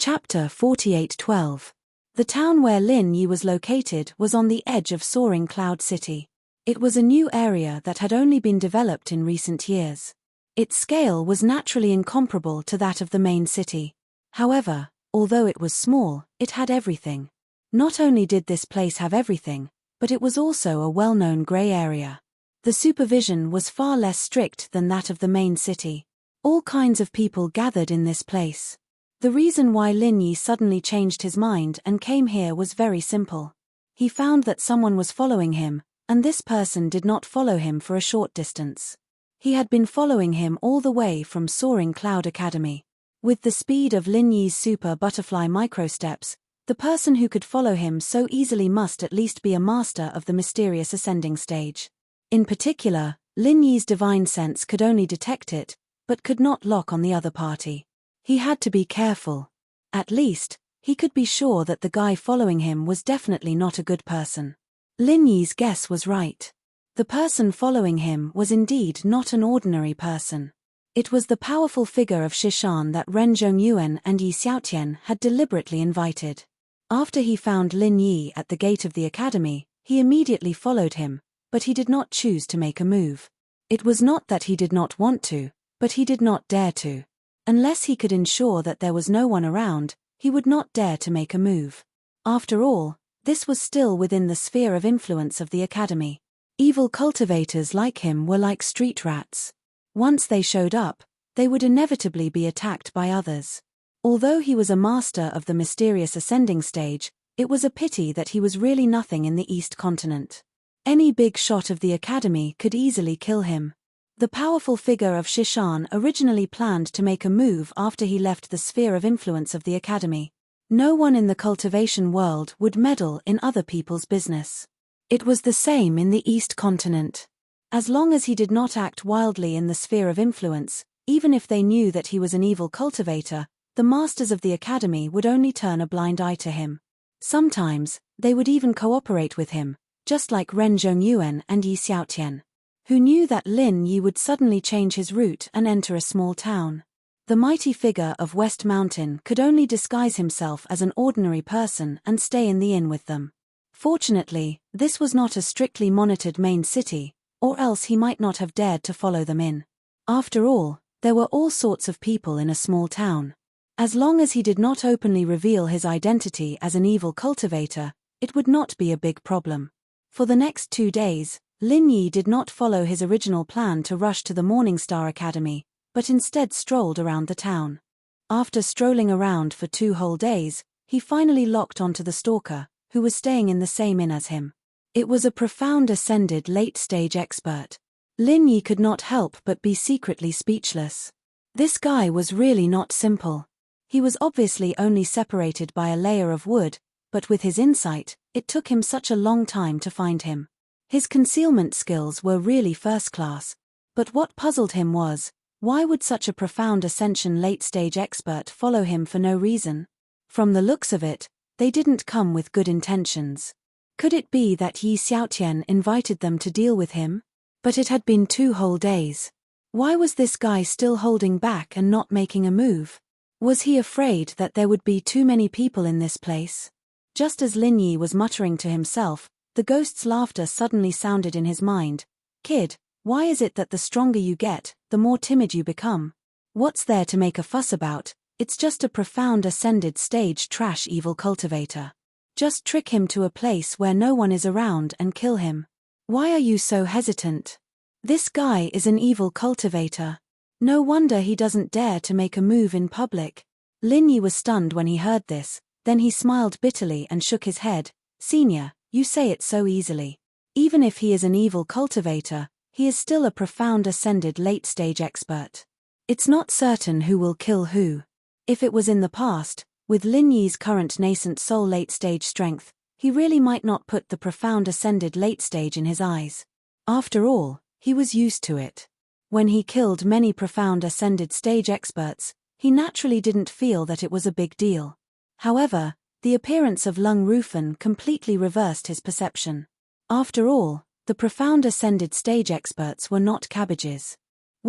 Chapter 48:12. The town where Lin Yi was located was on the edge of soaring Cloud City. It was a new area that had only been developed in recent years. Its scale was naturally incomparable to that of the main city. However, although it was small, it had everything. Not only did this place have everything, but it was also a well-known grey area. The supervision was far less strict than that of the main city. All kinds of people gathered in this place. The reason why Lin Yi suddenly changed his mind and came here was very simple. He found that someone was following him, and this person did not follow him for a short distance. He had been following him all the way from Soaring Cloud Academy. With the speed of Lin Yi's super butterfly microsteps, the person who could follow him so easily must at least be a master of the mysterious ascending stage. In particular, Lin Yi's divine sense could only detect it, but could not lock on the other party. He had to be careful. At least, he could be sure that the guy following him was definitely not a good person. Lin Yi's guess was right. The person following him was indeed not an ordinary person. It was the powerful figure of Shishan that Ren Zhongyuan and Yi Xiaotian had deliberately invited. After he found Lin Yi at the gate of the academy, he immediately followed him, but he did not choose to make a move. It was not that he did not want to, but he did not dare to. Unless he could ensure that there was no one around, he would not dare to make a move. After all, this was still within the sphere of influence of the academy. Evil cultivators like him were like street rats. Once they showed up, they would inevitably be attacked by others. Although he was a master of the mysterious ascending stage, it was a pity that he was really nothing in the East continent. Any big shot of the academy could easily kill him. The powerful figure of Shishan originally planned to make a move after he left the sphere of influence of the academy. No one in the cultivation world would meddle in other people's business. It was the same in the East continent. As long as he did not act wildly in the sphere of influence, even if they knew that he was an evil cultivator, the masters of the academy would only turn a blind eye to him. Sometimes, they would even cooperate with him, just like Ren Zhongyuan and Yi Xiaotian, who knew that Lin Yi would suddenly change his route and enter a small town. The mighty figure of West Mountain could only disguise himself as an ordinary person and stay in the inn with them. Fortunately, this was not a strictly monitored main city, or else he might not have dared to follow them in. After all, there were all sorts of people in a small town. As long as he did not openly reveal his identity as an evil cultivator, it would not be a big problem. For the next 2 days, Lin Yi did not follow his original plan to rush to the Morningstar Academy, but instead strolled around the town. After strolling around for 2 whole days, he finally locked onto the stalker, who was staying in the same inn as him. It was a profound ascended late-stage expert. Lin Yi could not help but be secretly speechless. This guy was really not simple. He was obviously only separated by a layer of wood, but with his insight, it took him such a long time to find him. His concealment skills were really first class, but what puzzled him was, why would such a profound ascension late-stage expert follow him for no reason? From the looks of it, they didn't come with good intentions. Could it be that Yi Xiaotian invited them to deal with him? But it had been 2 whole days. Why was this guy still holding back and not making a move? Was he afraid that there would be too many people in this place? Just as Lin Yi was muttering to himself, the ghost's laughter suddenly sounded in his mind. "Kid, why is it that the stronger you get, the more timid you become? What's there to make a fuss about? It's just a profound ascended stage trash evil cultivator. Just trick him to a place where no one is around and kill him. Why are you so hesitant? This guy is an evil cultivator. No wonder he doesn't dare to make a move in public." Lin Yi was stunned when he heard this, then he smiled bitterly and shook his head. "Senior, you say it so easily. Even if he is an evil cultivator, he is still a profound ascended late-stage expert. It's not certain who will kill who. If it was in the past, with Lin Yi's current nascent soul late-stage strength, he really might not put the profound ascended late-stage in his eyes. After all, he was used to it. When he killed many profound ascended stage experts, he naturally didn't feel that it was a big deal. However, the appearance of Lung Rufan completely reversed his perception. After all, the profound ascended stage experts were not cabbages.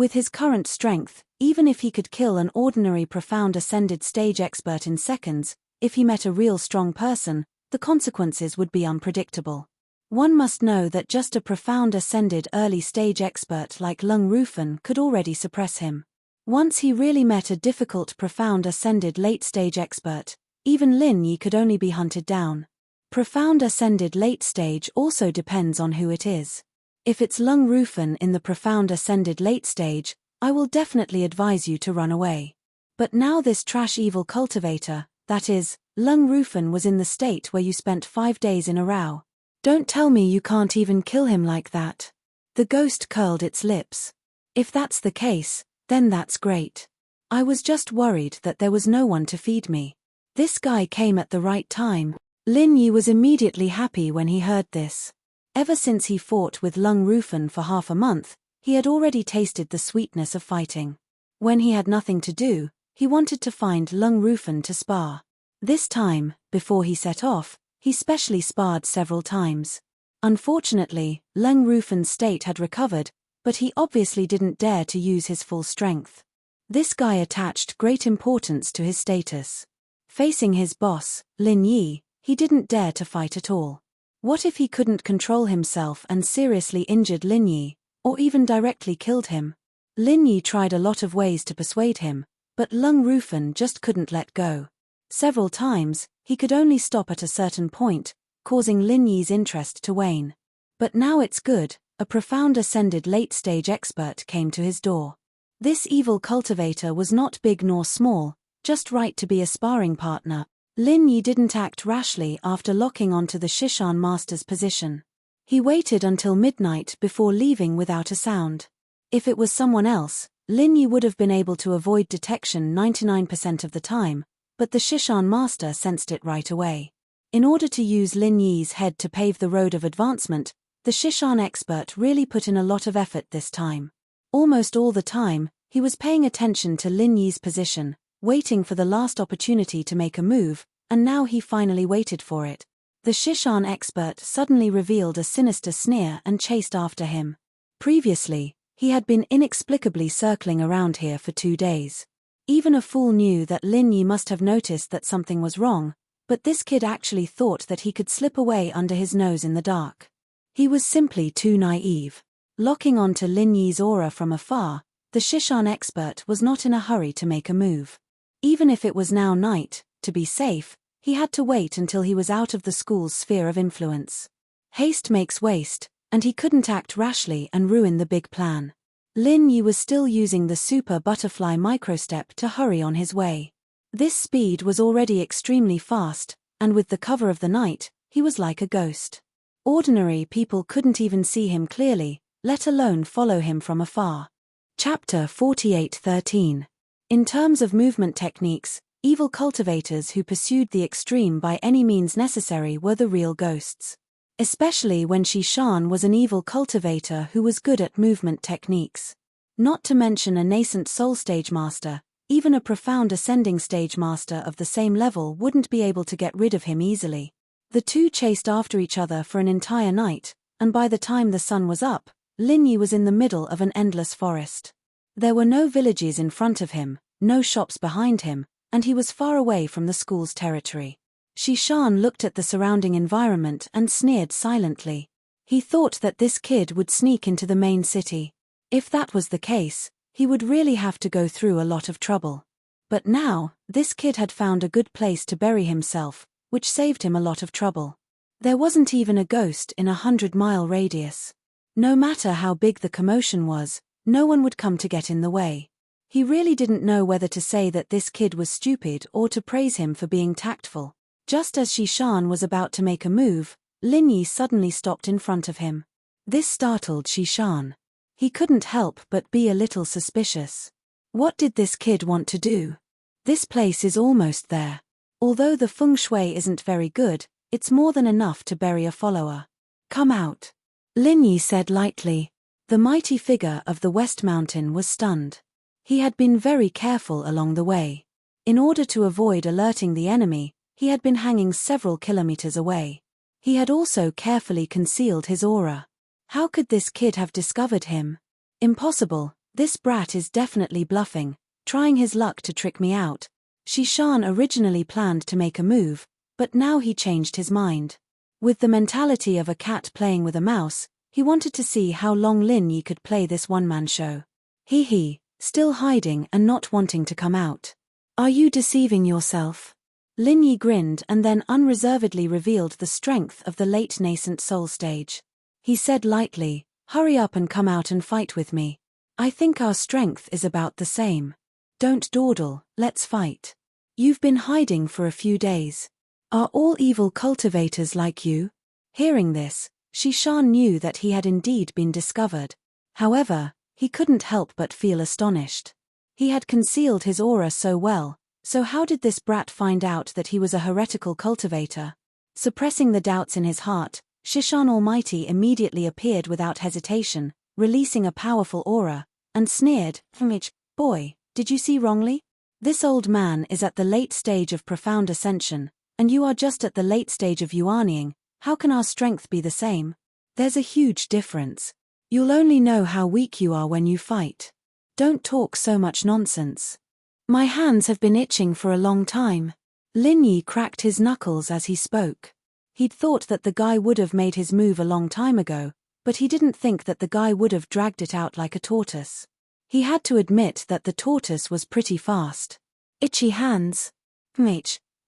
With his current strength, even if he could kill an ordinary profound ascended stage expert in seconds, if he met a real strong person, the consequences would be unpredictable. One must know that just a profound ascended early stage expert like Lung Rufan could already suppress him. Once he really met a difficult profound ascended late stage expert, even Lin Yi could only be hunted down. Profound ascended late stage also depends on who it is. If it's Lung Rufan in the profound ascended late stage, I will definitely advise you to run away. But now this trash evil cultivator, that is, Lung Rufan, was in the state where you spent 5 days in a row. Don't tell me you can't even kill him like that. The ghost curled its lips. If that's the case, then that's great. I was just worried that there was no one to feed me. This guy came at the right time. Lin Yi was immediately happy when he heard this. Ever since he fought with Lung Rufan for half a month, he had already tasted the sweetness of fighting. When he had nothing to do, he wanted to find Lung Rufan to spar. This time, before he set off, he specially sparred several times. Unfortunately, Lung Rufan's state had recovered, but he obviously didn't dare to use his full strength. This guy attached great importance to his status. Facing his boss, Lin Yi, he didn't dare to fight at all. What if he couldn't control himself and seriously injured Lin Yi, or even directly killed him? Lin Yi tried a lot of ways to persuade him, but Lung Rufan just couldn't let go. Several times, he could only stop at a certain point, causing Lin Yi's interest to wane. But now it's good, a profound ascended late-stage expert came to his door. This evil cultivator was not big nor small, just right to be a sparring partner. Lin Yi didn't act rashly after locking onto the Shishan master's position. He waited until midnight before leaving without a sound. If it was someone else, Lin Yi would have been able to avoid detection 99% of the time, but the Shishan master sensed it right away. In order to use Lin Yi's head to pave the road of advancement, the Shishan expert really put in a lot of effort this time. Almost all the time, he was paying attention to Lin Yi's position, waiting for the last opportunity to make a move, and now he finally waited for it. The Shishan expert suddenly revealed a sinister sneer and chased after him. Previously, he had been inexplicably circling around here for 2 days. Even a fool knew that Lin Yi must have noticed that something was wrong, but this kid actually thought that he could slip away under his nose in the dark. He was simply too naive. Locking onto Lin Yi's aura from afar, the Shishan expert was not in a hurry to make a move. Even if it was now night, to be safe, he had to wait until he was out of the school's sphere of influence. Haste makes waste, and he couldn't act rashly and ruin the big plan. Lin Yi was still using the super butterfly microstep to hurry on his way. This speed was already extremely fast, and with the cover of the night, he was like a ghost. Ordinary people couldn't even see him clearly, let alone follow him from afar. Chapter 48:13. In terms of movement techniques, evil cultivators who pursued the extreme by any means necessary were the real ghosts. Especially when Shishan was an evil cultivator who was good at movement techniques. Not to mention a nascent soul stage master, even a profound ascending stage master of the same level wouldn't be able to get rid of him easily. The two chased after each other for an entire night, and by the time the sun was up, Lin Yi was in the middle of an endless forest. There were no villages in front of him, no shops behind him, and he was far away from the school's territory. Shishan looked at the surrounding environment and sneered silently. He thought that this kid would sneak into the main city. If that was the case, he would really have to go through a lot of trouble. But now, this kid had found a good place to bury himself, which saved him a lot of trouble. There wasn't even a ghost in a 100-mile radius. No matter how big the commotion was, no one would come to get in the way. He really didn't know whether to say that this kid was stupid or to praise him for being tactful. Just as Shishan was about to make a move, Lin Yi suddenly stopped in front of him. This startled Shishan. He couldn't help but be a little suspicious. What did this kid want to do? This place is almost there. Although the feng shui isn't very good, it's more than enough to bury a follower. Come out. Lin Yi said lightly. The mighty figure of the West Mountain was stunned. He had been very careful along the way. In order to avoid alerting the enemy, he had been hanging several kilometers away. He had also carefully concealed his aura. How could this kid have discovered him? Impossible, This brat is definitely bluffing, trying his luck to trick me out. Shishan originally planned to make a move, but now he changed his mind. With the mentality of a cat playing with a mouse, he wanted to see how long Lin Yi could play this one-man show. Still hiding and not wanting to come out. Are you deceiving yourself? Lin Yi grinned and then unreservedly revealed the strength of the late nascent soul stage. He said lightly, hurry up and come out and fight with me. I think our strength is about the same. Don't dawdle, let's fight. You've been hiding for a few days. Are all evil cultivators like you? Hearing this, Shishan knew that he had indeed been discovered. However, he couldn't help but feel astonished. He had concealed his aura so well, so how did this brat find out that he was a heretical cultivator? Suppressing the doubts in his heart, Shishan Almighty immediately appeared without hesitation, releasing a powerful aura, and sneered, Boy, did you see wrongly? This old man is at the late stage of profound ascension, and you are just at the late stage of yuanying. How can our strength be the same? There's a huge difference. You'll only know how weak you are when you fight. Don't talk so much nonsense. My hands have been itching for a long time. Lin Yi cracked his knuckles as he spoke. He'd thought that the guy would have made his move a long time ago, but he didn't think that the guy would have dragged it out like a tortoise. He had to admit that the tortoise was pretty fast. Itchy hands.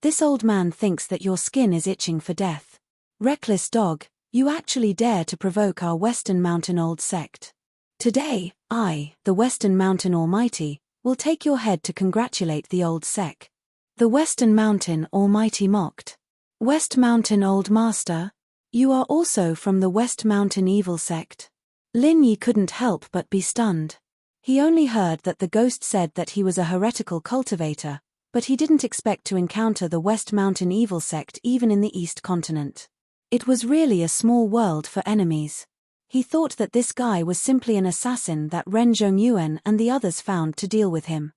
This old man thinks that your skin is itching for death. Reckless dog, you actually dare to provoke our Western Mountain Old Sect. Today, I, the Western Mountain Almighty, will take your head to congratulate the Old Sect. The Western Mountain Almighty mocked. West Mountain Old Master? You are also from the West Mountain Evil Sect? Lin Yi couldn't help but be stunned. He only heard that the ghost said that he was a heretical cultivator, but he didn't expect to encounter the West Mountain Evil Sect even in the East Continent. It was really a small world for enemies. He thought that this guy was simply an assassin that Ren Zhongyuan and the others found to deal with him.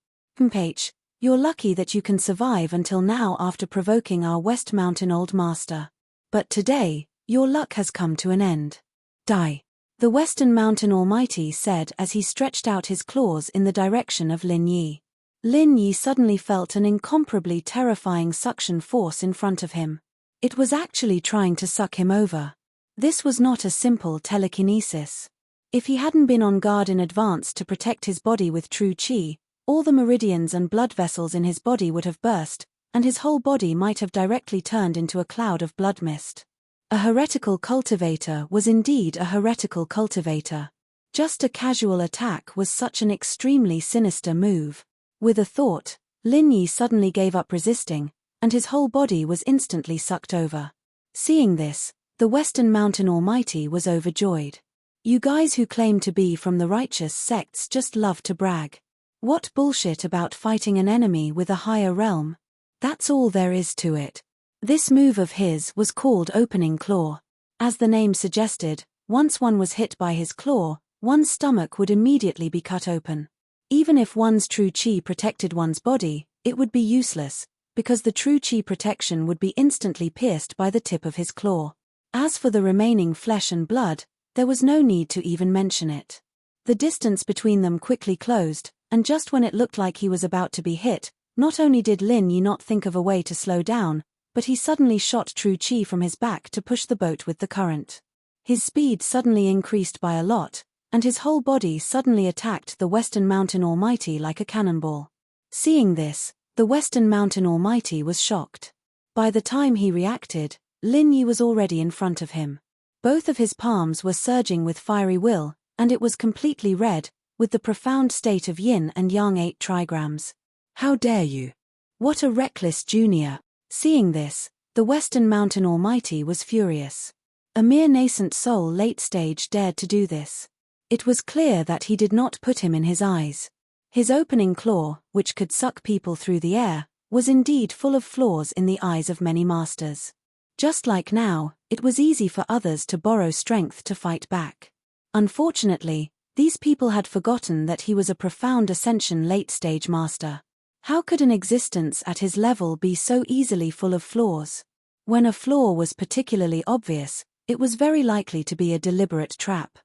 You're lucky that you can survive until now after provoking our West Mountain Old Master. But today, your luck has come to an end. Die. The Western Mountain Almighty said as he stretched out his claws in the direction of Lin Yi. Lin Yi suddenly felt an incomparably terrifying suction force in front of him. It was actually trying to suck him over. This was not a simple telekinesis. If he hadn't been on guard in advance to protect his body with true qi, all the meridians and blood vessels in his body would have burst, and his whole body might have directly turned into a cloud of blood mist. A heretical cultivator was indeed a heretical cultivator. Just a casual attack was such an extremely sinister move. With a thought, Lin Yi suddenly gave up resisting, and his whole body was instantly sucked over. Seeing this, the Western Mountain Almighty was overjoyed. You guys who claim to be from the righteous sects just love to brag. What bullshit about fighting an enemy with a higher realm? That's all there is to it. This move of his was called Opening Claw. As the name suggested, once one was hit by his claw, one's stomach would immediately be cut open. Even if one's true qi protected one's body, it would be useless, because the true qi protection would be instantly pierced by the tip of his claw. As for the remaining flesh and blood, there was no need to even mention it. The distance between them quickly closed, and just when it looked like he was about to be hit, not only did Lin Yi not think of a way to slow down, but he suddenly shot true qi from his back to push the boat with the current. His speed suddenly increased by a lot, and his whole body suddenly attacked the Western Mountain Almighty like a cannonball. Seeing this, the Western Mountain Almighty was shocked. By the time he reacted, Lin Yi was already in front of him. Both of his palms were surging with fiery will, and it was completely red, with the profound state of yin and yang 8 trigrams. How dare you? What a reckless junior. Seeing this, the Western Mountain Almighty was furious. A mere nascent soul late stage dared to do this. It was clear that he did not put him in his eyes. His opening claw, which could suck people through the air, was indeed full of flaws in the eyes of many masters. Just like now, it was easy for others to borrow strength to fight back. Unfortunately, these people had forgotten that he was a profound ascension late-stage master. How could an existence at his level be so easily full of flaws? When a flaw was particularly obvious, it was very likely to be a deliberate trap.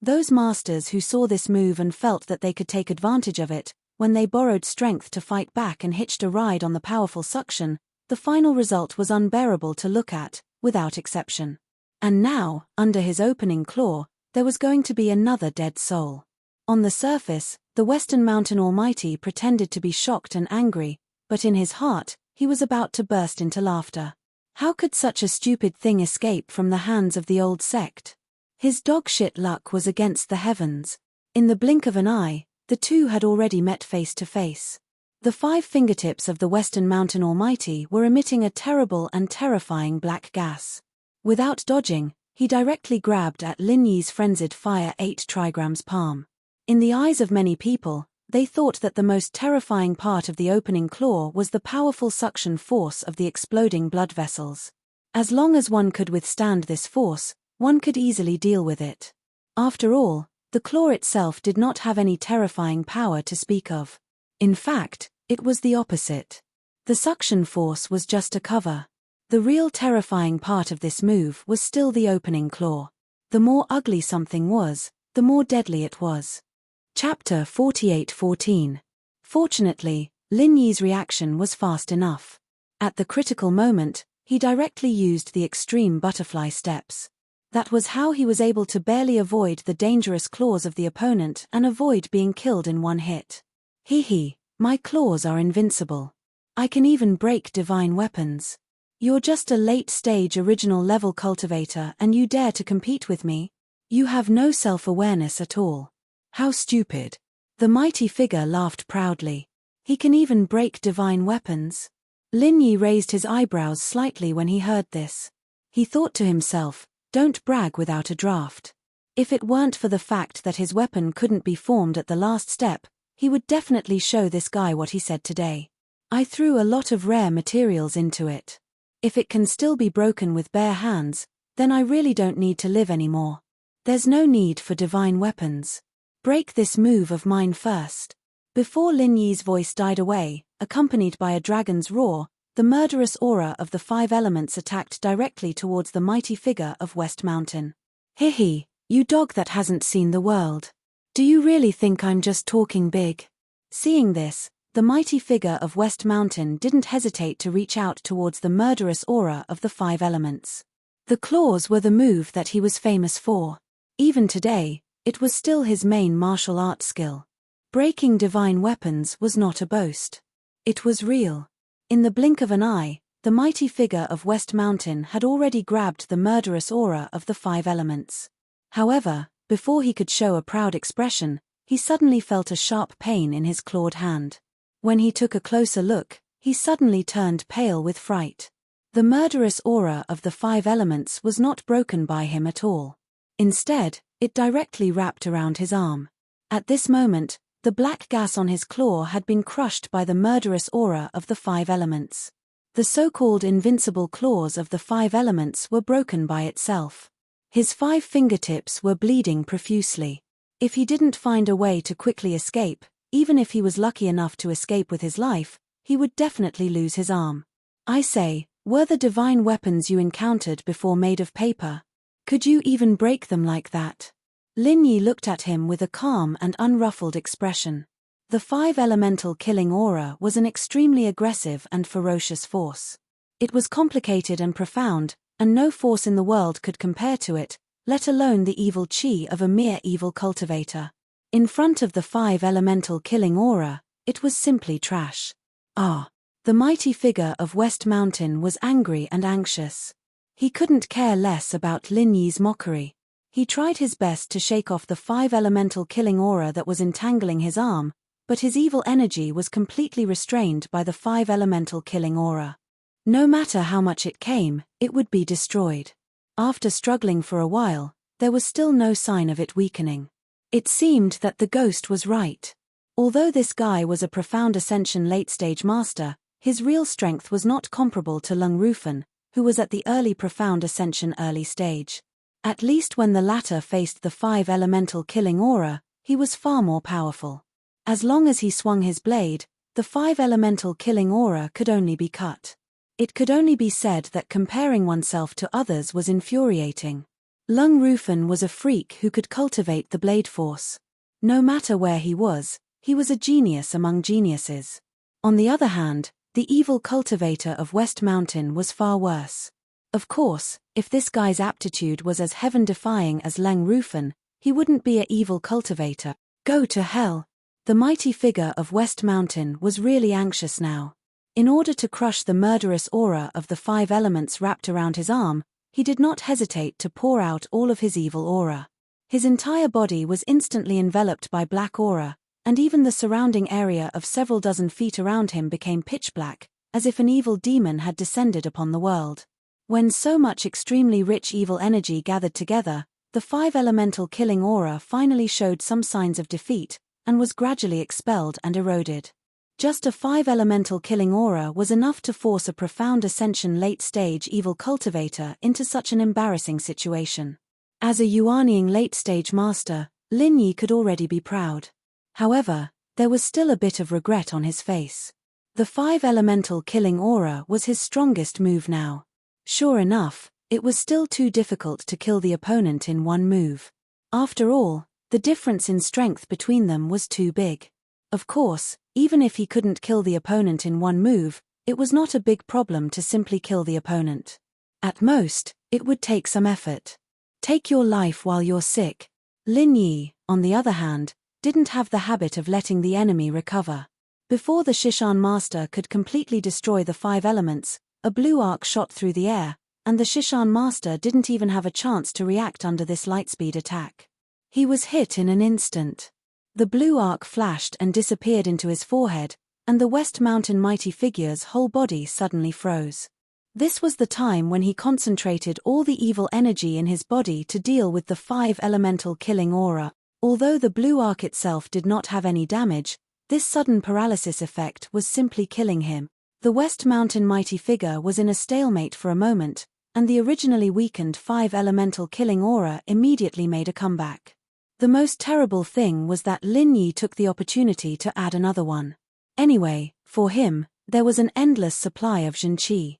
Those masters who saw this move and felt that they could take advantage of it, when they borrowed strength to fight back and hitched a ride on the powerful suction, the final result was unbearable to look at, without exception. And now, under his opening claw, there was going to be another dead soul. On the surface, the Western Mountain Almighty pretended to be shocked and angry, but in his heart, he was about to burst into laughter. How could such a stupid thing escape from the hands of the old sect? His dog-shit luck was against the heavens. In the blink of an eye, the two had already met face to face. The 5 fingertips of the Western Mountain Almighty were emitting a terrible and terrifying black gas. Without dodging, he directly grabbed at Lin Yi's frenzied fire 8 trigrams palm. In the eyes of many people, they thought that the most terrifying part of the opening claw was the powerful suction force of the exploding blood vessels. As long as one could withstand this force, one could easily deal with it. After all, the claw itself did not have any terrifying power to speak of. In fact, it was the opposite. The suction force was just a cover. The real terrifying part of this move was still the opening claw. The more ugly something was, the more deadly it was. Chapter 48:14. Fortunately, Lin Yi's reaction was fast enough. At the critical moment, he directly used the extreme butterfly steps. That was how he was able to barely avoid the dangerous claws of the opponent and avoid being killed in one hit. Hee, my claws are invincible. I can even break divine weapons. You're just a late-stage original level cultivator and you dare to compete with me? You have no self-awareness at all. How stupid. The mighty figure laughed proudly. He can even break divine weapons? Lin Yi raised his eyebrows slightly when he heard this. He thought to himself, don't brag without a draft. If it weren't for the fact that his weapon couldn't be formed at the last step, he would definitely show this guy what he said today. I threw a lot of rare materials into it. If it can still be broken with bare hands, then I really don't need to live anymore. There's no need for divine weapons. Break this move of mine first. Before Lin Yi's voice died away, accompanied by a dragon's roar, the murderous aura of the 5 elements attacked directly towards the mighty figure of West Mountain. Hee, you dog that hasn't seen the world. Do you really think I'm just talking big? Seeing this, the mighty figure of West Mountain didn't hesitate to reach out towards the murderous aura of the 5 elements. The claws were the move that he was famous for. Even today, it was still his main martial art skill. Breaking divine weapons was not a boast. It was real. In the blink of an eye, the mighty figure of West Mountain had already grabbed the murderous aura of the 5 elements. However, before he could show a proud expression, he suddenly felt a sharp pain in his clawed hand. When he took a closer look, he suddenly turned pale with fright. The murderous aura of the 5 elements was not broken by him at all. Instead, it directly wrapped around his arm. At this moment, the black gas on his claw had been crushed by the murderous aura of the 5 elements. The so-called invincible claws of the 5 elements were broken by itself. His 5 fingertips were bleeding profusely. If he didn't find a way to quickly escape, even if he was lucky enough to escape with his life, he would definitely lose his arm. I say, were the divine weapons you encountered before made of paper? Could you even break them like that? Lin Yi looked at him with a calm and unruffled expression. The 5 elemental killing aura was an extremely aggressive and ferocious force. It was complicated and profound, and no force in the world could compare to it, let alone the evil chi of a mere evil cultivator. In front of the 5 elemental killing aura, it was simply trash. The mighty figure of West Mountain was angry and anxious. He couldn't care less about Lin Yi's mockery. He tried his best to shake off the 5 elemental killing aura that was entangling his arm, but his evil energy was completely restrained by the 5 elemental killing aura. No matter how much it came, it would be destroyed. After struggling for a while, there was still no sign of it weakening. It seemed that the ghost was right. Although this guy was a profound ascension late-stage master, his real strength was not comparable to Lung Rufan, who was at the early profound ascension early stage. At least when the latter faced the 5 elemental killing aura, he was far more powerful. As long as he swung his blade, the 5 elemental killing aura could only be cut. It could only be said that comparing oneself to others was infuriating. Lung Rufin was a freak who could cultivate the blade force. No matter where he was a genius among geniuses. On the other hand, the evil cultivator of West Mountain was far worse. Of course, if this guy's aptitude was as heaven-defying as Lung Rufin, he wouldn't be an evil cultivator. Go to hell. The mighty figure of West Mountain was really anxious now. In order to crush the murderous aura of the 5 elements wrapped around his arm, he did not hesitate to pour out all of his evil aura. His entire body was instantly enveloped by black aura, and even the surrounding area of several dozen feet around him became pitch black, as if an evil demon had descended upon the world. When so much extremely rich evil energy gathered together, the 5 elemental killing aura finally showed some signs of defeat, and was gradually expelled and eroded. Just a 5 elemental killing aura was enough to force a profound ascension late-stage evil cultivator into such an embarrassing situation. As a Yuaniing late-stage master, Lin Yi could already be proud. However, there was still a bit of regret on his face. The 5 elemental killing aura was his strongest move now. Sure enough, it was still too difficult to kill the opponent in one move. After all, the difference in strength between them was too big. Of course, even if he couldn't kill the opponent in one move, it was not a big problem to simply kill the opponent. At most, it would take some effort. Take your life while you're sick. Lin Yi, on the other hand, didn't have the habit of letting the enemy recover. Before the Shishan master could completely destroy the 5 elements, a blue arc shot through the air, and the Shishan master didn't even have a chance to react under this lightspeed attack. He was hit in an instant. The blue arc flashed and disappeared into his forehead, and the West Mountain mighty figure's whole body suddenly froze. This was the time when he concentrated all the evil energy in his body to deal with the 5 elemental killing aura. Although the blue arc itself did not have any damage, this sudden paralysis effect was simply killing him. The West Mountain mighty figure was in a stalemate for a moment, and the originally weakened 5 elemental killing aura immediately made a comeback. The most terrible thing was that Lin Yi took the opportunity to add another one. Anyway, for him, there was an endless supply of Zhenqi.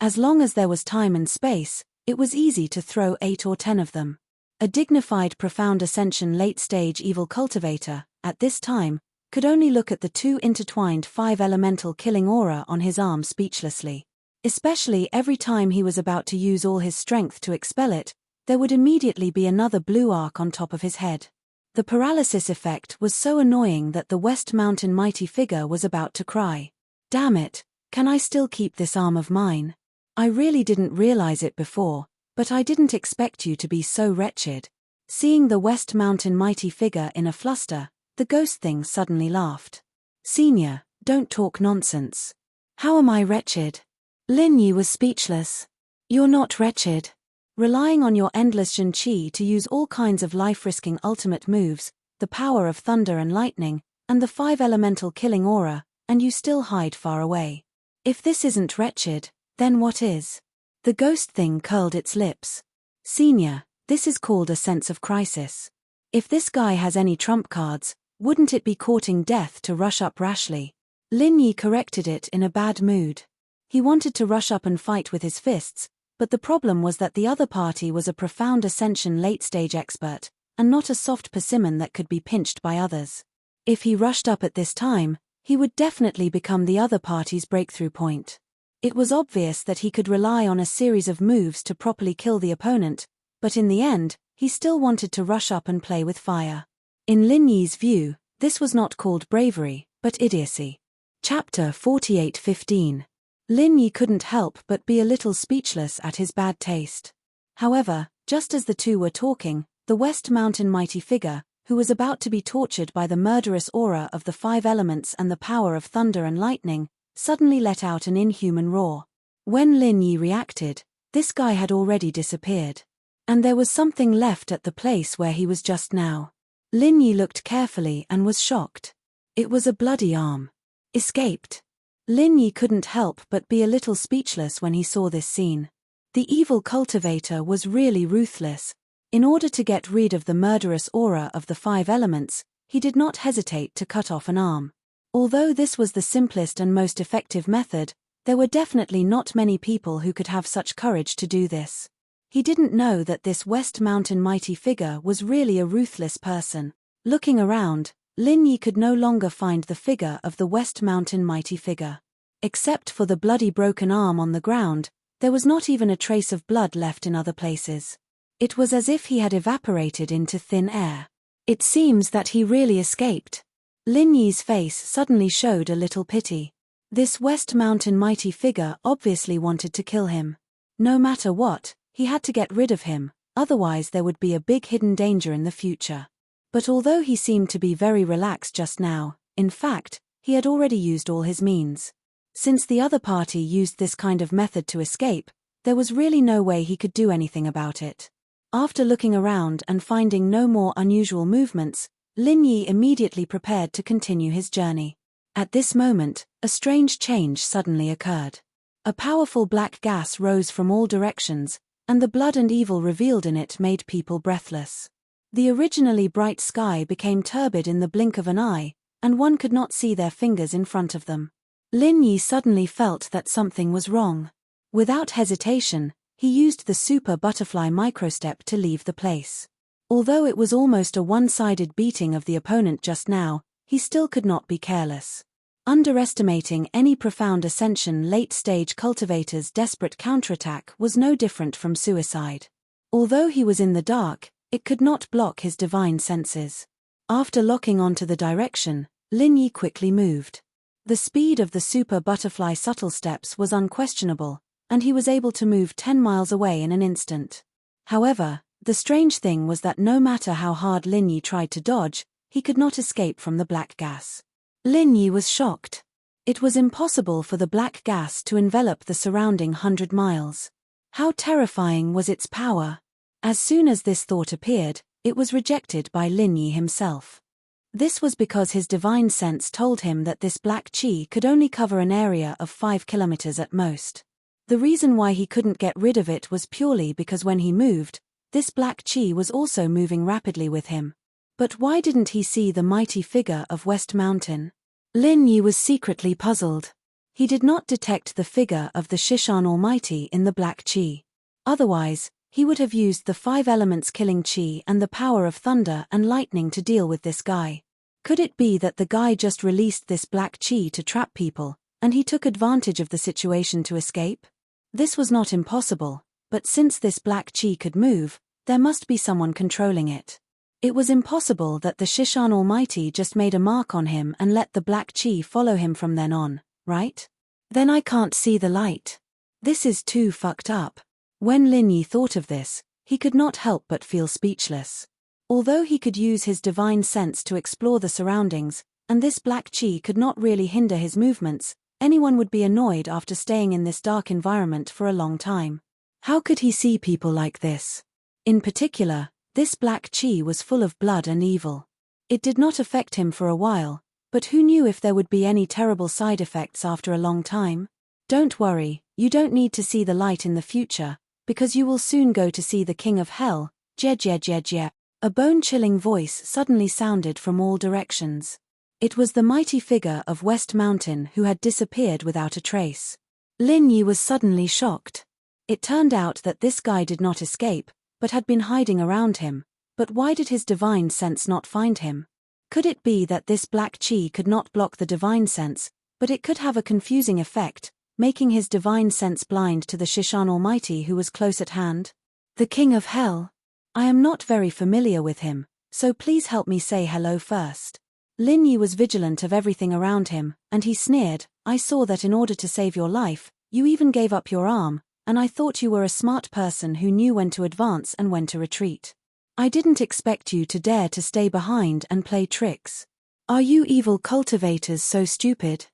As long as there was time and space, it was easy to throw 8 or 10 of them. A dignified profound ascension late-stage evil cultivator, at this time, could only look at the 2 intertwined 5 elemental killing aura on his arm speechlessly. Especially every time he was about to use all his strength to expel it, there would immediately be another blue arc on top of his head. The paralysis effect was so annoying that the West Mountain mighty figure was about to cry. Damn it, can I still keep this arm of mine? I really didn't realize it before, but I didn't expect you to be so wretched. Seeing the West Mountain mighty figure in a fluster, the ghost thing suddenly laughed. Senior, don't talk nonsense. How am I wretched? Lin Yi was speechless. You're not wretched. Relying on your endless Zhenqi to use all kinds of life-risking ultimate moves, the power of thunder and lightning, and the 5 elemental killing aura, and you still hide far away. If this isn't wretched, then what is? The ghost thing curled its lips. Senior, this is called a sense of crisis. If this guy has any trump cards, wouldn't it be courting death to rush up rashly? Lin Yi corrected it in a bad mood. He wanted to rush up and fight with his fists, but the problem was that the other party was a profound ascension late-stage expert, and not a soft persimmon that could be pinched by others. If he rushed up at this time, he would definitely become the other party's breakthrough point. It was obvious that he could rely on a series of moves to properly kill the opponent, but in the end, he still wanted to rush up and play with fire. In Lin Yi's view, this was not called bravery, but idiocy. Chapter 48:15. Lin Yi couldn't help but be a little speechless at his bad taste. However, just as the two were talking, the West Mountain mighty figure, who was about to be tortured by the murderous aura of the 5 elements and the power of thunder and lightning, suddenly let out an inhuman roar. When Lin Yi reacted, this guy had already disappeared. And there was something left at the place where he was just now. Lin Yi looked carefully and was shocked. It was a bloody arm. Escaped. Lin Yi couldn't help but be a little speechless when he saw this scene. The evil cultivator was really ruthless. In order to get rid of the murderous aura of the 5 elements, he did not hesitate to cut off an arm. Although this was the simplest and most effective method, there were definitely not many people who could have such courage to do this. He didn't know that this West Mountain mighty figure was really a ruthless person. Looking around, Lin Yi could no longer find the figure of the West Mountain mighty figure. Except for the bloody broken arm on the ground, there was not even a trace of blood left in other places. It was as if he had evaporated into thin air. It seems that he really escaped. Lin Yi's face suddenly showed a little pity. This West Mountain mighty figure obviously wanted to kill him. No matter what, he had to get rid of him, otherwise there would be a big hidden danger in the future. But although he seemed to be very relaxed just now, in fact, he had already used all his means. Since the other party used this kind of method to escape, there was really no way he could do anything about it. After looking around and finding no more unusual movements, Lin Yi immediately prepared to continue his journey. At this moment, a strange change suddenly occurred. A powerful black gas rose from all directions, and the blood and evil revealed in it made people breathless. The originally bright sky became turbid in the blink of an eye, and one could not see their fingers in front of them. Lin Yi suddenly felt that something was wrong. Without hesitation, he used the super butterfly microstep to leave the place. Although it was almost a one-sided beating of the opponent just now, he still could not be careless. Underestimating any profound ascension late-stage cultivator's desperate counterattack was no different from suicide. Although he was in the dark, it could not block his divine senses. After locking onto the direction, Lin Yi quickly moved. The speed of the super butterfly subtle steps was unquestionable, and he was able to move 10 miles away in an instant. However, the strange thing was that no matter how hard Lin Yi tried to dodge, he could not escape from the black gas. Lin Yi was shocked. It was impossible for the black gas to envelop the surrounding 100 miles. How terrifying was its power! As soon as this thought appeared, it was rejected by Lin Yi himself. This was because his divine sense told him that this black chi could only cover an area of 5 kilometers at most. The reason why he couldn't get rid of it was purely because when he moved, this black chi was also moving rapidly with him. But why didn't he see the mighty figure of West Mountain? Lin Yi was secretly puzzled. He did not detect the figure of the Shishan Almighty in the black chi. Otherwise, he would have used the 5 elements killing chi and the power of thunder and lightning to deal with this guy. Could it be that the guy just released this black chi to trap people, and he took advantage of the situation to escape? This was not impossible, but since this black chi could move, there must be someone controlling it. It was impossible that the Shishan Almighty just made a mark on him and let the black chi follow him from then on, right? Then I can't see the light. This is too fucked up. When Lin Yi thought of this, he could not help but feel speechless. Although he could use his divine sense to explore the surroundings, and this black chi could not really hinder his movements, anyone would be annoyed after staying in this dark environment for a long time. How could he see people like this? In particular, this black chi was full of blood and evil. It did not affect him for a while, but who knew if there would be any terrible side effects after a long time? Don't worry, you don't need to see the light in the future, because you will soon go to see the King of Hell, je. A bone-chilling voice suddenly sounded from all directions. It was the mighty figure of West Mountain who had disappeared without a trace. Lin Yi was suddenly shocked. It turned out that this guy did not escape, but had been hiding around him. But why did his divine sense not find him? Could it be that this black chi could not block the divine sense, but it could have a confusing effect, making his divine sense blind to the Shishan Almighty who was close at hand? The King of Hell? I am not very familiar with him, so please help me say hello first. Lin Yi was vigilant of everything around him, and he sneered, I saw that in order to save your life, you even gave up your arm, and I thought you were a smart person who knew when to advance and when to retreat. I didn't expect you to dare to stay behind and play tricks. Are you evil cultivators so stupid?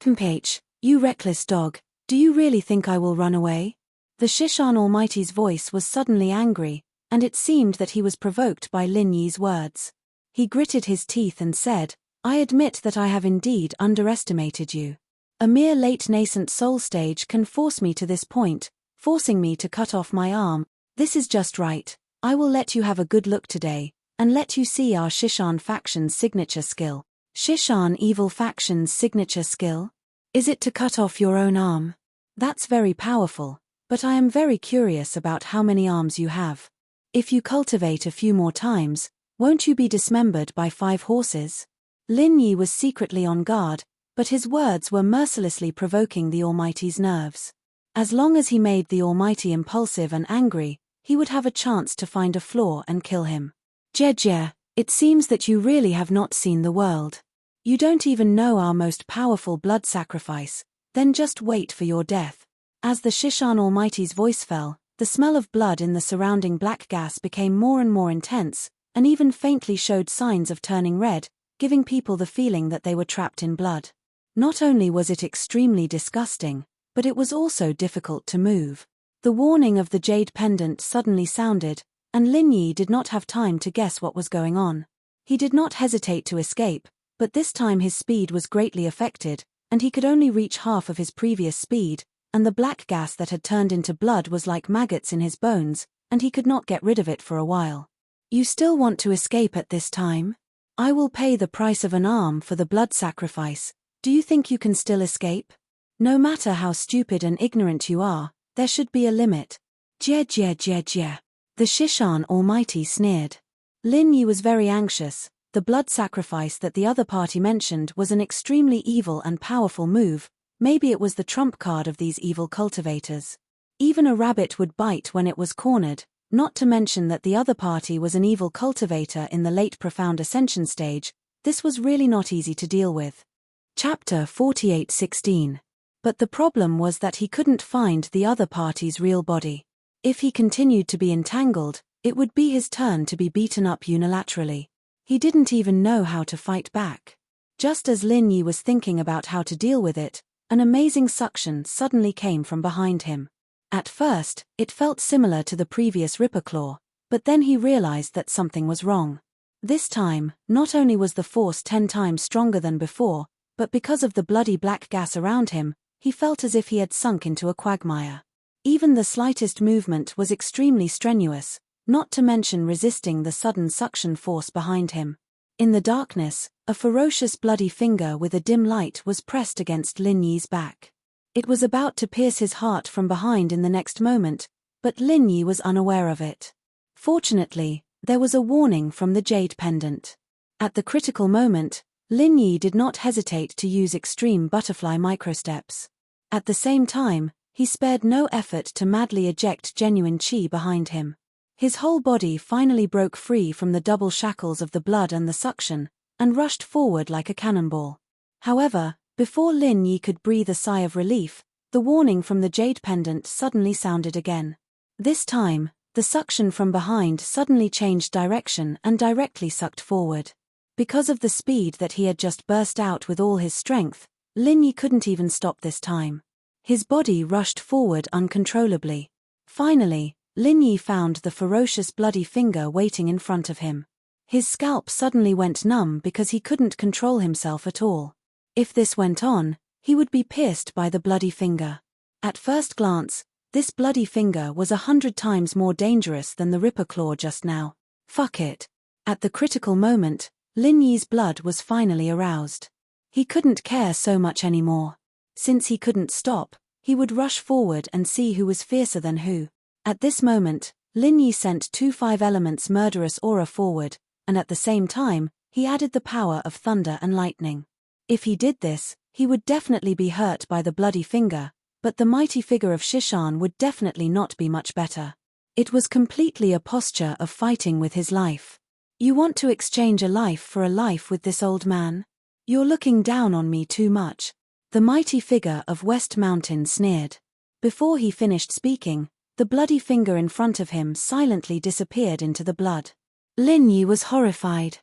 H, you reckless dog, do you really think I will run away? The Shishan Almighty's voice was suddenly angry, and it seemed that he was provoked by Lin Yi's words. He gritted his teeth and said, I admit that I have indeed underestimated you. A mere late nascent soul stage can force me to this point, forcing me to cut off my arm. This is just right. I will let you have a good look today, and let you see our Shishan faction's signature skill. Shishan evil faction's signature skill? Is it to cut off your own arm? That's very powerful, but I am very curious about how many arms you have. If you cultivate a few more times, won't you be dismembered by 5 horses? Lin Yi was secretly on guard, but his words were mercilessly provoking the Almighty's nerves. As long as he made the Almighty impulsive and angry, he would have a chance to find a flaw and kill him. Jie, it seems that you really have not seen the world. You don't even know our most powerful blood sacrifice, then just wait for your death. As the Shishan Almighty's voice fell, the smell of blood in the surrounding black gas became more and more intense, and even faintly showed signs of turning red, giving people the feeling that they were trapped in blood. Not only was it extremely disgusting, but it was also difficult to move. The warning of the jade pendant suddenly sounded, and Lin Yi did not have time to guess what was going on. He did not hesitate to escape, but this time his speed was greatly affected, and he could only reach half of his previous speed, and the black gas that had turned into blood was like maggots in his bones, and he could not get rid of it for a while. You still want to escape at this time? I will pay the price of an arm for the blood sacrifice. Do you think you can still escape? No matter how stupid and ignorant you are, there should be a limit. Jie. The Shishan Almighty sneered. Lin Yi was very anxious. The blood sacrifice that the other party mentioned was an extremely evil and powerful move. Maybe it was the trump card of these evil cultivators. Even a rabbit would bite when it was cornered, not to mention that the other party was an evil cultivator in the late profound ascension stage. This was really not easy to deal with. Chapter 48:16. But the problem was that he couldn't find the other party's real body. If he continued to be entangled, it would be his turn to be beaten up unilaterally. He didn't even know how to fight back. Just as Lin Yi was thinking about how to deal with it, an amazing suction suddenly came from behind him. At first, it felt similar to the previous Ripper Claw, but then he realized that something was wrong. This time, not only was the force 10 times stronger than before, but because of the bloody black gas around him, he felt as if he had sunk into a quagmire. Even the slightest movement was extremely strenuous, not to mention resisting the sudden suction force behind him. In the darkness, a ferocious bloody finger with a dim light was pressed against Lin Yi's back. It was about to pierce his heart from behind in the next moment, but Lin Yi was unaware of it. Fortunately, there was a warning from the jade pendant. At the critical moment, Lin Yi did not hesitate to use extreme butterfly microsteps. At the same time, he spared no effort to madly eject genuine qi behind him. His whole body finally broke free from the double shackles of the blood and the suction, and rushed forward like a cannonball. However, before Lin Yi could breathe a sigh of relief, the warning from the jade pendant suddenly sounded again. This time, the suction from behind suddenly changed direction and directly sucked forward. Because of the speed that he had just burst out with all his strength, Lin Yi couldn't even stop this time. His body rushed forward uncontrollably. Finally, Lin Yi found the ferocious bloody finger waiting in front of him. His scalp suddenly went numb because he couldn't control himself at all. If this went on, he would be pierced by the bloody finger. At first glance, this bloody finger was 100 times more dangerous than the Ripper Claw just now. Fuck it. At the critical moment, Lin Yi's blood was finally aroused. He couldn't care so much anymore. Since he couldn't stop, he would rush forward and see who was fiercer than who. At this moment, Lin Yi sent 2 5 elements murderous aura forward, and at the same time, he added the power of thunder and lightning. If he did this, he would definitely be hurt by the bloody finger, but the mighty figure of Shishan would definitely not be much better. It was completely a posture of fighting with his life. You want to exchange a life for a life with this old man? You're looking down on me too much. The mighty figure of West Mountain sneered. Before he finished speaking, the bloody finger in front of him silently disappeared into the blood. Lin Yi was horrified.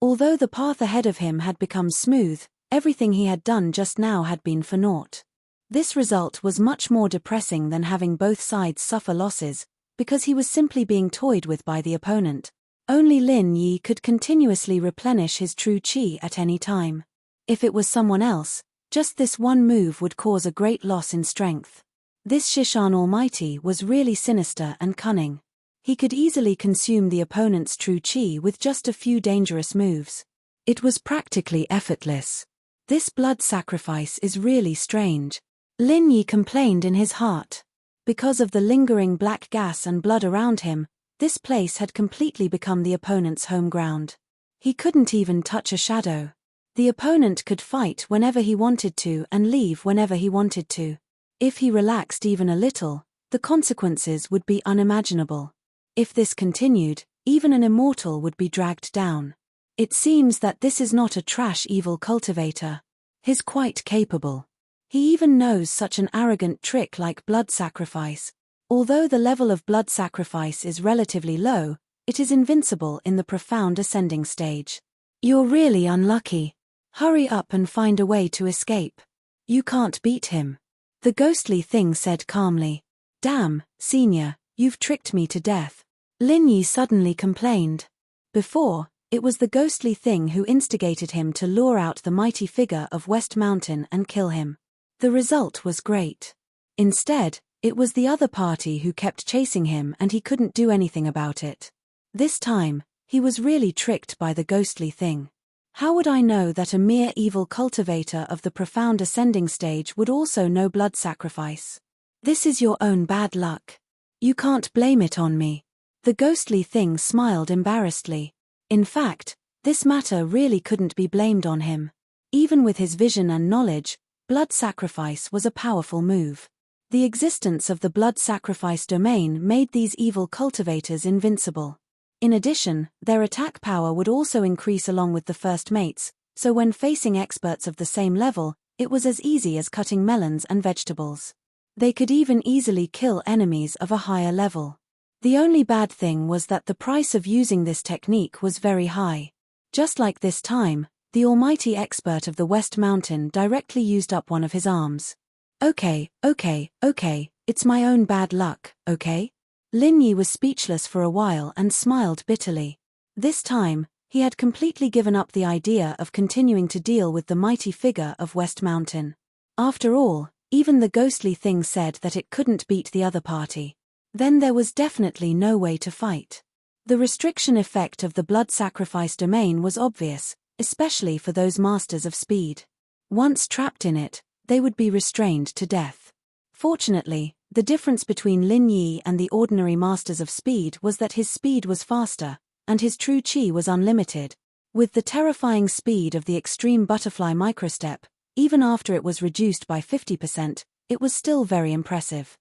Although the path ahead of him had become smooth, everything he had done just now had been for naught. This result was much more depressing than having both sides suffer losses, because he was simply being toyed with by the opponent. Only Lin Yi could continuously replenish his true qi at any time. If it was someone else, just this one move would cause a great loss in strength. This Shishan Almighty was really sinister and cunning. He could easily consume the opponent's true qi with just a few dangerous moves. It was practically effortless. This blood sacrifice is really strange. Lin Yi complained in his heart. Because of the lingering black gas and blood around him, this place had completely become the opponent's home ground. He couldn't even touch a shadow. The opponent could fight whenever he wanted to and leave whenever he wanted to. If he relaxed even a little, the consequences would be unimaginable. If this continued, even an immortal would be dragged down. It seems that this is not a trash evil cultivator. He's quite capable. He even knows such an arrogant trick like blood sacrifice. Although the level of blood sacrifice is relatively low, it is invincible in the profound ascending stage. You're really unlucky. Hurry up and find a way to escape. You can't beat him. The ghostly thing said calmly. Damn, Senior, you've tricked me to death. Lin Yi suddenly complained. Before, it was the ghostly thing who instigated him to lure out the mighty figure of West Mountain and kill him. The result was great. Instead, it was the other party who kept chasing him and he couldn't do anything about it. This time, he was really tricked by the ghostly thing. How would I know that a mere evil cultivator of the profound ascending stage would also know blood sacrifice? This is your own bad luck. You can't blame it on me. The ghostly thing smiled embarrassedly. In fact, this matter really couldn't be blamed on him. Even with his vision and knowledge, blood sacrifice was a powerful move. The existence of the blood sacrifice domain made these evil cultivators invincible. In addition, their attack power would also increase along with the first mates, so when facing experts of the same level, it was as easy as cutting melons and vegetables. They could even easily kill enemies of a higher level. The only bad thing was that the price of using this technique was very high. Just like this time, the almighty expert of the West Mountain directly used up one of his arms. Okay, it's my own bad luck, okay? Lin Yi was speechless for a while and smiled bitterly. This time, he had completely given up the idea of continuing to deal with the mighty figure of West Mountain. After all, even the ghostly thing said that it couldn't beat the other party. Then there was definitely no way to fight. The restriction effect of the blood sacrifice domain was obvious, especially for those masters of speed. Once trapped in it, they would be restrained to death. Fortunately, the difference between Lin Yi and the ordinary masters of speed was that his speed was faster, and his true chi was unlimited. With the terrifying speed of the extreme butterfly microstep, even after it was reduced by 50%, it was still very impressive.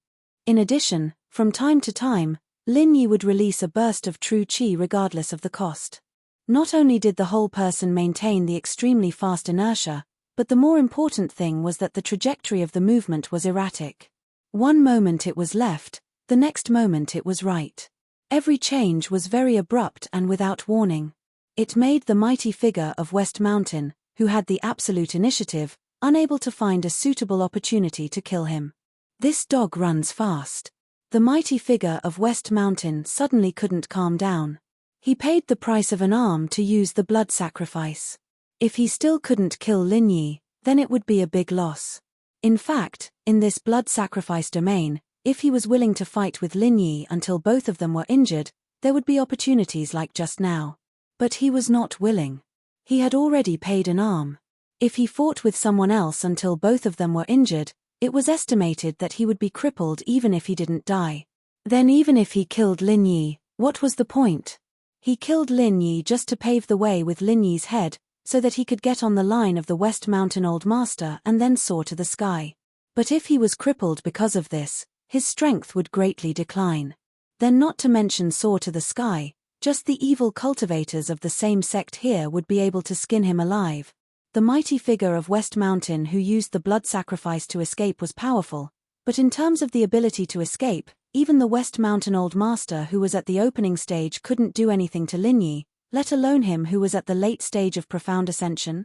In addition, from time to time, Lin Yi would release a burst of true chi regardless of the cost. Not only did the whole person maintain the extremely fast inertia, but the more important thing was that the trajectory of the movement was erratic. One moment it was left, the next moment it was right. Every change was very abrupt and without warning. It made the mighty figure of West Mountain, who had the absolute initiative, unable to find a suitable opportunity to kill him. This dog runs fast. The mighty figure of West Mountain suddenly couldn't calm down. He paid the price of an arm to use the blood sacrifice. If he still couldn't kill Lin Yi, then it would be a big loss. In fact, in this blood sacrifice domain, if he was willing to fight with Lin Yi until both of them were injured, there would be opportunities like just now. But he was not willing. He had already paid an arm. If he fought with someone else until both of them were injured, it was estimated that he would be crippled even if he didn't die. Then even if he killed Lin Yi, what was the point? He killed Lin Yi just to pave the way with Lin Yi's head, so that he could get on the line of the West Mountain Old Master and then soar to the sky. But if he was crippled because of this, his strength would greatly decline. Then not to mention soar to the sky, just the evil cultivators of the same sect here would be able to skin him alive. The mighty figure of West Mountain who used the blood sacrifice to escape was powerful, but in terms of the ability to escape, even the West Mountain Old Master who was at the opening stage couldn't do anything to Lin Yi, let alone him who was at the late stage of profound ascension.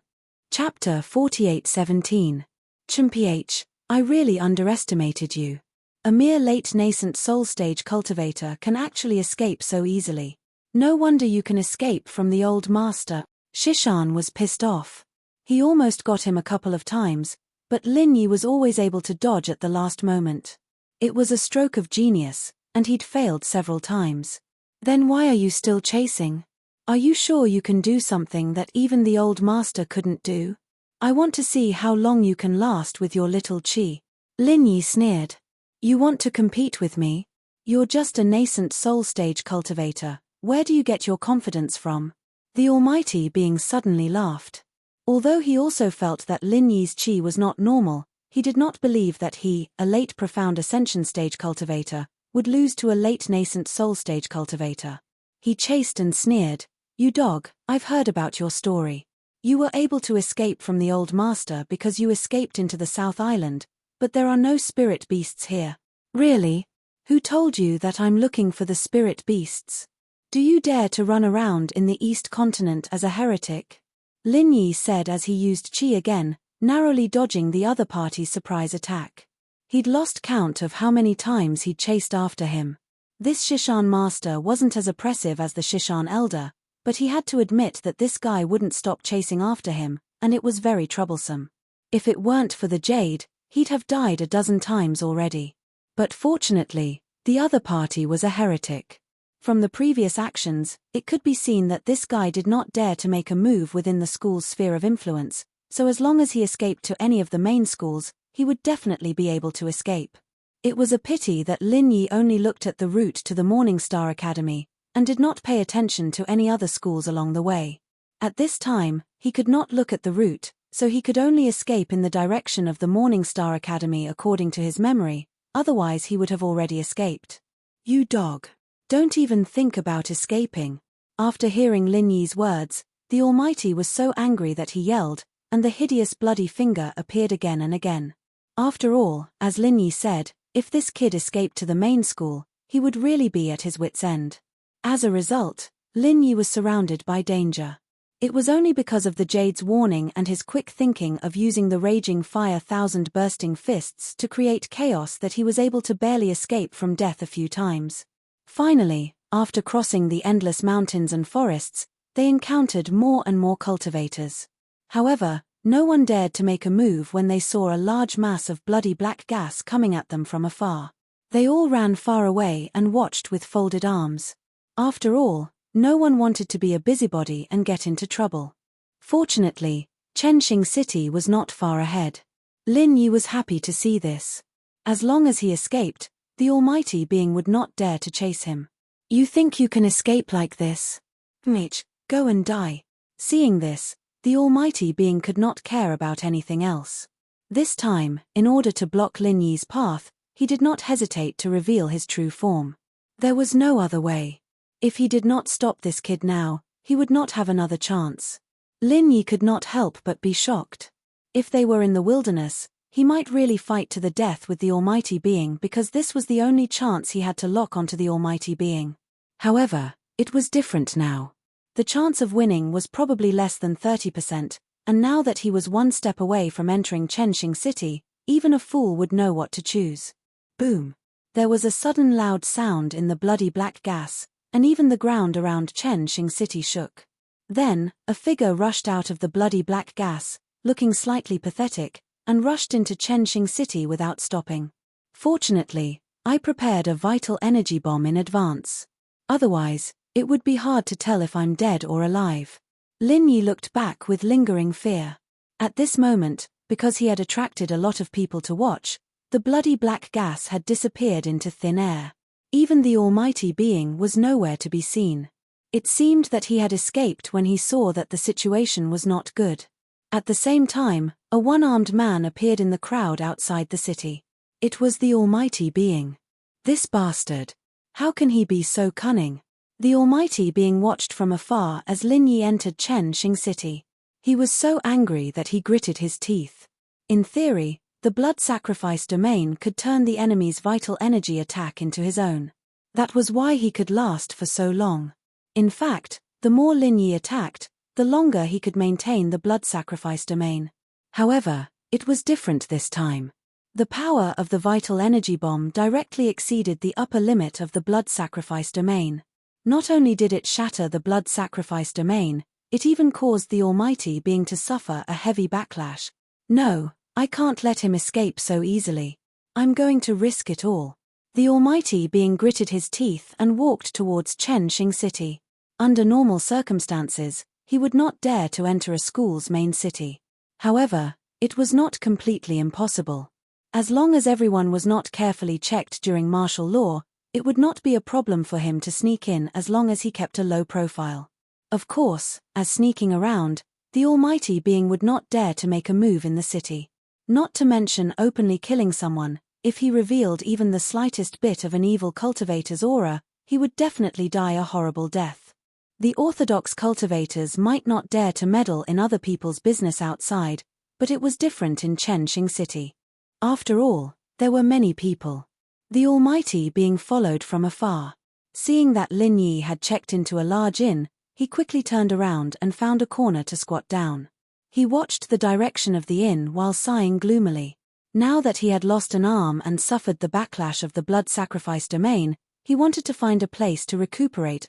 Chapter 48:17. Chimph, I really underestimated you. A mere late nascent soul stage cultivator can actually escape so easily. No wonder you can escape from the old master. Shishan was pissed off. He almost got him a couple of times, but Lin Yi was always able to dodge at the last moment. It was a stroke of genius, and he'd failed several times. Then why are you still chasing? Are you sure you can do something that even the old master couldn't do? I want to see how long you can last with your little chi. Lin Yi sneered. You want to compete with me? You're just a nascent soul stage cultivator. Where do you get your confidence from? The Almighty Being suddenly laughed. Although he also felt that Lin Yi's chi was not normal, he did not believe that he, a late profound ascension stage cultivator, would lose to a late nascent soul stage cultivator. He chased and sneered, "You dog, I've heard about your story. You were able to escape from the old master because you escaped into the South Island, but there are no spirit beasts here." "Really? Who told you that I'm looking for the spirit beasts? Do you dare to run around in the East Continent as a heretic?" Lin Yi said as he used chi again, narrowly dodging the other party's surprise attack. He'd lost count of how many times he'd chased after him. This Shishan master wasn't as oppressive as the Shishan elder, but he had to admit that this guy wouldn't stop chasing after him, and it was very troublesome. If it weren't for the jade, he'd have died a dozen times already. But fortunately, the other party was a heretic. From the previous actions, it could be seen that this guy did not dare to make a move within the school's sphere of influence, so as long as he escaped to any of the main schools, he would definitely be able to escape. It was a pity that Lin Yi only looked at the route to the Morning Star Academy, and did not pay attention to any other schools along the way. At this time, he could not look at the route, so he could only escape in the direction of the Morning Star Academy according to his memory, otherwise he would have already escaped. "You dog. Don't even think about escaping." After hearing Lin Yi's words, the Almighty was so angry that he yelled, and the hideous bloody finger appeared again and again. After all, as Lin Yi said, if this kid escaped to the main school, he would really be at his wit's end. As a result, Lin Yi was surrounded by danger. It was only because of the Jade's warning and his quick thinking of using the raging fire thousand bursting fists to create chaos that he was able to barely escape from death a few times. Finally, after crossing the endless mountains and forests, they encountered more and more cultivators. However, no one dared to make a move when they saw a large mass of bloody black gas coming at them from afar. They all ran far away and watched with folded arms. After all, no one wanted to be a busybody and get into trouble. Fortunately, Chenxing City was not far ahead. Lin Yi was happy to see this. As long as he escaped, the Almighty Being would not dare to chase him. "You think you can escape like this? Enrich, go and die." Seeing this, the Almighty Being could not care about anything else. This time, in order to block Lin Yi's path, he did not hesitate to reveal his true form. There was no other way. If he did not stop this kid now, he would not have another chance. Lin Yi could not help but be shocked. If they were in the wilderness, he might really fight to the death with the Almighty Being because this was the only chance he had to lock onto the Almighty Being. However, it was different now. The chance of winning was probably less than 30%, and now that he was one step away from entering Chenxing City, even a fool would know what to choose. Boom! There was a sudden loud sound in the bloody black gas, and even the ground around Chenxing City shook. Then, a figure rushed out of the bloody black gas, looking slightly pathetic, and rushed into Chenxing City without stopping. "Fortunately, I prepared a vital energy bomb in advance. Otherwise, it would be hard to tell if I'm dead or alive." Lin Yi looked back with lingering fear. At this moment, because he had attracted a lot of people to watch, the bloody black gas had disappeared into thin air. Even the Almighty Being was nowhere to be seen. It seemed that he had escaped when he saw that the situation was not good. At the same time, a one-armed man appeared in the crowd outside the city. It was the Almighty Being. This bastard. How can he be so cunning? The Almighty Being watched from afar as Lin Yi entered Chenxing City. He was so angry that he gritted his teeth. In theory, the blood sacrifice domain could turn the enemy's vital energy attack into his own. That was why he could last for so long. In fact, the more Lin Yi attacked, the longer he could maintain the blood sacrifice domain. However, it was different this time. The power of the vital energy bomb directly exceeded the upper limit of the blood sacrifice domain. Not only did it shatter the blood sacrifice domain, it even caused the Almighty Being to suffer a heavy backlash. "No, I can't let him escape so easily. I'm going to risk it all." The Almighty Being gritted his teeth and walked towards Chenxing City. Under normal circumstances, he would not dare to enter a school's main city. However, it was not completely impossible. As long as everyone was not carefully checked during martial law, it would not be a problem for him to sneak in as long as he kept a low profile. Of course, as sneaking around, the almighty being would not dare to make a move in the city. Not to mention openly killing someone. If he revealed even the slightest bit of an evil cultivator's aura, he would definitely die a horrible death. The orthodox cultivators might not dare to meddle in other people's business outside, but it was different in Chenxing City. After all, there were many people. The almighty being followed from afar. Seeing that Lin Yi had checked into a large inn, he quickly turned around and found a corner to squat down. He watched the direction of the inn while sighing gloomily. Now that he had lost an arm and suffered the backlash of the blood sacrifice domain, he wanted to find a place to recuperate.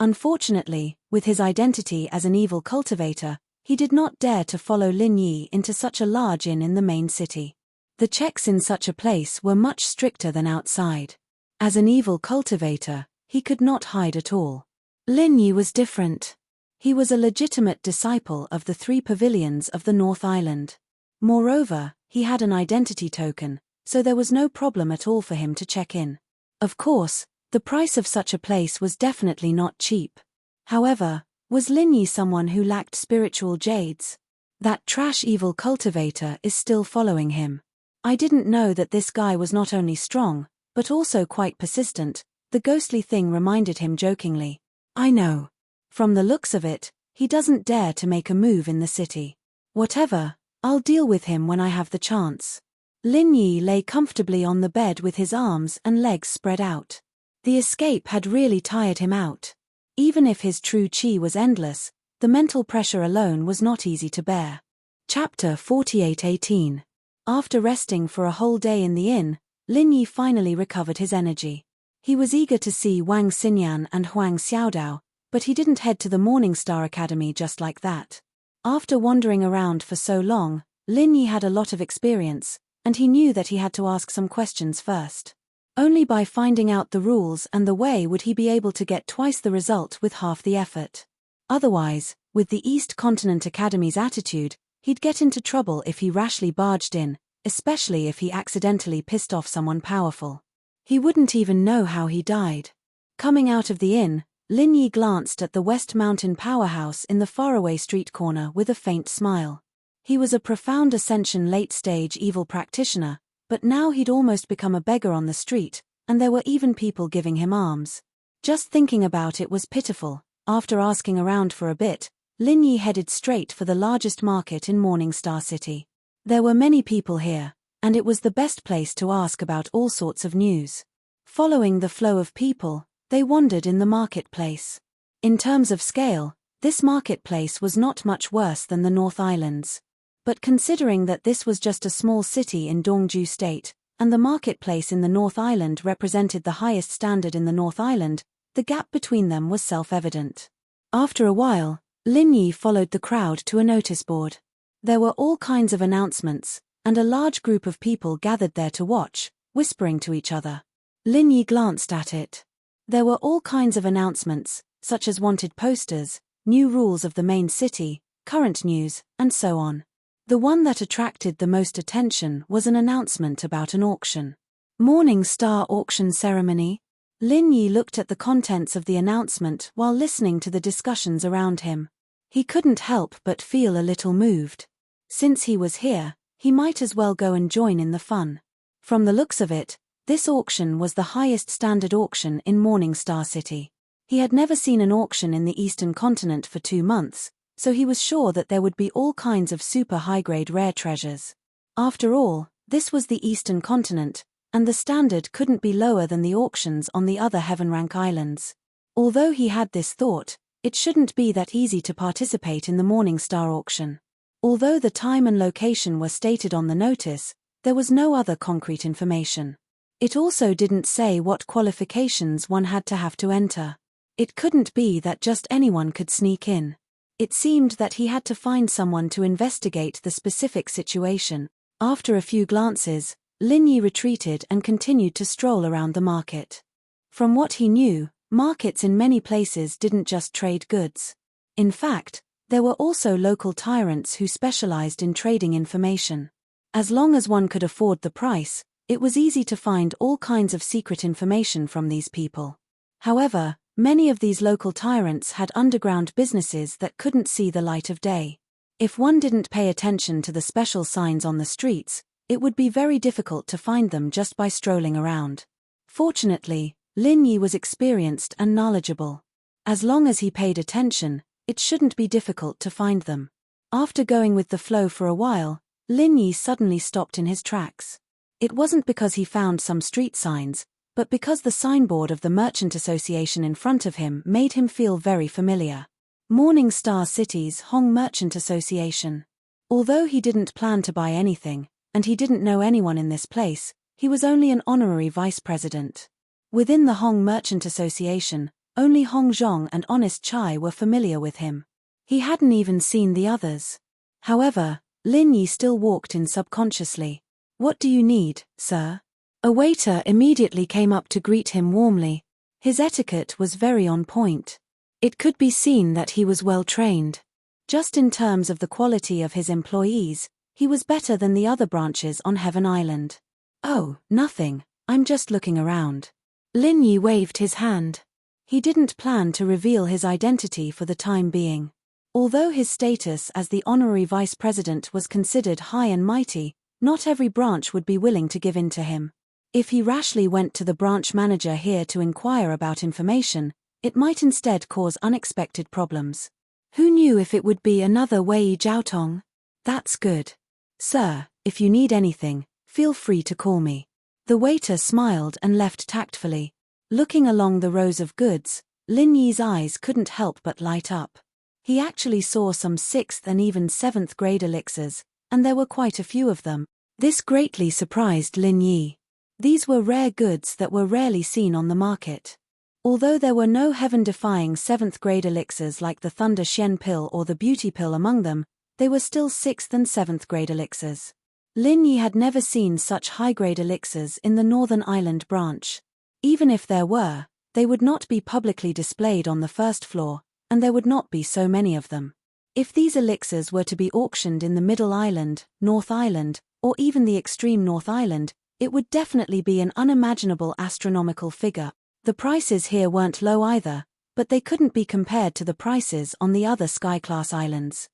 Unfortunately, with his identity as an evil cultivator, he did not dare to follow Lin Yi into such a large inn in the main city. The checks in such a place were much stricter than outside. As an evil cultivator, he could not hide at all. Lin Yi was different. He was a legitimate disciple of the 3 pavilions of the North Island. Moreover, he had an identity token, so there was no problem at all for him to check in. Of course, the price of such a place was definitely not cheap. However, was Lin Yi someone who lacked spiritual jades? That trash evil cultivator is still following him. I didn't know that this guy was not only strong, but also quite persistent, the ghostly thing reminded him jokingly. I know. From the looks of it, he doesn't dare to make a move in the city. Whatever, I'll deal with him when I have the chance. Lin Yi lay comfortably on the bed with his arms and legs spread out. The escape had really tired him out. Even if his true chi was endless, the mental pressure alone was not easy to bear. Chapter 48:18. After resting for a whole day in the inn, Lin Yi finally recovered his energy. He was eager to see Wang Xinyan and Huang Xiaodao, but he didn't head to the Morning Star Academy just like that. After wandering around for so long, Lin Yi had a lot of experience, and he knew that he had to ask some questions first. Only by finding out the rules and the way would he be able to get twice the result with half the effort. Otherwise, with the East Continent Academy's attitude, he'd get into trouble if he rashly barged in, especially if he accidentally pissed off someone powerful. He wouldn't even know how he died. Coming out of the inn, Lin Yi glanced at the West Mountain powerhouse in the faraway street corner with a faint smile. He was a profound ascension late-stage evil practitioner, but now he'd almost become a beggar on the street, and there were even people giving him alms. Just thinking about it was pitiful. After asking around for a bit, Lin Yi headed straight for the largest market in Morning Star City. There were many people here, and it was the best place to ask about all sorts of news. Following the flow of people, they wandered in the marketplace. In terms of scale, this marketplace was not much worse than the North Islands. But considering that this was just a small city in Dongju State, and the marketplace in the North Island represented the highest standard in the North Island, the gap between them was self-evident. After a while, Lin Yi followed the crowd to a notice board. There were all kinds of announcements, and a large group of people gathered there to watch, whispering to each other. Lin Yi glanced at it. There were all kinds of announcements, such as wanted posters, new rules of the main city, current news, and so on. The one that attracted the most attention was an announcement about an auction. Morning Star Auction Ceremony? Lin Yi looked at the contents of the announcement while listening to the discussions around him. He couldn't help but feel a little moved. Since he was here, he might as well go and join in the fun. From the looks of it, this auction was the highest standard auction in Morning Star City. He had never seen an auction in the Eastern Continent for 2 months, so he was sure that there would be all kinds of super high-grade rare treasures. After all, this was the Eastern Continent, and the standard couldn't be lower than the auctions on the other Heavenrank Islands. Although he had this thought, it shouldn't be that easy to participate in the Morning Star auction. Although the time and location were stated on the notice, there was no other concrete information. It also didn't say what qualifications one had to have to enter. It couldn't be that just anyone could sneak in. It seemed that he had to find someone to investigate the specific situation. After a few glances, Lin Yi retreated and continued to stroll around the market. From what he knew, markets in many places didn't just trade goods. In fact, there were also local tyrants who specialized in trading information. As long as one could afford the price, it was easy to find all kinds of secret information from these people. However, many of these local tyrants had underground businesses that couldn't see the light of day. If one didn't pay attention to the special signs on the streets, it would be very difficult to find them just by strolling around. Fortunately, Lin Yi was experienced and knowledgeable. As long as he paid attention, it shouldn't be difficult to find them. After going with the flow for a while, Lin Yi suddenly stopped in his tracks. It wasn't because he found some street signs, but because the signboard of the Merchant Association in front of him made him feel very familiar. Morning Star City's Hong Merchant Association. Although he didn't plan to buy anything, and he didn't know anyone in this place, he was only an honorary vice president. Within the Hong Merchant Association, only Hong Zhong and Honest Chai were familiar with him. He hadn't even seen the others. However, Lin Yi still walked in subconsciously. "What do you need, sir?" A waiter immediately came up to greet him warmly. His etiquette was very on point. It could be seen that he was well trained. Just in terms of the quality of his employees, he was better than the other branches on Heaven Island. "Oh, nothing, I'm just looking around." Lin Yi waved his hand. He didn't plan to reveal his identity for the time being. Although his status as the honorary vice president was considered high and mighty, not every branch would be willing to give in to him. If he rashly went to the branch manager here to inquire about information, it might instead cause unexpected problems. Who knew if it would be another Wei Jiaotong? "That's good. Sir, if you need anything, feel free to call me." The waiter smiled and left tactfully. Looking along the rows of goods, Lin Yi's eyes couldn't help but light up. He actually saw some 6th and even 7th grade elixirs, and there were quite a few of them. This greatly surprised Lin Yi. These were rare goods that were rarely seen on the market. Although there were no heaven-defying 7th grade elixirs like the Thunder Xian pill or the Beauty pill among them, they were still 6th and 7th grade elixirs. Lin Yi had never seen such high-grade elixirs in the Northern Island branch. Even if there were, they would not be publicly displayed on the first floor, and there would not be so many of them. If these elixirs were to be auctioned in the Middle Island, North Island, or even the extreme North Island, it would definitely be an unimaginable astronomical figure. The prices here weren't low either, but they couldn't be compared to the prices on the other sky-class islands.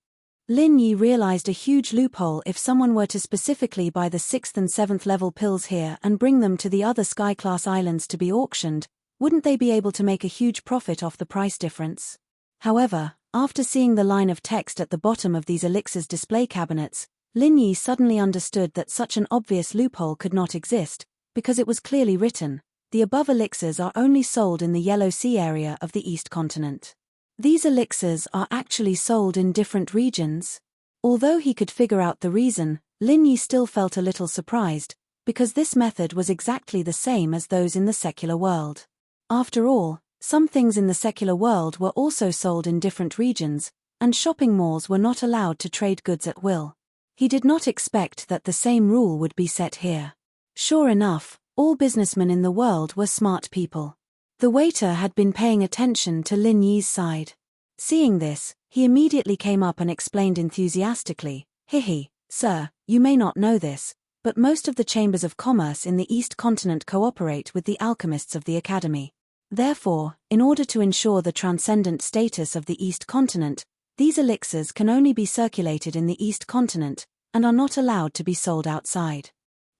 Lin Yi realized a huge loophole. If someone were to specifically buy the 6th and 7th level pills here and bring them to the other sky-class islands to be auctioned, wouldn't they be able to make a huge profit off the price difference? However, after seeing the line of text at the bottom of these elixirs display cabinets, Lin Yi suddenly understood that such an obvious loophole could not exist, because it was clearly written, "The above elixirs are only sold in the Yellow Sea area of the East Continent." These elixirs are actually sold in different regions. Although he could figure out the reason, Lin Yi still felt a little surprised, because this method was exactly the same as those in the secular world. After all, some things in the secular world were also sold in different regions, and shopping malls were not allowed to trade goods at will. He did not expect that the same rule would be set here. Sure enough, all businessmen in the world were smart people. The waiter had been paying attention to Lin Yi's side. Seeing this, he immediately came up and explained enthusiastically, "Hihi, sir, you may not know this, but most of the chambers of commerce in the East Continent cooperate with the alchemists of the Academy. Therefore, in order to ensure the transcendent status of the East Continent, these elixirs can only be circulated in the East Continent, and are not allowed to be sold outside."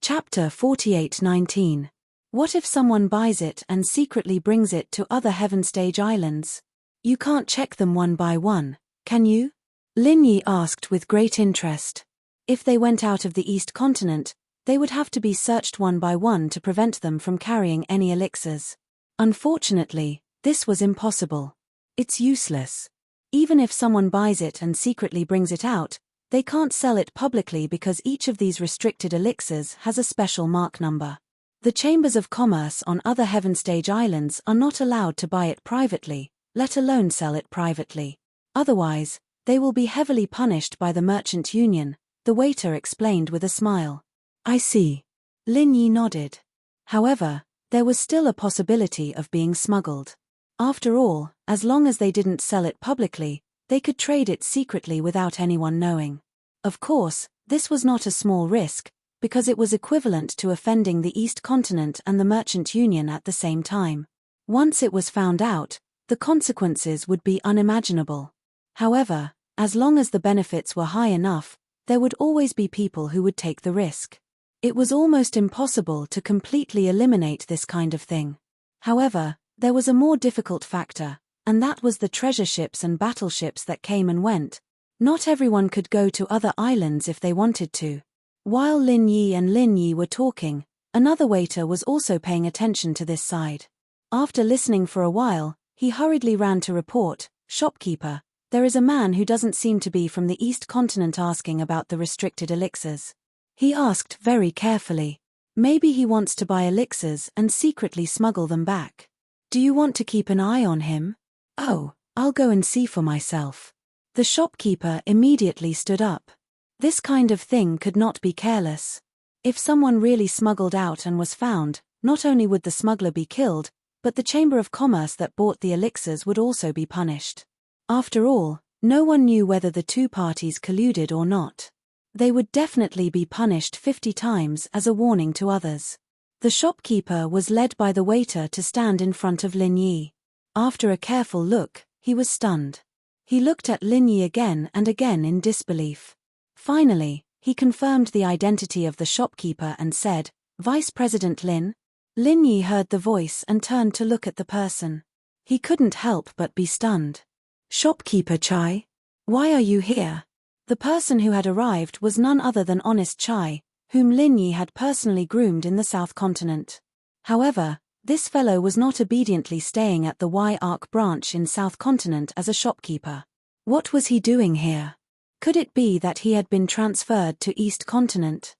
Chapter 48:19. What if someone buys it and secretly brings it to other Heaven Stage islands? You can't check them one by one, can you? Lin Yi asked with great interest. If they went out of the East Continent, they would have to be searched one by one to prevent them from carrying any elixirs. Unfortunately, this was impossible. It's useless. Even if someone buys it and secretly brings it out, they can't sell it publicly because each of these restricted elixirs has a special mark number. The chambers of commerce on other Heaven Stage islands are not allowed to buy it privately, let alone sell it privately. Otherwise, they will be heavily punished by the Merchant Union, the waiter explained with a smile. I see. Lin Yi nodded. However, there was still a possibility of being smuggled. After all, as long as they didn't sell it publicly, they could trade it secretly without anyone knowing. Of course, This was not a small risk, because it was equivalent to offending the East Continent and the Merchant Union at the same time. Once it was found out, the consequences would be unimaginable. However, as long as the benefits were high enough, there would always be people who would take the risk. It was almost impossible to completely eliminate this kind of thing. However, there was a more difficult factor, and that was the treasure ships and battleships that came and went. Not everyone could go to other islands if they wanted to. While Lin Yi and Lin Yi were talking, another waiter was also paying attention to this side. After listening for a while, he hurriedly ran to report, "Shopkeeper, there is a man who doesn't seem to be from the East Continent asking about the restricted elixirs." He asked very carefully. Maybe he wants to buy elixirs and secretly smuggle them back. Do you want to keep an eye on him? Oh, I'll go and see for myself. The shopkeeper immediately stood up. This kind of thing could not be careless. If someone really smuggled out and was found, not only would the smuggler be killed, but the Chamber of Commerce that bought the elixirs would also be punished. After all, no one knew whether the two parties colluded or not. They would definitely be punished 50 times as a warning to others. The shopkeeper was led by the waiter to stand in front of Lin Yi. After a careful look, he was stunned. He looked at Lin Yi again and again in disbelief. Finally, he confirmed the identity of the shopkeeper and said, "Vice President Lin?" Lin Yi heard the voice and turned to look at the person. He couldn't help but be stunned. "Shopkeeper Chai? Why are you here?" The person who had arrived was none other than Honest Chai, whom Lin Yi had personally groomed in the South Continent. However, this fellow was not obediently staying at the Y-Arc branch in South Continent as a shopkeeper. What was he doing here? Could it be that he had been transferred to East Continent?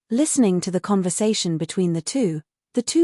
Listening to the conversation between the two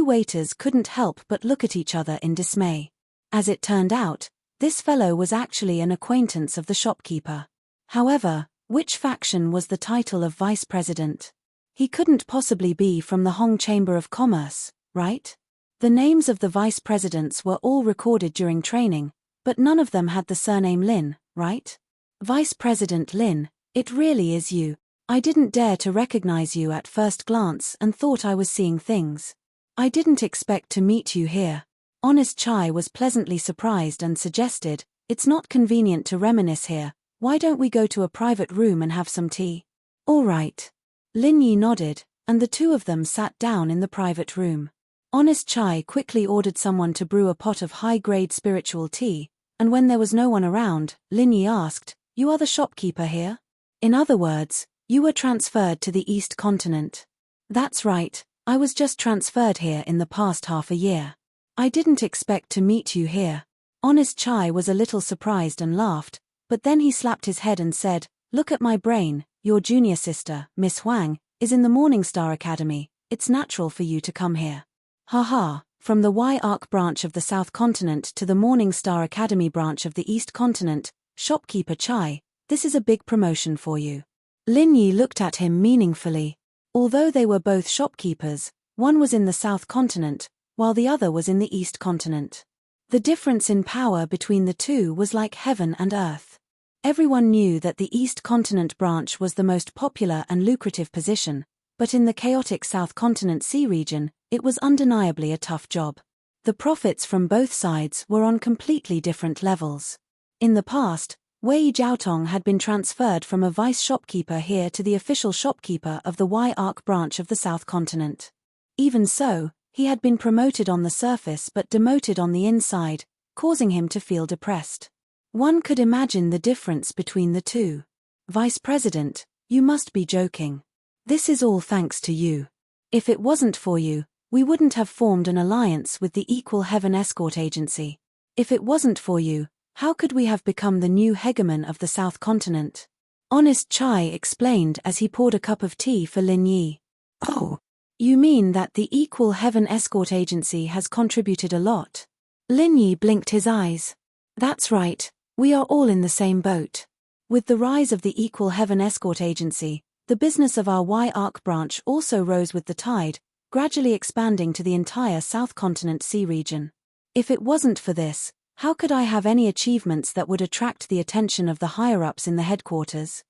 waiters couldn't help but look at each other in dismay. As it turned out, this fellow was actually an acquaintance of the shopkeeper. However, which faction was the title of vice president? He couldn't possibly be from the Hong Chamber of Commerce, right? The names of the vice presidents were all recorded during training, but none of them had the surname Lin, right? Vice President Lin, it really is you. I didn't dare to recognize you at first glance and thought I was seeing things. I didn't expect to meet you here. Honest Chai was pleasantly surprised and suggested, "It's not convenient to reminisce here. Why don't we go to a private room and have some tea?" "All right." Lin Yi nodded, and the two of them sat down in the private room. Honest Chai quickly ordered someone to brew a pot of high-grade spiritual tea, and when there was no one around, Lin Yi asked, "You are the shopkeeper here? In other words, you were transferred to the East Continent." "That's right, I was just transferred here in the past half a year. I didn't expect to meet you here." Honest Chai was a little surprised and laughed, but then he slapped his head and said, "Look at my brain, your junior sister, Miss Huang, is in the Morningstar Academy. It's natural for you to come here." Haha, from the Y-Arc branch of the South Continent to the Morningstar Academy branch of the East Continent, shopkeeper Chai, this is a big promotion for you. Lin Yi looked at him meaningfully. Although they were both shopkeepers, one was in the South Continent, while the other was in the East Continent. The difference in power between the two was like heaven and earth. Everyone knew that the East Continent branch was the most popular and lucrative position, but in the chaotic South Continent sea region, it was undeniably a tough job. The profits from both sides were on completely different levels. In the past, Wei Jiaotong had been transferred from a vice shopkeeper here to the official shopkeeper of the Y-Arc branch of the South Continent. Even so, he had been promoted on the surface but demoted on the inside, causing him to feel depressed. One could imagine the difference between the two. "Vice President, you must be joking. This is all thanks to you. If it wasn't for you, we wouldn't have formed an alliance with the Equal Heaven Escort Agency. If it wasn't for you, how could we have become the new hegemon of the South Continent?" Honest Chai explained as he poured a cup of tea for Lin Yi. "Oh, you mean that the Equal Heaven Escort Agency has contributed a lot?" Lin Yi blinked his eyes. "That's right, we are all in the same boat. With the rise of the Equal Heaven Escort Agency, the business of our Y-Arc branch also rose with the tide, gradually expanding to the entire South Continent sea region. If it wasn't for this, how could I have any achievements that would attract the attention of the higher-ups in the headquarters?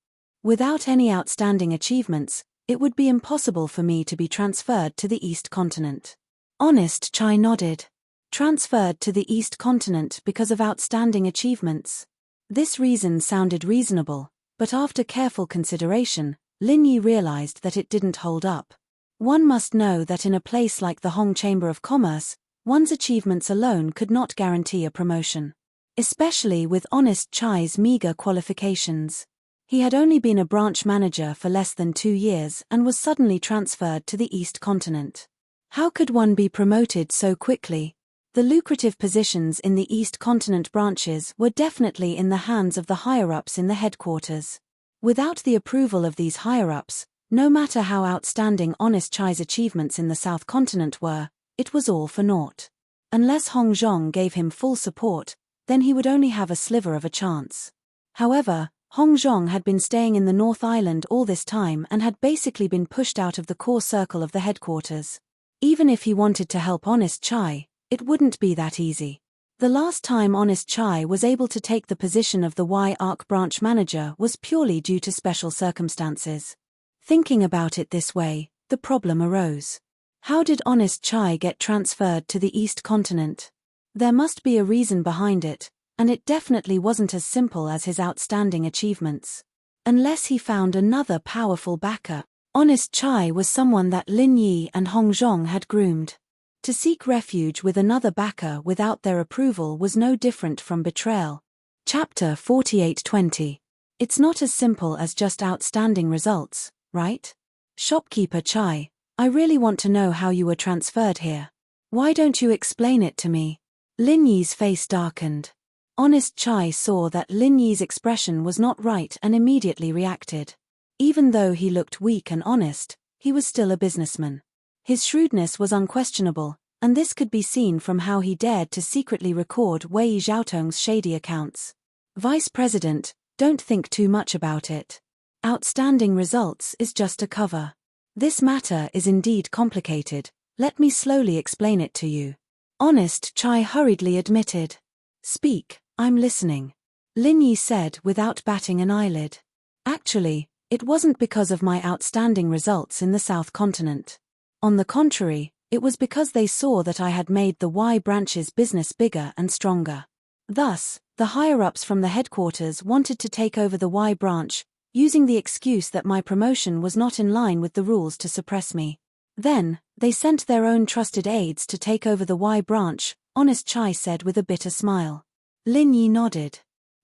Without any outstanding achievements, it would be impossible for me to be transferred to the East Continent. Honest Chai nodded. Transferred to the East Continent because of outstanding achievements. This reason sounded reasonable, but after careful consideration, Lin Yi realized that it didn't hold up. One must know that in a place like the Hong Chamber of Commerce, one's achievements alone could not guarantee a promotion. Especially with Honest Chai's meager qualifications. He had only been a branch manager for less than 2 years and was suddenly transferred to the East Continent. How could one be promoted so quickly? The lucrative positions in the East Continent branches were definitely in the hands of the higher-ups in the headquarters. Without the approval of these higher-ups, no matter how outstanding Honest Chai's achievements in the South Continent were, it was all for naught. Unless Hong Zhong gave him full support, then he would only have a sliver of a chance. However, Hong Zhong had been staying in the North Island all this time and had basically been pushed out of the core circle of the headquarters. Even if he wanted to help Honest Chai, it wouldn't be that easy. The last time Honest Chai was able to take the position of the Y-Arc branch manager was purely due to special circumstances. Thinking about it this way, the problem arose. How did Honest Chai get transferred to the East Continent? There must be a reason behind it, and it definitely wasn't as simple as his outstanding achievements. Unless he found another powerful backer, Honest Chai was someone that Lin Yi and Hong Zhong had groomed. To seek refuge with another backer without their approval was no different from betrayal. Chapter 48:20. It's not as simple as just outstanding results, right? Shopkeeper Chai, I really want to know how you were transferred here. Why don't you explain it to me? Lin Yi's face darkened. Honest Chai saw that Lin Yi's expression was not right and immediately reacted. Even though he looked weak and honest, he was still a businessman. His shrewdness was unquestionable, and this could be seen from how he dared to secretly record Wei Xiaotong's shady accounts. Vice President, don't think too much about it. Outstanding results is just a cover. This matter is indeed complicated, let me slowly explain it to you. Honest Chai hurriedly admitted. Speak, I'm listening. Lin Yi said without batting an eyelid. Actually, it wasn't because of my outstanding results in the South Continent. On the contrary, it was because they saw that I had made the Y branch's business bigger and stronger. Thus, the higher-ups from the headquarters wanted to take over the Y branch, using the excuse that my promotion was not in line with the rules to suppress me. Then, they sent their own trusted aides to take over the Y branch, Honest Chai said with a bitter smile. Lin Yi nodded.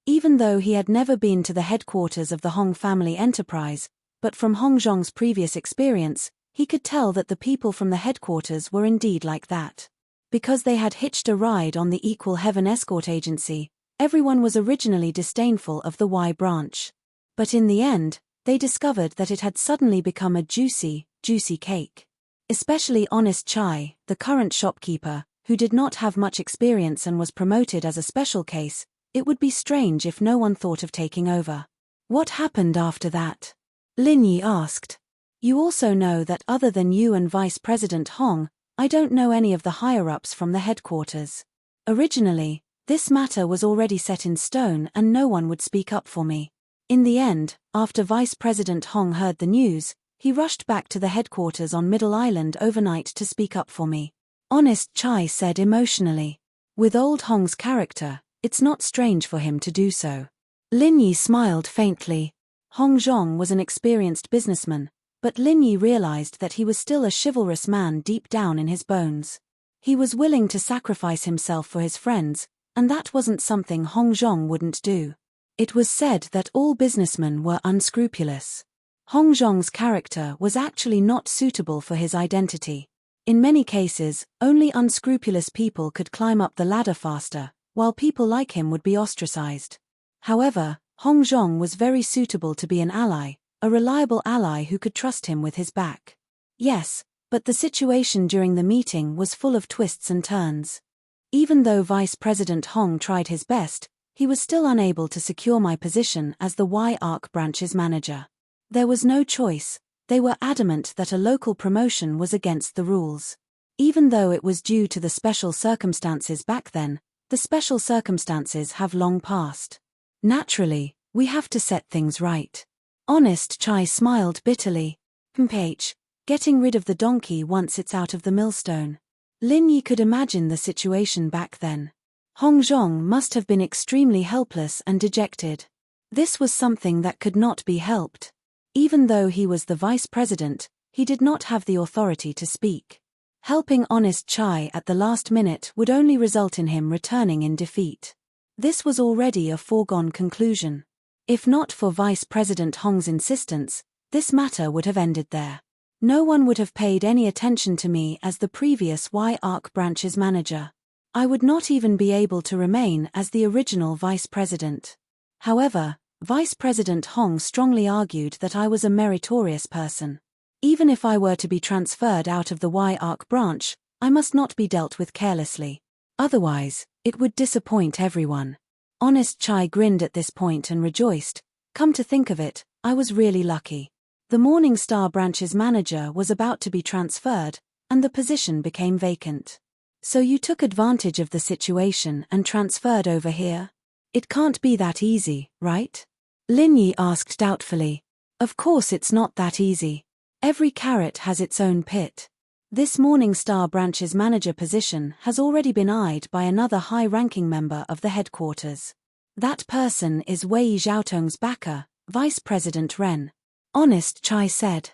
Even though he had never been to the headquarters of the Hong family enterprise, but from Hong Zhong's previous experience, he could tell that the people from the headquarters were indeed like that. Because they had hitched a ride on the Equal Heaven escort agency, everyone was originally disdainful of the Y branch. But in the end, they discovered that it had suddenly become a juicy cake. Especially Honest Chai, the current shopkeeper, who did not have much experience and was promoted as a special case. It would be strange if no one thought of taking over. What happened after that? Lin Yi asked. You also know that other than you and Vice President Hong, I don't know any of the higher-ups from the headquarters. Originally, this matter was already set in stone and no one would speak up for me. In the end, after Vice President Hong heard the news, he rushed back to the headquarters on Middle Island overnight to speak up for me. Honest Chai said emotionally. With old Hong's character, it's not strange for him to do so. Lin Yi smiled faintly. Hong Zhong was an experienced businessman, but Lin Yi realized that he was still a chivalrous man deep down in his bones. He was willing to sacrifice himself for his friends, and that wasn't something Hong Zhong wouldn't do. It was said that all businessmen were unscrupulous. Hong Zhong's character was actually not suitable for his identity. In many cases, only unscrupulous people could climb up the ladder faster, while people like him would be ostracized. However, Hong Zhong was very suitable to be an ally, a reliable ally who could trust him with his back. Yes, but the situation during the meeting was full of twists and turns. Even though Vice President Hong tried his best, he was still unable to secure my position as the Y-Arc branch's manager. There was no choice. They were adamant that a local promotion was against the rules. Even though it was due to the special circumstances back then, the special circumstances have long passed. Naturally, we have to set things right. Honest Chai smiled bitterly. Getting rid of the donkey once it's out of the millstone. Lin Yi could imagine the situation back then. Hong Zhong must have been extremely helpless and dejected. This was something that could not be helped. Even though he was the vice president, he did not have the authority to speak. Helping Honest Chai at the last minute would only result in him returning in defeat. This was already a foregone conclusion. If not for Vice President Hong's insistence, this matter would have ended there. No one would have paid any attention to me as the previous Y-Arc branch's manager. I would not even be able to remain as the original vice president. However, Vice President Hong strongly argued that I was a meritorious person. Even if I were to be transferred out of the Y-Arc branch, I must not be dealt with carelessly. Otherwise, it would disappoint everyone. Honest Chai grinned at this point and rejoiced. Come to think of it, I was really lucky. The Morning Star branch's manager was about to be transferred, and the position became vacant. So you took advantage of the situation and transferred over here? It can't be that easy, right? Lin Yi asked doubtfully. Of course it's not that easy. Every carrot has its own pit. This Morning Star branch's manager position has already been eyed by another high-ranking member of the headquarters. That person is Wei Xiaotong's backer, Vice President Ren. Honest Chai said.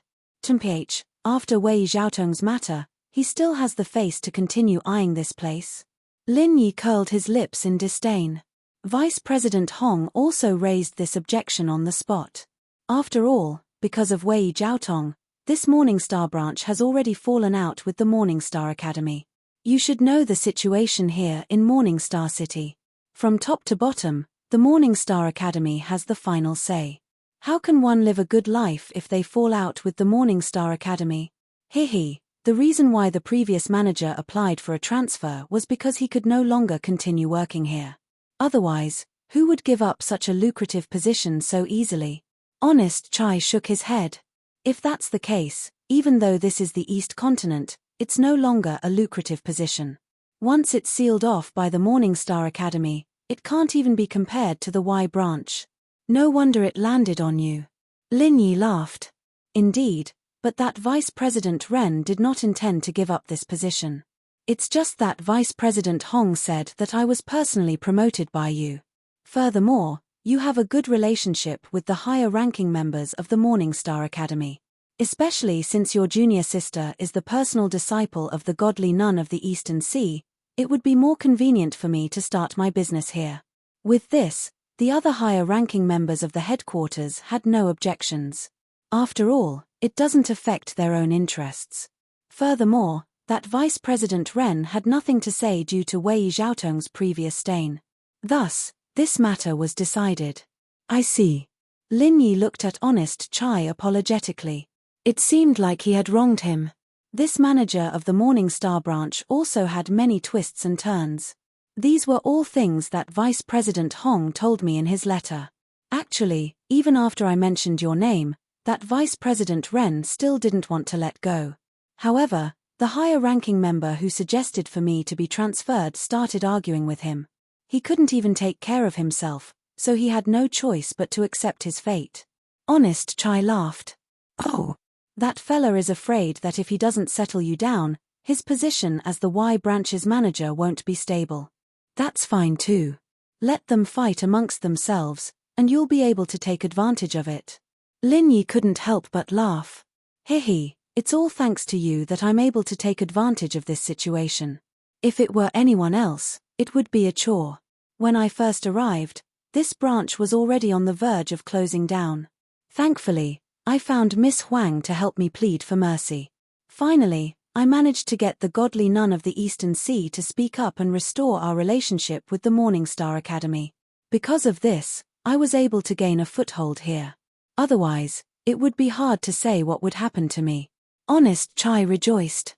After Wei Xiaotong's matter, he still has the face to continue eyeing this place. Lin Yi curled his lips in disdain. Vice President Hong also raised this objection on the spot. After all, because of Wei Xiaotong, this Morning Star branch has already fallen out with the Morning Star Academy. You should know the situation here in Morning Star City. From top to bottom, the Morning Star Academy has the final say. How can one live a good life if they fall out with the Morning Star Academy? The reason why the previous manager applied for a transfer was because he could no longer continue working here. Otherwise, who would give up such a lucrative position so easily? Honest Chai shook his head. If that's the case, even though this is the East Continent, it's no longer a lucrative position. Once it's sealed off by the Morning Star Academy, it can't even be compared to the Y branch. No wonder it landed on you. Lin Yi laughed. Indeed, but that Vice President Ren did not intend to give up this position. It's just that Vice President Hong said that I was personally promoted by you. Furthermore, you have a good relationship with the higher-ranking members of the Morning Star Academy. Especially since your junior sister is the personal disciple of the godly nun of the Eastern Sea, it would be more convenient for me to start my business here. With this, the other higher-ranking members of the headquarters had no objections. After all, it doesn't affect their own interests. Furthermore, that Vice President Ren had nothing to say due to Wei Xiaotong's previous stain. Thus, this matter was decided. I see. Lin Yi looked at Honest Chai apologetically. It seemed like he had wronged him. This manager of the Morning Star branch also had many twists and turns. These were all things that Vice President Hong told me in his letter. Actually, even after I mentioned your name, that Vice President Ren still didn't want to let go. However, the higher-ranking member who suggested for me to be transferred started arguing with him. He couldn't even take care of himself, so he had no choice but to accept his fate. Honest Chai laughed. Oh, that fella is afraid that if he doesn't settle you down, his position as the Y branch's manager won't be stable. That's fine too. Let them fight amongst themselves, and you'll be able to take advantage of it. Lin Yi couldn't help but laugh. It's all thanks to you that I'm able to take advantage of this situation. If it were anyone else, it would be a chore. When I first arrived, this branch was already on the verge of closing down. Thankfully, I found Miss Huang to help me plead for mercy. Finally, I managed to get the godly nun of the Eastern Sea to speak up and restore our relationship with the Morning Star Academy. Because of this, I was able to gain a foothold here. Otherwise, it would be hard to say what would happen to me. Honest Chai rejoiced.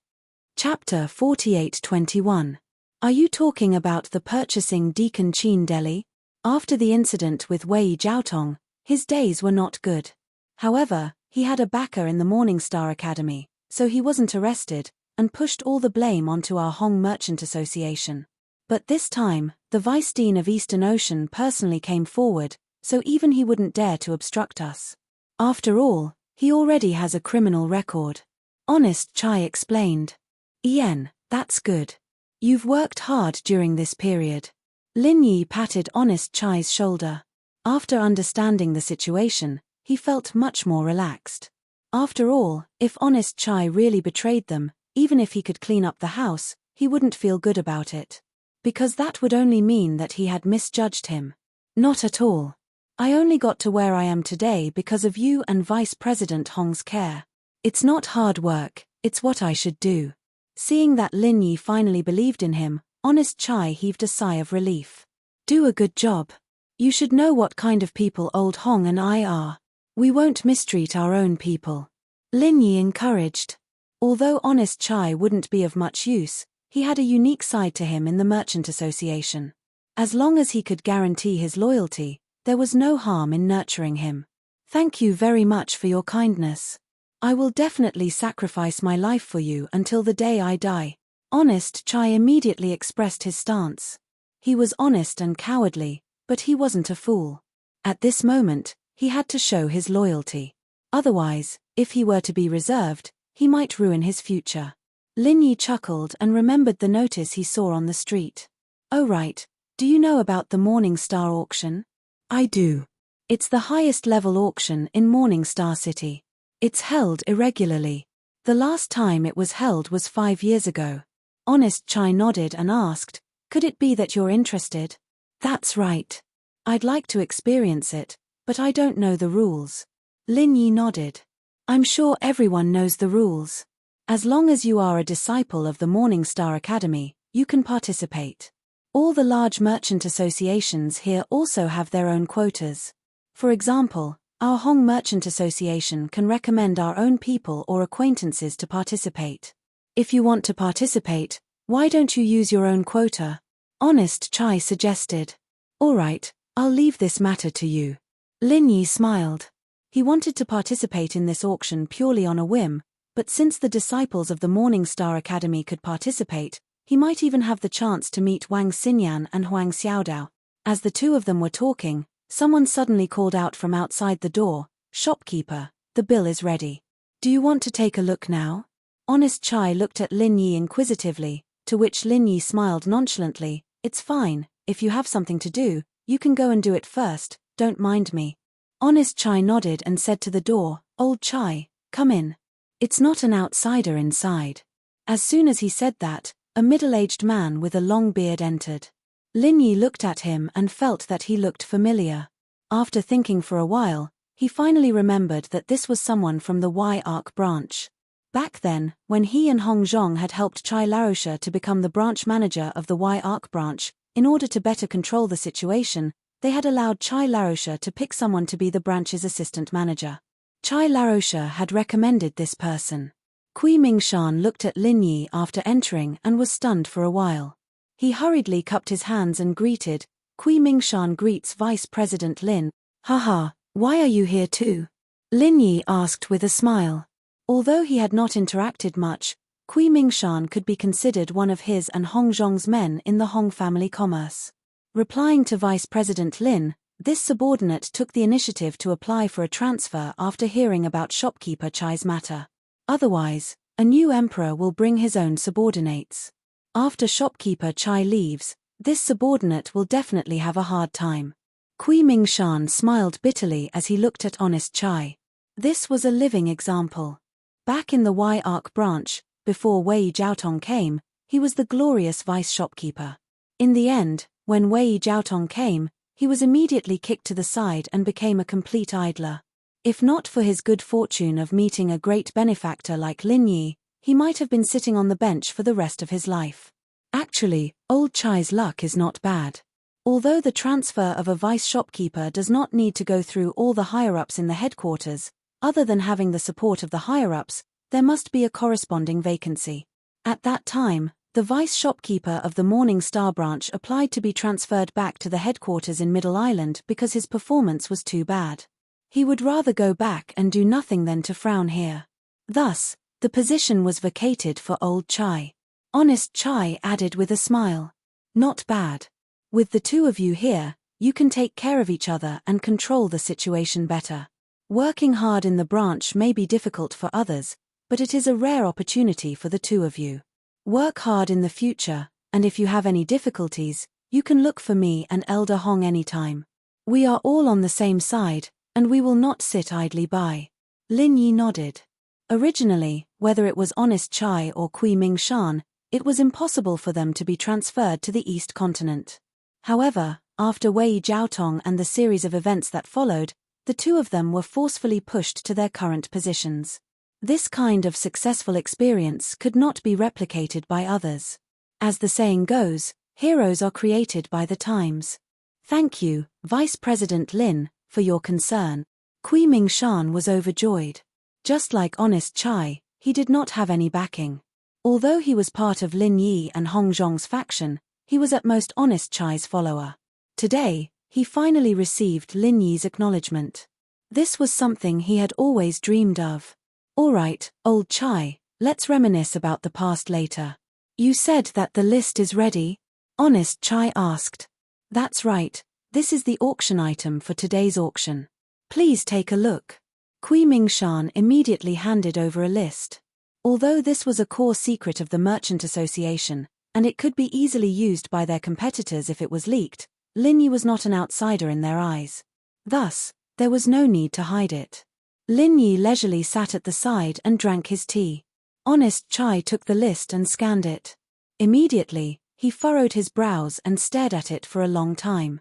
Chapter 48-21. Are you talking about the purchasing Deacon Qin Deli? After the incident with Wei Xiaotong, his days were not good. However, he had a backer in the Morning Star Academy, so he wasn't arrested, and pushed all the blame onto our Hong Merchant Association. But this time, the Vice Dean of Eastern Ocean personally came forward, so even he wouldn't dare to obstruct us. After all, he already has a criminal record. Honest Chai explained. Ian, that's good. You've worked hard during this period. Lin Yi patted Honest Chai's shoulder. After understanding the situation, he felt much more relaxed. After all, if Honest Chai really betrayed them, even if he could clean up the house, he wouldn't feel good about it. Because that would only mean that he had misjudged him. Not at all. I only got to where I am today because of you and Vice President Hong's care. It's not hard work, it's what I should do. Seeing that Lin Yi finally believed in him, Honest Chai heaved a sigh of relief. Do a good job. You should know what kind of people old Hong and I are. We won't mistreat our own people. Lin Yi encouraged. Although Honest Chai wouldn't be of much use, he had a unique side to him in the Merchant Association. As long as he could guarantee his loyalty, there was no harm in nurturing him. Thank you very much for your kindness. I will definitely sacrifice my life for you until the day I die. Honest Chai immediately expressed his stance. He was honest and cowardly, but he wasn't a fool. At this moment, he had to show his loyalty. Otherwise, if he were to be reserved, he might ruin his future. Lin Yi chuckled and remembered the notice he saw on the street. Oh right, do you know about the Morning Star auction? I do. It's the highest level auction in Morning Star City. It's held irregularly. The last time it was held was 5 years ago. Honest Chai nodded and asked, could it be that you're interested? That's right. I'd like to experience it, but I don't know the rules. Lin Yi nodded. I'm sure everyone knows the rules. As long as you are a disciple of the Morning Star Academy, you can participate. All the large merchant associations here also have their own quotas. For example, our Hong Merchant Association can recommend our own people or acquaintances to participate. If you want to participate, why don't you use your own quota? Honest Chai suggested. All right, I'll leave this matter to you. Lin Yi smiled. He wanted to participate in this auction purely on a whim, but since the disciples of the Morning Star Academy could participate, he might even have the chance to meet Wang Xinyan and Huang Xiaodao. As the two of them were talking, someone suddenly called out from outside the door, "Shopkeeper, the bill is ready. Do you want to take a look now?" Honest Chai looked at Lin Yi inquisitively, to which Lin Yi smiled nonchalantly. It's fine, if you have something to do, you can go and do it first, don't mind me. Honest Chai nodded and said to the door, Old Chai, come in. It's not an outsider inside. As soon as he said that, a middle-aged man with a long beard entered. Lin Yi looked at him and felt that he looked familiar. After thinking for a while, he finally remembered that this was someone from the Y-Arc branch. Back then, when he and Hong Zhong had helped Chai Laroche to become the branch manager of the Y-Arc branch, in order to better control the situation, they had allowed Chai Laroche to pick someone to be the branch's assistant manager. Chai Laroche had recommended this person. Kui Mingshan looked at Lin Yi after entering and was stunned for a while. He hurriedly cupped his hands and greeted. Kui Mingshan greets Vice President Lin. Haha, why are you here too? Lin Yi asked with a smile. Although he had not interacted much, Kui Mingshan could be considered one of his and Hong Zhong's men in the Hong family commerce. Replying to Vice President Lin, this subordinate took the initiative to apply for a transfer after hearing about shopkeeper Chai's matter. Otherwise, a new emperor will bring his own subordinates. After shopkeeper Chai leaves, this subordinate will definitely have a hard time. Kui Mingshan smiled bitterly as he looked at Honest Chai. This was a living example. Back in the Y-Arc branch, before Wei Jiaotong came, he was the glorious vice shopkeeper. In the end, when Wei Jiaotong came, he was immediately kicked to the side and became a complete idler. If not for his good fortune of meeting a great benefactor like Lin Yi, he might have been sitting on the bench for the rest of his life. Actually, old Chai's luck is not bad. Although the transfer of a vice shopkeeper does not need to go through all the higher-ups in the headquarters, other than having the support of the higher-ups, there must be a corresponding vacancy. At that time, the vice shopkeeper of the Morning Star branch applied to be transferred back to the headquarters in Middle Island because his performance was too bad. He would rather go back and do nothing than to frown here. Thus, the position was vacated for old Chai. Honest Chai added with a smile. Not bad. With the two of you here, you can take care of each other and control the situation better. Working hard in the branch may be difficult for others, but it is a rare opportunity for the two of you. Work hard in the future, and if you have any difficulties, you can look for me and Elder Hong anytime. We are all on the same side, and we will not sit idly by. Lin Yi nodded. Originally, whether it was Honest Chai or Kui Ming Shan, it was impossible for them to be transferred to the East Continent. However, after Wei Jiaotong and the series of events that followed, the two of them were forcefully pushed to their current positions. This kind of successful experience could not be replicated by others. As the saying goes, heroes are created by the times. Thank you, Vice President Lin, for your concern. Kui Ming Shan was overjoyed. Just like Honest Chai, he did not have any backing. Although he was part of Lin Yi and Hong Zhong's faction, he was at most Honest Chai's follower. Today, he finally received Lin Yi's acknowledgement. This was something he had always dreamed of. All right, old Chai, let's reminisce about the past later. You said that the list is ready? Honest Chai asked. That's right, this is the auction item for today's auction. Please take a look. Kui Ming Shan immediately handed over a list. Although this was a core secret of the Merchant Association, and it could be easily used by their competitors if it was leaked, Lin Yi was not an outsider in their eyes. Thus, there was no need to hide it. Lin Yi leisurely sat at the side and drank his tea. Honest Chai took the list and scanned it. Immediately, he furrowed his brows and stared at it for a long time.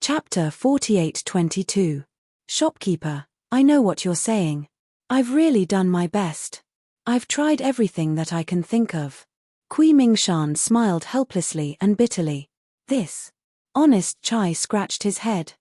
Chapter 48:22. Shopkeeper, I know what you're saying. I've really done my best. I've tried everything that I can think of. Kui Ming Shan smiled helplessly and bitterly. This. Honest Chai scratched his head.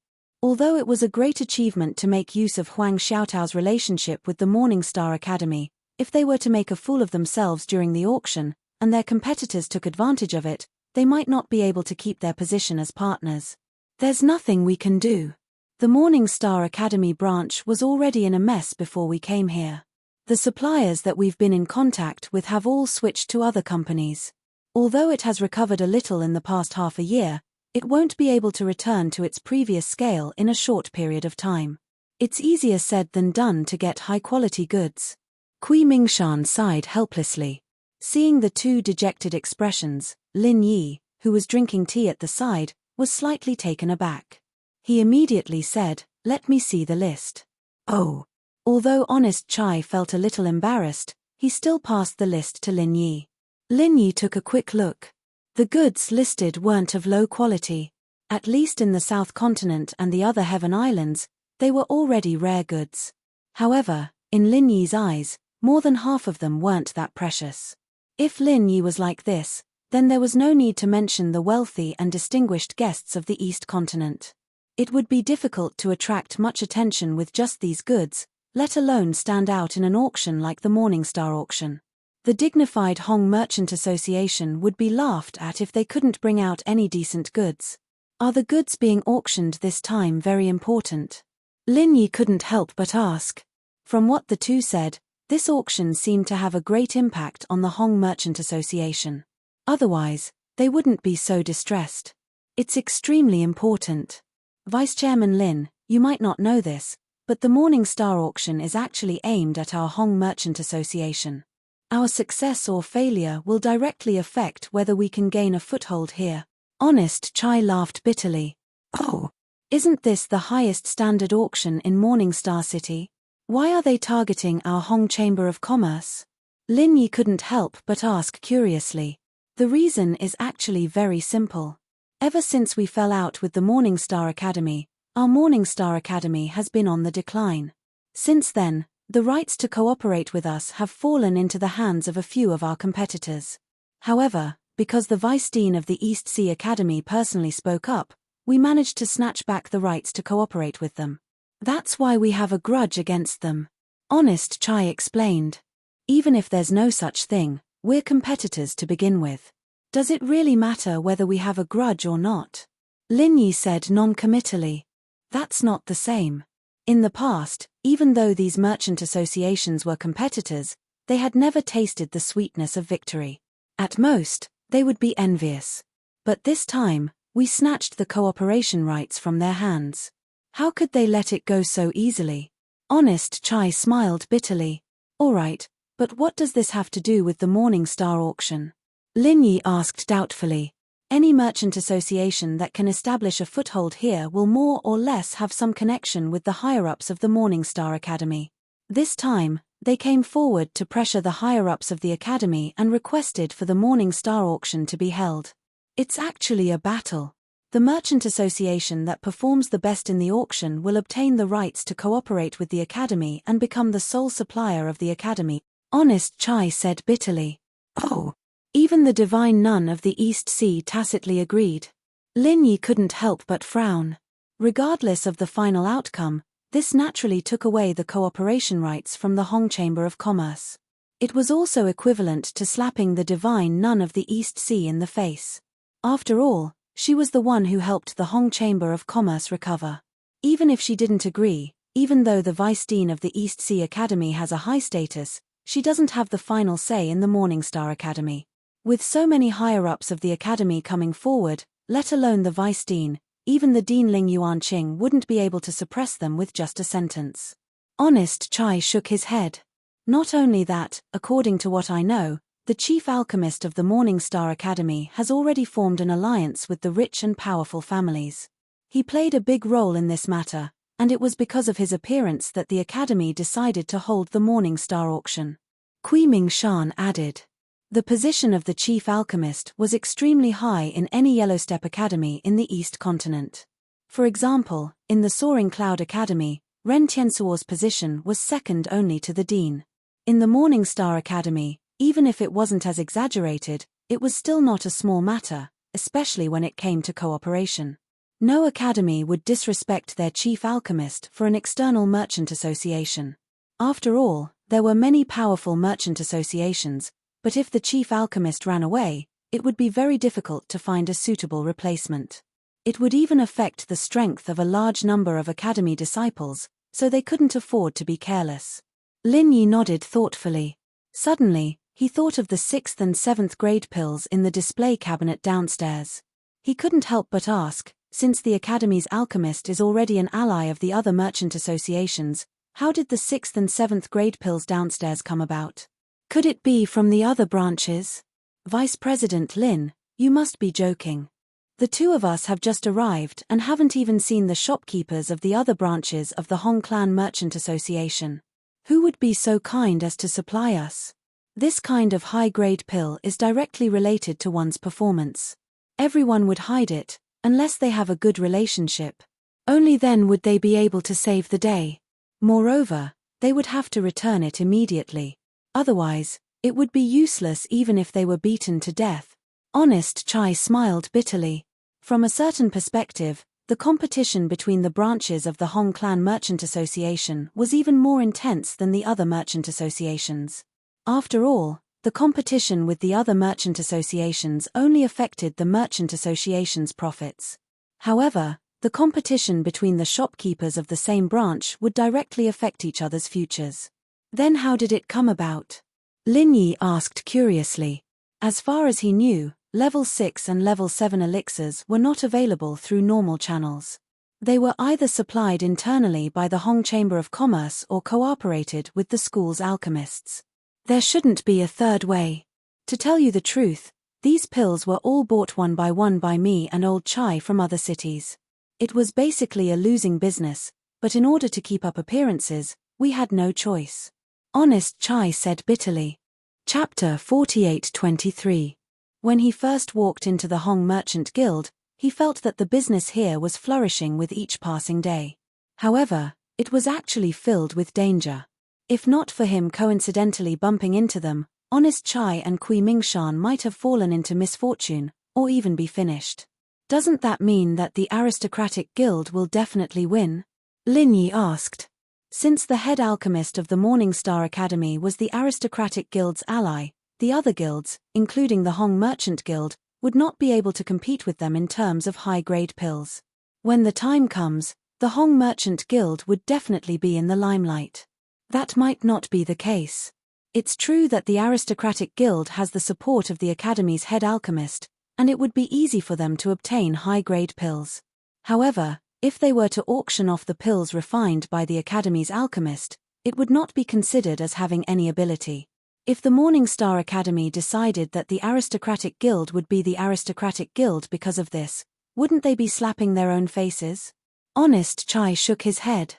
Although it was a great achievement to make use of Huang Xiaotao's relationship with the Morning Star Academy, if they were to make a fool of themselves during the auction, and their competitors took advantage of it, they might not be able to keep their position as partners. There's nothing we can do. The Morning Star Academy branch was already in a mess before we came here. The suppliers that we've been in contact with have all switched to other companies. Although it has recovered a little in the past half a year, it won't be able to return to its previous scale in a short period of time. It's easier said than done to get high-quality goods. Kui Ming Shan sighed helplessly. Seeing the two dejected expressions, Lin Yi, who was drinking tea at the side, was slightly taken aback. He immediately said, "Let me see the list." Oh. Although Honest Chai felt a little embarrassed, he still passed the list to Lin Yi. Lin Yi took a quick look. The goods listed weren't of low quality. At least in the South Continent and the other Heaven Islands, they were already rare goods. However, in Lin Yi's eyes, more than half of them weren't that precious. If Lin Yi was like this, then there was no need to mention the wealthy and distinguished guests of the East Continent. It would be difficult to attract much attention with just these goods, let alone stand out in an auction like the Morning Star auction. The dignified Hong Merchant Association would be laughed at if they couldn't bring out any decent goods. Are the goods being auctioned this time very important? Lin Yi couldn't help but ask. From what the two said, this auction seemed to have a great impact on the Hong Merchant Association. Otherwise, they wouldn't be so distressed. It's extremely important. Vice Chairman Lin, you might not know this, but the Morning Star auction is actually aimed at our Hong Merchant Association. Our success or failure will directly affect whether we can gain a foothold here. Honest Chai laughed bitterly. Oh, isn't this the highest standard auction in Morning Star City? Why are they targeting our Hong Chamber of Commerce? Lin Yi couldn't help but ask curiously. The reason is actually very simple. Ever since we fell out with the Morning Star Academy, our Morning Star Academy has been on the decline. Since then, the rights to cooperate with us have fallen into the hands of a few of our competitors. However, because the Vice Dean of the East Sea Academy personally spoke up, we managed to snatch back the rights to cooperate with them. That's why we have a grudge against them. Honest Chai explained. Even if there's no such thing, we're competitors to begin with. Does it really matter whether we have a grudge or not? Lin Yi said non-committally. That's not the same. In the past, even though these merchant associations were competitors, they had never tasted the sweetness of victory. At most, they would be envious. But this time, we snatched the cooperation rights from their hands. How could they let it go so easily? Honest Chai smiled bitterly. All right, but what does this have to do with the Morning Star auction? Lin Yi asked doubtfully. Any merchant association that can establish a foothold here will more or less have some connection with the higher-ups of the Morning Star Academy. This time, they came forward to pressure the higher-ups of the Academy and requested for the Morning Star auction to be held. It's actually a battle. The merchant association that performs the best in the auction will obtain the rights to cooperate with the Academy and become the sole supplier of the Academy, Honest Chai said bitterly. Oh! Even the divine nun of the East Sea tacitly agreed. Lin Yi couldn't help but frown. Regardless of the final outcome, this naturally took away the cooperation rights from the Hong Chamber of Commerce. It was also equivalent to slapping the divine nun of the East Sea in the face. After all, she was the one who helped the Hong Chamber of Commerce recover. Even if she didn't agree, even though the Vice Dean of the East Sea Academy has a high status, she doesn't have the final say in the Morning Star Academy. With so many higher-ups of the Academy coming forward, let alone the Vice Dean, even the Dean Ling Yuanqing wouldn't be able to suppress them with just a sentence. Honest Chai shook his head. Not only that, according to what I know, the chief alchemist of the Morning Star Academy has already formed an alliance with the rich and powerful families. He played a big role in this matter, and it was because of his appearance that the Academy decided to hold the Morning Star auction. Kui Ming Shan added. The position of the chief alchemist was extremely high in any Yellowstep Academy in the East Continent. For example, in the Soaring Cloud Academy, Ren Tiansuo's position was second only to the dean. In the Morning Star Academy, even if it wasn't as exaggerated, it was still not a small matter, especially when it came to cooperation. No academy would disrespect their chief alchemist for an external merchant association. After all, there were many powerful merchant associations, but if the chief alchemist ran away, it would be very difficult to find a suitable replacement. It would even affect the strength of a large number of academy disciples, so they couldn't afford to be careless. Lin Yi nodded thoughtfully. Suddenly, he thought of the 6th and 7th grade pills in the display cabinet downstairs. He couldn't help but ask, since the Academy's alchemist is already an ally of the other merchant associations, how did the 6th and 7th grade pills downstairs come about? Could it be from the other branches? Vice President Lin, you must be joking. The two of us have just arrived and haven't even seen the shopkeepers of the other branches of the Hong Clan Merchant Association. Who would be so kind as to supply us? This kind of high-grade pill is directly related to one's performance. Everyone would hide it, unless they have a good relationship. Only then would they be able to save the day. Moreover, they would have to return it immediately. Otherwise, it would be useless even if they were beaten to death. Honest Chai smiled bitterly. From a certain perspective, the competition between the branches of the Hong Clan Merchant Association was even more intense than the other merchant associations. After all, the competition with the other merchant associations only affected the merchant association's profits. However, the competition between the shopkeepers of the same branch would directly affect each other's futures. Then how did it come about? Lin Yi asked curiously. As far as he knew, Level 6 and Level 7 elixirs were not available through normal channels. They were either supplied internally by the Hong Chamber of Commerce or cooperated with the school's alchemists. There shouldn't be a third way. To tell you the truth, these pills were all bought one by me and Old Chai from other cities. It was basically a losing business, but in order to keep up appearances, we had no choice. Honest Chai said bitterly. Chapter 48-23. When he first walked into the Hong Merchant Guild, he felt that the business here was flourishing with each passing day. However, it was actually filled with danger. If not for him coincidentally bumping into them, Honest Chai and Kui Mingshan might have fallen into misfortune, or even be finished. Doesn't that mean that the aristocratic guild will definitely win? Lin Yi asked. Since the head alchemist of the Morning Star Academy was the aristocratic guild's ally, the other guilds, including the Hong Merchant Guild, would not be able to compete with them in terms of high-grade pills. When the time comes, the Hong Merchant Guild would definitely be in the limelight. That might not be the case. It's true that the aristocratic guild has the support of the Academy's head alchemist, and it would be easy for them to obtain high-grade pills. However, If they were to auction off the pills refined by the Academy's alchemist, it would not be considered as having any ability. If the Morning Star Academy decided that the aristocratic guild would be the aristocratic guild because of this, wouldn't they be slapping their own faces? Honest Chai shook his head.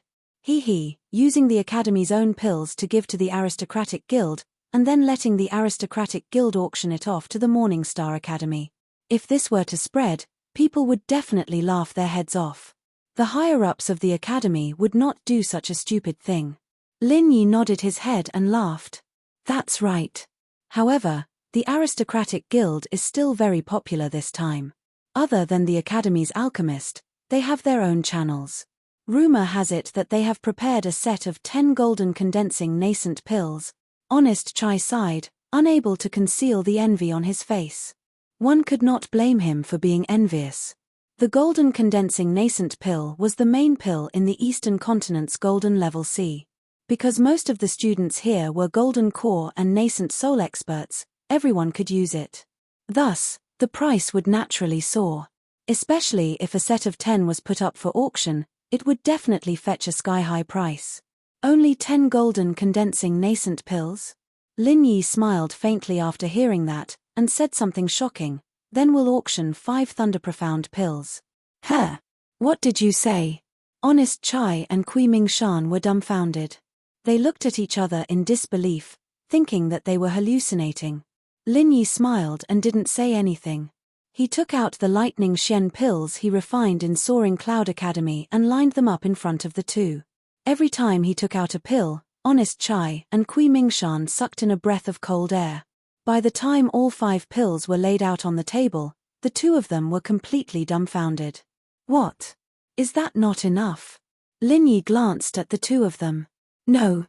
Using the Academy's own pills to give to the aristocratic guild, and then letting the aristocratic guild auction it off to the Morning Star Academy. If this were to spread, people would definitely laugh their heads off. The higher-ups of the Academy would not do such a stupid thing. Lin Yi nodded his head and laughed. That's right. However, the aristocratic guild is still very popular this time. Other than the Academy's alchemist, they have their own channels. Rumor has it that they have prepared a set of 10 golden condensing nascent pills. Honest Chai sighed, unable to conceal the envy on his face. One could not blame him for being envious. The golden condensing nascent pill was the main pill in the Eastern Continent's golden level C. Because most of the students here were golden core and nascent soul experts, everyone could use it. Thus, the price would naturally soar. Especially if a set of 10 was put up for auction, it would definitely fetch a sky-high price. Only 10 golden condensing nascent pills? Lin Yi smiled faintly after hearing that, and said something shocking. Then we'll auction 5 Thunder Profound pills. Huh? What did you say? Honest Chai and Kui Ming Shan were dumbfounded. They looked at each other in disbelief, thinking that they were hallucinating. Lin Yi smiled and didn't say anything. He took out the Lightning Shen pills he refined in Soaring Cloud Academy and lined them up in front of the two. Every time he took out a pill, Honest Chai and Kui Ming Shan sucked in a breath of cold air. By the time all 5 pills were laid out on the table, the two of them were completely dumbfounded. What? Is that not enough? Lin Yi glanced at the two of them. No.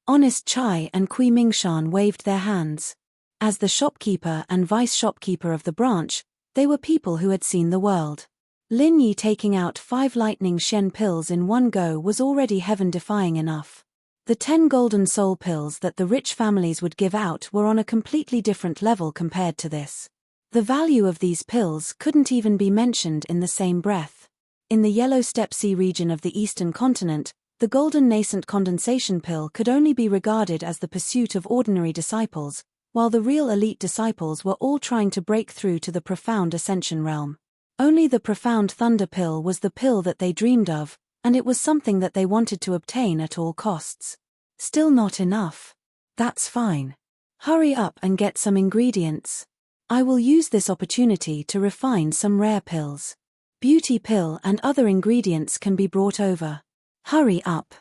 Honest Chai and Kui Ming Shan waved their hands. As the shopkeeper and vice shopkeeper of the branch, they were people who had seen the world. Lin Yi taking out 5 Lightning Shen pills in one go was already heaven-defying enough. The 10 golden soul pills that the rich families would give out were on a completely different level compared to this. The value of these pills couldn't even be mentioned in the same breath. In the Yellow Steppe Sea region of the Eastern Continent, the golden nascent condensation pill could only be regarded as the pursuit of ordinary disciples, while the real elite disciples were all trying to break through to the profound ascension realm. Only the profound thunder pill was the pill that they dreamed of, and it was something that they wanted to obtain at all costs. Still not enough. That's fine. Hurry up and get some ingredients. I will use this opportunity to refine some rare pills. Beauty pill and other ingredients can be brought over. Hurry up.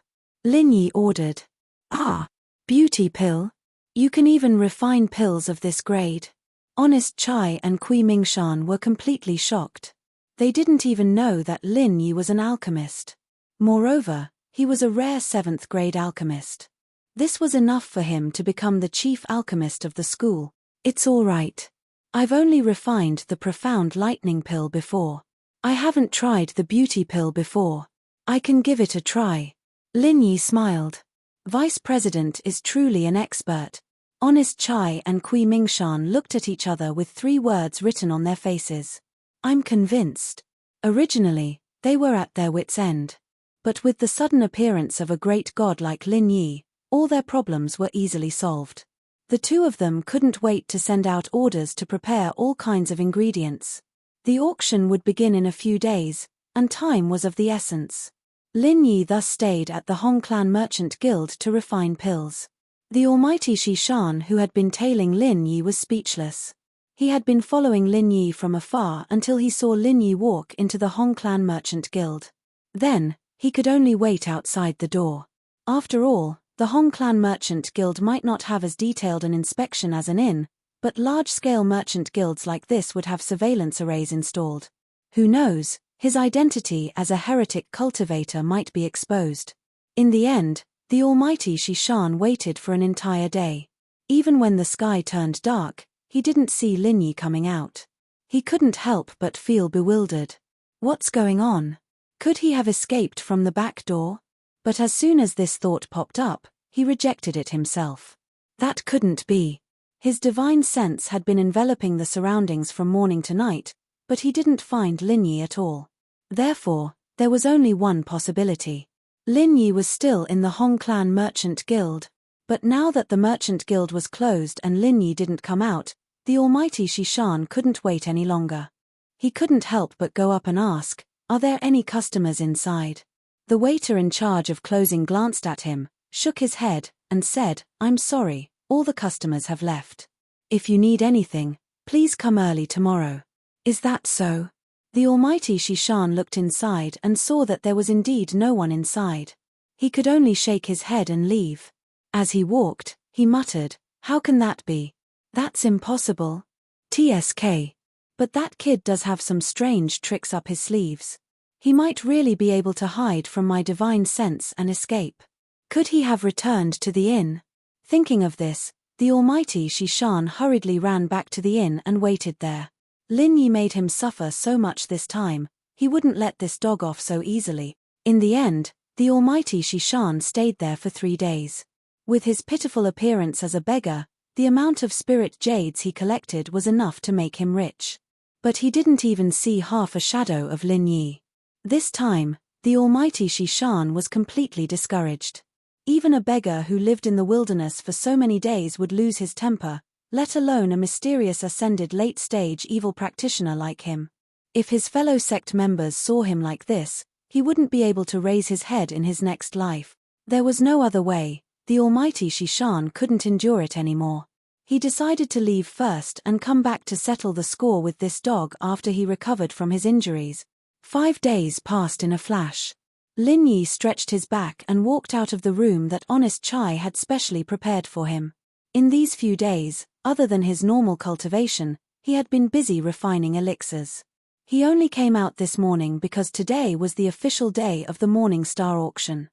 Lin Yi ordered. Ah, beauty pill? You can even refine pills of this grade. Honest Chai and Kui Ming Shan were completely shocked. They didn't even know that Lin Yi was an alchemist. Moreover, he was a rare 7th grade alchemist. This was enough for him to become the chief alchemist of the school. It's all right. I've only refined the profound lightning pill before. I haven't tried the beauty pill before. I can give it a try. Lin Yi smiled. Vice President is truly an expert. Honest Chai and Kui Ming Shan looked at each other with 3 words written on their faces. I'm convinced. Originally, they were at their wits' end. But with the sudden appearance of a great god like Lin Yi, all their problems were easily solved. The two of them couldn't wait to send out orders to prepare all kinds of ingredients. The auction would begin in a few days, and time was of the essence. Lin Yi thus stayed at the Hong Clan Merchant Guild to refine pills. The almighty Shi Shan, who had been tailing Lin Yi, was speechless. He had been following Lin Yi from afar until he saw Lin Yi walk into the Hong Clan Merchant Guild. Then, he could only wait outside the door. After all, the Hong Clan Merchant Guild might not have as detailed an inspection as an inn, but large-scale merchant guilds like this would have surveillance arrays installed. Who knows, his identity as a heretic cultivator might be exposed. In the end, the almighty Shi Shan waited for an entire day. Even when the sky turned dark, he didn't see Lin Yi coming out. He couldn't help but feel bewildered. What's going on? Could he have escaped from the back door? But as soon as this thought popped up, he rejected it himself. That couldn't be. His divine sense had been enveloping the surroundings from morning to night, but he didn't find Lin Yi at all. Therefore, There was only one possibility. Lin Yi was still in the Hong Clan Merchant Guild. But now that the Merchant Guild was closed and Lin Yi didn't come out, the almighty Shishan couldn't wait any longer. He couldn't help but go up and ask, "Are there any customers inside?" The waiter in charge of closing glanced at him, shook his head, and said, "I'm sorry, all the customers have left. If you need anything, please come early tomorrow." "Is that so?" The almighty Shishan looked inside and saw that there was indeed no one inside. He could only shake his head and leave. As he walked, he muttered, "How can that be? That's impossible. TSK. But that kid does have some strange tricks up his sleeves. He might really be able to hide from my divine sense and escape. Could he have returned to the inn?" Thinking of this, the almighty Shishan hurriedly ran back to the inn and waited there. Lin Yi made him suffer so much this time, he wouldn't let this dog off so easily. In the end, the almighty Shishan stayed there for 3 days. With his pitiful appearance as a beggar, the amount of spirit jades he collected was enough to make him rich. But he didn't even see half a shadow of Lin Yi. This time, the almighty Shishan was completely discouraged. Even a beggar who lived in the wilderness for so many days would lose his temper, let alone a mysterious ascended late-stage evil practitioner like him. If his fellow sect members saw him like this, he wouldn't be able to raise his head in his next life. There was no other way. The almighty Shishan couldn't endure it anymore. He decided to leave first and come back to settle the score with this dog after he recovered from his injuries. 5 days passed in a flash. Lin Yi stretched his back and walked out of the room that Honest Chai had specially prepared for him. In these few days, other than his normal cultivation, he had been busy refining elixirs. He only came out this morning because today was the official day of the Morning Star auction.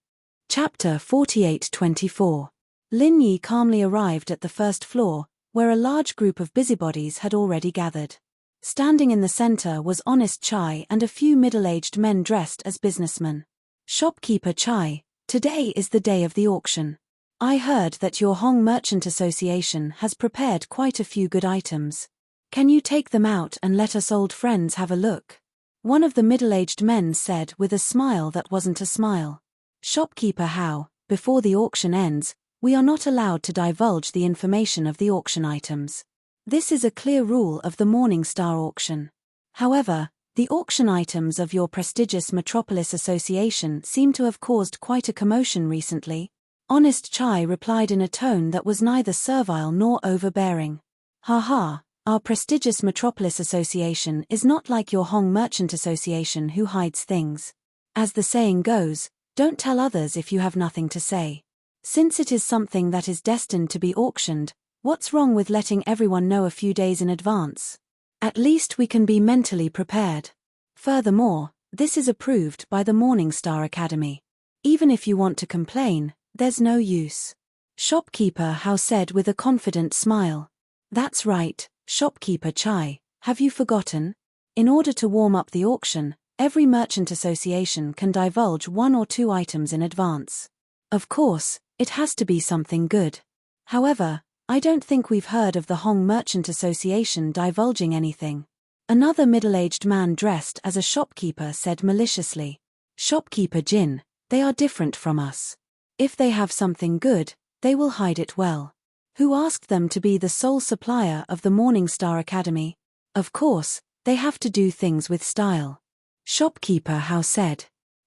Chapter 48-24. Lin Yi calmly arrived at the first floor, where a large group of busybodies had already gathered. Standing in the center was Honest Chai and a few middle-aged men dressed as businessmen. "Shopkeeper Chai, today is the day of the auction. I heard that your Hong Merchant Association has prepared quite a few good items. Can you take them out and let us old friends have a look?" One of the middle-aged men said with a smile that wasn't a smile. "Shopkeeper How, before the auction ends, we are not allowed to divulge the information of the auction items. This is a clear rule of the Morning Star auction. However, the auction items of your prestigious Metropolis Association seem to have caused quite a commotion recently." Honest Chai replied in a tone that was neither servile nor overbearing. "Ha ha, our prestigious Metropolis Association is not like your Hong Merchant Association who hides things. As the saying goes, don't tell others if you have nothing to say. Since it is something that is destined to be auctioned, what's wrong with letting everyone know a few days in advance? At least we can be mentally prepared. Furthermore, this is approved by the Morning Star Academy. Even if you want to complain, there's no use." Shopkeeper How said with a confident smile. "That's right, Shopkeeper Chai, have you forgotten? In order to warm up the auction, every merchant association can divulge 1 or 2 items in advance. Of course, it has to be something good. However, I don't think we've heard of the Hong Merchant Association divulging anything." Another middle-aged man dressed as a shopkeeper said maliciously. "Shopkeeper Jin, they are different from us. If they have something good, they will hide it well. Who asked them to be the sole supplier of the Morning Star Academy? Of course, they have to do things with style." Shopkeeper How said.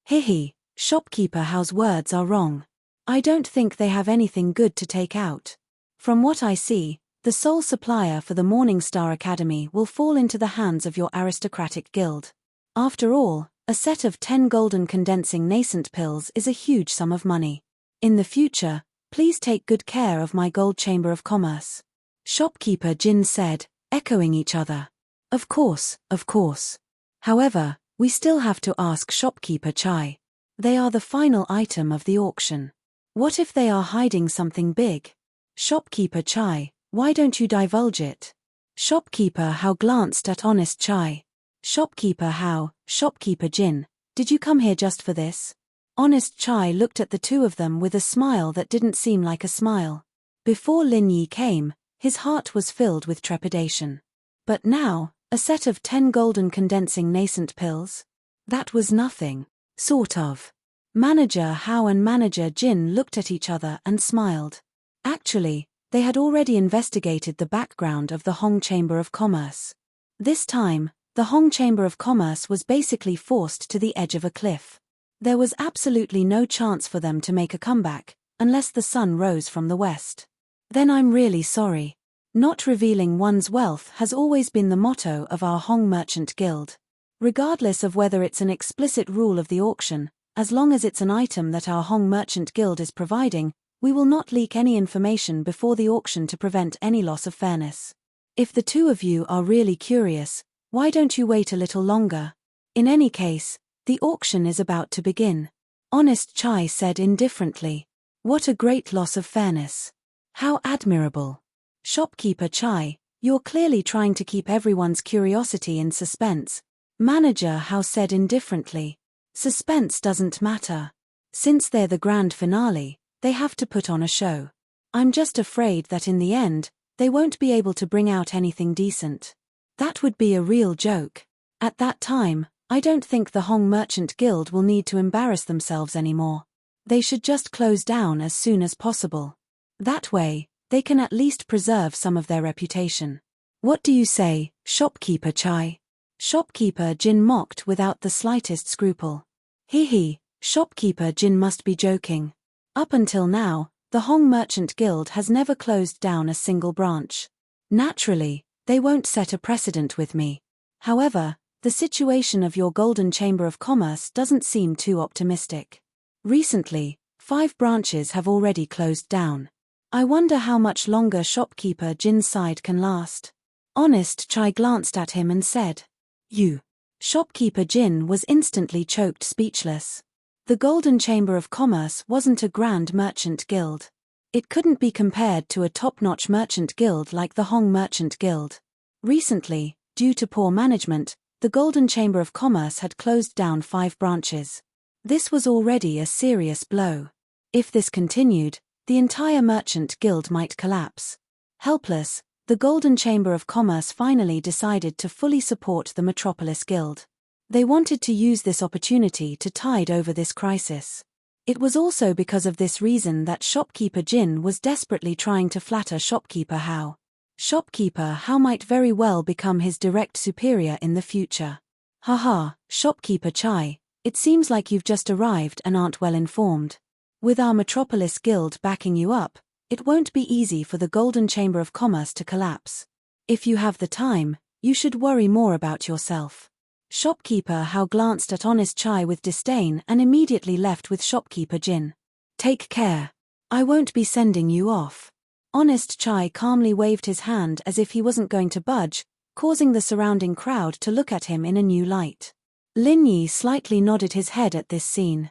"Hihi, Shopkeeper How's words are wrong. I don't think they have anything good to take out. From what I see, the sole supplier for the Morning Star Academy will fall into the hands of your aristocratic guild. After all, a set of 10 golden condensing nascent pills is a huge sum of money. In the future, please take good care of my gold chamber of commerce." Shopkeeper Jin said, echoing each other. Of course, of course. However, we still have to ask Shopkeeper Chai. They are the final item of the auction. What if they are hiding something big? Shopkeeper Chai, why don't you divulge it?" Shopkeeper How glanced at Honest Chai. "Shopkeeper How, Shopkeeper Jin, did you come here just for this?" Honest Chai looked at the two of them with a smile that didn't seem like a smile. Before Lin Yi came, his heart was filled with trepidation. But now, a set of 10 golden condensing nascent pills? That was nothing. Sort of. Manager Hao and Manager Jin looked at each other and smiled. Actually, they had already investigated the background of the Hong Chamber of Commerce. This time, the Hong Chamber of Commerce was basically forced to the edge of a cliff. There was absolutely no chance for them to make a comeback, unless the sun rose from the west. Then I'm really sorry. Not revealing one's wealth has always been the motto of our Hong Merchant Guild. Regardless of whether it's an explicit rule of the auction, as long as it's an item that our Hong Merchant Guild is providing, we will not leak any information before the auction to prevent any loss of fairness. If the two of you are really curious, why don't you wait a little longer? In any case, the auction is about to begin. Honest Chai said indifferently. What a great loss of fairness. How admirable. Shopkeeper Chai, you're clearly trying to keep everyone's curiosity in suspense. Manager Hao said indifferently. Suspense doesn't matter. Since they're the grand finale, they have to put on a show. I'm just afraid that in the end, they won't be able to bring out anything decent. That would be a real joke. At that time, I don't think the Hong Merchant Guild will need to embarrass themselves anymore. They should just close down as soon as possible. That way, they can at least preserve some of their reputation. What do you say, Shopkeeper Chai? Shopkeeper Jin mocked without the slightest scruple. Hee, Shopkeeper Jin must be joking. Up until now, the Hong Merchant Guild has never closed down a single branch. Naturally, they won't set a precedent with me. However, the situation of your Golden Chamber of Commerce doesn't seem too optimistic. Recently, 5 branches have already closed down. I wonder how much longer Shopkeeper Jin's side can last. Honest Chai glanced at him and said, You. Shopkeeper Jin was instantly choked speechless. The Golden Chamber of Commerce wasn't a grand merchant guild. It couldn't be compared to a top-notch merchant guild like the Hong Merchant Guild. Recently, due to poor management, the Golden Chamber of Commerce had closed down 5 branches. This was already a serious blow. If this continued, the entire merchant guild might collapse. Helpless, the Golden Chamber of Commerce finally decided to fully support the Metropolis Guild. They wanted to use this opportunity to tide over this crisis. It was also because of this reason that Shopkeeper Jin was desperately trying to flatter Shopkeeper Hao. Shopkeeper Hao might very well become his direct superior in the future. Haha, Shopkeeper Chai, it seems like you've just arrived and aren't well informed. With our Metropolis Guild backing you up, it won't be easy for the Golden Chamber of Commerce to collapse. If you have the time, you should worry more about yourself. Shopkeeper Hao glanced at Honest Chai with disdain and immediately left with Shopkeeper Jin. Take care. I won't be sending you off. Honest Chai calmly waved his hand as if he wasn't going to budge, causing the surrounding crowd to look at him in a new light. Lin Yi slightly nodded his head at this scene.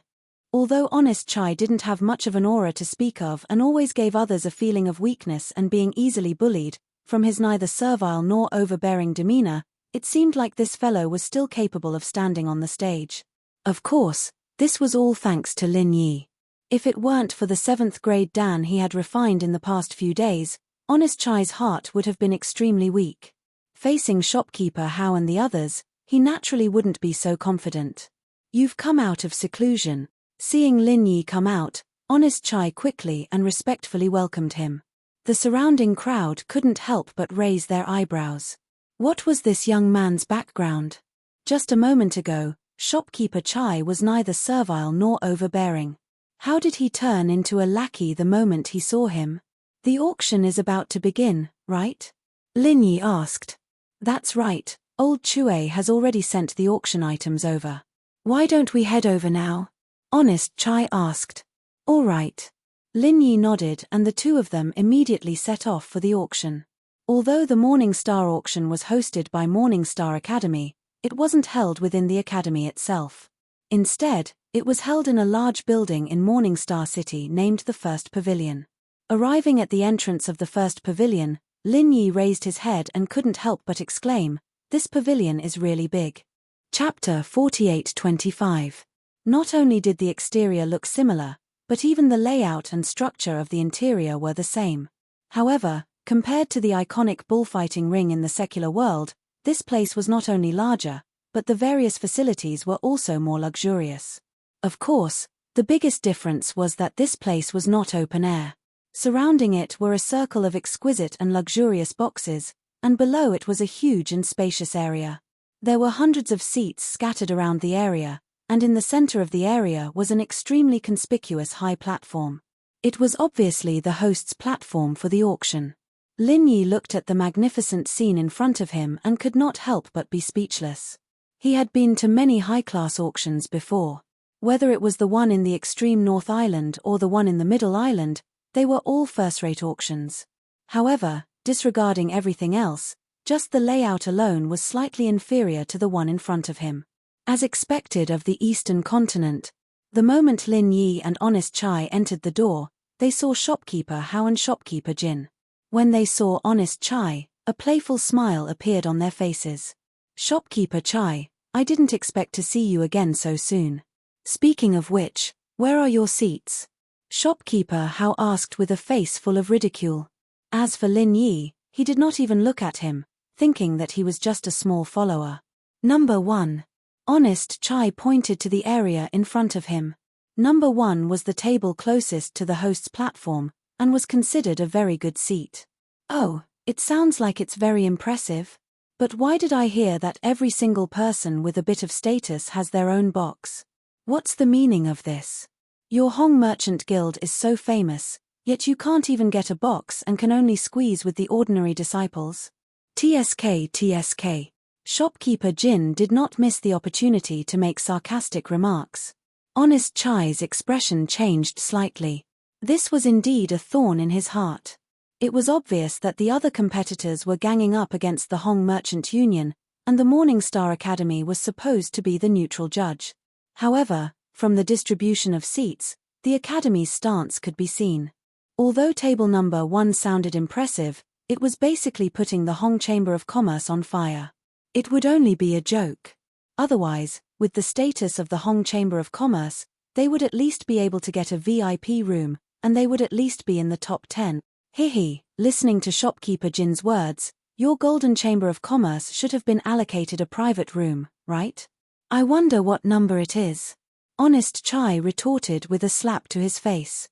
Although Honest Chai didn't have much of an aura to speak of and always gave others a feeling of weakness and being easily bullied, from his neither servile nor overbearing demeanor, it seemed like this fellow was still capable of standing on the stage. Of course, this was all thanks to Lin Yi. If it weren't for the 7th grade Dan he had refined in the past few days, Honest Chai's heart would have been extremely weak. Facing Shopkeeper Hao and the others, he naturally wouldn't be so confident. You've come out of seclusion. Seeing Lin Yi come out, Honest Chai quickly and respectfully welcomed him. The surrounding crowd couldn't help but raise their eyebrows. What was this young man's background? Just a moment ago, Shopkeeper Chai was neither servile nor overbearing. How did he turn into a lackey the moment he saw him? The auction is about to begin, right? Lin Yi asked. That's right, old Chue has already sent the auction items over. Why don't we head over now? Honest Chai asked. All right. Lin Yi nodded and the two of them immediately set off for the auction. Although the Morning Star auction was hosted by Morning Star Academy, it wasn't held within the academy itself. Instead, it was held in a large building in Morning Star City named the First Pavilion. Arriving at the entrance of the First Pavilion, Lin Yi raised his head and couldn't help but exclaim, "This pavilion is really big." Chapter 48-25. Not only did the exterior look similar, but even the layout and structure of the interior were the same. However, compared to the iconic bullfighting ring in the secular world, this place was not only larger, but the various facilities were also more luxurious. Of course, the biggest difference was that this place was not open air. Surrounding it were a circle of exquisite and luxurious boxes, and below it was a huge and spacious area. There were hundreds of seats scattered around the area, and in the center of the area was an extremely conspicuous high platform. It was obviously the host's platform for the auction. Lin Yi looked at the magnificent scene in front of him and could not help but be speechless. He had been to many high-class auctions before. Whether it was the one in the extreme North Island or the one in the Middle Island, they were all first-rate auctions. However, disregarding everything else, just the layout alone was slightly inferior to the one in front of him. As expected of the Eastern continent, the moment Lin Yi and Honest Chai entered the door, they saw shopkeeper Hao and shopkeeper Jin. When they saw Honest Chai, a playful smile appeared on their faces. "Shopkeeper Chai, I didn't expect to see you again so soon. Speaking of which, where are your seats?" Shopkeeper Hao asked with a face full of ridicule. As for Lin Yi, he did not even look at him, thinking that he was just a small follower. Number 1. Honest Chai pointed to the area in front of him. Number 1 was the table closest to the host's platform, and was considered a very good seat. "Oh, it sounds like it's very impressive. But why did I hear that every single person with a bit of status has their own box? What's the meaning of this? Your Hong Merchant Guild is so famous, yet you can't even get a box and can only squeeze with the ordinary disciples." TSK. Shopkeeper Jin did not miss the opportunity to make sarcastic remarks. Honest Chai's expression changed slightly. This was indeed a thorn in his heart. It was obvious that the other competitors were ganging up against the Hong Merchant Union, and the Morning Star Academy was supposed to be the neutral judge. However, from the distribution of seats, the Academy's stance could be seen. Although table number 1 sounded impressive, it was basically putting the Hong Chamber of Commerce on fire. It would only be a joke. Otherwise, with the status of the Hong Chamber of Commerce, they would at least be able to get a VIP room, and they would at least be in the top 10. Listening to shopkeeper Jin's words, your Golden Chamber of Commerce should have been allocated a private room, right? I wonder what number it is. Honest Chai retorted with a slap to his face.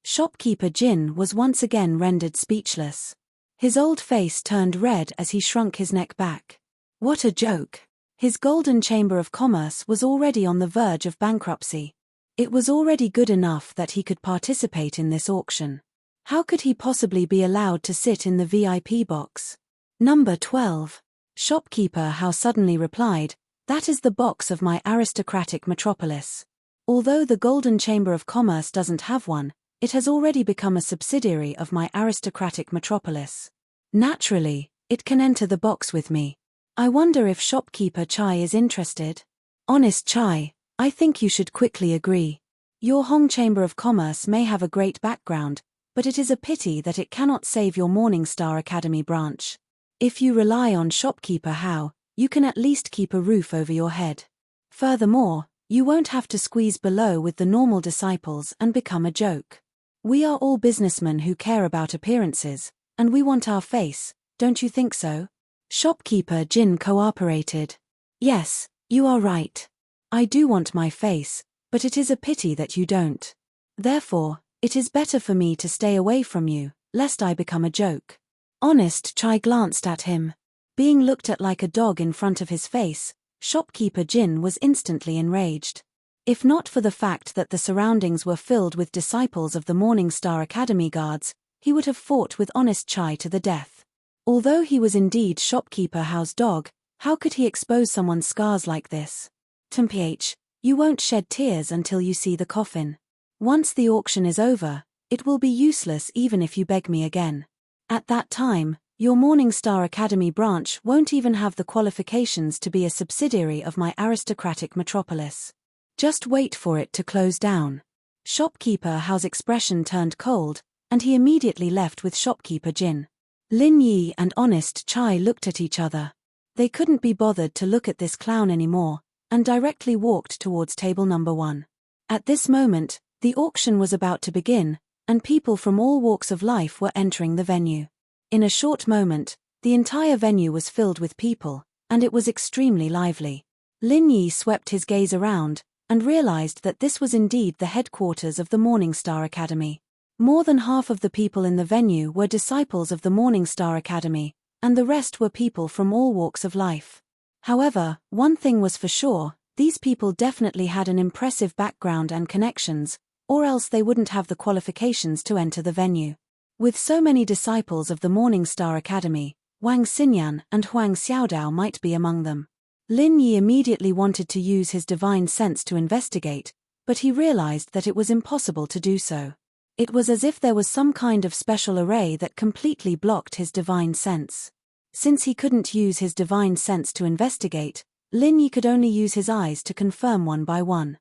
Shopkeeper Jin was once again rendered speechless. His old face turned red as he shrunk his neck back. What a joke. His Golden Chamber of Commerce was already on the verge of bankruptcy. It was already good enough that he could participate in this auction. How could he possibly be allowed to sit in the VIP box? Number 12. Shopkeeper Hao suddenly replied, "That is the box of my aristocratic metropolis. Although the Golden Chamber of Commerce doesn't have one, it has already become a subsidiary of my aristocratic metropolis. Naturally, it can enter the box with me. I wonder if shopkeeper Chai is interested." Honest Chai, I think you should quickly agree. Your Hong Chamber of Commerce may have a great background, but it is a pity that it cannot save your Morning Star Academy branch. If you rely on shopkeeper Hao, you can at least keep a roof over your head. Furthermore, you won't have to squeeze below with the normal disciples and become a joke. We are all businessmen who care about appearances, and we want our face, don't you think so? Shopkeeper Jin cooperated. Yes, you are right. I do want my face, but it is a pity that you don't. Therefore, it is better for me to stay away from you, lest I become a joke. Honest Chai glanced at him. Being looked at like a dog in front of his face, shopkeeper Jin was instantly enraged. If not for the fact that the surroundings were filled with disciples of the Morning Star Academy guards, he would have fought with Honest Chai to the death. Although he was indeed shopkeeper Hao's dog, how could he expose someone's scars like this? Temph, you won't shed tears until you see the coffin. Once the auction is over, it will be useless even if you beg me again. At that time, your Morning Star Academy branch won't even have the qualifications to be a subsidiary of my aristocratic metropolis. Just wait for it to close down. Shopkeeper Hao's expression turned cold, and he immediately left with shopkeeper Jin. Lin Yi and Honest Chai looked at each other. They couldn't be bothered to look at this clown anymore, and directly walked towards table number 1. At this moment, the auction was about to begin, and people from all walks of life were entering the venue. In a short moment, the entire venue was filled with people, and it was extremely lively. Lin Yi swept his gaze around, and realized that this was indeed the headquarters of the Morningstar Academy. More than half of the people in the venue were disciples of the Morningstar Academy, and the rest were people from all walks of life. However, one thing was for sure, these people definitely had an impressive background and connections, or else they wouldn't have the qualifications to enter the venue. With so many disciples of the Morningstar Academy, Wang Xinyan and Huang Xiaodao might be among them. Lin Yi immediately wanted to use his divine sense to investigate, but he realized that it was impossible to do so. It was as if there was some kind of special array that completely blocked his divine sense. Since he couldn't use his divine sense to investigate, Lin Yi could only use his eyes to confirm one by one.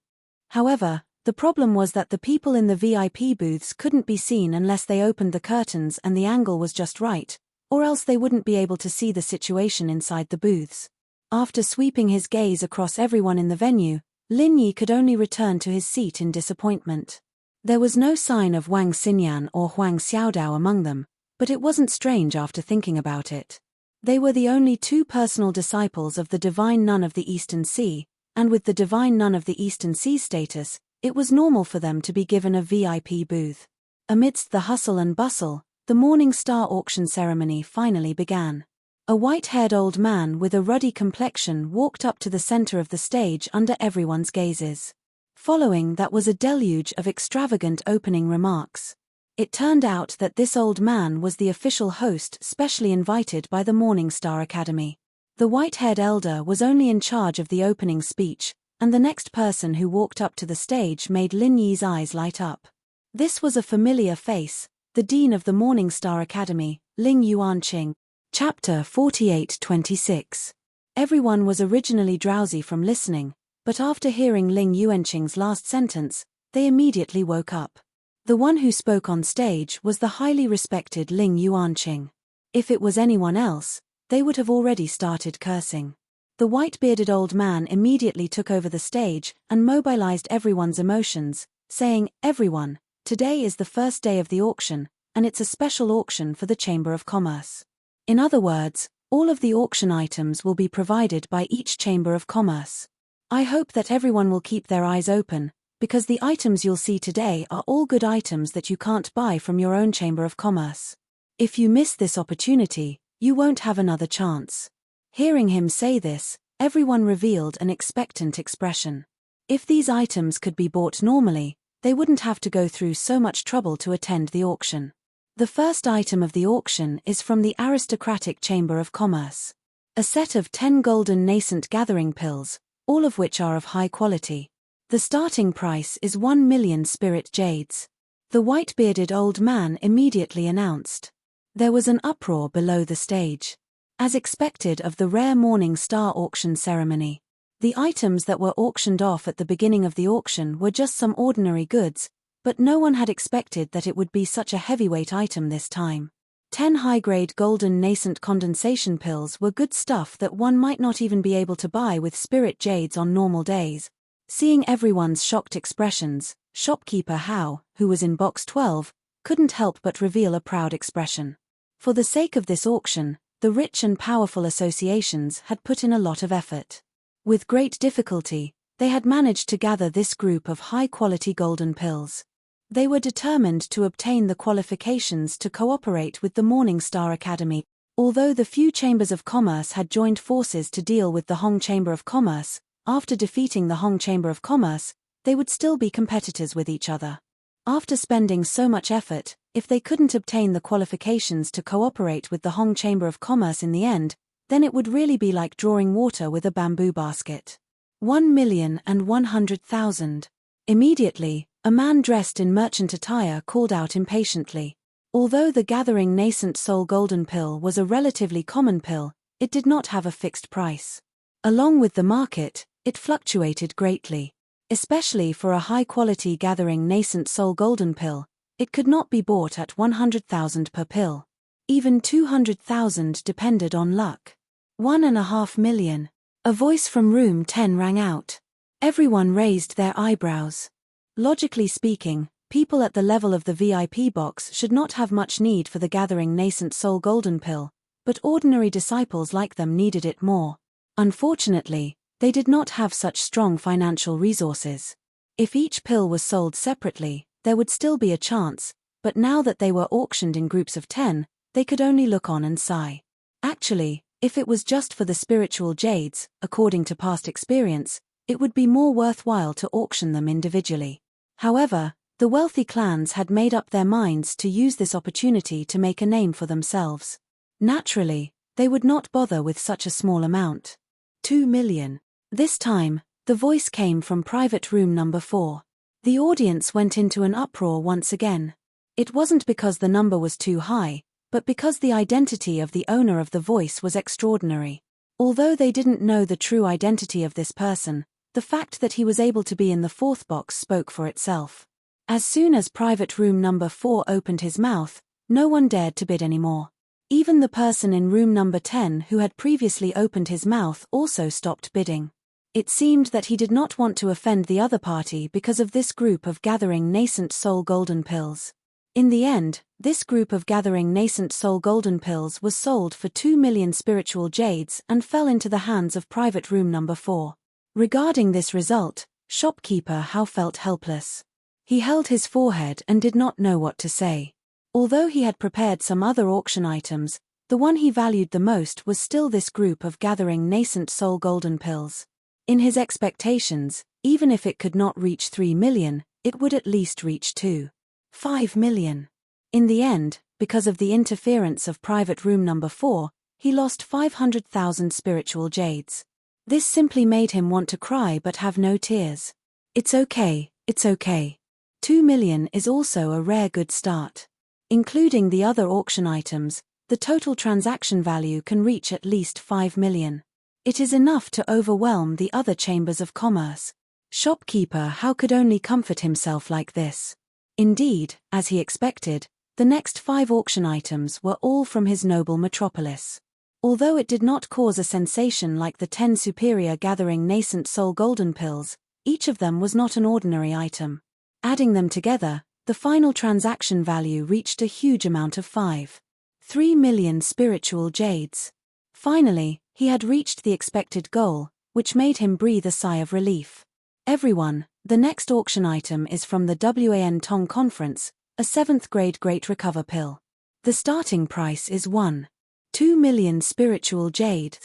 However, the problem was that the people in the VIP booths couldn't be seen unless they opened the curtains and the angle was just right, or else they wouldn't be able to see the situation inside the booths. After sweeping his gaze across everyone in the venue, Lin Yi could only return to his seat in disappointment. There was no sign of Wang Xinyan or Huang Xiaodao among them, but it wasn't strange after thinking about it. They were the only two personal disciples of the Divine Nun of the Eastern Sea, and with the Divine Nun of the Eastern Sea status, it was normal for them to be given a VIP booth. Amidst the hustle and bustle, the Morningstar auction ceremony finally began. A white-haired old man with a ruddy complexion walked up to the center of the stage under everyone's gazes. Following that was a deluge of extravagant opening remarks. It turned out that this old man was the official host specially invited by the Morningstar Academy. The white-haired elder was only in charge of the opening speech, and the next person who walked up to the stage made Lin Yi's eyes light up. This was a familiar face, the dean of the Morningstar Academy, Ling Yuanqing. Chapter 48-26. Everyone was originally drowsy from listening, but after hearing Ling Yuanqing's last sentence, they immediately woke up. The one who spoke on stage was the highly respected Ling Yuanqing. If it was anyone else, they would have already started cursing. The white-bearded old man immediately took over the stage and mobilized everyone's emotions, saying, "Everyone, today is the first day of the auction, and it's a special auction for the Chamber of Commerce. In other words, all of the auction items will be provided by each Chamber of Commerce. I hope that everyone will keep their eyes open, because the items you'll see today are all good items that you can't buy from your own Chamber of Commerce. If you miss this opportunity, you won't have another chance." Hearing him say this, everyone revealed an expectant expression. If these items could be bought normally, they wouldn't have to go through so much trouble to attend the auction. The first item of the auction is from the aristocratic Chamber of Commerce. A set of 10 golden nascent gathering pills, all of which are of high quality. The starting price is 1 million spirit jades. The white-bearded old man immediately announced. There was an uproar below the stage. As expected of the rare Morningstar auction ceremony, the items that were auctioned off at the beginning of the auction were just some ordinary goods, but no one had expected that it would be such a heavyweight item this time. 10 high-grade golden nascent condensation pills were good stuff that one might not even be able to buy with spirit jades on normal days. Seeing everyone's shocked expressions, shopkeeper Hao, who was in box 12, couldn't help but reveal a proud expression. For the sake of this auction, the rich and powerful associations had put in a lot of effort. With great difficulty, they had managed to gather this group of high-quality golden pills. They were determined to obtain the qualifications to cooperate with the Morningstar Academy. Although the few chambers of commerce had joined forces to deal with the Hong Chamber of Commerce, after defeating the Hong Chamber of Commerce, they would still be competitors with each other. After spending so much effort, if they couldn't obtain the qualifications to cooperate with the Hong Chamber of Commerce in the end, then it would really be like drawing water with a bamboo basket. 1,100,000. Immediately, a man dressed in merchant attire called out impatiently. Although the gathering nascent soul golden pill was a relatively common pill, it did not have a fixed price. Along with the market, it fluctuated greatly. Especially for a high-quality gathering nascent soul golden pill, it could not be bought at 100,000 per pill. Even 200,000 depended on luck. 1.5 million. A voice from room 10 rang out. Everyone raised their eyebrows. Logically speaking, people at the level of the VIP box should not have much need for the gathering nascent soul golden pill, but ordinary disciples like them needed it more. Unfortunately, They did not have such strong financial resources. If each pill was sold separately, there would still be a chance, but now that they were auctioned in groups of 10, they could only look on and sigh. Actually, if it was just for the spiritual jades, according to past experience, it would be more worthwhile to auction them individually. However, the wealthy clans had made up their minds to use this opportunity to make a name for themselves. Naturally, they would not bother with such a small amount. 2 million. This time, the voice came from private room number 4. The audience went into an uproar once again. It wasn't because the number was too high, but because the identity of the owner of the voice was extraordinary. Although they didn't know the true identity of this person, the fact that he was able to be in the 4th box spoke for itself. As soon as private room number 4 opened his mouth, no one dared to bid anymore. Even the person in room number 10 who had previously opened his mouth also stopped bidding. It seemed that he did not want to offend the other party because of this group of gathering nascent soul golden pills. In the end, this group of gathering nascent soul golden pills was sold for 2 million spiritual jades and fell into the hands of private room number 4. Regarding this result, shopkeeper Hao felt helpless. He held his forehead and did not know what to say. Although he had prepared some other auction items, the one he valued the most was still this group of gathering nascent soul golden pills. In his expectations, even if it could not reach 3 million, it would at least reach 2.5 million. In the end, because of the interference of private room number 4, he lost 500,000 spiritual jades. This simply made him want to cry but have no tears. It's okay, it's okay. 2 million is also a rare good start. Including the other auction items, the total transaction value can reach at least 5 million. It is enough to overwhelm the other chambers of commerce. Shopkeeper Hao could only comfort himself like this. Indeed, as he expected, the next 5 auction items were all from his noble metropolis. Although it did not cause a sensation like the 10 superior gathering nascent soul golden pills, each of them was not an ordinary item. Adding them together, the final transaction value reached a huge amount of 5.3 million spiritual jades. Finally, he had reached the expected goal, which made him breathe a sigh of relief. Everyone, the next auction item is from the Enchanting conference, a 7th grade Great Recover pill. The starting price is 1.2 million spiritual jade.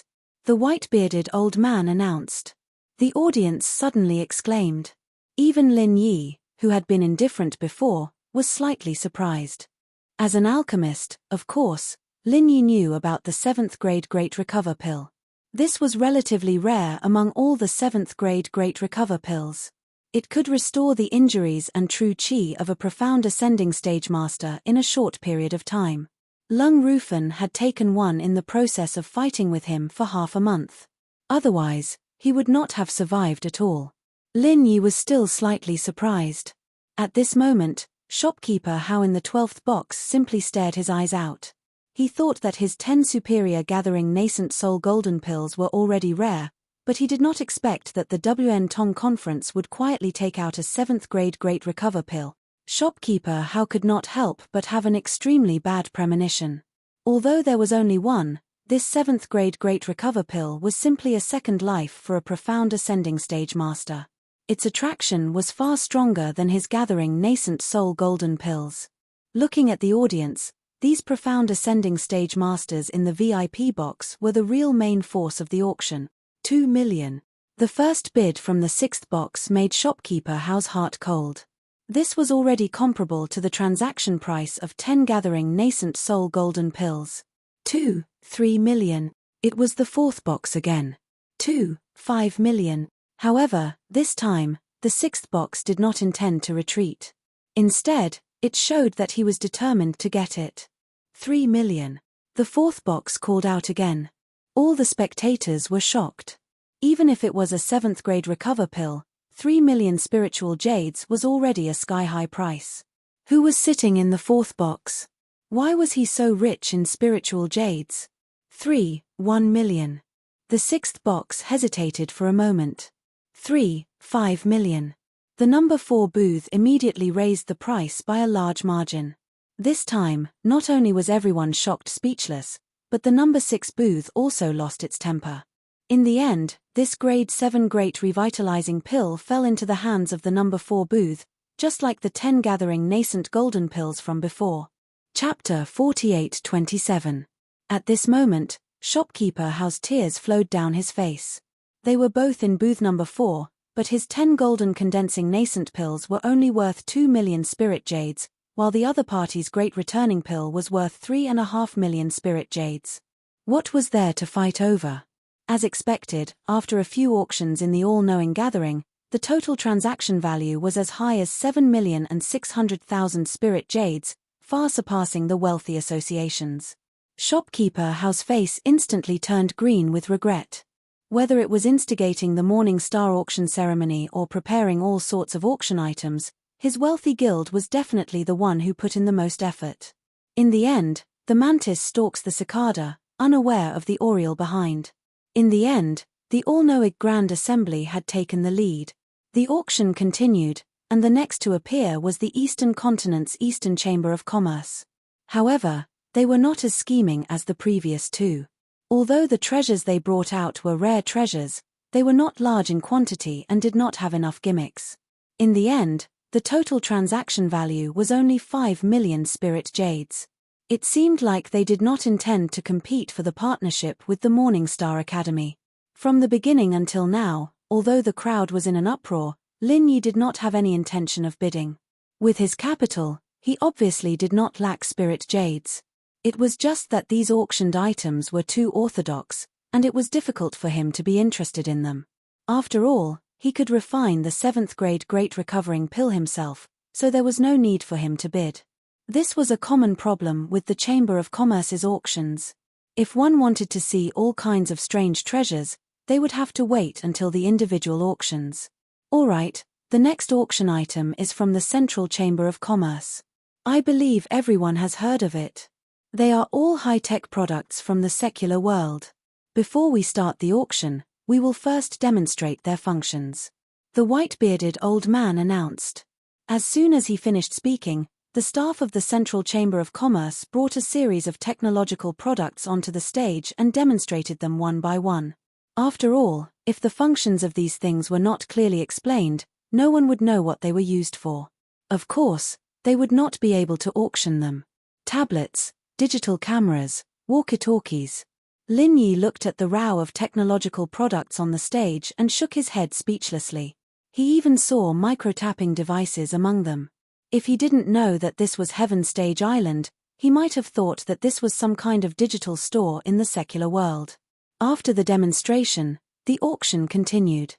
The white-bearded old man announced. The audience suddenly exclaimed. Even Lin Yi, who had been indifferent before, was slightly surprised. As an alchemist, of course, Lin Yi knew about the 7th grade Great Recover pill. This was relatively rare among all the 7th grade Great Recover pills. It could restore the injuries and true chi of a profound ascending stage master in a short period of time. Lung Rufan had taken one in the process of fighting with him for half a month. Otherwise, he would not have survived at all. Lin Yi was still slightly surprised. At this moment, shopkeeper Hao in the 12th box simply stared his eyes out. He thought that his 10 superior gathering nascent soul golden pills were already rare, but he did not expect that the Enchanting conference would quietly take out a 7th grade Great Recover pill. Shopkeeper Hao could not help but have an extremely bad premonition. Although there was only one, this 7th grade Great Recover pill was simply a second life for a profound ascending stage master. Its attraction was far stronger than his gathering nascent soul golden pills. Looking at the audience, these profound ascending stage masters in the VIP box were the real main force of the auction. 2 million. The first bid from the 6th box made shopkeeper Hao's heart cold. This was already comparable to the transaction price of 10 gathering nascent soul golden pills. 2.3 million. It was the 4th box again. 2.5 million. However, this time, the 6th box did not intend to retreat. Instead, it showed that he was determined to get it. 3 million. The 4th box called out again. All the spectators were shocked. Even if it was a 7th grade recover pill, 3 million spiritual jades was already a sky-high price. Who was sitting in the 4th box? Why was he so rich in spiritual jades? 1 million. The 6th box hesitated for a moment. 5 million. The number 4 booth immediately raised the price by a large margin. This time, not only was everyone shocked speechless, but the number 6 booth also lost its temper. In the end, this grade 7 great revitalizing pill fell into the hands of the number 4 booth, just like the 10 gathering nascent golden pills from before. Chapter 48:27. At this moment, shopkeeper Hao's tears flowed down his face. They were both in booth number 4, but his 10 golden condensing nascent pills were only worth 2 million spirit jades, while the other party's great returning pill was worth 3.5 million spirit jades. What was there to fight over? As expected, after a few auctions in the all-knowing gathering, the total transaction value was as high as 7,600,000 spirit jades, far surpassing the wealthy associations. Shopkeeper Hao's face instantly turned green with regret. Whether it was instigating the Morning Star auction ceremony or preparing all sorts of auction items, his wealthy guild was definitely the one who put in the most effort. In the end, the mantis stalks the cicada, unaware of the oriole behind. In the end, the all-knowing Grand Assembly had taken the lead. The auction continued, and the next to appear was the Eastern Continent's Eastern Chamber of Commerce. However, they were not as scheming as the previous two. Although the treasures they brought out were rare treasures, they were not large in quantity and did not have enough gimmicks. In the end, the total transaction value was only 5 million spirit jades. It seemed like they did not intend to compete for the partnership with the Morning Star Academy. From the beginning until now, although the crowd was in an uproar, Lin Yi did not have any intention of bidding. With his capital, he obviously did not lack spirit jades. It was just that these auctioned items were too orthodox, and it was difficult for him to be interested in them. After all, he could refine the 7th grade Great Recovering Pill himself, so there was no need for him to bid. This was a common problem with the Chamber of Commerce's auctions. If one wanted to see all kinds of strange treasures, they would have to wait until the individual auctions. Alright, the next auction item is from the Central Chamber of Commerce. I believe everyone has heard of it. They are all high-tech products from the secular world. Before we start the auction, we will first demonstrate their functions. The white-bearded old man announced. As soon as he finished speaking, the staff of the Central Chamber of Commerce brought a series of technological products onto the stage and demonstrated them one by one. After all, if the functions of these things were not clearly explained, no one would know what they were used for. Of course, they would not be able to auction them. Tablets, digital cameras, walkie-talkies. Lin Yi looked at the row of technological products on the stage and shook his head speechlessly. He even saw micro-tapping devices among them. If he didn't know that this was Heaven Stage Island, he might have thought that this was some kind of digital store in the secular world. After the demonstration, the auction continued.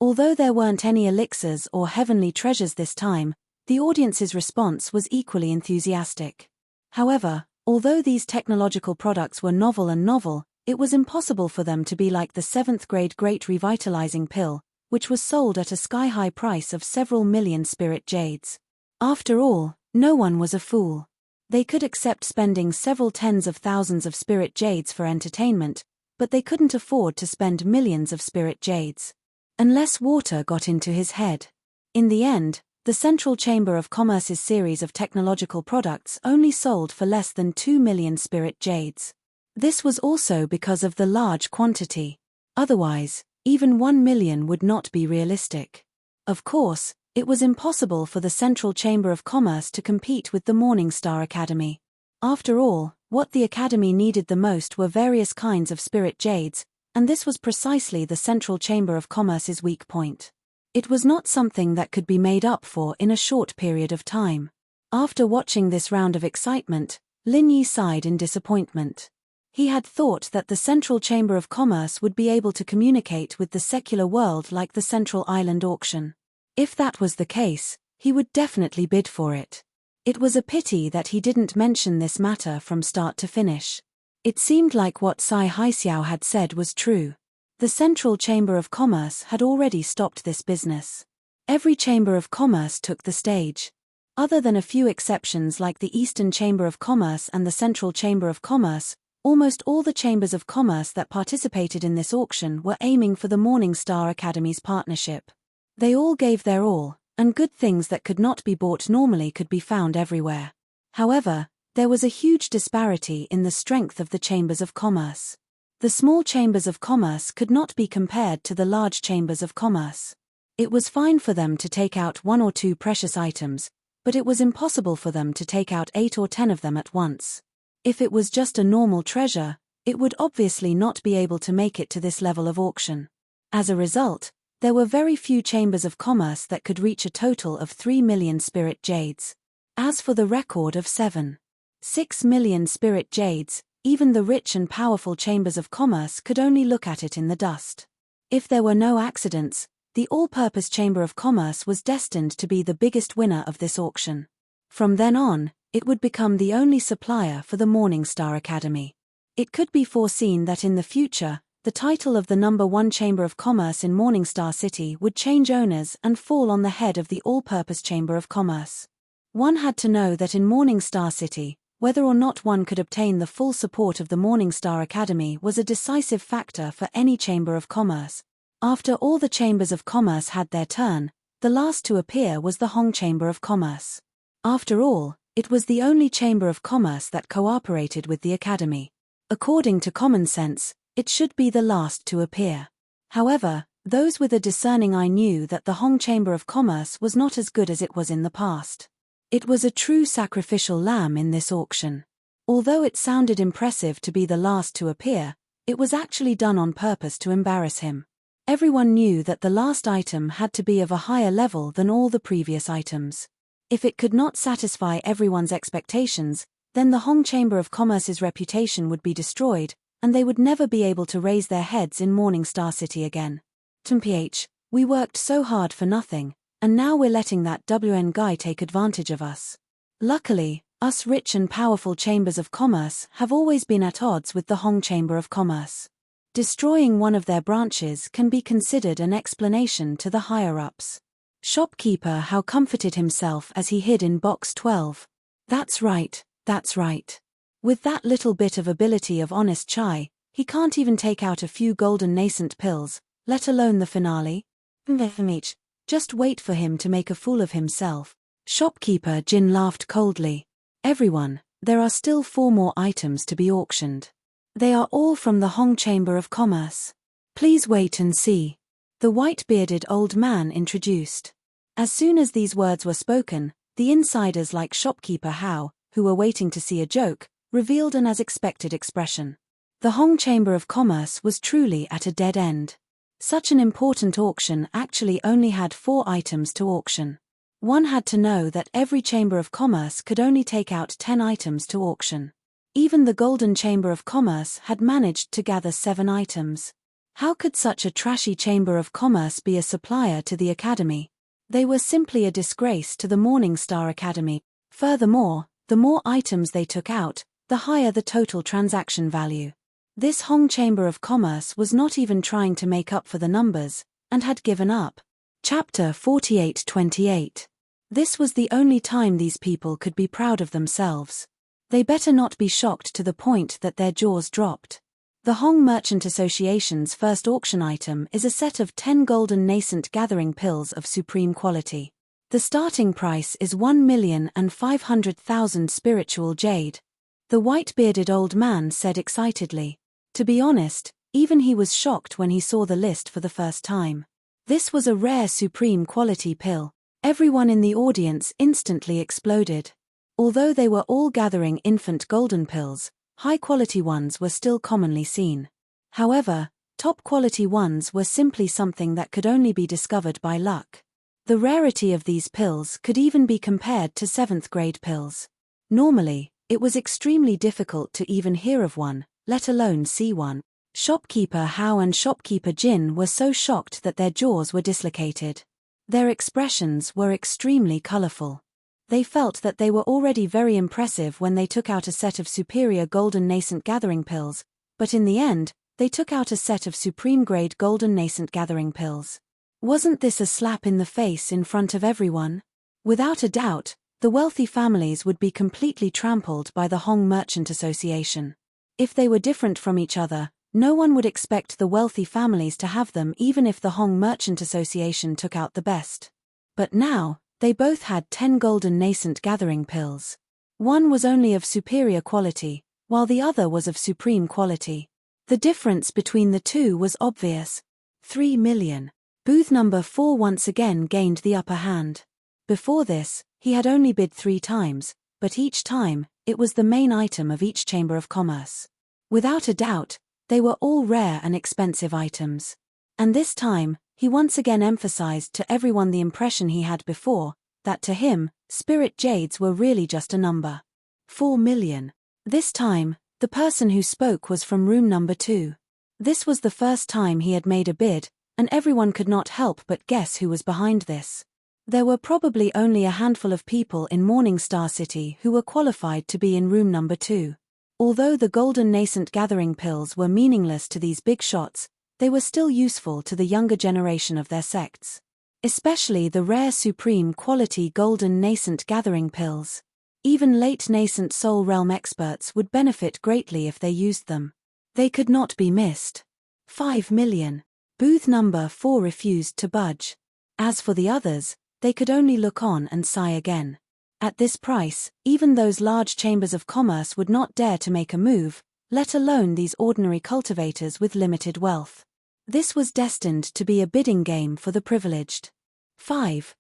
Although there weren't any elixirs or heavenly treasures this time, the audience's response was equally enthusiastic. However, although these technological products were novel, it was impossible for them to be like the 7th grade Great Revitalizing Pill, which was sold at a sky-high price of several million spirit jades. After all, no one was a fool. They could accept spending several tens of thousands of spirit jades for entertainment, but they couldn't afford to spend millions of spirit jades. Unless water got into his head. In the end, the Central Chamber of Commerce's series of technological products only sold for less than 2 million spirit jades. This was also because of the large quantity. Otherwise, even 1 million would not be realistic. Of course, it was impossible for the Central Chamber of Commerce to compete with the Morning Star Academy. After all, what the Academy needed the most were various kinds of spirit jades, and this was precisely the Central Chamber of Commerce's weak point. It was not something that could be made up for in a short period of time. After watching this round of excitement, Lin Yi sighed in disappointment. He had thought that the Central Chamber of Commerce would be able to communicate with the secular world like the Central Island auction. If that was the case, he would definitely bid for it. It was a pity that he didn't mention this matter from start to finish. It seemed like what Sai Haixiao had said was true. The Central Chamber of Commerce had already stopped this business. Every Chamber of Commerce took the stage. Other than a few exceptions like the Eastern Chamber of Commerce and the Central Chamber of Commerce, almost all the chambers of commerce that participated in this auction were aiming for the Morning Star Academy's partnership. They all gave their all, and good things that could not be bought normally could be found everywhere. However, there was a huge disparity in the strength of the chambers of commerce. The small chambers of commerce could not be compared to the large chambers of commerce. It was fine for them to take out 1 or 2 precious items, but it was impossible for them to take out 8 or 10 of them at once. If it was just a normal treasure, it would obviously not be able to make it to this level of auction. As a result, there were very few chambers of commerce that could reach a total of 3 million spirit jades. As for the record of 7.6 million spirit jades, even the rich and powerful chambers of commerce could only look at it in the dust. If there were no accidents, the all-purpose chamber of commerce was destined to be the biggest winner of this auction. From then on, it would become the only supplier for the Morningstar Academy. It could be foreseen that in the future, the title of the number 1 chamber of commerce in Morningstar City would change owners and fall on the head of the all-purpose chamber of commerce. One had to know that in Morningstar City, whether or not one could obtain the full support of the Morningstar Academy was a decisive factor for any chamber of commerce. After all the chambers of commerce had their turn, the last to appear was the Hong Chamber of Commerce. After all, it was the only chamber of commerce that cooperated with the Academy. According to common sense, it should be the last to appear. However, those with a discerning eye knew that the Hong Chamber of Commerce was not as good as it was in the past. It was a true sacrificial lamb in this auction. Although it sounded impressive to be the last to appear, it was actually done on purpose to embarrass him. Everyone knew that the last item had to be of a higher level than all the previous items. If it could not satisfy everyone's expectations, then the Hong Chamber of Commerce's reputation would be destroyed, and they would never be able to raise their heads in Morningstar City again. TMPH, we worked so hard for nothing, and now we're letting that WN guy take advantage of us. Luckily, us rich and powerful chambers of commerce have always been at odds with the Hong Chamber of Commerce. Destroying one of their branches can be considered an explanation to the higher-ups. Shopkeeper How comforted himself as he hid in box 12. That's right, that's right. With that little bit of ability of honest chai, he can't even take out a few golden nascent pills, let alone the finale. Just wait for him to make a fool of himself. Shopkeeper Jin laughed coldly. Everyone, there are still 4 more items to be auctioned. They are all from the Hong Chamber of Commerce. Please wait and see. The white-bearded old man introduced. As soon as these words were spoken, the insiders like Shopkeeper Hao, who were waiting to see a joke, revealed an as-expected expression. The Hong Chamber of Commerce was truly at a dead end. Such an important auction actually only had 4 items to auction. One had to know that every Chamber of Commerce could only take out 10 items to auction. Even the Golden Chamber of Commerce had managed to gather 7 items. How could such a trashy Chamber of Commerce be a supplier to the Academy? They were simply a disgrace to the Morningstar Academy. Furthermore, the more items they took out, the higher the total transaction value. This Hong Chamber of Commerce was not even trying to make up for the numbers, and had given up. Chapter 48:28. This was the only time these people could be proud of themselves. They better not be shocked to the point that their jaws dropped. The Hong Merchant Association's first auction item is a set of 10 golden nascent gathering pills of supreme quality. The starting price is 1,500,000 spiritual jade. The white-bearded old man said excitedly. To be honest, even he was shocked when he saw the list for the first time. This was a rare supreme quality pill. Everyone in the audience instantly exploded. Although they were all gathering infant golden pills, high-quality ones were still commonly seen. However, top-quality ones were simply something that could only be discovered by luck. The rarity of these pills could even be compared to 7th-grade pills. Normally, it was extremely difficult to even hear of one, let alone see one. Shopkeeper Hao and Shopkeeper Jin were so shocked that their jaws were dislocated. Their expressions were extremely colorful. They felt that they were already very impressive when they took out a set of superior golden nascent gathering pills, but in the end, they took out a set of supreme-grade golden nascent gathering pills. Wasn't this a slap in the face in front of everyone? Without a doubt, the wealthy families would be completely trampled by the Hong Merchant Association. If they were different from each other, no one would expect the wealthy families to have them even if the Hong Merchant Association took out the best. But now, they both had 10 golden nascent gathering pills. One was only of superior quality, while the other was of supreme quality. The difference between the two was obvious. 3 million. Booth number 4 once again gained the upper hand. Before this, he had only bid 3 times, but each time, it was the main item of each chamber of commerce. Without a doubt, they were all rare and expensive items. And this time, he once again emphasized to everyone the impression he had before, that to him, spirit jades were really just a number. 4 million. This time, the person who spoke was from room number 2. This was the first time he had made a bid, and everyone could not help but guess who was behind this. There were probably only a handful of people in Morningstar City who were qualified to be in room number 2. Although the golden nascent gathering pills were meaningless to these big shots, they were still useful to the younger generation of their sects. Especially the rare supreme quality golden nascent gathering pills. Even late nascent soul realm experts would benefit greatly if they used them. They could not be missed. 5 million. Booth number 4 refused to budge. As for the others, they could only look on and sigh again. At this price, even those large chambers of commerce would not dare to make a move, let alone these ordinary cultivators with limited wealth. This was destined to be a bidding game for the privileged. 5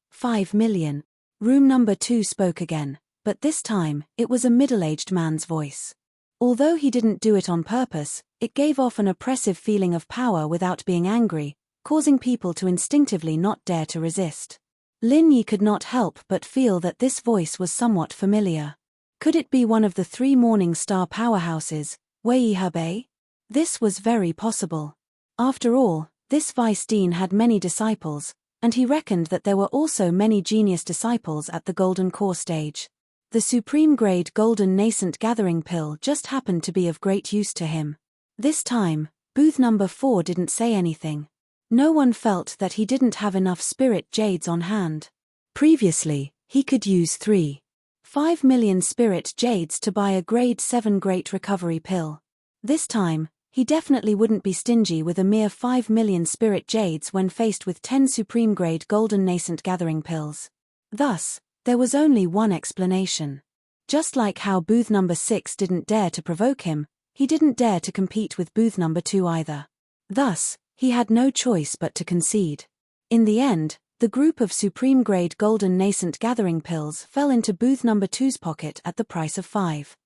million. Room number 2 spoke again, but this time, it was a middle-aged man's voice. Although he didn't do it on purpose, it gave off an oppressive feeling of power without being angry, causing people to instinctively not dare to resist. Lin Yi could not help but feel that this voice was somewhat familiar. Could it be one of the 3 Morning Star powerhouses, Wei Hebei? This was very possible. After all, this vice dean had many disciples, and he reckoned that there were also many genius disciples at the Golden Core stage. The supreme grade golden nascent gathering pill just happened to be of great use to him. This time, booth number 4 didn't say anything. No one felt that he didn't have enough spirit jades on hand. Previously, he could use 3.5 million spirit jades to buy a grade 7 great recovery pill. This time, he definitely wouldn't be stingy with a mere 5 million spirit jades when faced with 10 supreme grade golden nascent gathering pills. Thus, there was only one explanation. Just like how booth number 6 didn't dare to provoke him, he didn't dare to compete with booth number 2 either. Thus, he had no choice but to concede. In the end, the group of supreme grade golden nascent gathering pills fell into booth number 2's pocket at the price of 5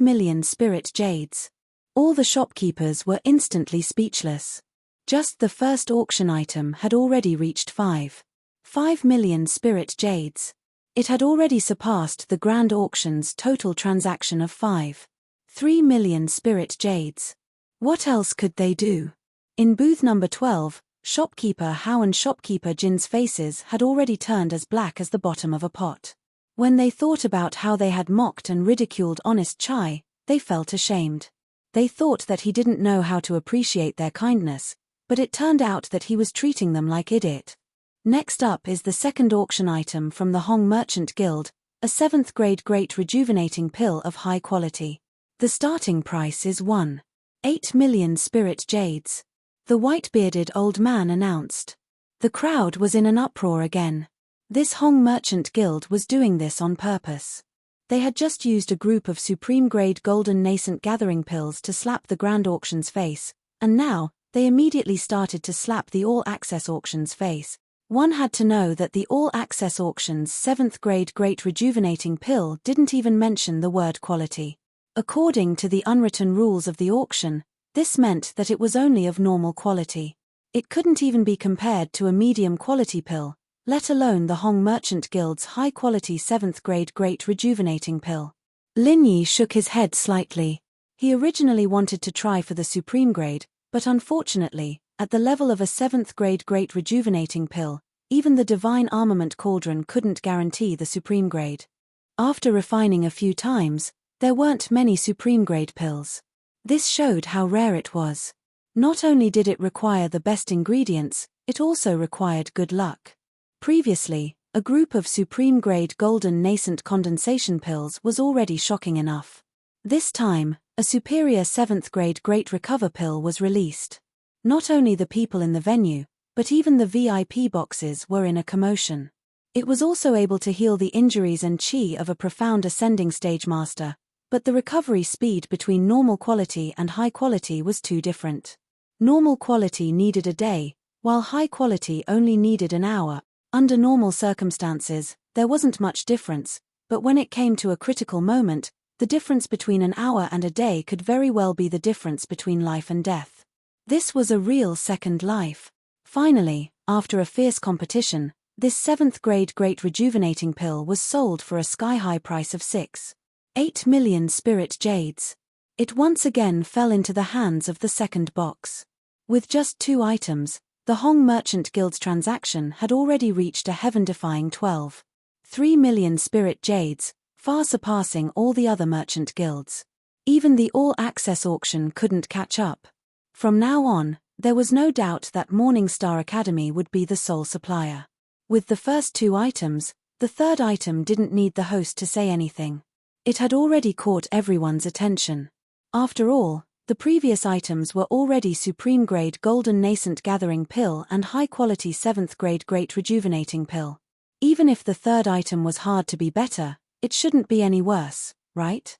million spirit jades. All the shopkeepers were instantly speechless. Just the first auction item had already reached 5 million spirit jades. It had already surpassed the grand auction's total transaction of 3 million spirit jades. What else could they do? In booth number 12, shopkeeper Hao and shopkeeper Jin's faces had already turned as black as the bottom of a pot. When they thought about how they had mocked and ridiculed honest Chai, they felt ashamed. They thought that he didn't know how to appreciate their kindness, but it turned out that he was treating them like idiot. Next up is the second auction item from the Hong Merchant Guild, a 7th grade great rejuvenating pill of high quality. The starting price is 1.8 million spirit jades. The white-bearded old man announced. The crowd was in an uproar again. This Hong Merchant Guild was doing this on purpose. They had just used a group of supreme-grade golden nascent gathering pills to slap the grand auction's face, and now, they immediately started to slap the all-access auction's face. One had to know that the all-access auction's 7th grade great rejuvenating pill didn't even mention the word quality. According to the unwritten rules of the auction, this meant that it was only of normal quality. It couldn't even be compared to a medium quality pill, let alone the Hong Merchant Guild's high-quality 7th grade great rejuvenating pill. Lin Yi shook his head slightly. He originally wanted to try for the supreme grade, but unfortunately, at the level of a 7th grade great rejuvenating pill, even the divine armament cauldron couldn't guarantee the supreme grade. After refining a few times, there weren't many supreme grade pills. This showed how rare it was. Not only did it require the best ingredients, it also required good luck. Previously, a group of supreme-grade golden nascent condensation pills was already shocking enough. This time, a superior 7th grade great recover pill was released. Not only the people in the venue, but even the VIP boxes were in a commotion. It was also able to heal the injuries and chi of a profound ascending stage master, But the recovery speed between normal quality and high quality was too different. Normal quality needed a day, while high quality only needed an hour. Under normal circumstances, there wasn't much difference, but when it came to a critical moment, the difference between an hour and a day could very well be the difference between life and death. This was a real second life. Finally, after a fierce competition, this 7th grade Great Rejuvenating Pill was sold for a sky-high price of 6.8 million spirit jades. It once again fell into the hands of the second box. With just 2 items, the Hong Merchant Guild's transaction had already reached a heaven-defying 12.3 million spirit jades, far surpassing all the other merchant guilds. Even the all-access auction couldn't catch up. From now on, there was no doubt that Morningstar Academy would be the sole supplier. With the first 2 items, the third item didn't need the host to say anything. It had already caught everyone's attention. After all, the previous items were already Supreme Grade Golden Nascent Gathering Pill and High Quality 7th Grade Great Rejuvenating Pill. Even if the third item was hard to be better, it shouldn't be any worse, right?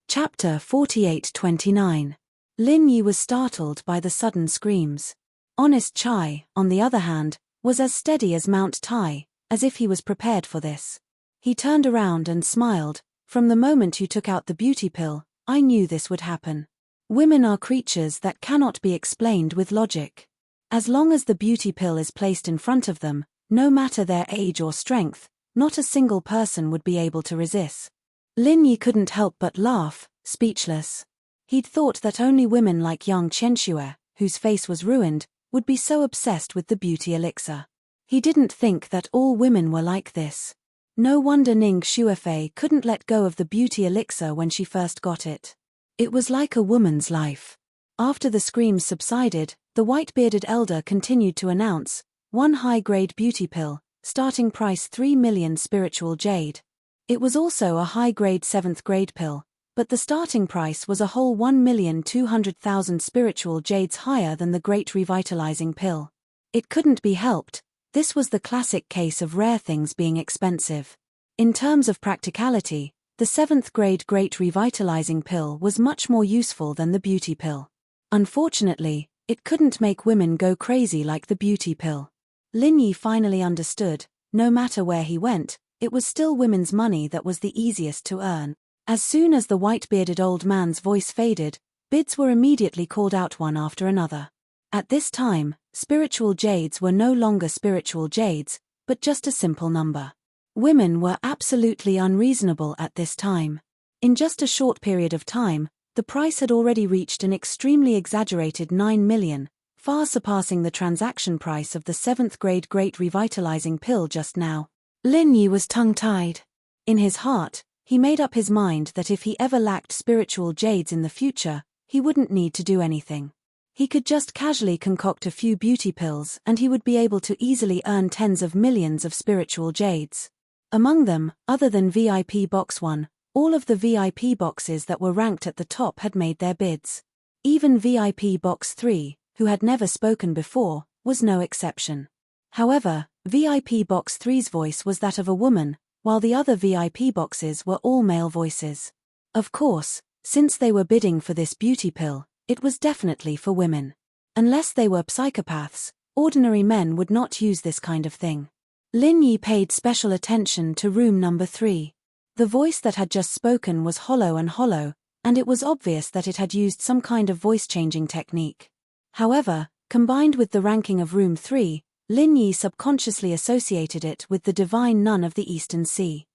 Chapter 48-29. Lin Yi was startled by the sudden screams. Honest Chai, on the other hand, was as steady as Mount Tai, as if he was prepared for this. He turned around and smiled. From the moment you took out the beauty pill, I knew this would happen. Women are creatures that cannot be explained with logic. As long as the beauty pill is placed in front of them, no matter their age or strength, not a single person would be able to resist. Lin Yi couldn't help but laugh, speechless. He'd thought that only women like young Qianxue, whose face was ruined, would be so obsessed with the beauty elixir. He didn't think that all women were like this. No wonder Ning Xuefei couldn't let go of the beauty elixir when she first got it. It was like a woman's life. After the screams subsided, the white-bearded elder continued to announce, 1 high-grade beauty pill, starting price 3 million spiritual jade. It was also a high-grade 7th grade pill, but the starting price was a whole 1,200,000 spiritual jades higher than the Great Revitalizing Pill. It couldn't be helped, this was the classic case of rare things being expensive. In terms of practicality, the 7th grade Great Revitalizing Pill was much more useful than the beauty pill. Unfortunately, it couldn't make women go crazy like the beauty pill. Lin Yi finally understood, no matter where he went, it was still women's money that was the easiest to earn. As soon as the white-bearded old man's voice faded, bids were immediately called out one after another. At this time, spiritual jades were no longer spiritual jades, but just a simple number. Women were absolutely unreasonable at this time. In just a short period of time, the price had already reached an extremely exaggerated 9 million, far surpassing the transaction price of the 7th grade Great Revitalizing Pill just now. Lin Yi was tongue-tied. In his heart, he made up his mind that if he ever lacked spiritual jades in the future, he wouldn't need to do anything. He could just casually concoct a few beauty pills and he would be able to easily earn tens of millions of spiritual jades. Among them, other than VIP Box 1, all of the VIP boxes that were ranked at the top had made their bids. Even VIP Box 3, who had never spoken before, was no exception. However, VIP Box 3's voice was that of a woman, while the other VIP boxes were all male voices. Of course, since they were bidding for this beauty pill, it was definitely for women. Unless they were psychopaths, ordinary men would not use this kind of thing. Lin Yi paid special attention to room number 3. The voice that had just spoken was hollow, and it was obvious that it had used some kind of voice-changing technique. However, combined with the ranking of room 3, Lin Yi subconsciously associated it with the divine nun of the Eastern Sea.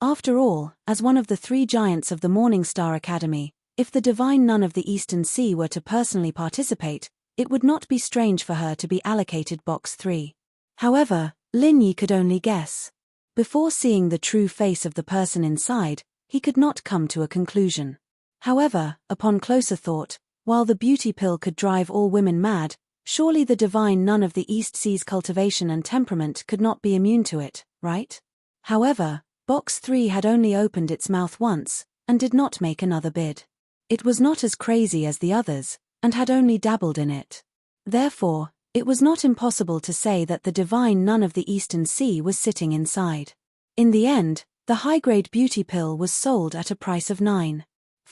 After all, as one of the 3 giants of the Morningstar Academy, if the divine nun of the Eastern Sea were to personally participate, it would not be strange for her to be allocated Box 3. However, Lin Yi could only guess. Before seeing the true face of the person inside, he could not come to a conclusion. However, upon closer thought, while the beauty pill could drive all women mad, surely the divine nun of the East Sea's cultivation and temperament could not be immune to it, right? However, Box 3 had only opened its mouth once, and did not make another bid. It was not as crazy as the others, and had only dabbled in it. Therefore, it was not impossible to say that the divine nun of the Eastern Sea was sitting inside. In the end, the high-grade beauty pill was sold at a price of 9.5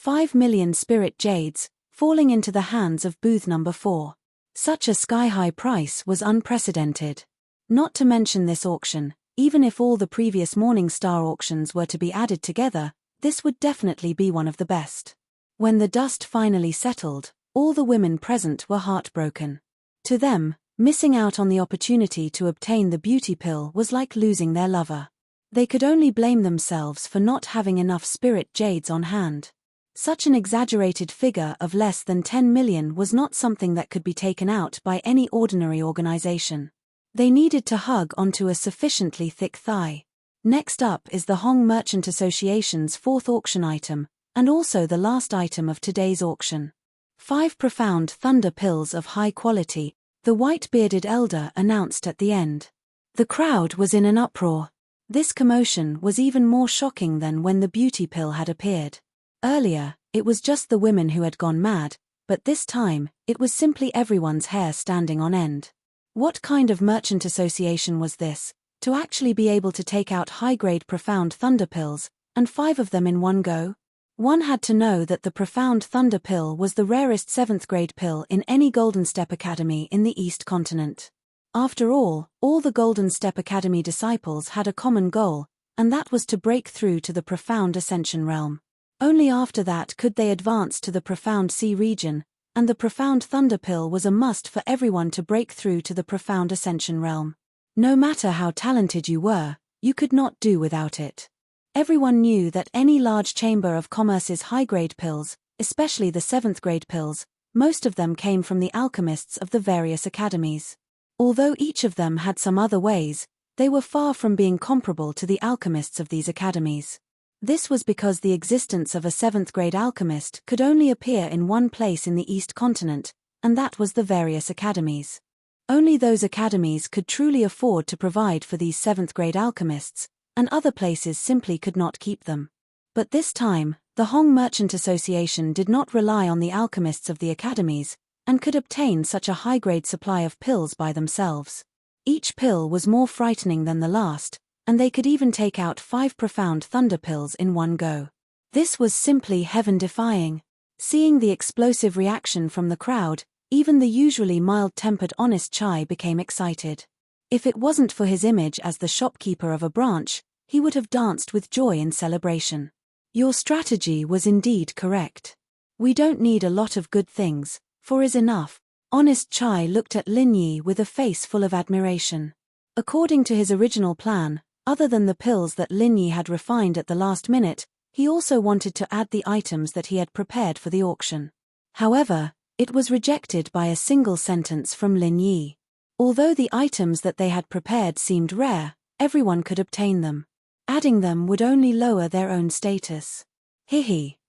5 million spirit jades, falling into the hands of booth number 4. Such a sky-high price was unprecedented. Not to mention this auction, even if all the previous Morningstar auctions were to be added together, this would definitely be one of the best. When the dust finally settled, all the women present were heartbroken. To them, missing out on the opportunity to obtain the beauty pill was like losing their lover. They could only blame themselves for not having enough spirit jades on hand. Such an exaggerated figure of less than 10 million was not something that could be taken out by any ordinary organization. They needed to hug onto a sufficiently thick thigh. Next up is the Hong Merchant Association's 4th auction item, and also the last item of today's auction. 5 profound thunder pills of high quality, the white-bearded elder announced at the end. The crowd was in an uproar. This commotion was even more shocking than when the beauty pill had appeared. Earlier, it was just the women who had gone mad, but this time, it was simply everyone's hair standing on end. What kind of merchant association was this, to actually be able to take out high-grade profound thunder pills, and 5 of them in one go? One had to know that the profound thunder pill was the rarest 7th grade pill in any Golden Step Academy in the East Continent. After all the Golden Step Academy disciples had a common goal, and that was to break through to the profound Ascension realm. Only after that could they advance to the profound Sea region, and the profound thunder pill was a must for everyone to break through to the profound Ascension realm. No matter how talented you were, you could not do without it. Everyone knew that any large chamber of commerce's high-grade pills, especially the 7th grade pills, most of them came from the alchemists of the various academies. Although each of them had some other ways, they were far from being comparable to the alchemists of these academies. This was because the existence of a 7th grade alchemist could only appear in one place in the East Continent, and that was the various academies. Only those academies could truly afford to provide for these 7th grade alchemists, and other places simply could not keep them. But this time, the Hong Merchant Association did not rely on the alchemists of the academies, and could obtain such a high-grade supply of pills by themselves. Each pill was more frightening than the last, and they could even take out 5 profound thunder pills in one go. This was simply heaven-defying. Seeing the explosive reaction from the crowd, even the usually mild-tempered Honest Chai became excited. If it wasn't for his image as the shopkeeper of a branch, he would have danced with joy in celebration. Your strategy was indeed correct. We don't need a lot of good things, 4 is enough. Honest Chai looked at Lin Yi with a face full of admiration. According to his original plan, other than the pills that Lin Yi had refined at the last minute, he also wanted to add the items that he had prepared for the auction. However, it was rejected by a single sentence from Lin Yi. Although the items that they had prepared seemed rare, everyone could obtain them. Adding them would only lower their own status.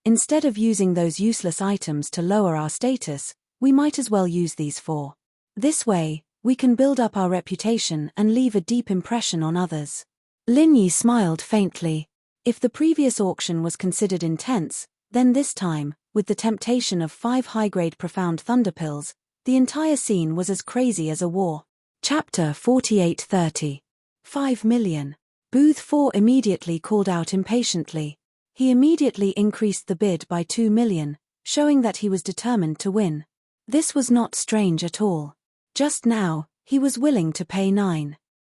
Instead of using those useless items to lower our status, we might as well use these for. This way, we can build up our reputation and leave a deep impression on others. Lin Yi smiled faintly. If the previous auction was considered intense, then this time, with the temptation of 5 high-grade profound thunder pills, the entire scene was as crazy as a war. Chapter 48:30. 5 million. Booth 4 immediately called out impatiently. He immediately increased the bid by 2 million, showing that he was determined to win. This was not strange at all. Just now, he was willing to pay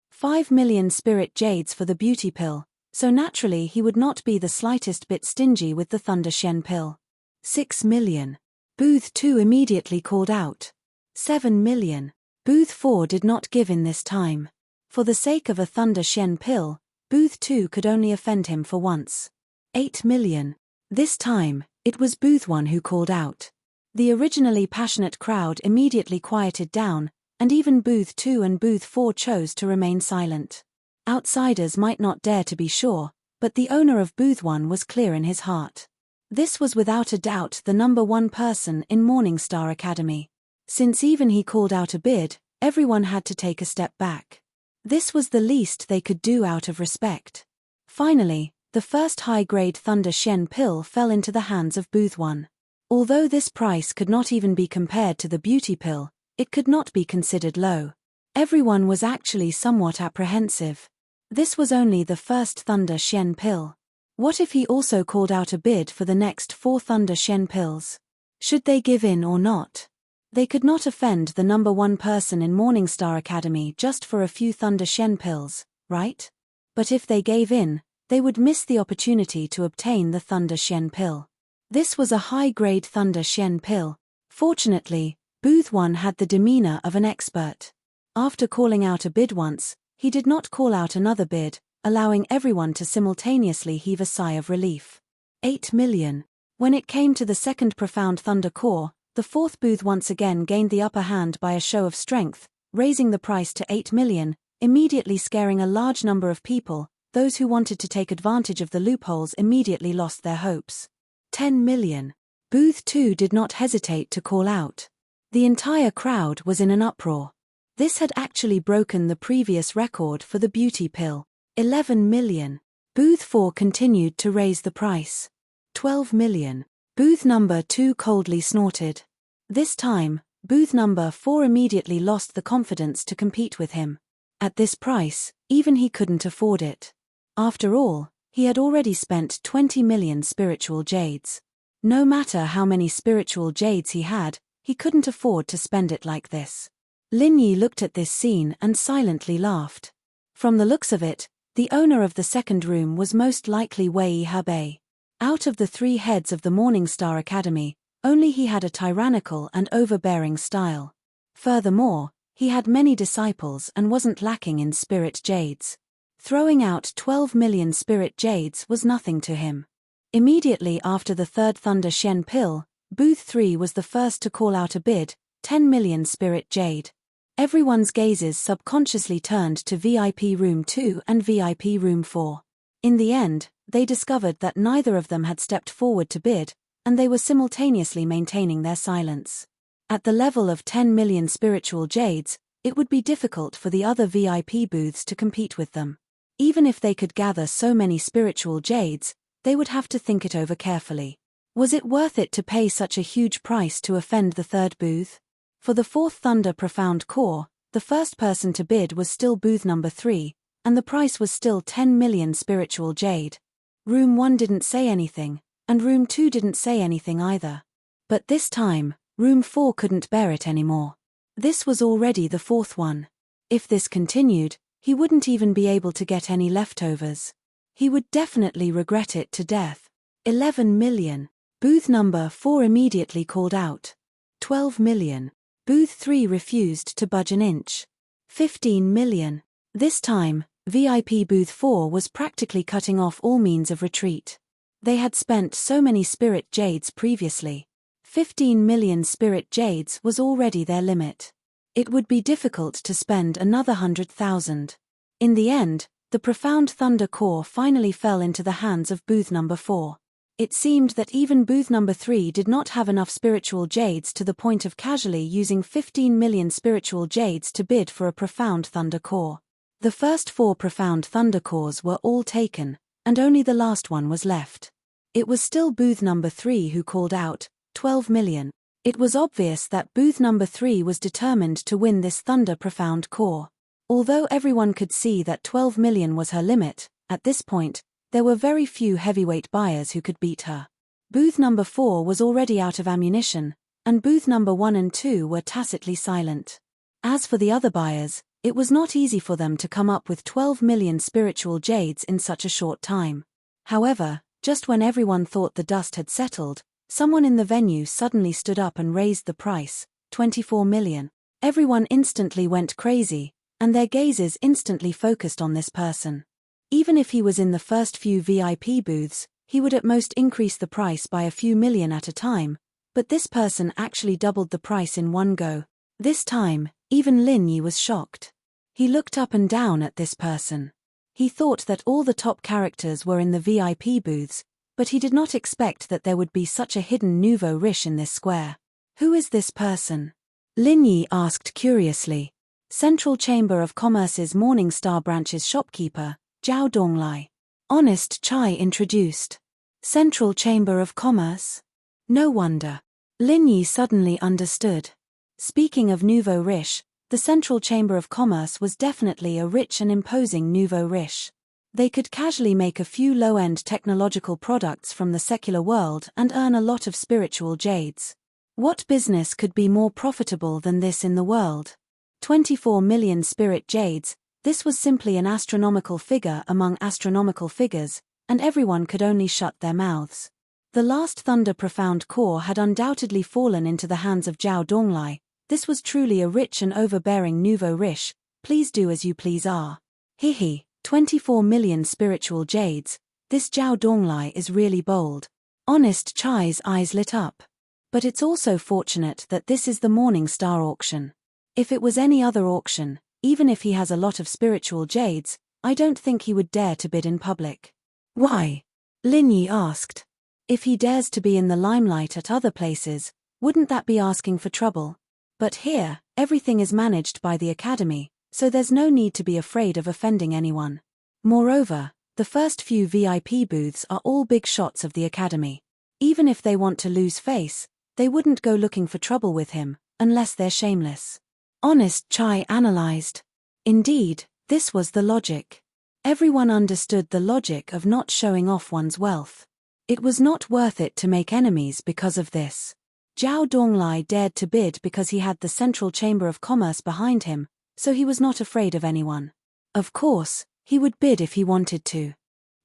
5 million spirit jades for the beauty pill, so naturally he would not be the slightest bit stingy with the Thunder Shen pill. 6 million. Booth 2 immediately called out. 7 million. Booth 4 did not give in this time. For the sake of a Thunder Shen pill, Booth 2 could only offend him for once. 8 million. This time, it was Booth 1 who called out. The originally passionate crowd immediately quieted down, and even Booth 2 and Booth 4 chose to remain silent. Outsiders might not dare to be sure, but the owner of Booth 1 was clear in his heart. This was without a doubt the number 1 person in Morningstar Academy. Since even he called out a bid, everyone had to take a step back. This was the least they could do out of respect. Finally, the first high-grade Thunder Shen pill fell into the hands of Booth 1. Although this price could not even be compared to the beauty pill, it could not be considered low. Everyone was actually somewhat apprehensive. This was only the first Thunder Shen pill. What if he also called out a bid for the next 4 Thunder Shen pills? Should they give in or not? They could not offend the number 1 person in Morningstar Academy just for a few Thunder Shen pills, right? But if they gave in, they would miss the opportunity to obtain the Thunder Shen pill. This was a high-grade Thunder Shen pill. Fortunately, Booth 1 had the demeanor of an expert. After calling out a bid once, he did not call out another bid, allowing everyone to simultaneously heave a sigh of relief. 8 million. When it came to the second Profound Thunder core, the 4th Booth once again gained the upper hand by a show of strength, raising the price to 8 million, immediately scaring a large number of people. Those who wanted to take advantage of the loopholes immediately lost their hopes. 10 million. Booth 2 did not hesitate to call out. The entire crowd was in an uproar. This had actually broken the previous record for the beauty pill. 11 million. Booth 4 continued to raise the price. 12 million. Booth number 2 coldly snorted. This time, booth number 4 immediately lost the confidence to compete with him. At this price, even he couldn't afford it. After all, he had already spent 20 million spiritual jades. No matter how many spiritual jades he had, he couldn't afford to spend it like this. Lin Yi looked at this scene and silently laughed. From the looks of it, the owner of the second room was most likely Wei Hebei. Out of the 3 heads of the Morningstar Academy, only he had a tyrannical and overbearing style. Furthermore, he had many disciples and wasn't lacking in spirit jades. Throwing out 12 million spirit jades was nothing to him. Immediately after the 3rd Thunder Shen pill, Booth 3 was the first to call out a bid, 10 million spirit jade. Everyone's gazes subconsciously turned to VIP Room 2 and VIP Room 4. In the end, they discovered that neither of them had stepped forward to bid, and they were simultaneously maintaining their silence. At the level of 10 million spiritual jades, it would be difficult for the other VIP booths to compete with them. Even if they could gather so many spiritual jades, they would have to think it over carefully. Was it worth it to pay such a huge price to offend the 3rd booth? For the 4th Thunder Profound core, the first person to bid was still booth number 3, and the price was still 10 million spiritual jade. Room 1 didn't say anything, and Room 2 didn't say anything either. But this time, Room 4 couldn't bear it anymore. This was already the 4th one. If this continued, he wouldn't even be able to get any leftovers. He would definitely regret it to death. 11 million. Booth number 4 immediately called out. 12 million. Booth 3 refused to budge an inch. 15 million. This time, VIP Booth 4 was practically cutting off all means of retreat. They had spent so many spirit jades previously. 15 million spirit jades was already their limit. It would be difficult to spend another 100,000. In the end, the Profound Thunder core finally fell into the hands of booth number 4. It seemed that even booth number 3 did not have enough spiritual jades to the point of casually using 15 million spiritual jades to bid for a Profound Thunder core. The first 4 Profound Thunder cores were all taken, and only the last one was left. It was still booth number 3 who called out, 12 million. It was obvious that booth number 3 was determined to win this Thunder Profound core. Although everyone could see that 12 million was her limit, at this point, there were very few heavyweight buyers who could beat her. Booth number 4 was already out of ammunition, and booth number 1 and 2 were tacitly silent. As for the other buyers, it was not easy for them to come up with 12 million spiritual jades in such a short time. However, just when everyone thought the dust had settled, someone in the venue suddenly stood up and raised the price, 24 million. Everyone instantly went crazy, and their gazes instantly focused on this person. Even if he was in the first few VIP booths, he would at most increase the price by a few million at a time, but this person actually doubled the price in one go. This time, even Lin Yi was shocked. He looked up and down at this person. He thought that all the top characters were in the VIP booths, but he did not expect that there would be such a hidden nouveau riche in this square. Who is this person? Lin Yi asked curiously. Central Chamber of Commerce's Morningstar branch's shopkeeper, Zhao Donglai. Honest Chai introduced. Central Chamber of Commerce? No wonder. Lin Yi suddenly understood. Speaking of nouveau riche, the Central Chamber of Commerce was definitely a rich and imposing nouveau riche. They could casually make a few low-end technological products from the secular world and earn a lot of spiritual jades. What business could be more profitable than this in the world? 24 million spirit jades. This was simply an astronomical figure among astronomical figures, and everyone could only shut their mouths. The last Thunder Profound core had undoubtedly fallen into the hands of Zhao Donglai. This was truly a rich and overbearing nouveau riche. Please do as you please are. Hihi, 24 million spiritual jades. This Zhao Donglai is really bold. Honest Chai's eyes lit up. But it's also fortunate that this is the Morning Star auction. If it was any other auction, even if he has a lot of spiritual jades, I don't think he would dare to bid in public. Why? Lin Yi asked. If he dares to be in the limelight at other places, wouldn't that be asking for trouble? But here, everything is managed by the academy, so there's no need to be afraid of offending anyone. Moreover, the first few VIP booths are all big shots of the academy. Even if they want to lose face, they wouldn't go looking for trouble with him, unless they're shameless. Honest Chai analyzed. Indeed, this was the logic. Everyone understood the logic of not showing off one's wealth. It was not worth it to make enemies because of this. Zhao Donglai dared to bid because he had the Central Chamber of Commerce behind him, so he was not afraid of anyone. Of course, he would bid if he wanted to.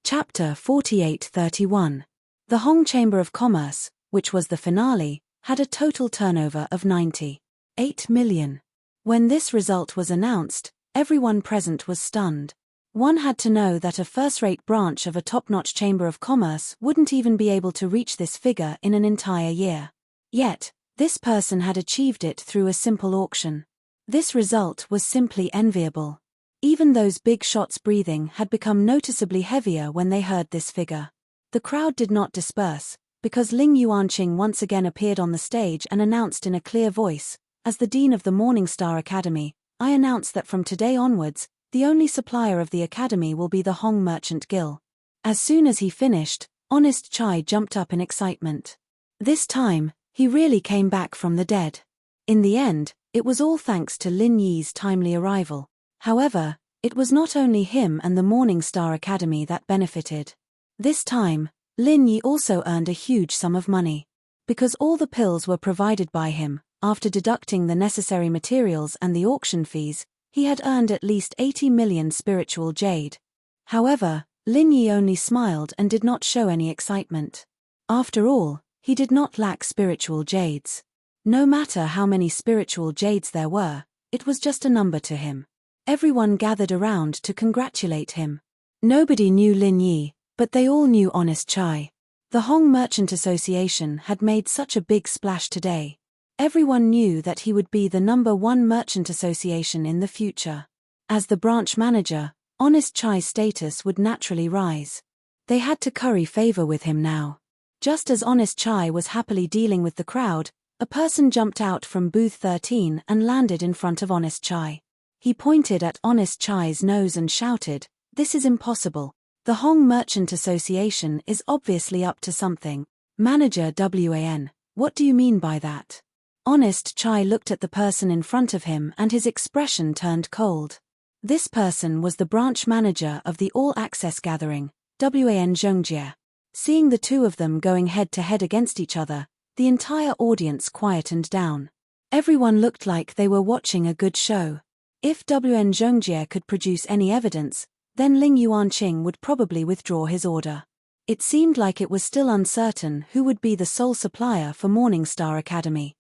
Chapter 48-31. The Hong Chamber of Commerce, which was the finale, had a total turnover of 98 million. When this result was announced, everyone present was stunned. One had to know that a first-rate branch of a top-notch Chamber of Commerce wouldn't even be able to reach this figure in an entire year. Yet, this person had achieved it through a simple auction. This result was simply enviable. Even those big shots breathing had become noticeably heavier when they heard this figure. The crowd did not disperse, because Ling Yuanqing once again appeared on the stage and announced in a clear voice, as the Dean of the Morning Star Academy, I announce that from today onwards, the only supplier of the academy will be the Hong Merchant Guild. As soon as he finished, Honest Chai jumped up in excitement. This time, he really came back from the dead. In the end, it was all thanks to Lin Yi's timely arrival. However, it was not only him and the Morning Star Academy that benefited. This time, Lin Yi also earned a huge sum of money. Because all the pills were provided by him, after deducting the necessary materials and the auction fees, he had earned at least 80 million spiritual jade. However, Lin Yi only smiled and did not show any excitement. After all, he did not lack spiritual jades. No matter how many spiritual jades there were, it was just a number to him. Everyone gathered around to congratulate him. Nobody knew Lin Yi, but they all knew Honest Chai. The Hong Merchant Association had made such a big splash today. Everyone knew that he would be the #1 merchant association in the future. As the branch manager, Honest Chai's status would naturally rise. They had to curry favor with him now. Just as Honest Chai was happily dealing with the crowd, a person jumped out from booth 13 and landed in front of Honest Chai. He pointed at Honest Chai's nose and shouted, "This is impossible. The Hong Merchant Association is obviously up to something. Manager WAN, what do you mean by that?" Honest Chai looked at the person in front of him and his expression turned cold. This person was the branch manager of the All Access Gathering, WAN Zhongjie. Seeing the two of them going head-to-head against each other, the entire audience quietened down. Everyone looked like they were watching a good show. If WN Zhongjie could produce any evidence, then Ling Yuanqing would probably withdraw his order. It seemed like it was still uncertain who would be the sole supplier for Morning Star Academy.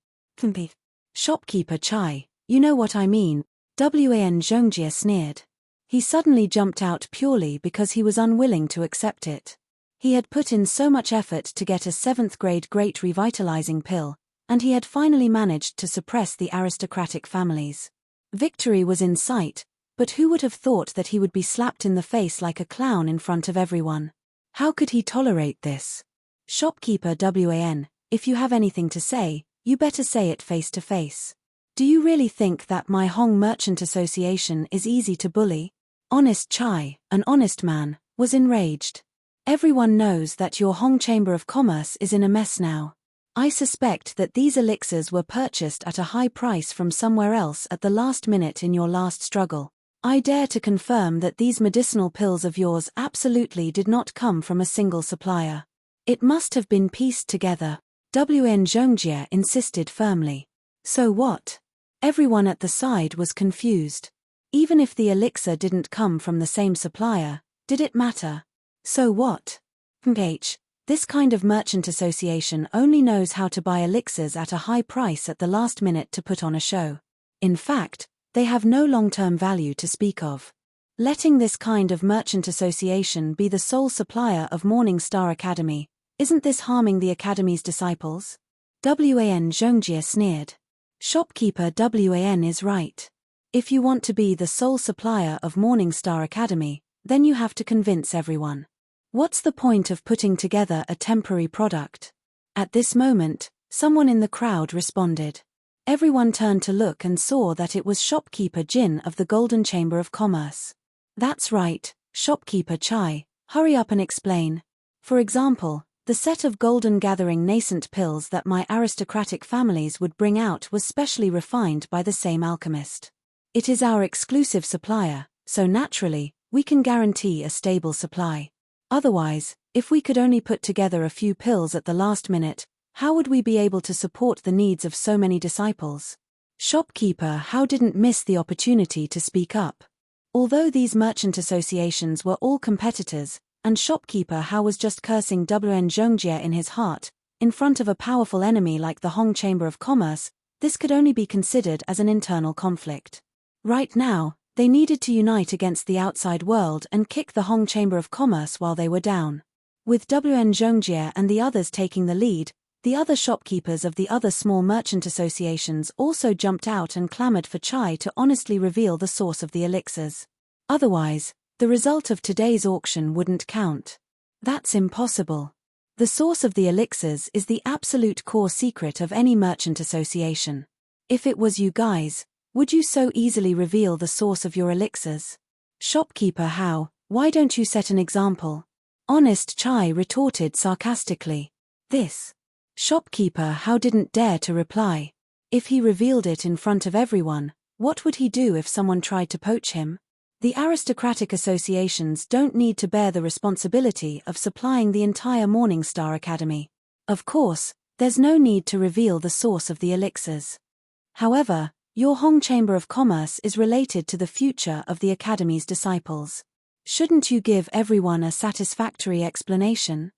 Shopkeeper Chai, you know what I mean, WAN Zhongjie sneered. He suddenly jumped out purely because he was unwilling to accept it. He had put in so much effort to get a 7th grade great revitalizing pill, and he had finally managed to suppress the aristocratic families. Victory was in sight, but who would have thought that he would be slapped in the face like a clown in front of everyone? How could he tolerate this? Shopkeeper WAN, if you have anything to say, you better say it face to face. Do you really think that my Hong Merchant Association is easy to bully? Honest Chai, an honest man, was enraged. Everyone knows that your Hong Chamber of Commerce is in a mess now. I suspect that these elixirs were purchased at a high price from somewhere else at the last minute in your last struggle. I dare to confirm that these medicinal pills of yours absolutely did not come from a single supplier. It must have been pieced together. Wn Zhongjie insisted firmly. So what? Everyone at the side was confused. Even if the elixir didn't come from the same supplier, did it matter? So what? This kind of merchant association only knows how to buy elixirs at a high price at the last minute to put on a show. In fact, they have no long-term value to speak of. Letting this kind of merchant association be the sole supplier of Morning Star Academy, isn't this harming the Academy's disciples? Wan Zhongjie sneered. Shopkeeper Wan is right. If you want to be the sole supplier of Morning Star Academy, then you have to convince everyone. What's the point of putting together a temporary product? At this moment, someone in the crowd responded. Everyone turned to look and saw that it was Shopkeeper Jin of the Golden Chamber of Commerce. That's right, Shopkeeper Chai, hurry up and explain. For example, the set of golden gathering nascent pills that my aristocratic families would bring out was specially refined by the same alchemist. It is our exclusive supplier, so naturally, we can guarantee a stable supply. Otherwise, if we could only put together a few pills at the last minute, how would we be able to support the needs of so many disciples? Shopkeeper How didn't miss the opportunity to speak up. Although these merchant associations were all competitors, and Shopkeeper How was just cursing Wn Zhongjie in his heart, in front of a powerful enemy like the Hong Chamber of Commerce, this could only be considered as an internal conflict. Right now, they needed to unite against the outside world and kick the Hong Chamber of Commerce while they were down. With Wn Zhongjie and the others taking the lead, the other shopkeepers of the other small merchant associations also jumped out and clamored for Chai to honestly reveal the source of the elixirs. Otherwise, the result of today's auction wouldn't count. That's impossible. The source of the elixirs is the absolute core secret of any merchant association. If it was you guys, would you so easily reveal the source of your elixirs? Shopkeeper How, why don't you set an example? Honest Chai retorted sarcastically. This. Shopkeeper How didn't dare to reply. If he revealed it in front of everyone, what would he do if someone tried to poach him? The aristocratic associations don't need to bear the responsibility of supplying the entire Morning Star Academy. Of course, there's no need to reveal the source of the elixirs. However, your Hong Chamber of Commerce is related to the future of the Academy's disciples. Shouldn't you give everyone a satisfactory explanation?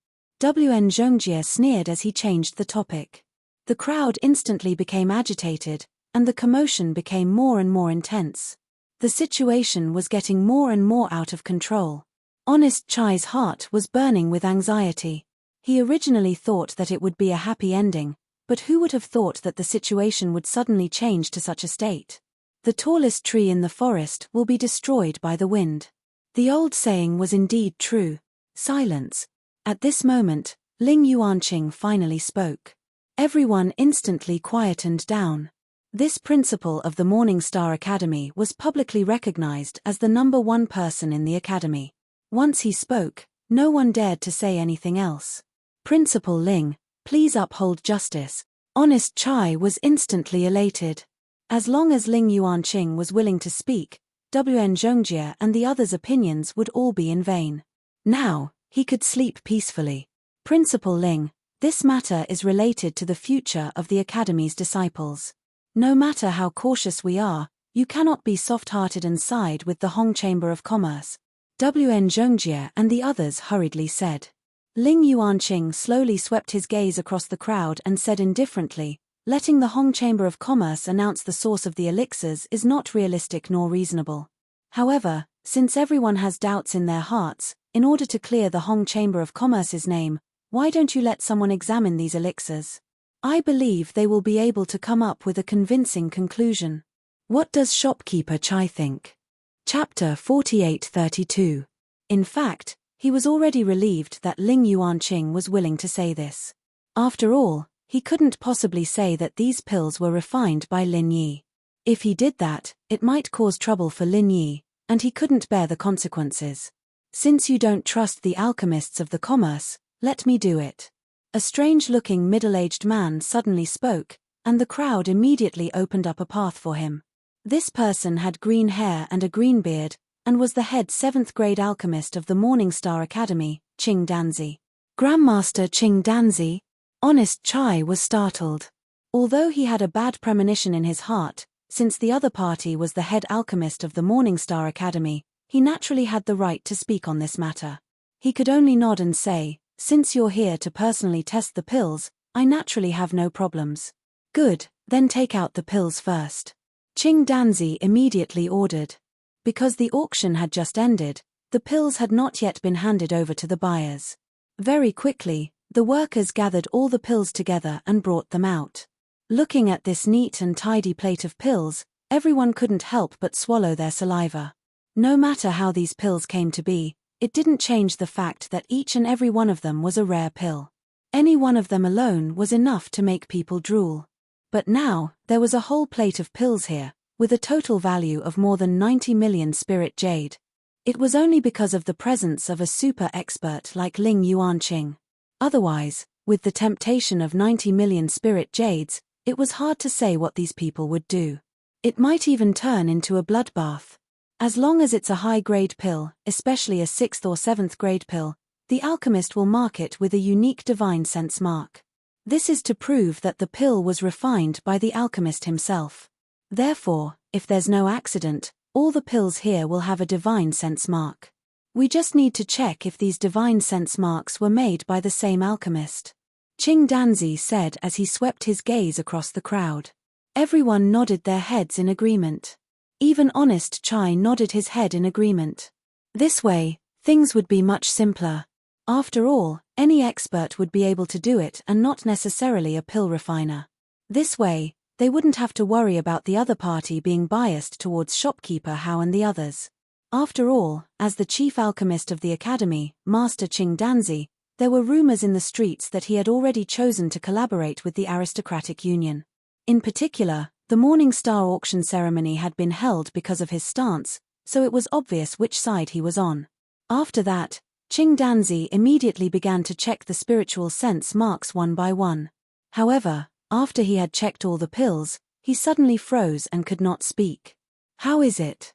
Wn Zhongjie sneered as he changed the topic. The crowd instantly became agitated, and the commotion became more and more intense. The situation was getting more and more out of control. Honest Chai's heart was burning with anxiety. He originally thought that it would be a happy ending, but who would have thought that the situation would suddenly change to such a state? The tallest tree in the forest will be destroyed by the wind. The old saying was indeed true. Silence. At this moment, Ling Yuanqing finally spoke. Everyone instantly quietened down. This principal of the Morning Star Academy was publicly recognized as the #1 person in the academy. Once he spoke, no one dared to say anything else. Principal Ling, please uphold justice. Honest Chai was instantly elated. As long as Ling Yuanqing was willing to speak, Wn Zhongjie and the others' opinions would all be in vain. Now, he could sleep peacefully. Principal Ling, this matter is related to the future of the Academy's disciples. No matter how cautious we are, you cannot be soft-hearted and side with the Hong Chamber of Commerce. Wn Zhongjie and the others hurriedly said. Ling Yuanqing slowly swept his gaze across the crowd and said indifferently, letting the Hong Chamber of Commerce announce the source of the elixirs is not realistic nor reasonable. However, since everyone has doubts in their hearts, in order to clear the Hong Chamber of Commerce's name, why don't you let someone examine these elixirs? I believe they will be able to come up with a convincing conclusion. What does Shopkeeper Chai think? Chapter 48-32. In fact, he was already relieved that Ling Yuanqing was willing to say this. After all, he couldn't possibly say that these pills were refined by Lin Yi. If he did that, it might cause trouble for Lin Yi, and he couldn't bear the consequences. Since you don't trust the alchemists of the commerce, let me do it. A strange-looking middle-aged man suddenly spoke, and the crowd immediately opened up a path for him. This person had green hair and a green beard, and was the head 7th grade alchemist of the Morningstar Academy, Qing Danzi. Grandmaster Qing Danzi? Honest Chai was startled. Although he had a bad premonition in his heart, since the other party was the head alchemist of the Morningstar Academy, he naturally had the right to speak on this matter. He could only nod and say, "Since you're here to personally test the pills, I naturally have no problems." "Good, then take out the pills first," Qing Danzi immediately ordered. Because the auction had just ended, the pills had not yet been handed over to the buyers. Very quickly, the workers gathered all the pills together and brought them out. Looking at this neat and tidy plate of pills, everyone couldn't help but swallow their saliva. No matter how these pills came to be, it didn't change the fact that each and every one of them was a rare pill. Any one of them alone was enough to make people drool. But now, there was a whole plate of pills here, with a total value of more than 90 million spirit jade. It was only because of the presence of a super expert like Ling Yuanqing. Otherwise, with the temptation of 90 million spirit jades, it was hard to say what these people would do. It might even turn into a bloodbath. As long as it's a high-grade pill, especially a 6th or 7th grade pill, the alchemist will mark it with a unique divine sense mark. This is to prove that the pill was refined by the alchemist himself. Therefore, if there's no accident, all the pills here will have a divine sense mark. We just need to check if these divine sense marks were made by the same alchemist, Qing Danzi said as he swept his gaze across the crowd. Everyone nodded their heads in agreement. Even Honest Chai nodded his head in agreement. This way, things would be much simpler. After all, any expert would be able to do it and not necessarily a pill refiner. This way, they wouldn't have to worry about the other party being biased towards shopkeeper Hao and the others. After all, as the chief alchemist of the academy, Master Qing Danzi, there were rumors in the streets that he had already chosen to collaborate with the aristocratic union. In particular, the Morningstar auction ceremony had been held because of his stance, so it was obvious which side he was on. After that, Qing Danzi immediately began to check the spiritual sense marks one by one. However, after he had checked all the pills, he suddenly froze and could not speak. "How is it?"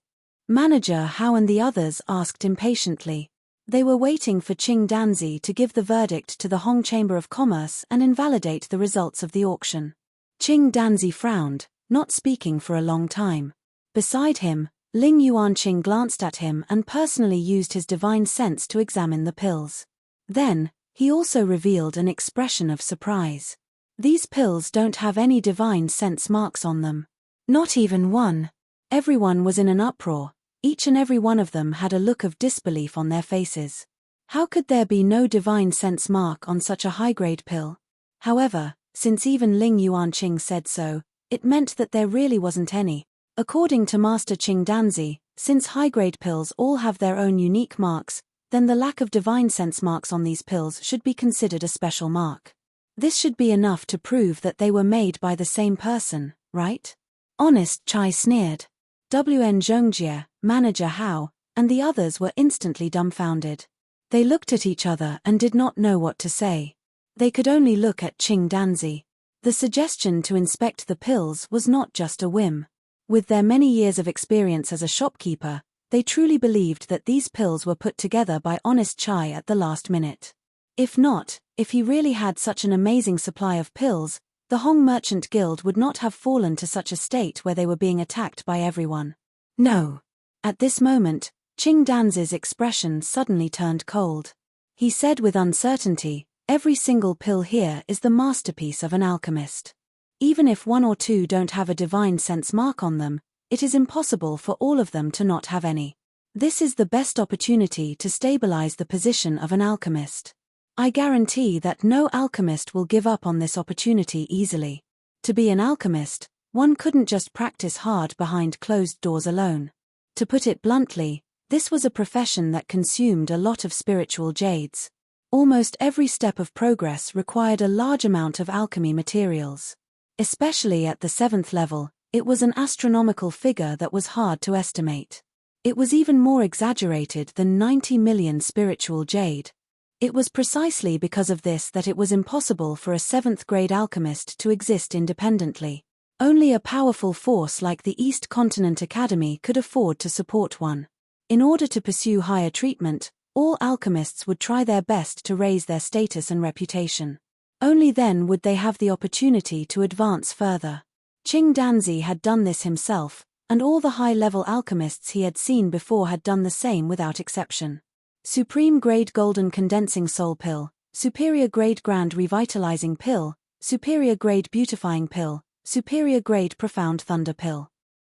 Manager Hao and the others asked impatiently. They were waiting for Qing Danzi to give the verdict to the Hong Chamber of Commerce and invalidate the results of the auction. Qing Danzi frowned, not speaking for a long time. Beside him, Ling Yuanqing glanced at him and personally used his divine sense to examine the pills. Then, he also revealed an expression of surprise. "These pills don't have any divine sense marks on them. Not even one." Everyone was in an uproar. Each and every one of them had a look of disbelief on their faces. How could there be no divine sense mark on such a high-grade pill? However, since even Ling Yuanqing said so, it meant that there really wasn't any. According to Master Qing Danzi, since high-grade pills all have their own unique marks, then the lack of divine sense marks on these pills should be considered a special mark. This should be enough to prove that they were made by the same person, right? Honest Chai sneered. WN Zhongjie, Manager Hao, and the others were instantly dumbfounded. They looked at each other and did not know what to say. They could only look at Qing Danzi. The suggestion to inspect the pills was not just a whim. With their many years of experience as a shopkeeper, they truly believed that these pills were put together by Honest Chai at the last minute. If not, if he really had such an amazing supply of pills, the Hong Merchant Guild would not have fallen to such a state where they were being attacked by everyone. No. At this moment, Qing Danzi's expression suddenly turned cold. He said with uncertainty, "Every single pill here is the masterpiece of an alchemist. Even if one or two don't have a divine sense mark on them, it is impossible for all of them to not have any. This is the best opportunity to stabilize the position of an alchemist. I guarantee that no alchemist will give up on this opportunity easily. To be an alchemist, one couldn't just practice hard behind closed doors alone. To put it bluntly, this was a profession that consumed a lot of spiritual jades. Almost every step of progress required a large amount of alchemy materials. Especially at the 7th level, it was an astronomical figure that was hard to estimate. It was even more exaggerated than 90 million spiritual jade. It was precisely because of this that it was impossible for a 7th grade alchemist to exist independently. Only a powerful force like the East Continent Academy could afford to support one. In order to pursue higher treatment, all alchemists would try their best to raise their status and reputation. Only then would they have the opportunity to advance further. Qing Danzi had done this himself, and all the high-level alchemists he had seen before had done the same without exception. Supreme-grade golden condensing soul pill, superior-grade grand revitalizing pill, superior-grade beautifying pill, superior-grade profound thunder pill.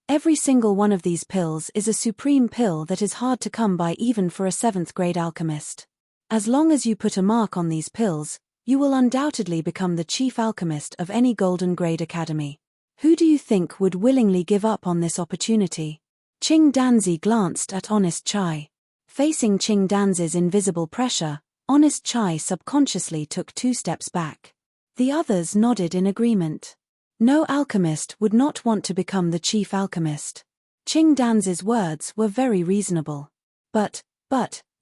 Every single one of these pills is a supreme pill that is hard to come by even for a 7th-grade alchemist. As long as you put a mark on these pills, you will undoubtedly become the chief alchemist of any golden grade academy. Who do you think would willingly give up on this opportunity? Qing Danzi glanced at Honest Chai. Facing Qing Danzi's invisible pressure, Honest Chai subconsciously took 2 steps back. The others nodded in agreement. No alchemist would not want to become the chief alchemist. Qing Danzi's words were very reasonable. But,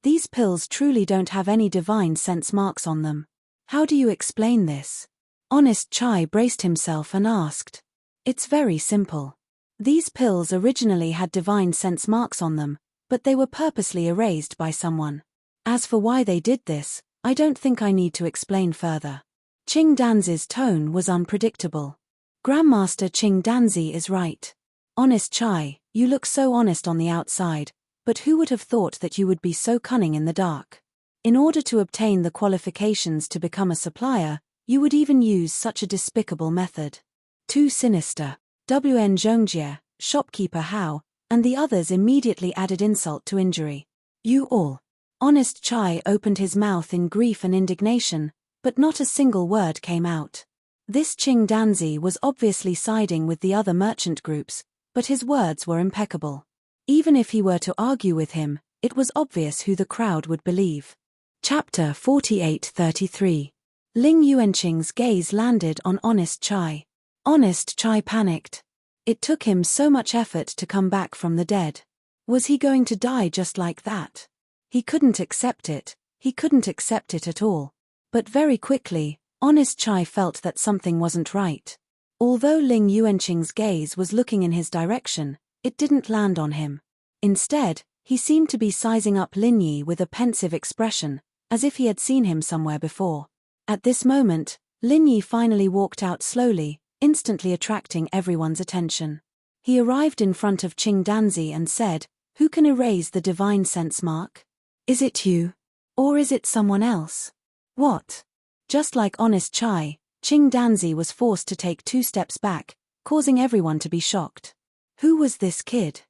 these pills truly don't have any divine sense marks on them. How do you explain this? Honest Chai braced himself and asked. It's very simple. These pills originally had divine sense marks on them, but they were purposely erased by someone. As for why they did this, I don't think I need to explain further. Qing Danzi's tone was unpredictable. Grandmaster Qing Danzi is right. Honest Chai, you look so honest on the outside, but who would have thought that you would be so cunning in the dark? In order to obtain the qualifications to become a supplier, you would even use such a despicable method. Too sinister. WN Zhongjie, shopkeeper Hao, and the others immediately added insult to injury. You all. Honest Chai opened his mouth in grief and indignation, but not a single word came out. This Qing Danzi was obviously siding with the other merchant groups, but his words were impeccable. Even if he were to argue with him, it was obvious who the crowd would believe. Chapter 48-33. Ling Yuanqing's gaze landed on Honest Chai. Honest Chai panicked. It took him so much effort to come back from the dead. Was he going to die just like that? He couldn't accept it. He couldn't accept it at all. But very quickly, Honest Chai felt that something wasn't right. Although Ling Yuanqing's gaze was looking in his direction, it didn't land on him. Instead, he seemed to be sizing up Lin Yi with a pensive expression, as if he had seen him somewhere before. At this moment, Lin Yi finally walked out slowly, instantly attracting everyone's attention. He arrived in front of Qing Danzi and said, "Who can erase the divine sense mark? Is it you? Or is it someone else?" What? Just like Honest Chai, Qing Danzi was forced to take 2 steps back, causing everyone to be shocked. Who was this kid?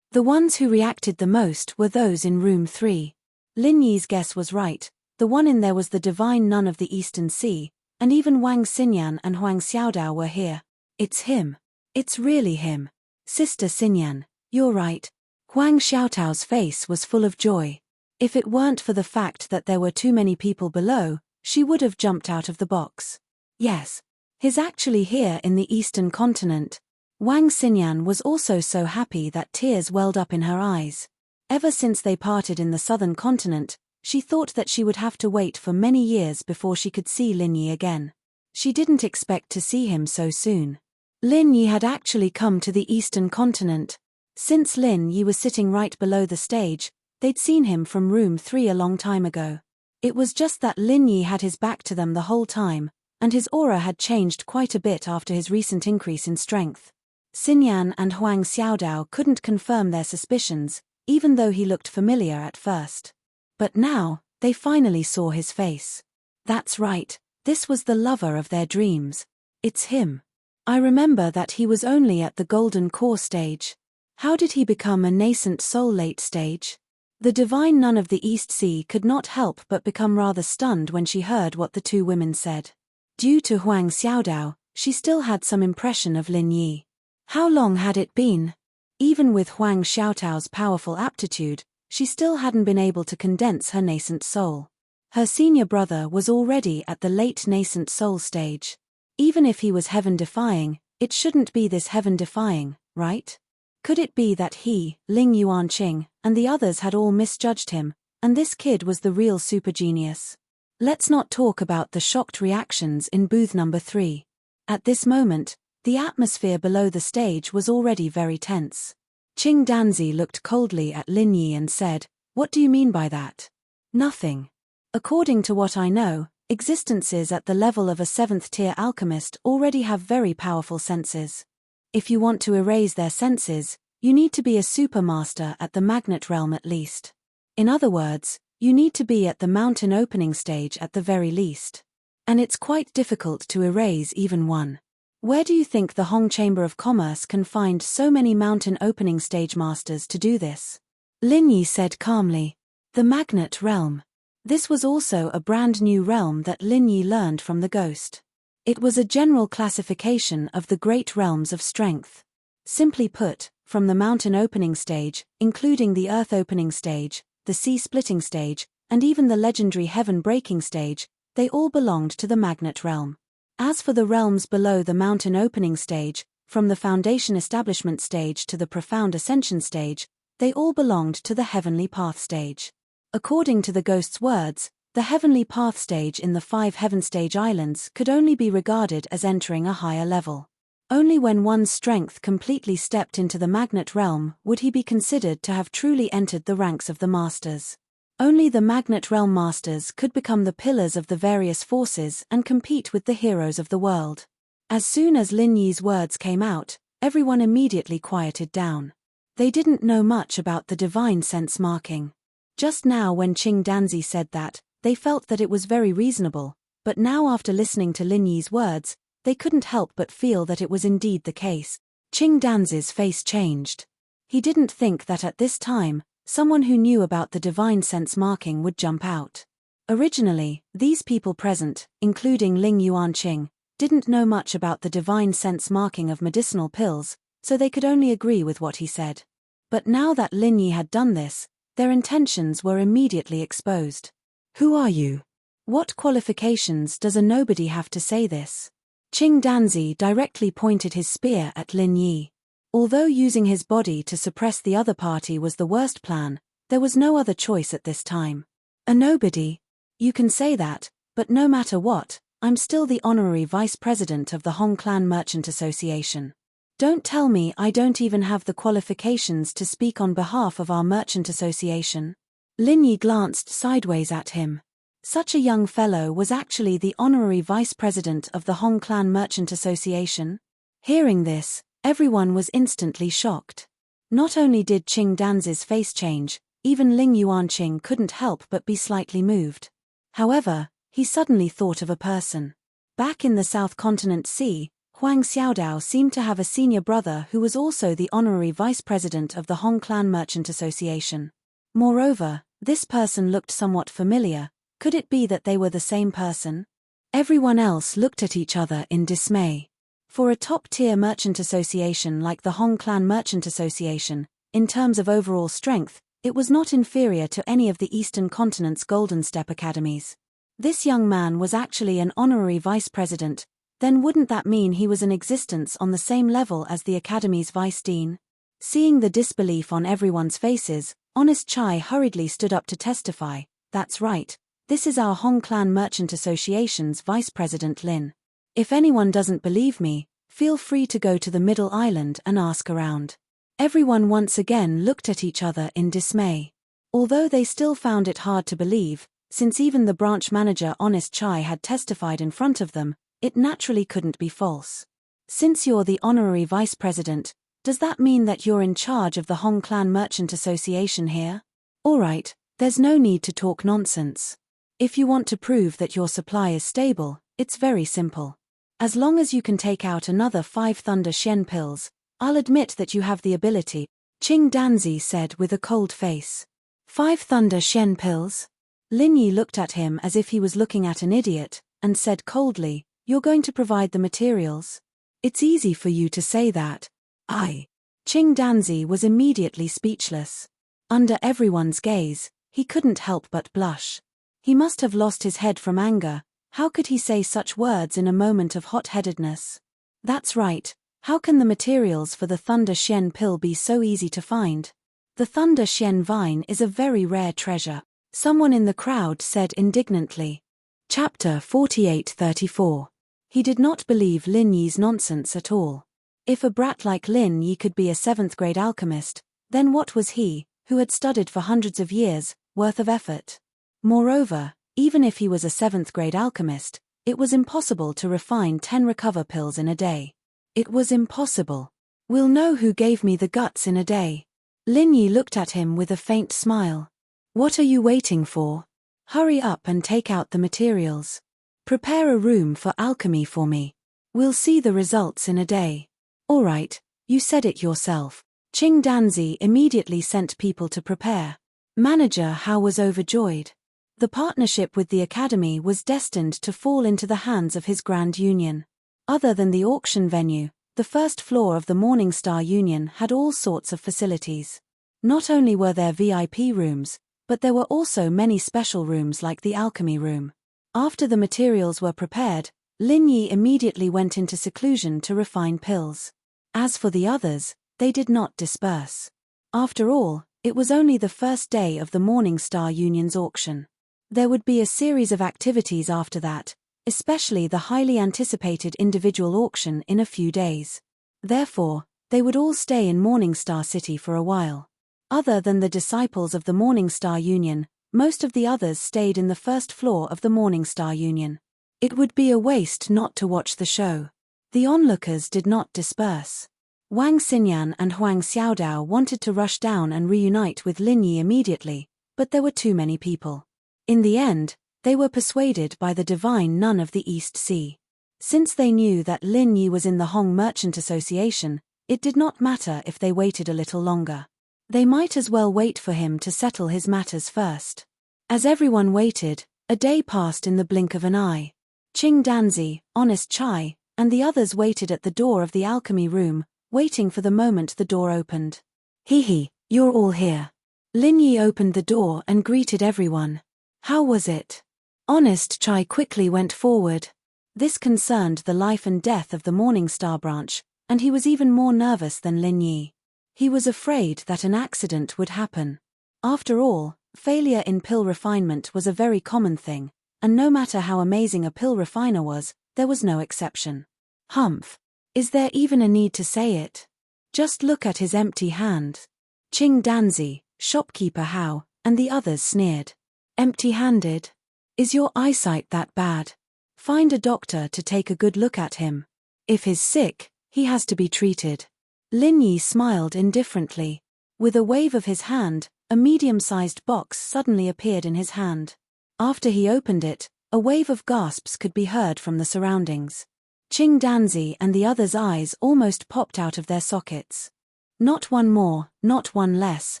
The ones who reacted the most were those in room 3. Lin Yi's guess was right. The one in there was the divine nun of the Eastern Sea, and even Wang Xinyan and Huang Xiaodao were here. It's him. It's really him. Sister Xinyan, you're right. Huang Xiaotao's face was full of joy. If it weren't for the fact that there were too many people below, she would have jumped out of the box. Yes. He's actually here in the Eastern Continent. Wang Xinyan was also so happy that tears welled up in her eyes. Ever since they parted in the Southern Continent, she thought that she would have to wait for many years before she could see Lin Yi again. She didn't expect to see him so soon. Lin Yi had actually come to the Eastern Continent. Since Lin Yi was sitting right below the stage, they'd seen him from room 3 a long time ago. It was just that Lin Yi had his back to them the whole time, and his aura had changed quite a bit after his recent increase in strength. Xinyan and Huang Xiaodao couldn't confirm their suspicions, even though he looked familiar at first. But now, they finally saw his face. That's right, this was the lover of their dreams. It's him. I remember that he was only at the Golden Core stage. How did he become a nascent soul late stage? The divine nun of the East Sea could not help but become rather stunned when she heard what the 2 women said. Due to Huang Xiaodao, she still had some impression of Lin Yi. How long had it been? Even with Huang Xiaotao's powerful aptitude, she still hadn't been able to condense her nascent soul. Her senior brother was already at the late nascent soul stage. Even if he was heaven-defying, it shouldn't be this heaven-defying, right? Could it be that he, Ling Yuanqing, and the others had all misjudged him, and this kid was the real super genius? Let's not talk about the shocked reactions in booth number 3. At this moment, The atmosphere below the stage was already very tense. Qing Danzi looked coldly at Lin Yi and said, "What do you mean by that?" "Nothing. According to what I know, existences at the level of a 7th-tier alchemist already have very powerful senses. If you want to erase their senses, you need to be a supermaster at the magnet realm at least. In other words, you need to be at the mountain opening stage at the very least. And it's quite difficult to erase even one. Where do you think the Hong Chamber of Commerce can find so many mountain opening stage masters to do this?" Lin Yi said calmly. The magnet realm. This was also a brand new realm that Lin Yi learned from the ghost. It was a general classification of the great realms of strength. Simply put, from the mountain opening stage, including the earth opening stage, the sea splitting stage, and even the legendary heaven breaking stage, they all belonged to the magnet realm. As for the realms below the mountain opening stage, from the foundation establishment stage to the profound ascension stage, they all belonged to the heavenly path stage. According to the ghost's words, the heavenly path stage in the 5 heaven stage islands could only be regarded as entering a higher level. Only when one's strength completely stepped into the magnet realm would he be considered to have truly entered the ranks of the masters. Only the magnet realm masters could become the pillars of the various forces and compete with the heroes of the world. As soon as Lin Yi's words came out, everyone immediately quieted down. They didn't know much about the divine sense marking. Just now when Qing Danzi said that, they felt that it was very reasonable, but now after listening to Lin Yi's words, they couldn't help but feel that it was indeed the case. Qing Danzi's face changed. He didn't think that at this time, someone who knew about the divine sense marking would jump out. Originally, these people present, including Ling Yuanqing, didn't know much about the divine sense marking of medicinal pills, so they could only agree with what he said. But now that Lin Yi had done this, their intentions were immediately exposed. "Who are you? What qualifications does a nobody have to say this?" Qing Danzi directly pointed his spear at Lin Yi. Although using his body to suppress the other party was the worst plan, there was no other choice at this time. "A nobody? You can say that, but no matter what, I'm still the honorary vice president of the Hong Clan Merchant Association. Don't tell me I don't even have the qualifications to speak on behalf of our merchant association." Lin Yi glanced sideways at him. Such a young fellow was actually the honorary vice president of the Hong Clan Merchant Association. Hearing this, everyone was instantly shocked. Not only did Qing Danzi's face change, even Ling Yuanqing couldn't help but be slightly moved. However, he suddenly thought of a person. Back in the South Continent Sea, Huang Xiaodao seemed to have a senior brother who was also the honorary vice president of the Hong Clan Merchant Association. Moreover, this person looked somewhat familiar. Could it be that they were the same person? Everyone else looked at each other in dismay. For a top-tier merchant association like the Hong Clan Merchant Association, in terms of overall strength, it was not inferior to any of the Eastern Continent's Golden Step Academies. This young man was actually an honorary vice president. Then wouldn't that mean he was in existence on the same level as the Academy's vice dean? Seeing the disbelief on everyone's faces, Honest Chai hurriedly stood up to testify. "That's right. This is our Hong Clan Merchant Association's Vice President Lin. If anyone doesn't believe me, feel free to go to the Middle Island and ask around." Everyone once again looked at each other in dismay. Although they still found it hard to believe, since even the branch manager Honest Chai had testified in front of them, it naturally couldn't be false. "Since you're the honorary vice president, does that mean that you're in charge of the Hong Clan Merchant Association here? Alright, there's no need to talk nonsense. If you want to prove that your supply is stable, it's very simple. As long as you can take out another 5 Thunder Shen pills, I'll admit that you have the ability," Qing Danzi said with a cold face. 5 Thunder Shen pills? Lin Yi looked at him as if he was looking at an idiot, and said coldly, "You're going to provide the materials? It's easy for you to say that." Qing Danzi was immediately speechless. Under everyone's gaze, he couldn't help but blush. He must have lost his head from anger. How could he say such words in a moment of hot-headedness? That's right. How can the materials for the Thunder Shen pill be so easy to find? The Thunder Shen vine is a very rare treasure, someone in the crowd said indignantly. Chapter 48-34. He did not believe Lin Yi's nonsense at all. If a brat like Lin Yi could be a 7th-grade alchemist, then what was he, who had studied for hundreds of years, worth of effort? Moreover, even if he was a 7th-grade alchemist, it was impossible to refine 10 recover pills in a day. It was impossible. We'll know who gave me the guts in a day. Lin Yi looked at him with a faint smile. What are you waiting for? Hurry up and take out the materials. Prepare a room for alchemy for me. We'll see the results in a day. All right, you said it yourself. Qing Danzi immediately sent people to prepare. Manager Hao was overjoyed. The partnership with the academy was destined to fall into the hands of his Grand Union. Other than the auction venue, the first floor of the Morningstar Union had all sorts of facilities. Not only were there VIP rooms, but there were also many special rooms like the alchemy room. After the materials were prepared, Lin Yi immediately went into seclusion to refine pills. As for the others, they did not disperse. After all, it was only the first day of the Morningstar Union's auction. There would be a series of activities after that, especially the highly anticipated individual auction in a few days. Therefore, they would all stay in Morningstar City for a while. Other than the disciples of the Morningstar Union, most of the others stayed in the first floor of the Morningstar Union. It would be a waste not to watch the show. The onlookers did not disperse. Wang Xinyan and Huang Xiaodao wanted to rush down and reunite with Lin Yi immediately, but there were too many people. In the end, they were persuaded by the divine nun of the East Sea. Since they knew that Lin Yi was in the Hong Merchant Association, it did not matter if they waited a little longer. They might as well wait for him to settle his matters first. As everyone waited, a day passed in the blink of an eye. Qing Danzi, Honest Chai, and the others waited at the door of the alchemy room, waiting for the moment the door opened. Hee, you're all here. Lin Yi opened the door and greeted everyone. How was it? Honest Chai quickly went forward. This concerned the life and death of the Morningstar branch, and he was even more nervous than Lin Yi. He was afraid that an accident would happen. After all, failure in pill refinement was a very common thing, and no matter how amazing a pill refiner was, there was no exception. Humph. Is there even a need to say it? Just look at his empty hand. Qing Danzi, shopkeeper Hao, and the others sneered. Empty-handed? Is your eyesight that bad? Find a doctor to take a good look at him. If he's sick, he has to be treated. Lin Yi smiled indifferently. With a wave of his hand, a medium-sized box suddenly appeared in his hand. After he opened it, a wave of gasps could be heard from the surroundings. Qing Danzi and the others' eyes almost popped out of their sockets. Not one more, not one less,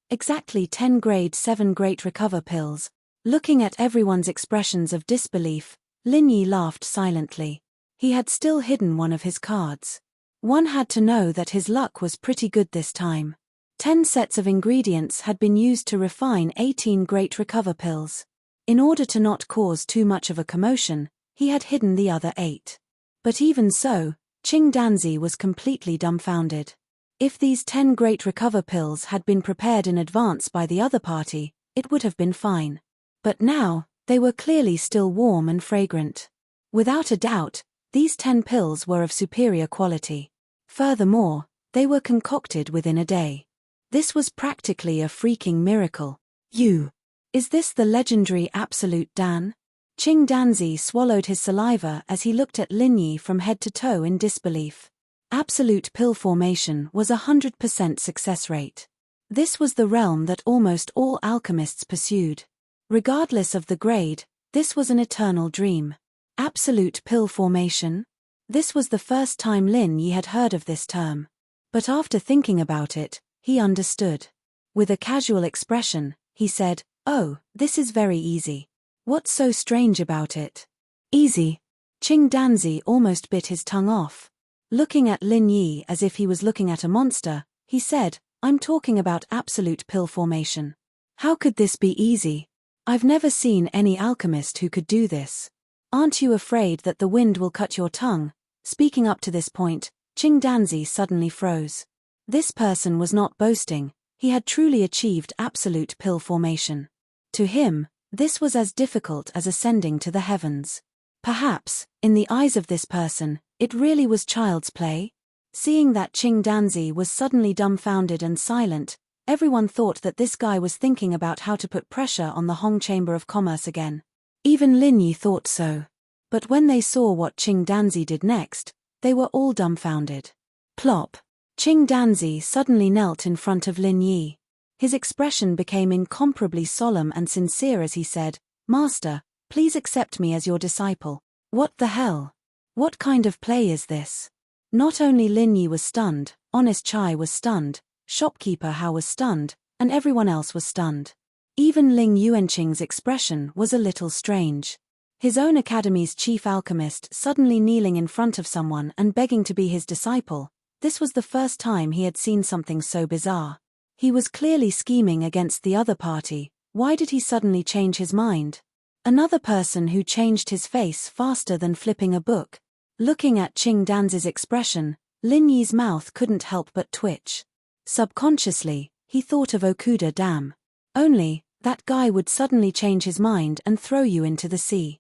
exactly 10 grade 7 great recover pills. Looking at everyone's expressions of disbelief, Lin Yi laughed silently. He had still hidden one of his cards. One had to know that his luck was pretty good this time. 10 sets of ingredients had been used to refine 18 great recover pills. In order to not cause too much of a commotion, he had hidden the other 8. But even so, Qing Danzi was completely dumbfounded. If these 10 great recover pills had been prepared in advance by the other party, it would have been fine. But now, they were clearly still warm and fragrant. Without a doubt, these 10 pills were of superior quality. Furthermore, they were concocted within a day. This was practically a freaking miracle. Is this the legendary Absolute Dan? Qing Danzi swallowed his saliva as he looked at Lin Yi from head to toe in disbelief. Absolute pill formation was 100% success rate. This was the realm that almost all alchemists pursued. Regardless of the grade, this was an eternal dream. Absolute pill formation? This was the first time Lin Yi had heard of this term. But after thinking about it, he understood. With a casual expression, he said, "Oh, this is very easy. What's so strange about it?" Easy. Qing Danzi almost bit his tongue off. Looking at Lin Yi as if he was looking at a monster, he said, "I'm talking about absolute pill formation. How could this be easy? I've never seen any alchemist who could do this. Aren't you afraid that the wind will cut your tongue?" Speaking up to this point, Qing Danzi suddenly froze. This person was not boasting, he had truly achieved absolute pill formation. To him, this was as difficult as ascending to the heavens. Perhaps, in the eyes of this person, it really was child's play? Seeing that Qing Danzi was suddenly dumbfounded and silent, everyone thought that this guy was thinking about how to put pressure on the Hong Chamber of Commerce again. Even Lin Yi thought so. But when they saw what Qing Danzi did next, they were all dumbfounded. Plop! Qing Danzi suddenly knelt in front of Lin Yi. His expression became incomparably solemn and sincere as he said, "Master, please accept me as your disciple." What the hell? What kind of play is this? Not only Lin Yi was stunned, Honest Chai was stunned, shopkeeper Hao was stunned, and everyone else was stunned. Even Ling Yuanqing's expression was a little strange. His own academy's chief alchemist suddenly kneeling in front of someone and begging to be his disciple. This was the first time he had seen something so bizarre. He was clearly scheming against the other party. Why did he suddenly change his mind? Another person who changed his face faster than flipping a book. Looking at Qing Danzi's expression, Lin Yi's mouth couldn't help but twitch. Subconsciously, he thought of Okuda Dam. Only, that guy would suddenly change his mind and throw you into the sea.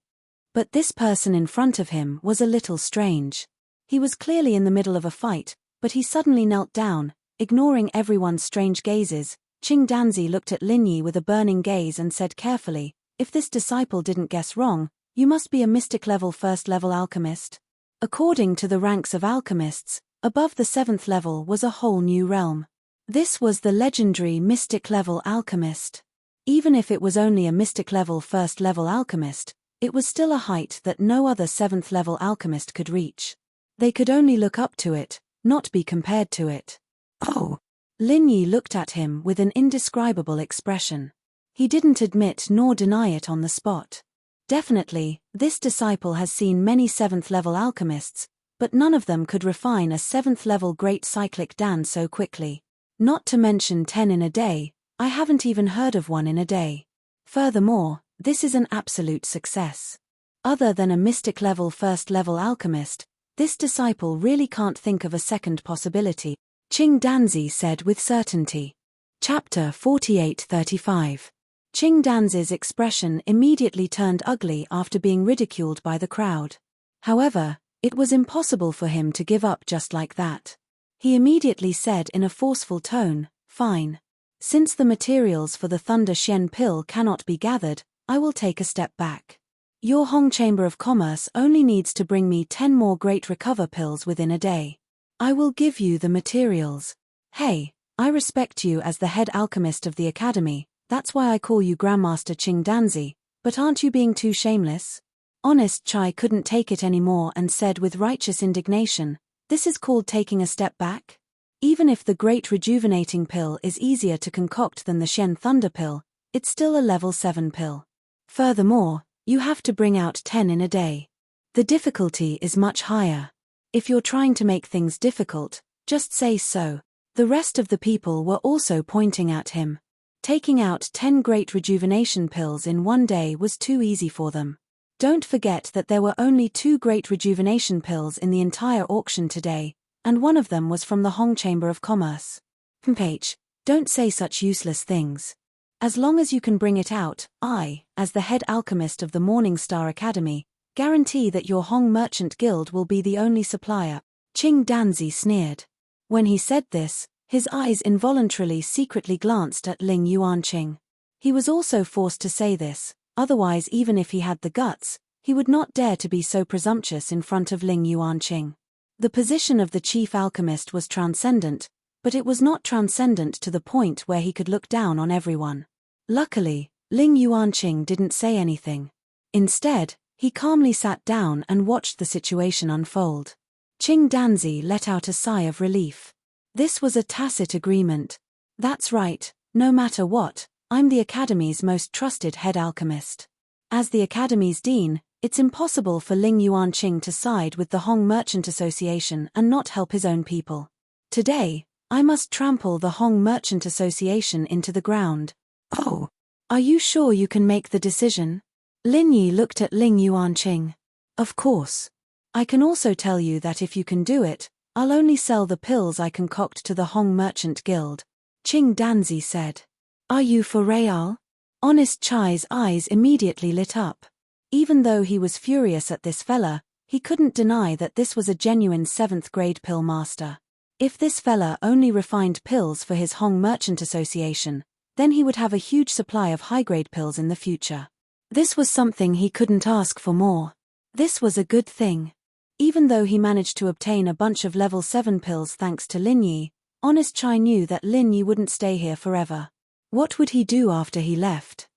But this person in front of him was a little strange. He was clearly in the middle of a fight, but he suddenly knelt down, ignoring everyone's strange gazes. Qing Danzi looked at Lin Yi with a burning gaze and said carefully, "If this disciple didn't guess wrong, you must be a mystic level first level alchemist." According to the ranks of alchemists, above the 7th level was a whole new realm. This was the legendary mystic level alchemist. Even if it was only a mystic level first level alchemist, it was still a height that no other 7th level alchemist could reach. They could only look up to it, not be compared to it. Oh! Lin Yi looked at him with an indescribable expression. He didn't admit nor deny it on the spot. Definitely, this disciple has seen many 7th level alchemists, but none of them could refine a 7th level great cyclic Dan so quickly. Not to mention 10 in a day, I haven't even heard of one in a day. Furthermore, this is an absolute success. Other than a mystic level first level alchemist, this disciple really can't think of a second possibility, Qing Danzi said with certainty. Chapter 48-35. Qing Danzi's expression immediately turned ugly after being ridiculed by the crowd. However, it was impossible for him to give up just like that. He immediately said in a forceful tone, "Fine. Since the materials for the Thunder Shen pill cannot be gathered, I will take a step back. Your Hong Chamber of Commerce only needs to bring me 10 more Great Recover pills within a day. I will give you the materials. Hey, I respect you as the head alchemist of the academy, that's why I call you Grandmaster Qing Danzi, but aren't you being too shameless?" Honest Chai couldn't take it anymore and said with righteous indignation, "This is called taking a step back? Even if the Great Rejuvenating pill is easier to concoct than the Shen Thunder pill, it's still a level 7 pill. Furthermore, you have to bring out 10 in a day. The difficulty is much higher. If you're trying to make things difficult, just say so." The rest of the people were also pointing at him. Taking out 10 Great Rejuvenation pills in one day was too easy for them. Don't forget that there were only 2 Great Rejuvenation pills in the entire auction today, and one of them was from the Hong Chamber of Commerce. H, don't say such useless things. As long as you can bring it out, I, as the head alchemist of the Morning Star Academy, guarantee that your Hong Merchant Guild will be the only supplier. Qing Danzi sneered. When he said this, his eyes involuntarily secretly glanced at Ling Yuanqing. He was also forced to say this, otherwise even if he had the guts, he would not dare to be so presumptuous in front of Ling Yuanqing. The position of the chief alchemist was transcendent, but it was not transcendent to the point where he could look down on everyone. Luckily, Ling Yuanqing didn't say anything. Instead, he calmly sat down and watched the situation unfold. Qing Danzi let out a sigh of relief. This was a tacit agreement. That's right, no matter what, I'm the Academy's most trusted head alchemist. As the Academy's dean, it's impossible for Ling Yuanqing to side with the Hong Merchant Association and not help his own people. Today, I must trample the Hong Merchant Association into the ground. Oh, are you sure you can make the decision? Lin Yi looked at Ling Yuanqing. Of course. I can also tell you that if you can do it, I'll only sell the pills I concoct to the Hong Merchant Guild. Qing Danzi said. Are you for real? Honest Chai's eyes immediately lit up. Even though he was furious at this fella, he couldn't deny that this was a genuine 7th grade pill master. If this fella only refined pills for his Hong Merchant Association, then he would have a huge supply of high-grade pills in the future. This was something he couldn't ask for more. This was a good thing. Even though he managed to obtain a bunch of level 7 pills thanks to Lin Yi, Honest Chai knew that Lin Yi wouldn't stay here forever. What would he do after he left?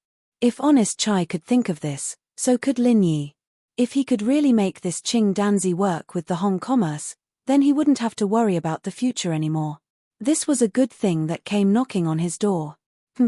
If Honest Chai could think of this, so could Lin Yi. If he could really make this Qing Danzi work with the Hong commerce, then he wouldn't have to worry about the future anymore. This was a good thing that came knocking on his door.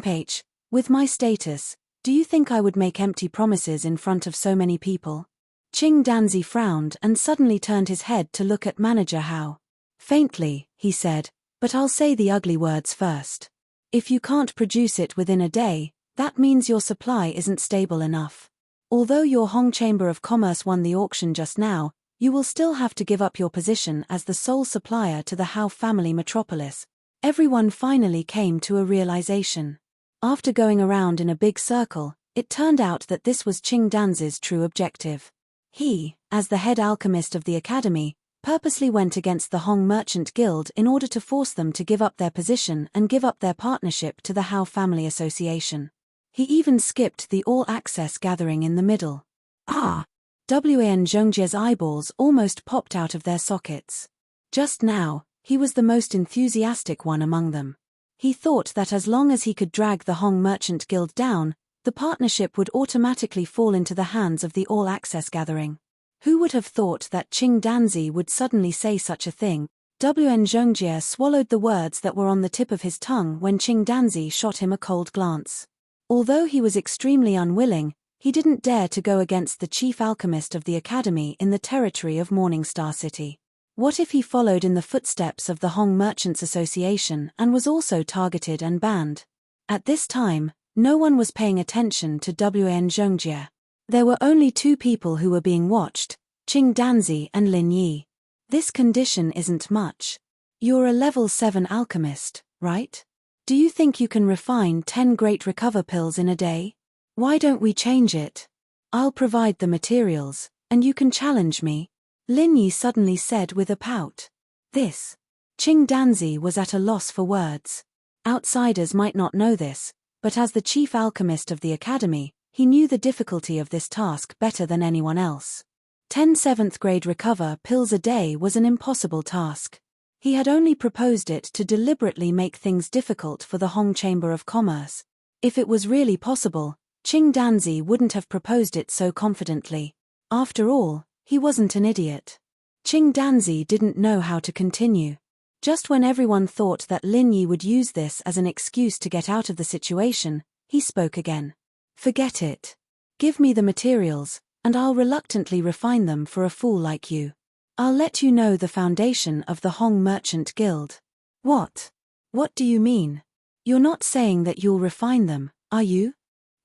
H, with my status, do you think I would make empty promises in front of so many people? Qing Danzi frowned and suddenly turned his head to look at Manager Hao. Faintly, he said, but I'll say the ugly words first. If you can't produce it within a day, that means your supply isn't stable enough. Although your Hong Chamber of Commerce won the auction just now, you will still have to give up your position as the sole supplier to the Hao family metropolis. Everyone finally came to a realization. After going around in a big circle, it turned out that this was Qing Danzi's true objective. He, as the head alchemist of the academy, purposely went against the Hong Merchant Guild in order to force them to give up their position and give up their partnership to the Hao Family Association. He even skipped the all-access gathering in the middle. Wan Zhongjie's eyeballs almost popped out of their sockets. Just now, he was the most enthusiastic one among them. He thought that as long as he could drag the Hong Merchant Guild down, the partnership would automatically fall into the hands of the all-access gathering. Who would have thought that Qing Danzi would suddenly say such a thing? Wan Zhongjie swallowed the words that were on the tip of his tongue when Qing Danzi shot him a cold glance. Although he was extremely unwilling, he didn't dare to go against the chief alchemist of the academy in the territory of Morningstar City. What if he followed in the footsteps of the Hong Merchants Association and was also targeted and banned? At this time, no one was paying attention to Wan Zhongjie. There were only two people who were being watched, Qing Danzi and Lin Yi. This condition isn't much. You're a level 7 alchemist, right? Do you think you can refine 10 great recover pills in a day? Why don't we change it? I'll provide the materials, and you can challenge me. Lin Yi suddenly said with a pout. This. Qing Danzi was at a loss for words. Outsiders might not know this, but as the chief alchemist of the academy, he knew the difficulty of this task better than anyone else. 10 7th grade recover pills a day was an impossible task. He had only proposed it to deliberately make things difficult for the Hong Chamber of Commerce. If it was really possible, Qing Danzi wouldn't have proposed it so confidently. After all, he wasn't an idiot. Qing Danzi didn't know how to continue. Just when everyone thought that Lin Yi would use this as an excuse to get out of the situation, he spoke again. Forget it. Give me the materials, and I'll reluctantly refine them for a fool like you. I'll let you know the foundation of the Hong Merchant Guild. What? What do you mean? You're not saying that you'll refine them, are you?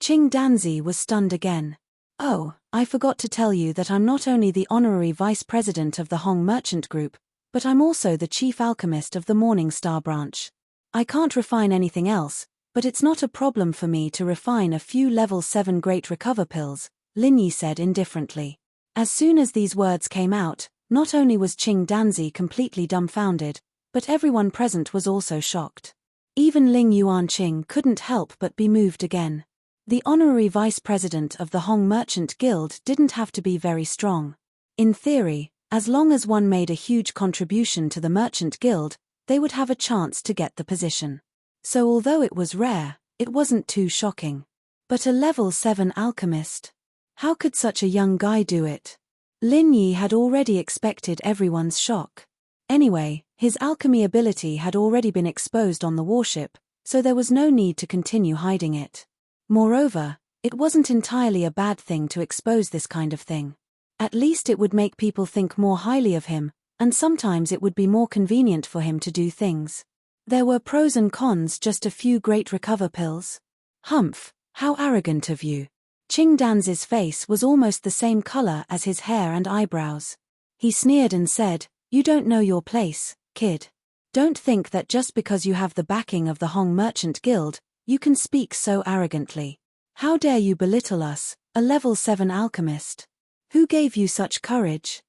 Qing Danzi was stunned again. Oh, I forgot to tell you that I'm not only the honorary vice president of the Hong Merchant Group, but I'm also the chief alchemist of the Morningstar branch. I can't refine anything else, but it's not a problem for me to refine a few level 7 great recover pills, Lin Yi said indifferently. As soon as these words came out, not only was Qing Danzi completely dumbfounded, but everyone present was also shocked. Even Ling Yuanqing couldn't help but be moved again. The honorary vice president of the Hong Merchant Guild didn't have to be very strong. In theory, as long as one made a huge contribution to the Merchant Guild, they would have a chance to get the position. So although it was rare, it wasn't too shocking. But a level 7 alchemist? How could such a young guy do it? Lin Yi had already expected everyone's shock. Anyway, his alchemy ability had already been exposed on the warship, so there was no need to continue hiding it. Moreover, it wasn't entirely a bad thing to expose this kind of thing. At least it would make people think more highly of him, and sometimes it would be more convenient for him to do things. There were pros and cons, just a few great recover pills. Humph, how arrogant of you. Qing Danzi's face was almost the same color as his hair and eyebrows. He sneered and said, "You don't know your place, kid. Don't think that just because you have the backing of the Hong Merchant Guild, you can speak so arrogantly. How dare you belittle us, a level 7 alchemist? Who gave you such courage?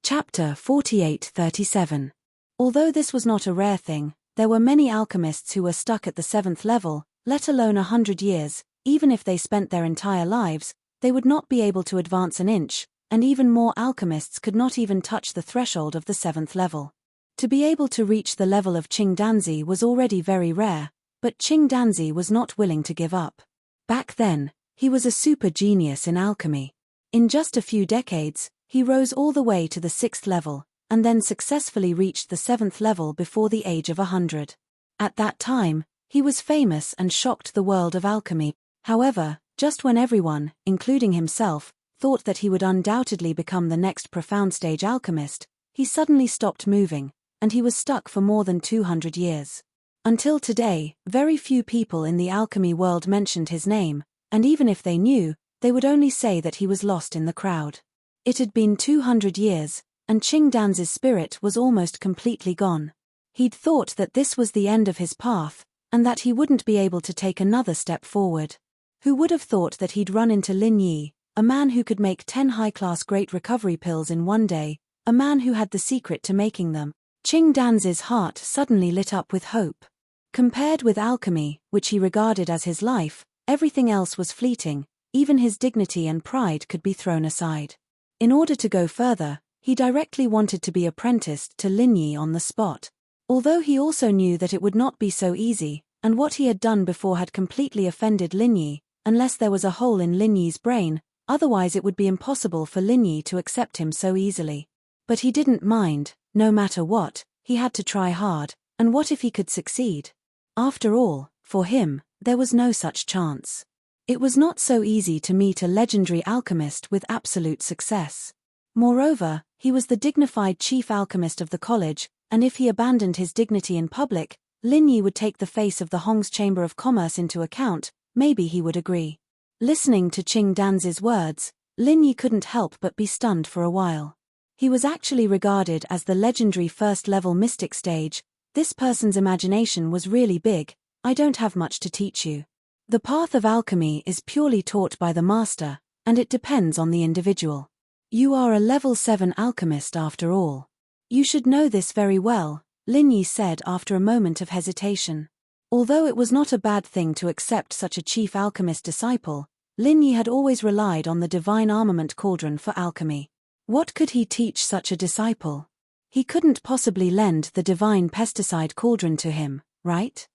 Chapter 48-37. Although this was not a rare thing, there were many alchemists who were stuck at the 7th level, let alone 100 years, even if they spent their entire lives, they would not be able to advance an inch, and even more alchemists could not even touch the threshold of the 7th level. To be able to reach the level of Qing Danzi was already very rare, but Qing Danzi was not willing to give up. Back then, he was a super genius in alchemy. In just a few decades, he rose all the way to the 6th level, and then successfully reached the 7th level before the age of 100. At that time, he was famous and shocked the world of alchemy. However, just when everyone, including himself, thought that he would undoubtedly become the next profound stage alchemist, he suddenly stopped moving, and he was stuck for more than 200 years. Until today, very few people in the alchemy world mentioned his name, and even if they knew, they would only say that he was lost in the crowd. It had been 200 years, and Qing Danzi's spirit was almost completely gone. He'd thought that this was the end of his path, and that he wouldn't be able to take another step forward. Who would have thought that he'd run into Lin Yi, a man who could make 10 high-class great recovery pills in one day, a man who had the secret to making them? Qing Danzi's heart suddenly lit up with hope. Compared with alchemy, which he regarded as his life, everything else was fleeting, even his dignity and pride could be thrown aside. In order to go further, he directly wanted to be apprenticed to Lin Yi on the spot. Although he also knew that it would not be so easy, and what he had done before had completely offended Lin Yi, unless there was a hole in Lin Yi's brain, otherwise it would be impossible for Lin Yi to accept him so easily. But he didn't mind, no matter what, he had to try hard, and what if he could succeed? After all, for him, there was no such chance. It was not so easy to meet a legendary alchemist with absolute success. Moreover, he was the dignified chief alchemist of the college, and if he abandoned his dignity in public, Lin Yi would take the face of the Hong's Chamber of Commerce into account. Maybe he would agree. Listening to Qing Danzi's words, Lin Yi couldn't help but be stunned for a while. He was actually regarded as the legendary first-level mystic stage. This person's imagination was really big. I don't have much to teach you. The path of alchemy is purely taught by the master, and it depends on the individual. You are a level 7 alchemist after all. You should know this very well, Lin Yi said after a moment of hesitation. Although it was not a bad thing to accept such a chief alchemist disciple, Lin Yi had always relied on the divine armament cauldron for alchemy. What could he teach such a disciple? He couldn't possibly lend the divine pesticide cauldron to him, right?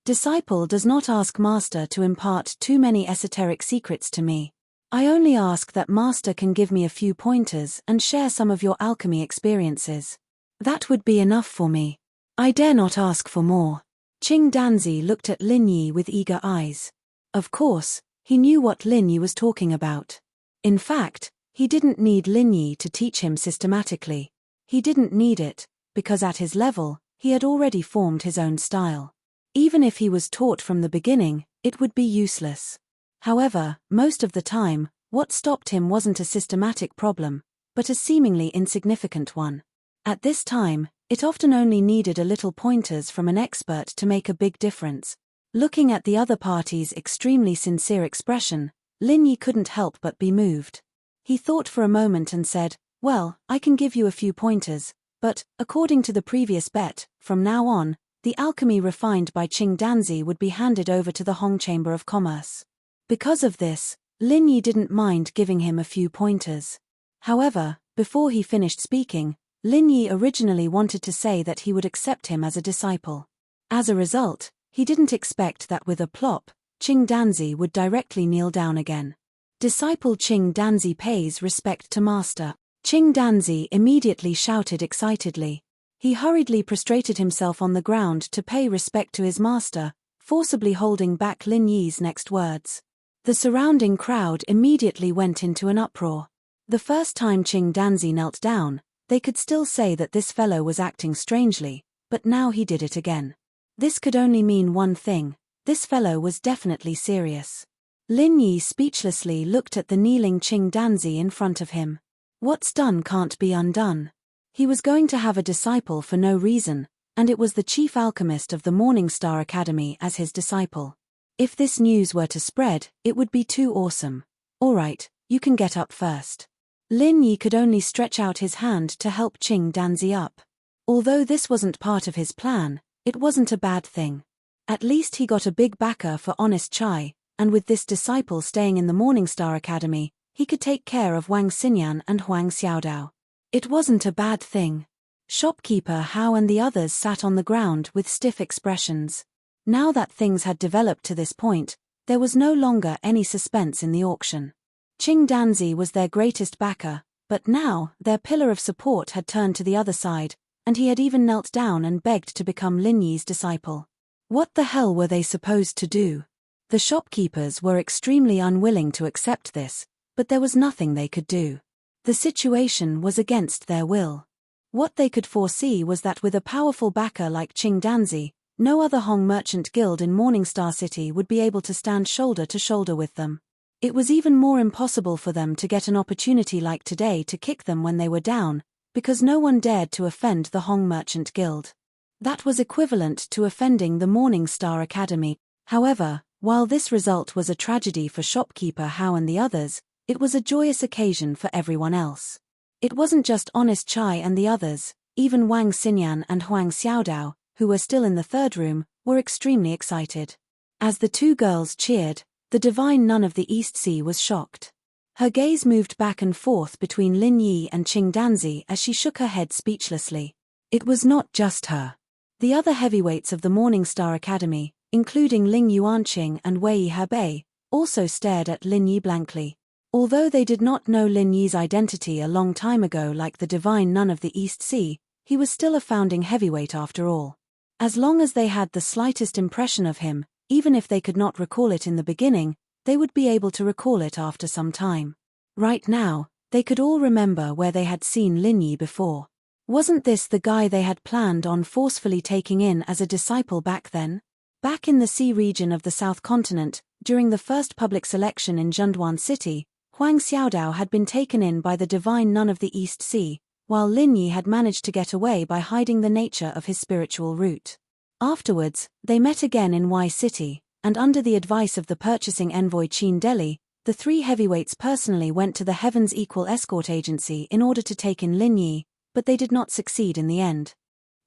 Disciple does not ask master to impart too many esoteric secrets to me. I only ask that master can give me a few pointers and share some of your alchemy experiences. That would be enough for me. I dare not ask for more. Qing Danzi looked at Lin Yi with eager eyes. Of course, he knew what Lin Yi was talking about. In fact, he didn't need Lin Yi to teach him systematically. He didn't need it, because at his level, he had already formed his own style. Even if he was taught from the beginning, it would be useless. However, most of the time, what stopped him wasn't a systematic problem, but a seemingly insignificant one. At this time, it often only needed a little pointers from an expert to make a big difference. Looking at the other party's extremely sincere expression, Lin Yi couldn't help but be moved. He thought for a moment and said, "Well, I can give you a few pointers, but, according to the previous bet, from now on, the alchemy refined by Qing Danzi would be handed over to the Hong Chamber of Commerce." Because of this, Lin Yi didn't mind giving him a few pointers. However, before he finished speaking, Lin Yi originally wanted to say that he would accept him as a disciple. As a result, he didn't expect that with a plop, Qing Danzi would directly kneel down again. Disciple Qing Danzi pays respect to master. Qing Danzi immediately shouted excitedly. He hurriedly prostrated himself on the ground to pay respect to his master, forcibly holding back Lin Yi's next words. The surrounding crowd immediately went into an uproar. The first time Qing Danzi knelt down, they could still say that this fellow was acting strangely, but now he did it again. This could only mean one thing: this fellow was definitely serious. Lin Yi speechlessly looked at the kneeling Qing Danzi in front of him. What's done can't be undone. He was going to have a disciple for no reason, and it was the chief alchemist of the Morning Star Academy as his disciple. If this news were to spread, it would be too awesome. Alright, you can get up first. Lin Yi could only stretch out his hand to help Qing Danzi up. Although this wasn't part of his plan, it wasn't a bad thing. At least he got a big backer for honest Chai, and with this disciple staying in the Morningstar Academy, he could take care of Wang Xinyan and Huang Xiaodao. It wasn't a bad thing. Shopkeeper Hao and the others sat on the ground with stiff expressions. Now that things had developed to this point, there was no longer any suspense in the auction. Qing Danzi was their greatest backer, but now their pillar of support had turned to the other side, and he had even knelt down and begged to become Lin Yi's disciple. What the hell were they supposed to do? The shopkeepers were extremely unwilling to accept this, but there was nothing they could do. The situation was against their will. What they could foresee was that with a powerful backer like Qing Danzi, no other Hong merchant guild in Morningstar City would be able to stand shoulder to shoulder with them. It was even more impossible for them to get an opportunity like today to kick them when they were down, because no one dared to offend the Hong merchant guild. That was equivalent to offending the Morningstar Academy. However, while this result was a tragedy for shopkeeper Hao and the others, it was a joyous occasion for everyone else. It wasn't just honest Chai and the others, even Wang Xinyan and Huang Xiaodao, who were still in the third room, were extremely excited. As the two girls cheered, the divine nun of the East Sea was shocked. Her gaze moved back and forth between Lin Yi and Qing Danzi as she shook her head speechlessly. It was not just her. The other heavyweights of the Morningstar Academy, including Ling Yuanqing and Wei Hebei, also stared at Lin Yi blankly. Although they did not know Lin Yi's identity a long time ago like the divine nun of the East Sea, he was still a founding heavyweight after all. As long as they had the slightest impression of him, even if they could not recall it in the beginning, they would be able to recall it after some time. Right now, they could all remember where they had seen Lin Yi before. Wasn't this the guy they had planned on forcefully taking in as a disciple back then? Back in the sea region of the South Continent, during the first public selection in Zhenduan City, Huang Xiaodao had been taken in by the divine nun of the East Sea, while Lin Yi had managed to get away by hiding the nature of his spiritual root. Afterwards, they met again in Y City, and under the advice of the purchasing envoy Qin Deli, the three heavyweights personally went to the Heaven's Equal Escort Agency in order to take in Lin Yi, but they did not succeed in the end.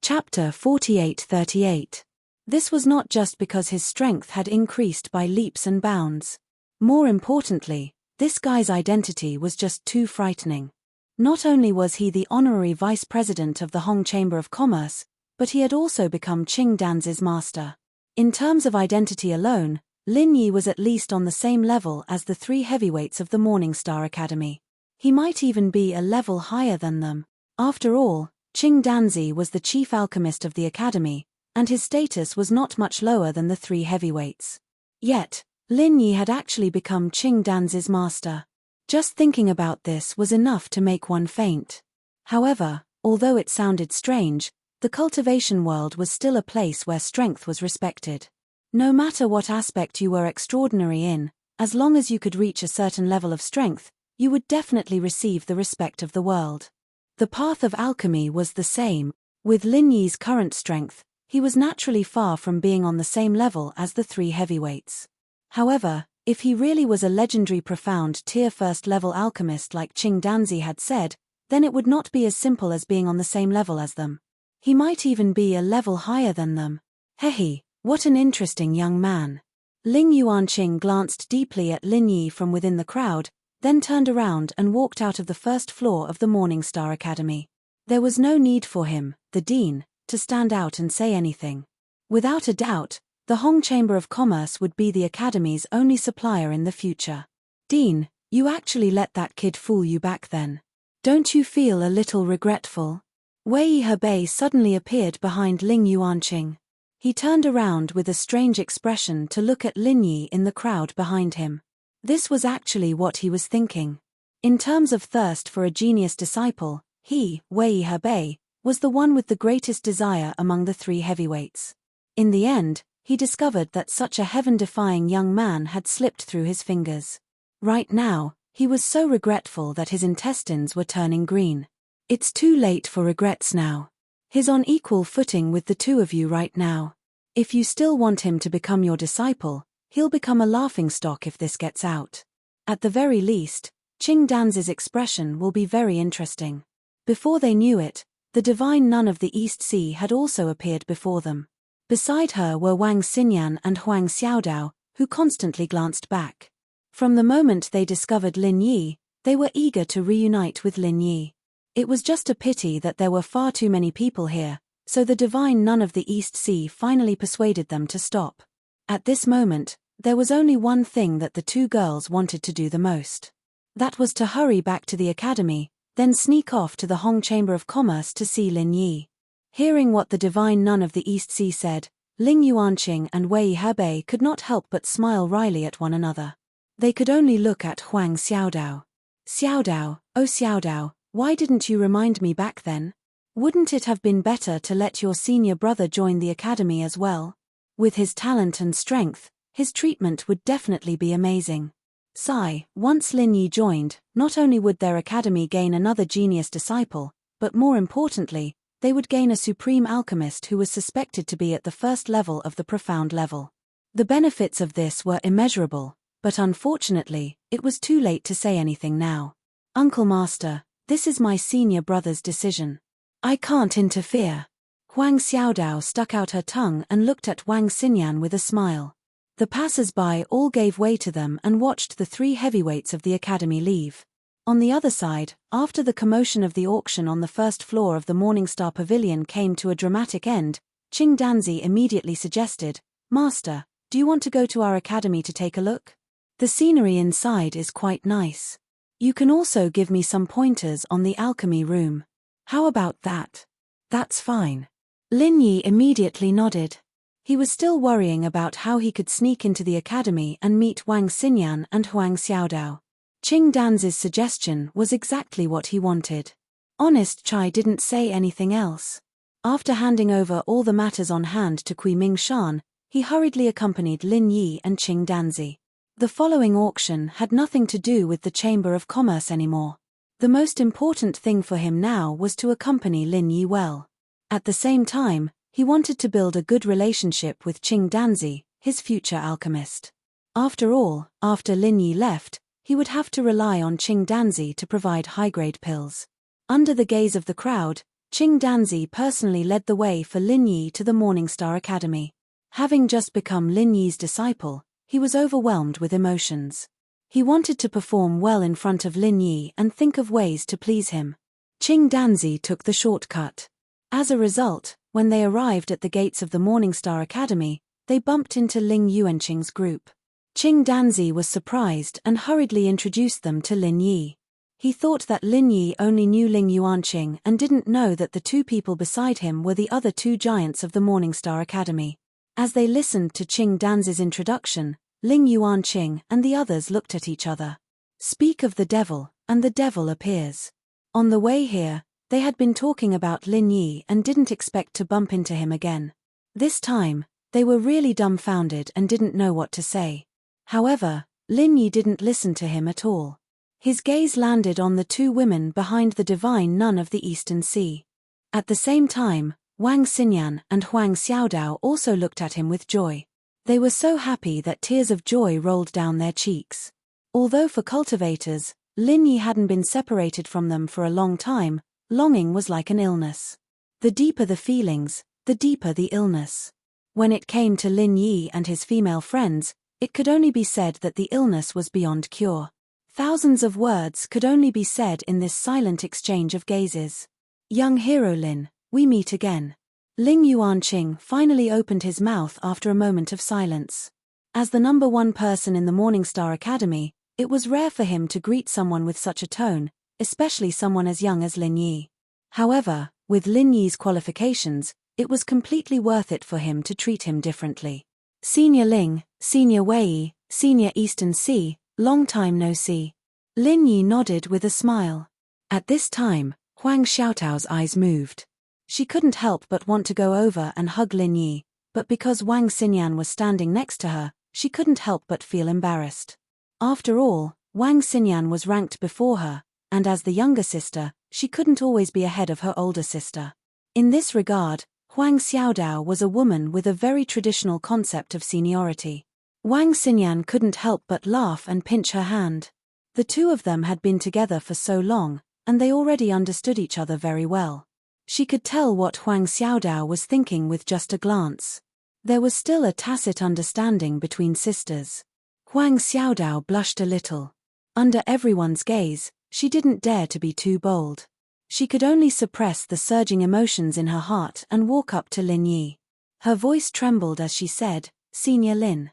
Chapter 48-38. This was not just because his strength had increased by leaps and bounds. More importantly, this guy's identity was just too frightening. Not only was he the honorary vice president of the Hong Chamber of Commerce, but he had also become Qing Danzi's master. In terms of identity alone, Lin Yi was at least on the same level as the three heavyweights of the Morningstar Academy. He might even be a level higher than them. After all, Qing Danzi was the chief alchemist of the academy, and his status was not much lower than the three heavyweights. Yet, Lin Yi had actually become Qing Danzi's master. Just thinking about this was enough to make one faint. However, although it sounded strange, the cultivation world was still a place where strength was respected. No matter what aspect you were extraordinary in, as long as you could reach a certain level of strength, you would definitely receive the respect of the world. The path of alchemy was the same. With Lin Yi's current strength, he was naturally far from being on the same level as the three heavyweights. However, if he really was a legendary profound tier first level alchemist like Qing Danzi had said, then it would not be as simple as being on the same level as them. He might even be a level higher than them. Hehe, what an interesting young man. Ling Yuanqing glanced deeply at Lin Yi from within the crowd, then turned around and walked out of the first floor of the Morningstar Academy. There was no need for him, the dean, to stand out and say anything. Without a doubt, the Hong Chamber of Commerce would be the academy's only supplier in the future. Dean, you actually let that kid fool you back then. Don't you feel a little regretful? Wei Hebei suddenly appeared behind Ling Yuanqing. He turned around with a strange expression to look at Lin Yi in the crowd behind him. This was actually what he was thinking. In terms of thirst for a genius disciple, he, Wei Hebei, was the one with the greatest desire among the three heavyweights. In the end, he discovered that such a heaven-defying young man had slipped through his fingers. Right now, he was so regretful that his intestines were turning green. It's too late for regrets now. He's on equal footing with the two of you right now. If you still want him to become your disciple, He'll become a laughingstock if this gets out. At the very least, Qing Danzi's expression will be very interesting. Before they knew it, the divine nun of the East Sea had also appeared before them. Beside her were Wang Xinyan and Huang Xiaodao, who constantly glanced back. From the moment they discovered Lin Yi, they were eager to reunite with Lin Yi. It was just a pity that there were far too many people here, so the divine nun of the East Sea finally persuaded them to stop. At this moment, there was only one thing that the two girls wanted to do the most. That was to hurry back to the academy, then sneak off to the Hong Chamber of Commerce to see Lin Yi. Hearing what the divine nun of the East Sea said, Ling Yuanqing and Wei Hebei could not help but smile wryly at one another. They could only look at Huang Xiaodao. Xiaodao, oh Xiaodao, why didn't you remind me back then? Wouldn't it have been better to let your senior brother join the academy as well? With his talent and strength, his treatment would definitely be amazing. Sigh, once Lin Yi joined, not only would their academy gain another genius disciple, but more importantly, they would gain a supreme alchemist who was suspected to be at the first level of the profound level. The benefits of this were immeasurable, but unfortunately, it was too late to say anything now. Uncle Master, this is my senior brother's decision. I can't interfere. Huang Xiaodao stuck out her tongue and looked at Wang Xinyan with a smile. The passers-by all gave way to them and watched the three heavyweights of the academy leave. On the other side, after the commotion of the auction on the first floor of the Morningstar Pavilion came to a dramatic end, Qing Danzi immediately suggested, Master, do you want to go to our academy to take a look? The scenery inside is quite nice. You can also give me some pointers on the alchemy room. How about that? That's fine. Lin Yi immediately nodded. He was still worrying about how he could sneak into the academy and meet Wang Xinyan and Huang Xiaodao. Qing Danzi's suggestion was exactly what he wanted. Honest Chai didn't say anything else. After handing over all the matters on hand to Kui Ming Shan, he hurriedly accompanied Lin Yi and Qing Danzi. The following auction had nothing to do with the Chamber of Commerce anymore. The most important thing for him now was to accompany Lin Yi well. At the same time, he wanted to build a good relationship with Qing Danzi, his future alchemist. After all, after Lin Yi left, he would have to rely on Qing Danzi to provide high-grade pills. Under the gaze of the crowd, Qing Danzi personally led the way for Lin Yi to the Morningstar Academy. Having just become Lin Yi's disciple, he was overwhelmed with emotions. He wanted to perform well in front of Lin Yi and think of ways to please him. Qing Danzi took the shortcut. As a result, when they arrived at the gates of the Morningstar Academy, they bumped into Ling Yuanqing's group. Qing Danzi was surprised and hurriedly introduced them to Lin Yi. He thought that Lin Yi only knew Ling Yuanqing and didn't know that the two people beside him were the other two giants of the Morningstar Academy. As they listened to Qing Danzi's introduction, Ling Yuanqing and the others looked at each other. Speak of the devil, and the devil appears. On the way here, they had been talking about Lin Yi and didn't expect to bump into him again. This time, they were really dumbfounded and didn't know what to say. However, Lin Yi didn't listen to him at all. His gaze landed on the two women behind the divine nun of the Eastern Sea. At the same time, Wang Xinyan and Huang Xiaodao also looked at him with joy. They were so happy that tears of joy rolled down their cheeks. Although for cultivators, Lin Yi hadn't been separated from them for a long time, longing was like an illness. The deeper the feelings, the deeper the illness. When it came to Lin Yi and his female friends, it could only be said that the illness was beyond cure. Thousands of words could only be said in this silent exchange of gazes. Young hero Lin, we meet again. Ling Yuanqing finally opened his mouth after a moment of silence. As the number one person in the Morningstar Academy, it was rare for him to greet someone with such a tone, especially someone as young as Lin Yi. However, with Lin Yi's qualifications, it was completely worth it for him to treat him differently. Senior Ling, Senior Wei, Senior Eastern Sea, long time no see. Lin Yi nodded with a smile. At this time, Huang Xiaotao's eyes moved. She couldn't help but want to go over and hug Lin Yi, but because Wang Xinyan was standing next to her, she couldn't help but feel embarrassed. After all, Wang Xinyan was ranked before her, and as the younger sister, she couldn't always be ahead of her older sister. In this regard, Huang Xiaodao was a woman with a very traditional concept of seniority. Wang Xinyan couldn't help but laugh and pinch her hand. The two of them had been together for so long, and they already understood each other very well. She could tell what Huang Xiaodao was thinking with just a glance. There was still a tacit understanding between sisters. Huang Xiaodao blushed a little. Under everyone's gaze, she didn't dare to be too bold. She could only suppress the surging emotions in her heart and walk up to Lin Yi. Her voice trembled as she said, "Senior Lin."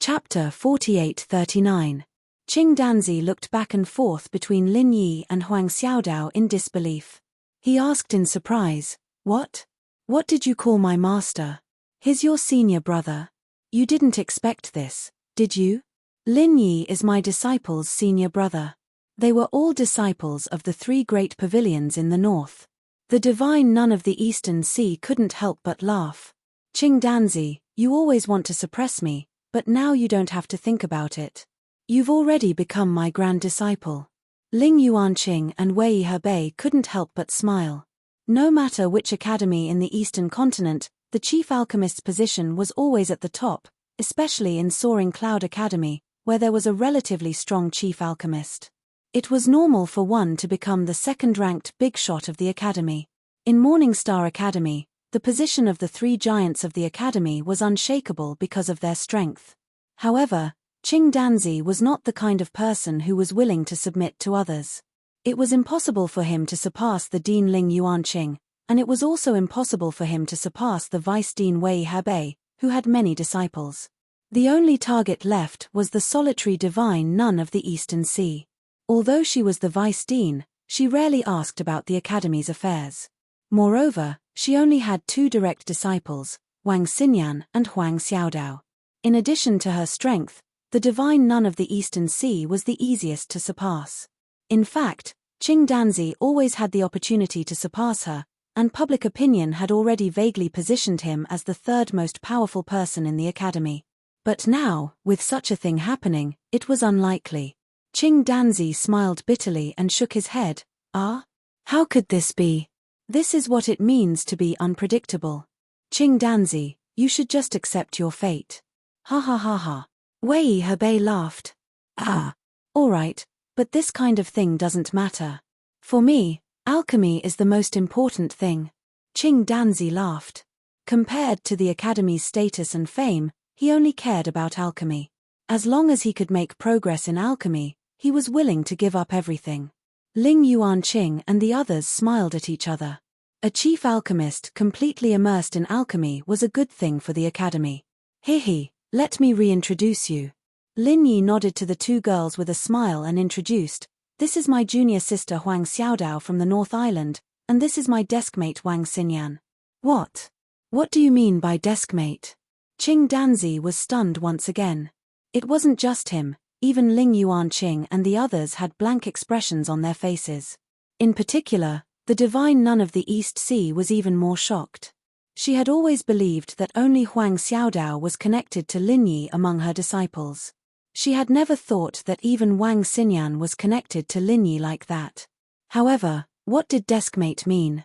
Chapter 48-39. Qing Danzi looked back and forth between Lin Yi and Huang Xiaodao in disbelief. He asked in surprise, "What? What did you call my master? He's your senior brother. You didn't expect this, did you? Lin Yi is my disciple's senior brother." They were all disciples of the three great pavilions in the north. The divine nun of the Eastern Sea couldn't help but laugh. "Qing Danzi, you always want to suppress me, but now you don't have to think about it. You've already become my grand disciple." Ling Yuanqing and Wei Hebei couldn't help but smile. No matter which academy in the Eastern continent, the chief alchemist's position was always at the top, especially in Soaring Cloud Academy, where there was a relatively strong chief alchemist. It was normal for one to become the second-ranked big shot of the academy. In Morningstar Academy, the position of the three giants of the academy was unshakable because of their strength. However, Qing Danzi was not the kind of person who was willing to submit to others. It was impossible for him to surpass the Dean Ling Yuanqing, and it was also impossible for him to surpass the Vice Dean Wei Hebei, who had many disciples. The only target left was the solitary divine nun of the Eastern Sea. Although she was the Vice Dean, she rarely asked about the academy's affairs. Moreover, she only had two direct disciples, Wang Xinyan and Huang Xiaodao. In addition to her strength, the divine nun of the Eastern Sea was the easiest to surpass. In fact, Qing Danzi always had the opportunity to surpass her, and public opinion had already vaguely positioned him as the third most powerful person in the academy. But now, with such a thing happening, it was unlikely. Qing Danzi smiled bitterly and shook his head. "Ah? How could this be? This is what it means to be unpredictable. Qing Danzi, you should just accept your fate." "Ha ha ha ha." Wei Hebei laughed. "Ah. All right, but this kind of thing doesn't matter. For me, alchemy is the most important thing." Qing Danzi laughed. Compared to the academy's status and fame, he only cared about alchemy. As long as he could make progress in alchemy, he was willing to give up everything. Ling Yuanqing and the others smiled at each other. A chief alchemist completely immersed in alchemy was a good thing for the academy. "Hehe, let me reintroduce you." Lin Yi nodded to the two girls with a smile and introduced, "This is my junior sister Huang Xiaodao from the North Island, and this is my deskmate Wang Xinyan." "What? What do you mean by deskmate?" Qing Danzi was stunned once again. It wasn't just him, even Ling Yuanqing and the others had blank expressions on their faces. In particular, the divine nun of the East Sea was even more shocked. She had always believed that only Huang Xiaodao was connected to Lin Yi among her disciples. She had never thought that even Wang Xinyan was connected to Lin Yi like that. However, what did deskmate mean?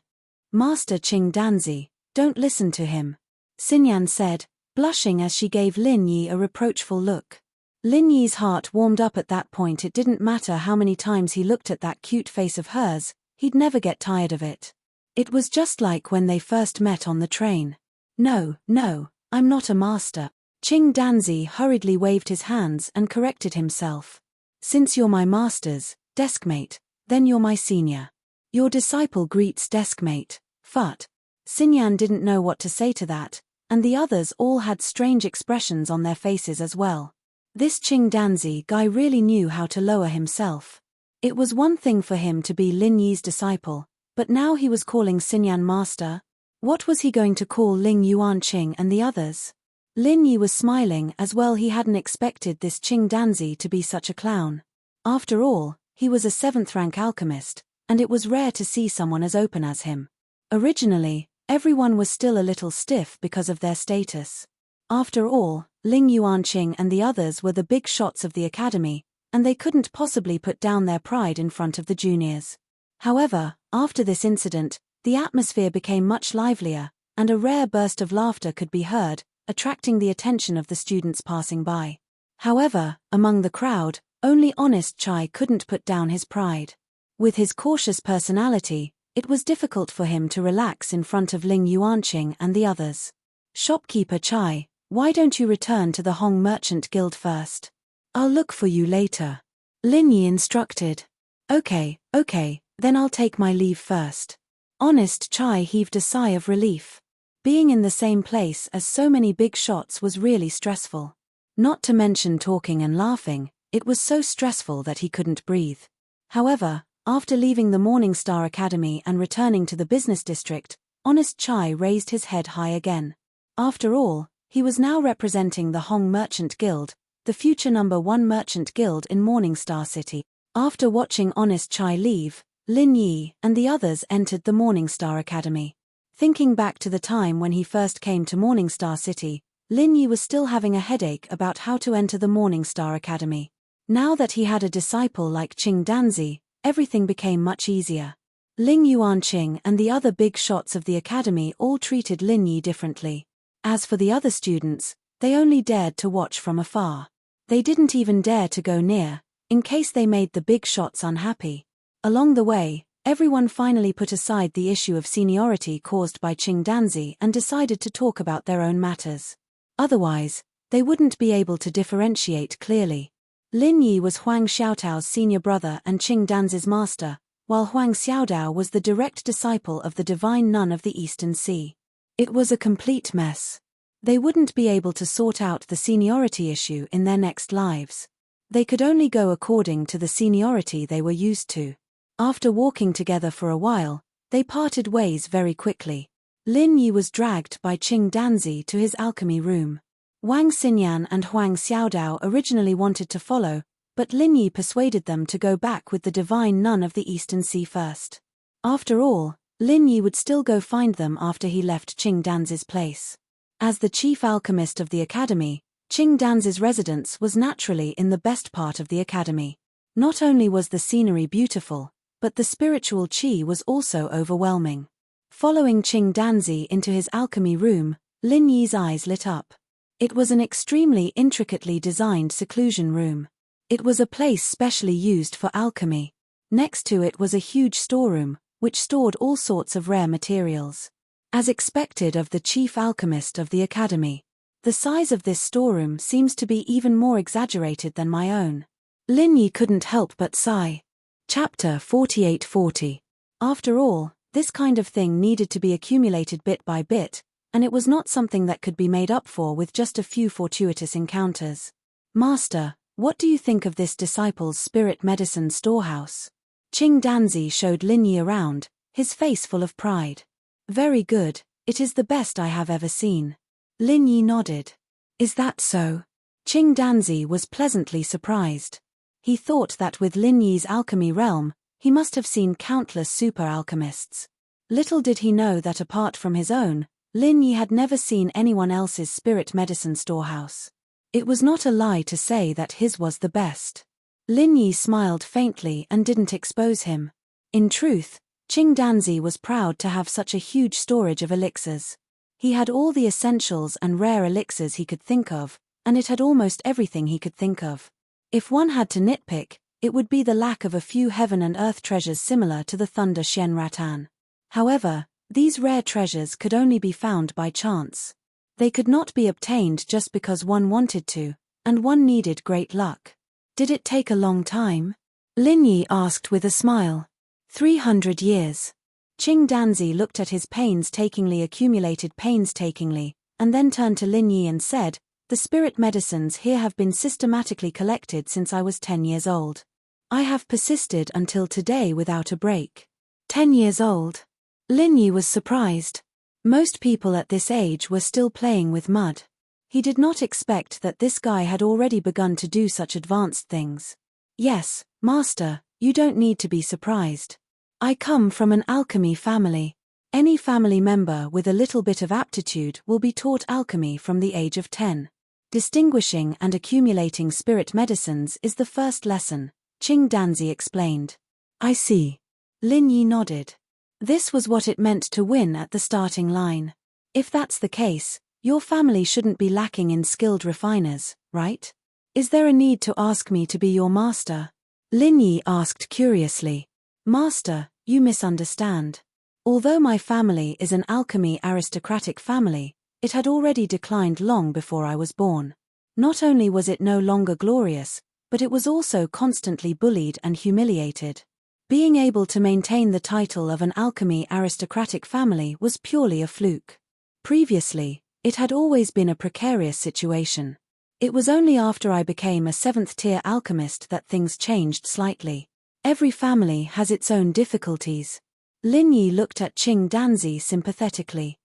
"Master Qing Danzi, don't listen to him," Xinyan said, blushing as she gave Lin Yi a reproachful look. Lin Yi's heart warmed up at that point. It didn't matter how many times he looked at that cute face of hers, he'd never get tired of it. It was just like when they first met on the train. No, I'm not a master." Qing Danzi hurriedly waved his hands and corrected himself. "Since you're my master's deskmate, then you're my senior. Your disciple greets deskmate, Fut." Xinyan didn't know what to say to that, and the others all had strange expressions on their faces as well. This Qing Danzi guy really knew how to lower himself. It was one thing for him to be Lin Yi's disciple, but now he was calling Xinyan master. What was he going to call Ling Yuanqing and the others? Lin Yi was smiling as well. He hadn't expected this Qing Danzi to be such a clown. After all, he was a 7th-rank alchemist, and it was rare to see someone as open as him. Originally, everyone was still a little stiff because of their status. After all, Ling Yuanqing and the others were the big shots of the academy, and they couldn't possibly put down their pride in front of the juniors. However, after this incident, the atmosphere became much livelier, and a rare burst of laughter could be heard, attracting the attention of the students passing by. However, among the crowd, only honest Chai couldn't put down his pride. With his cautious personality, it was difficult for him to relax in front of Ling Yuanqing and the others. Shopkeeper Chai, why don't you return to the Hong Merchant Guild first? I'll look for you later. Lin Yi instructed. Okay, then I'll take my leave first. Honest Chai heaved a sigh of relief. Being in the same place as so many big shots was really stressful. Not to mention talking and laughing, it was so stressful that he couldn't breathe. However, after leaving the Morningstar Academy and returning to the business district, Honest Chai raised his head high again. After all, he was now representing the Hong Merchant Guild, the future #1 merchant guild in Morningstar City. After watching Honest Chai leave, Lin Yi and the others entered the Morningstar Academy. Thinking back to the time when he first came to Morningstar City, Lin Yi was still having a headache about how to enter the Morningstar Academy. Now that he had a disciple like Qing Danzi, everything became much easier. Ling Yuanqing and the other big shots of the academy all treated Lin Yi differently. As for the other students, they only dared to watch from afar. They didn't even dare to go near, in case they made the big shots unhappy. Along the way, everyone finally put aside the issue of seniority caused by Qing Danzi and decided to talk about their own matters. Otherwise, they wouldn't be able to differentiate clearly. Lin Yi was Huang Xiaotao's senior brother and Qing Danzi's master, while Huang Xiaodao was the direct disciple of the divine nun of the Eastern Sea. It was a complete mess. They wouldn't be able to sort out the seniority issue in their next lives. They could only go according to the seniority they were used to. After walking together for a while, they parted ways very quickly. Lin Yi was dragged by Qing Danzi to his alchemy room. Wang Xinyan and Huang Xiaodao originally wanted to follow, but Lin Yi persuaded them to go back with the divine nun of the Eastern Sea first. After all, Lin Yi would still go find them after he left Qing Danzi's place. As the chief alchemist of the academy, Qing Danzi's residence was naturally in the best part of the academy. Not only was the scenery beautiful, but the spiritual qi was also overwhelming. Following Qing Danzi into his alchemy room, Lin Yi's eyes lit up. It was an extremely intricately designed seclusion room. It was a place specially used for alchemy. Next to it was a huge storeroom, which stored all sorts of rare materials. As expected of the chief alchemist of the academy, the size of this storeroom seems to be even more exaggerated than my own. Lin Yi couldn't help but sigh. Chapter 4840. After all, this kind of thing needed to be accumulated bit by bit, and it was not something that could be made up for with just a few fortuitous encounters. Master, what do you think of this disciple's spirit medicine storehouse? Qing Danzi showed Lin Yi around, his face full of pride. Very good, it is the best I have ever seen. Lin Yi nodded. Is that so? Qing Danzi was pleasantly surprised. He thought that with Lin Yi's alchemy realm, he must have seen countless super alchemists. Little did he know that apart from his own, Lin Yi had never seen anyone else's spirit medicine storehouse. It was not a lie to say that his was the best. Lin Yi smiled faintly and didn't expose him. In truth, Qing Danzi was proud to have such a huge storage of elixirs. He had all the essentials and rare elixirs he could think of, and it had almost everything he could think of. If one had to nitpick, it would be the lack of a few heaven and earth treasures similar to the Thunder Xian Rattan. However, these rare treasures could only be found by chance. They could not be obtained just because one wanted to, and one needed great luck. Did it take a long time? Lin Yi asked with a smile. 300 years. Qing Danzi looked at his painstakingly accumulated and then turned to Lin Yi and said, the spirit medicines here have been systematically collected since I was 10 years old. I have persisted until today without a break. 10 years old. Lin Yi was surprised. Most people at this age were still playing with mud. He did not expect that this guy had already begun to do such advanced things. Yes, master, you don't need to be surprised. I come from an alchemy family. Any family member with a little bit of aptitude will be taught alchemy from the age of 10. Distinguishing and accumulating spirit medicines is the first lesson, Qing Danzi explained. I see. Lin Yi nodded. This was what it meant to win at the starting line. If that's the case, your family shouldn't be lacking in skilled refiners, right? Is there a need to ask me to be your master? Lin Yi asked curiously. Master, you misunderstand. Although my family is an alchemy aristocratic family, it had already declined long before I was born. Not only was it no longer glorious, but it was also constantly bullied and humiliated. Being able to maintain the title of an alchemy aristocratic family was purely a fluke. Previously, it had always been a precarious situation. It was only after I became a 7th-tier alchemist that things changed slightly. Every family has its own difficulties. Lin Yi looked at Qing Danzi sympathetically.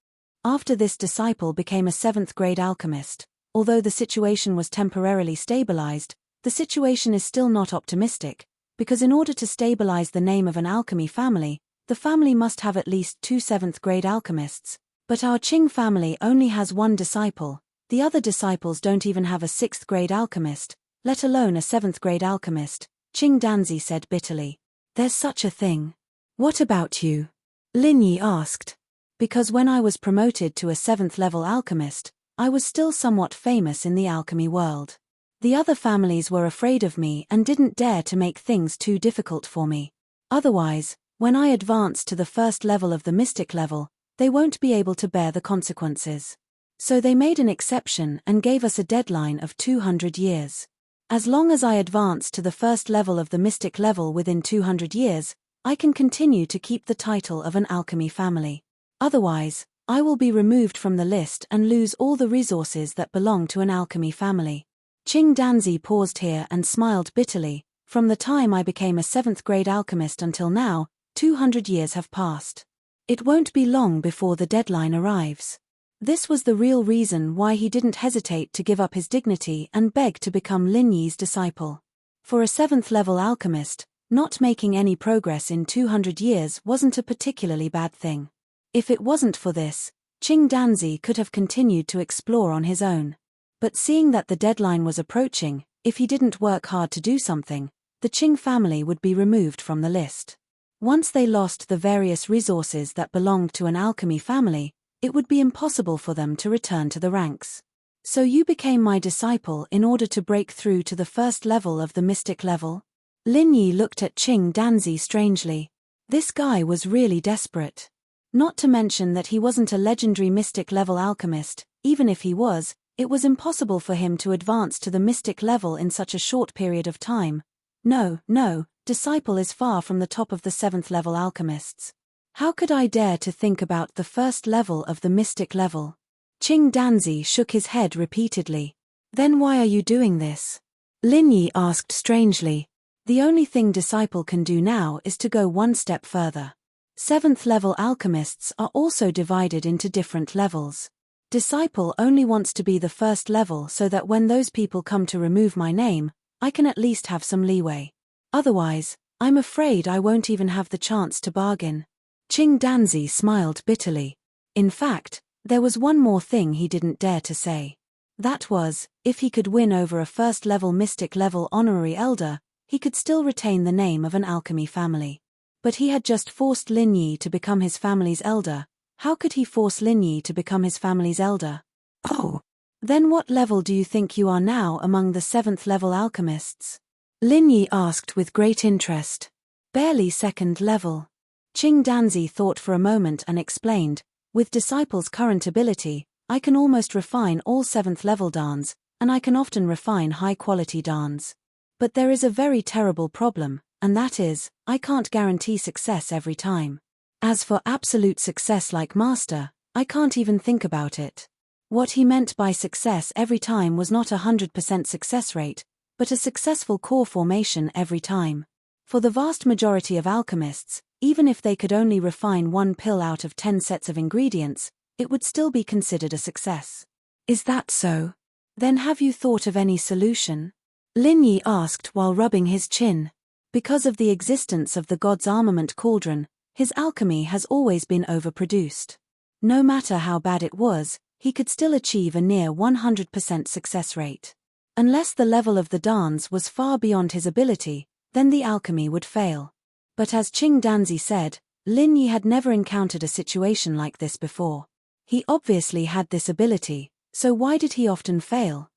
After this disciple became a 7th-grade alchemist, although the situation was temporarily stabilized, the situation is still not optimistic, because in order to stabilize the name of an alchemy family, the family must have at least 2 7th-grade alchemists. But our Qing family only has 1 disciple. The other disciples don't even have a 6th-grade alchemist, let alone a 7th-grade alchemist, Qing Danzi said bitterly. There's such a thing. What about you? Lin Yi asked. Because when I was promoted to a 7th-level alchemist, I was still somewhat famous in the alchemy world. The other families were afraid of me and didn't dare to make things too difficult for me. Otherwise, when I advance to the 1st level of the mystic level, they won't be able to bear the consequences. So they made an exception and gave us a deadline of 200 years. As long as I advance to the 1st level of the mystic level within 200 years, I can continue to keep the title of an alchemy family. Otherwise, I will be removed from the list and lose all the resources that belong to an alchemy family. Qing Danzi paused here and smiled bitterly. From the time I became a 7th-grade alchemist until now, 200 years have passed. It won't be long before the deadline arrives. This was the real reason why he didn't hesitate to give up his dignity and beg to become Lin Yi's disciple. For a 7th-level alchemist, not making any progress in 200 years wasn't a particularly bad thing. If it wasn't for this, Qing Danzi could have continued to explore on his own. But seeing that the deadline was approaching, if he didn't work hard to do something, the Qing family would be removed from the list. Once they lost the various resources that belonged to an alchemy family, it would be impossible for them to return to the ranks. So you became my disciple in order to break through to the 1st level of the mystic level? Lin Yi looked at Qing Danzi strangely. This guy was really desperate. Not to mention that he wasn't a legendary mystic level alchemist. Even if he was, it was impossible for him to advance to the mystic level in such a short period of time. No, disciple is far from the top of the 7th-level alchemists. How could I dare to think about the 1st level of the mystic level? Qing Danzi shook his head repeatedly. Then why are you doing this? Lin Yi asked strangely. The only thing disciple can do now is to go one step further. 7th-level alchemists are also divided into different levels. Disciple only wants to be the 1st level so that when those people come to remove my name, I can at least have some leeway. Otherwise, I'm afraid I won't even have the chance to bargain. Qing Danzi smiled bitterly. In fact, there was one more thing he didn't dare to say. That was, if he could win over a 1st-level mystic level honorary elder, he could still retain the name of an alchemy family. But he had just forced Lin Yi to become his family's elder. How could he force Lin Yi to become his family's elder? Oh. Then what level do you think you are now among the 7th-level alchemists? Lin Yi asked with great interest. Barely 2nd level. Qing Danzi thought for a moment and explained, with disciple's current ability, I can almost refine all 7th-level dans, and I can often refine high-quality dans. But there is a very terrible problem, and that is, I can't guarantee success every time. As for absolute success like master, I can't even think about it. What he meant by success every time was not 100% success rate, but a successful core formation every time. For the vast majority of alchemists, even if they could only refine 1 pill out of 10 sets of ingredients, it would still be considered a success. Is that so? Then have you thought of any solution? Lin Yi asked while rubbing his chin. Because of the existence of the god's armament cauldron, his alchemy has always been overproduced. No matter how bad it was, he could still achieve a near 100% success rate. Unless the level of the dans was far beyond his ability, then the alchemy would fail. But as Qing Danzi said, Lin Yi had never encountered a situation like this before. He obviously had this ability, so why did he often fail?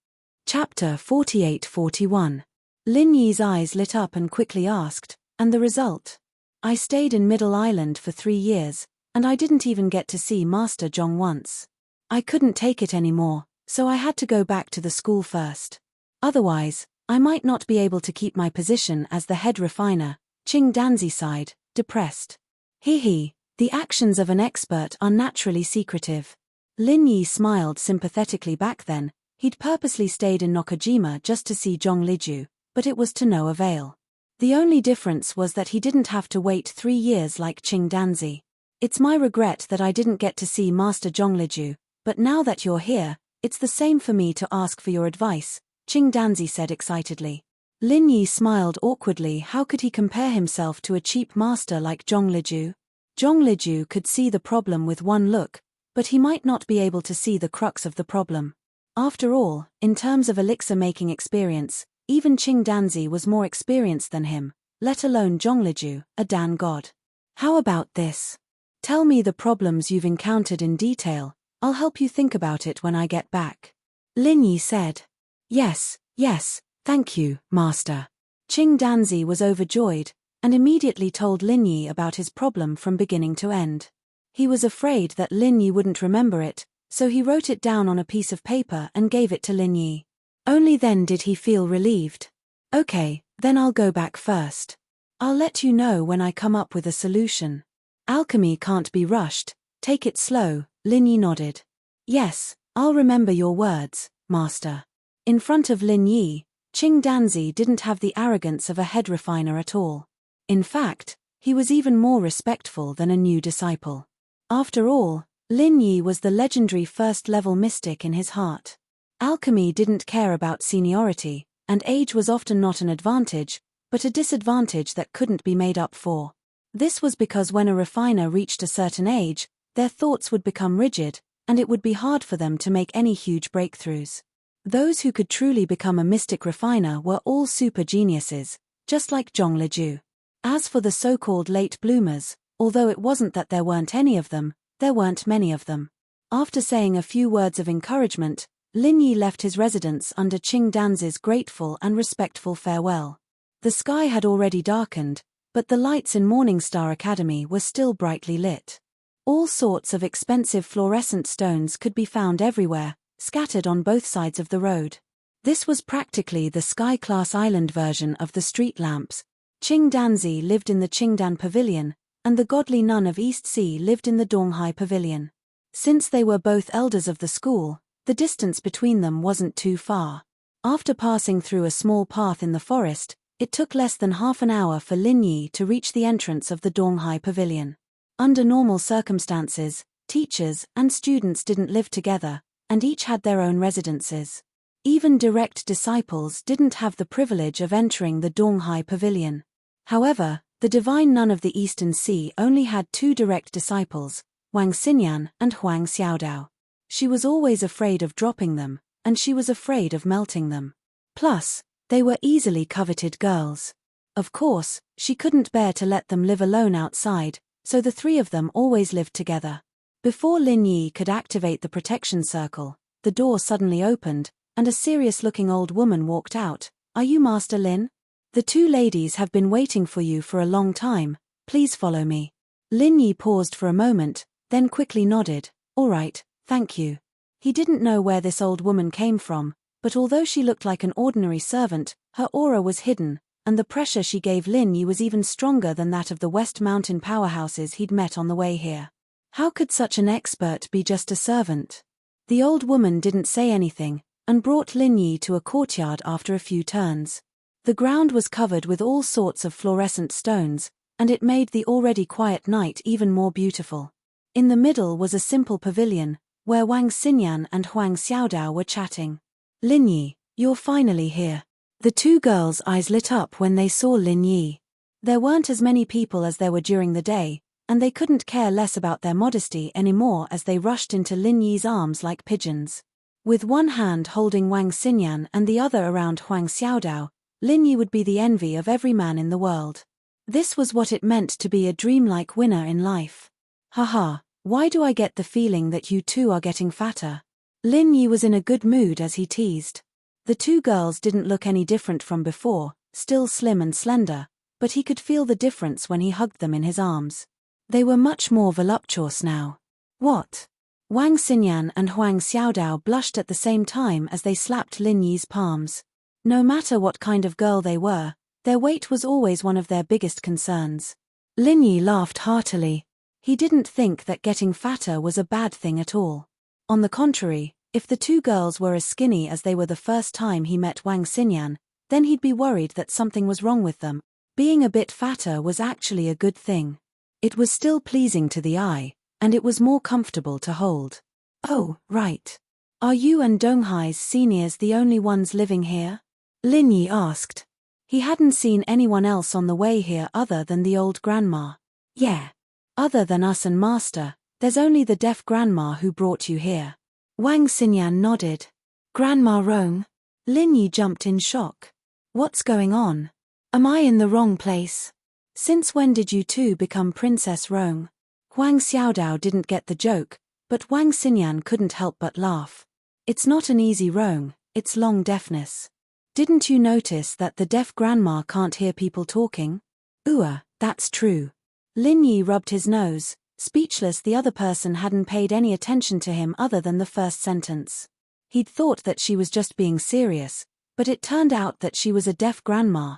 Chapter 48-41. Lin Yi's eyes lit up and quickly asked, "And the result?" "I stayed in Middle Island for 3 years, and I didn't even get to see Master Zhong once. I couldn't take it anymore, so I had to go back to the school first. Otherwise, I might not be able to keep my position as the head refiner." Qing Danzi sighed, depressed. He, the actions of an expert are naturally secretive. Lin Yi smiled sympathetically back then. He'd purposely stayed in Nakajima just to see Zhong Liju, but it was to no avail. The only difference was that he didn't have to wait 3 years like Qing Danzi. "It's my regret that I didn't get to see Master Zhong Liju, but now that you're here, it's the same for me to ask for your advice," Qing Danzi said excitedly. Lin Yi smiled awkwardly. How could he compare himself to a cheap master like Zhong Liju? Zhong Liju could see the problem with one look, but he might not be able to see the crux of the problem. After all, in terms of elixir-making experience, even Qing Danzi was more experienced than him, let alone Zhong Liju, a Dan god. "How about this? Tell me the problems you've encountered in detail. I'll help you think about it when I get back." Lin Yi said. Yes, thank you, Master." Qing Danzi was overjoyed, and immediately told Lin Yi about his problem from beginning to end. He was afraid that Lin Yi wouldn't remember it, so he wrote it down on a piece of paper and gave it to Lin Yi. Only then did he feel relieved. "Okay, then I'll go back first. I'll let you know when I come up with a solution. Alchemy can't be rushed, take it slow." Lin Yi nodded. "Yes, I'll remember your words, Master." In front of Lin Yi, Qing Danzi didn't have the arrogance of a head refiner at all. In fact, he was even more respectful than a new disciple. After all, Lin Yi was the legendary first-level mystic in his heart. Alchemy didn't care about seniority, and age was often not an advantage, but a disadvantage that couldn't be made up for. This was because when a refiner reached a certain age, their thoughts would become rigid, and it would be hard for them to make any huge breakthroughs. Those who could truly become a mystic refiner were all super geniuses, just like Zhong Liju. As for the so-called late bloomers, although it wasn't that there weren't any of them, there weren't many of them. After saying a few words of encouragement, Lin Yi left his residence under Qing Danzi's grateful and respectful farewell. The sky had already darkened, but the lights in Morningstar Academy were still brightly lit. All sorts of expensive fluorescent stones could be found everywhere, scattered on both sides of the road. This was practically the sky-class island version of the street lamps. Qing Danzi lived in the Qingdan Pavilion, and the godly nun of East Sea lived in the Donghai Pavilion. Since they were both elders of the school, the distance between them wasn't too far. After passing through a small path in the forest, it took less than half an hour for Lin Yi to reach the entrance of the Donghai Pavilion. Under normal circumstances, teachers and students didn't live together, and each had their own residences. Even direct disciples didn't have the privilege of entering the Donghai Pavilion. However, the divine nun of the Eastern Sea only had 2 direct disciples, Wang Xinyan and Huang Xiaodao. She was always afraid of dropping them, and she was afraid of melting them. Plus, they were easily coveted girls. Of course, she couldn't bear to let them live alone outside, so the 3 of them always lived together. Before Lin Yi could activate the protection circle, the door suddenly opened, and a serious-looking old woman walked out. "Are you Master Lin? The 2 ladies have been waiting for you for a long time. Please follow me." Lin Yi paused for a moment, then quickly nodded. "All right, thank you." He didn't know where this old woman came from, but although she looked like an ordinary servant, her aura was hidden, and the pressure she gave Lin Yi was even stronger than that of the West Mountain powerhouses he'd met on the way here. How could such an expert be just a servant? The old woman didn't say anything, and brought Lin Yi to a courtyard after a few turns. The ground was covered with all sorts of fluorescent stones, and it made the already quiet night even more beautiful. In the middle was a simple pavilion, where Wang Xinyan and Huang Xiaodao were chatting. "Lin Yi, you're finally here." The 2 girls' eyes lit up when they saw Lin Yi. There weren't as many people as there were during the day, and they couldn't care less about their modesty anymore as they rushed into Lin Yi's arms like pigeons. With one hand holding Wang Xinyan and the other around Huang Xiaodao, Lin Yi would be the envy of every man in the world. This was what it meant to be a dreamlike winner in life. "Haha, why do I get the feeling that you 2 are getting fatter?" Lin Yi was in a good mood as he teased. The two girls didn't look any different from before, still slim and slender, but he could feel the difference when he hugged them in his arms. They were much more voluptuous now. What? Wang Xinyan and Huang Xiaodao blushed at the same time as they slapped Lin Yi's palms. No matter what kind of girl they were, their weight was always one of their biggest concerns. Lin Yi laughed heartily. He didn't think that getting fatter was a bad thing at all. On the contrary, if the two girls were as skinny as they were the first time he met Wang Xinyan, then he'd be worried that something was wrong with them. Being a bit fatter was actually a good thing. It was still pleasing to the eye, and it was more comfortable to hold. Oh, right. Are you and Donghai's seniors the only ones living here? Lin Yi asked. He hadn't seen anyone else on the way here other than the old grandma. Yeah. Other than us and Master, there's only the deaf grandma who brought you here. Wang Xinyan nodded. Grandma Rong? Lin Yi jumped in shock. What's going on? Am I in the wrong place? Since when did you two become Princess Rong? Huang Xiaodao didn't get the joke, but Wang Xinyan couldn't help but laugh. It's not an easy Rong, it's long deafness. Didn't you notice that the deaf grandma can't hear people talking? That's true. Lin Yi rubbed his nose, speechless. The other person hadn't paid any attention to him other than the first sentence. He'd thought that she was just being serious, but it turned out that she was a deaf grandma.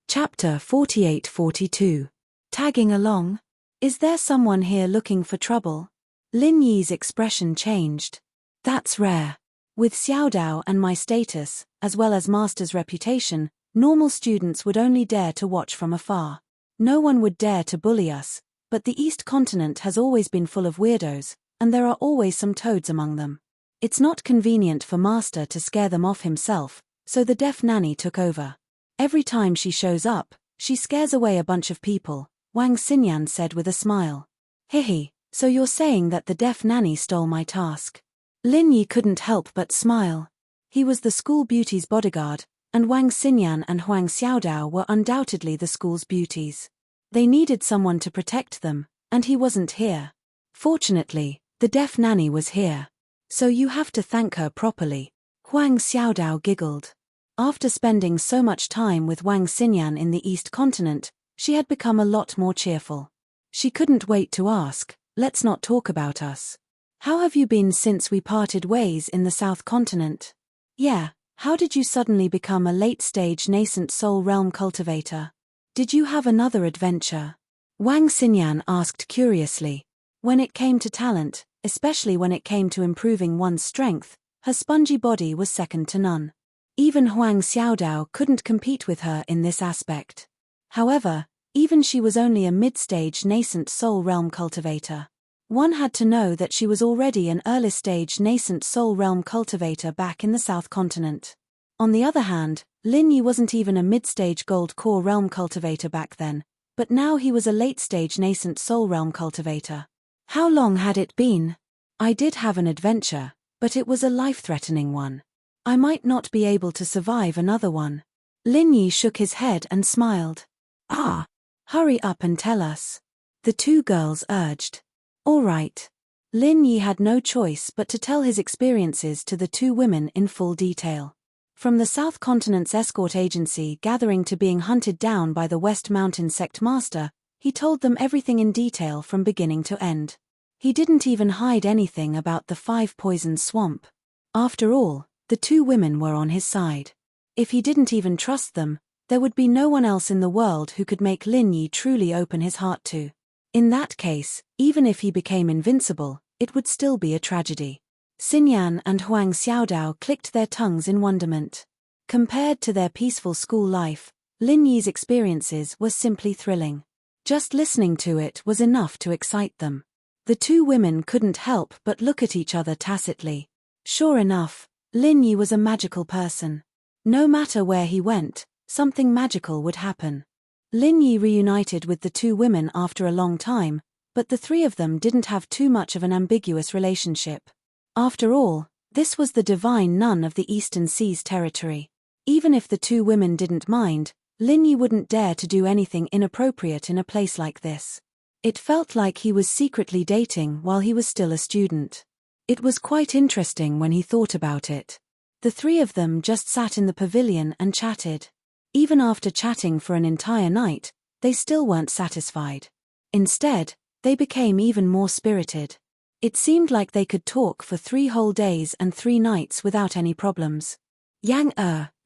Chapter 48-42. Tagging along? Is there someone here looking for trouble? Lin Yi's expression changed. That's rare. With Xiaodao and my status, as well as Master's reputation, normal students would only dare to watch from afar. No one would dare to bully us, but the East Continent has always been full of weirdos, and there are always some toads among them. It's not convenient for Master to scare them off himself, so the deaf nanny took over. Every time she shows up, she scares away a bunch of people, Wang Xinyan said with a smile. Hehe, so you're saying that the deaf nanny stole my task? Lin Yi couldn't help but smile. He was the school beauty's bodyguard, and Wang Xinyan and Huang Xiaodao were undoubtedly the school's beauties. They needed someone to protect them, and he wasn't here. Fortunately, the deaf nanny was here. So you have to thank her properly. Huang Xiaodao giggled. After spending so much time with Wang Xinyan in the East Continent, she had become a lot more cheerful. She couldn't wait to ask, let's not talk about us. How have you been since we parted ways in the South Continent? Yeah, how did you suddenly become a late-stage nascent soul realm cultivator? Did you have another adventure? Wang Xinyan asked curiously. When it came to talent, especially when it came to improving one's strength, her spongy body was second to none. Even Huang Xiaodao couldn't compete with her in this aspect. However, even she was only a mid-stage nascent soul realm cultivator. One had to know that she was already an early-stage nascent soul realm cultivator back in the South Continent. On the other hand, Lin Yi wasn't even a mid-stage gold core realm cultivator back then, but now he was a late-stage nascent soul realm cultivator. How long had it been? I did have an adventure, but it was a life-threatening one. I might not be able to survive another one. Lin Yi shook his head and smiled. Hurry up and tell us. The two girls urged. All right. Lin Yi had no choice but to tell his experiences to the two women in full detail. From the South Continent's escort agency gathering to being hunted down by the West Mountain sect master, he told them everything in detail from beginning to end. He didn't even hide anything about the 5 poisoned swamp. After all, the two women were on his side. If he didn't even trust them, there would be no one else in the world who could make Lin Yi truly open his heart to. In that case, even if he became invincible, it would still be a tragedy. Xinyan and Huang Xiaodao clicked their tongues in wonderment. Compared to their peaceful school life, Lin Yi's experiences were simply thrilling. Just listening to it was enough to excite them. The two women couldn't help but look at each other tacitly. Sure enough, Lin Yi was a magical person. No matter where he went, something magical would happen. Lin Yi reunited with the two women after a long time, but the three of them didn't have too much of an ambiguous relationship. After all, this was the divine nun of the Eastern Seas territory. Even if the two women didn't mind, Lin Yi wouldn't dare to do anything inappropriate in a place like this. It felt like he was secretly dating while he was still a student. It was quite interesting when he thought about it. The three of them just sat in the pavilion and chatted. Even after chatting for an entire night, they still weren't satisfied. Instead, they became even more spirited. It seemed like they could talk for 3 whole days and 3 nights without any problems. Yang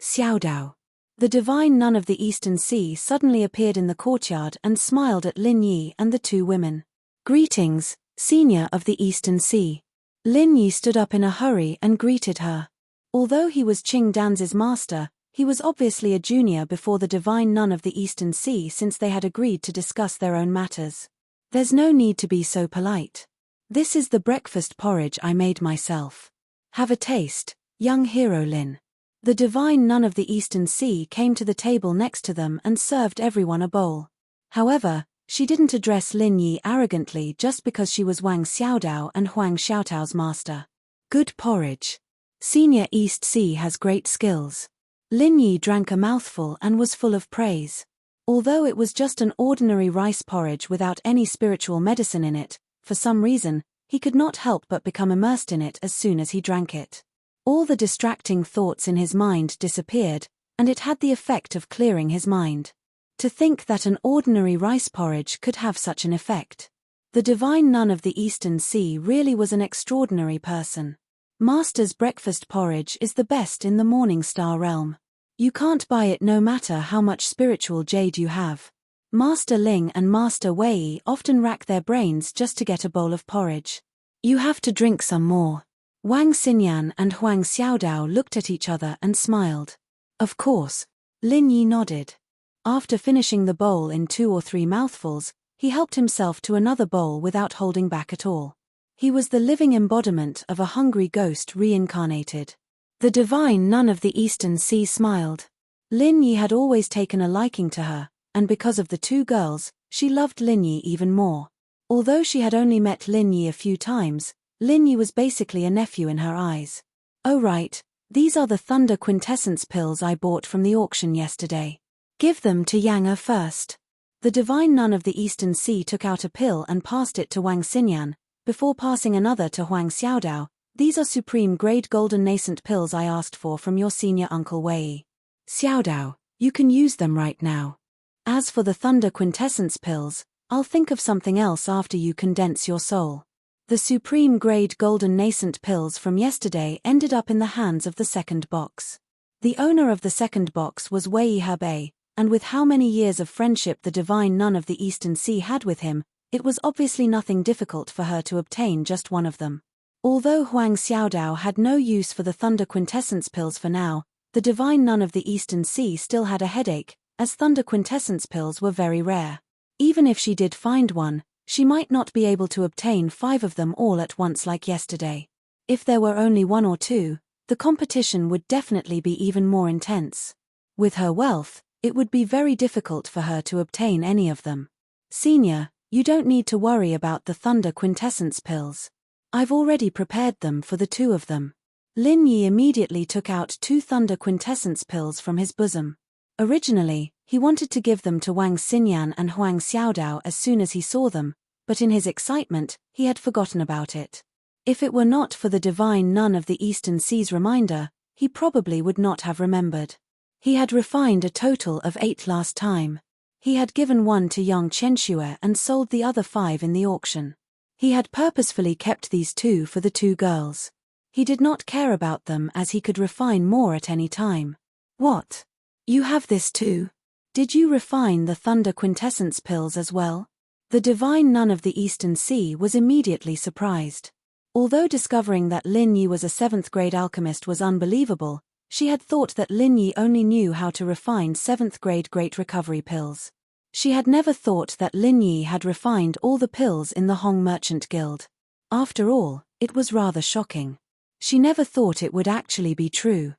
Xiaodao. The divine nun of the Eastern Sea suddenly appeared in the courtyard and smiled at Lin Yi and the 2 women. Greetings, senior of the Eastern Sea. Lin Yi stood up in a hurry and greeted her. Although he was Qing Dan's master, he was obviously a junior before the divine nun of the Eastern Sea since they had agreed to discuss their own matters. There's no need to be so polite. This is the breakfast porridge I made myself. Have a taste, young hero Lin. The divine nun of the Eastern Sea came to the table next to them and served everyone a bowl. However, she didn't address Lin Yi arrogantly just because she was Wang Xiaodao and Huang Xiaotao's master. Good porridge. Senior East Sea has great skills. Lin Yi drank a mouthful and was full of praise. Although it was just an ordinary rice porridge without any spiritual medicine in it, for some reason, he could not help but become immersed in it as soon as he drank it. All the distracting thoughts in his mind disappeared, and it had the effect of clearing his mind. To think that an ordinary rice porridge could have such an effect. The divine nun of the Eastern Sea really was an extraordinary person. Master's breakfast porridge is the best in the Morning Star realm. You can't buy it no matter how much spiritual jade you have. Master Ling and Master Wei often rack their brains just to get a bowl of porridge. You have to drink some more. Wang Xinyan and Huang Xiaodao looked at each other and smiled. Of course. Lin Yi nodded. After finishing the bowl in 2 or 3 mouthfuls, he helped himself to another bowl without holding back at all. He was the living embodiment of a hungry ghost reincarnated. The divine nun of the Eastern Sea smiled. Lin Yi had always taken a liking to her, and because of the 2 girls, she loved Lin Yi even more. Although she had only met Lin Yi a few times, Lin Yi was basically a nephew in her eyes. Oh right, these are the Thunder Quintessence pills I bought from the auction yesterday. Give them to Yang first. The divine nun of the Eastern Sea took out a pill and passed it to Wang Xinyan, before passing another to Huang Xiaodao. These are supreme-grade golden nascent pills I asked for from your senior uncle Wei. Xiaodao, you can use them right now. As for the Thunder Quintessence pills, I'll think of something else after you condense your soul. The supreme-grade golden nascent pills from yesterday ended up in the hands of the second box. The owner of the second box was Wei Hebei, and with how many years of friendship the divine nun of the Eastern Sea had with him, it was obviously nothing difficult for her to obtain just one of them. Although Huang Xiaodao had no use for the Thunder Quintessence pills for now, the divine nun of the Eastern Sea still had a headache, as Thunder Quintessence pills were very rare. Even if she did find one, she might not be able to obtain 5 of them all at once like yesterday. If there were only 1 or 2, the competition would definitely be even more intense. With her wealth, it would be very difficult for her to obtain any of them. Senior, you don't need to worry about the Thunder Quintessence pills. I've already prepared them for the 2 of them. Lin Yi immediately took out 2 Thunder Quintessence pills from his bosom. Originally, he wanted to give them to Wang Xinyan and Huang Xiaodao as soon as he saw them, but in his excitement, he had forgotten about it. If it were not for the divine nun of the Eastern Sea's reminder, he probably would not have remembered. He had refined a total of 8 last time. He had given 1 to young Chenxue and sold the other 5 in the auction. He had purposefully kept these 2 for the 2 girls. He did not care about them as he could refine more at any time. What? You have this too? Did you refine the Thunder Quintessence pills as well? The divine nun of the Eastern Sea was immediately surprised. Although discovering that Lin Yi was a 7th-grade alchemist was unbelievable, she had thought that Lin Yi only knew how to refine 7th-grade Great Recovery pills. She had never thought that Lin Yi had refined all the pills in the Hong Merchant Guild. After all, it was rather shocking. She never thought it would actually be true.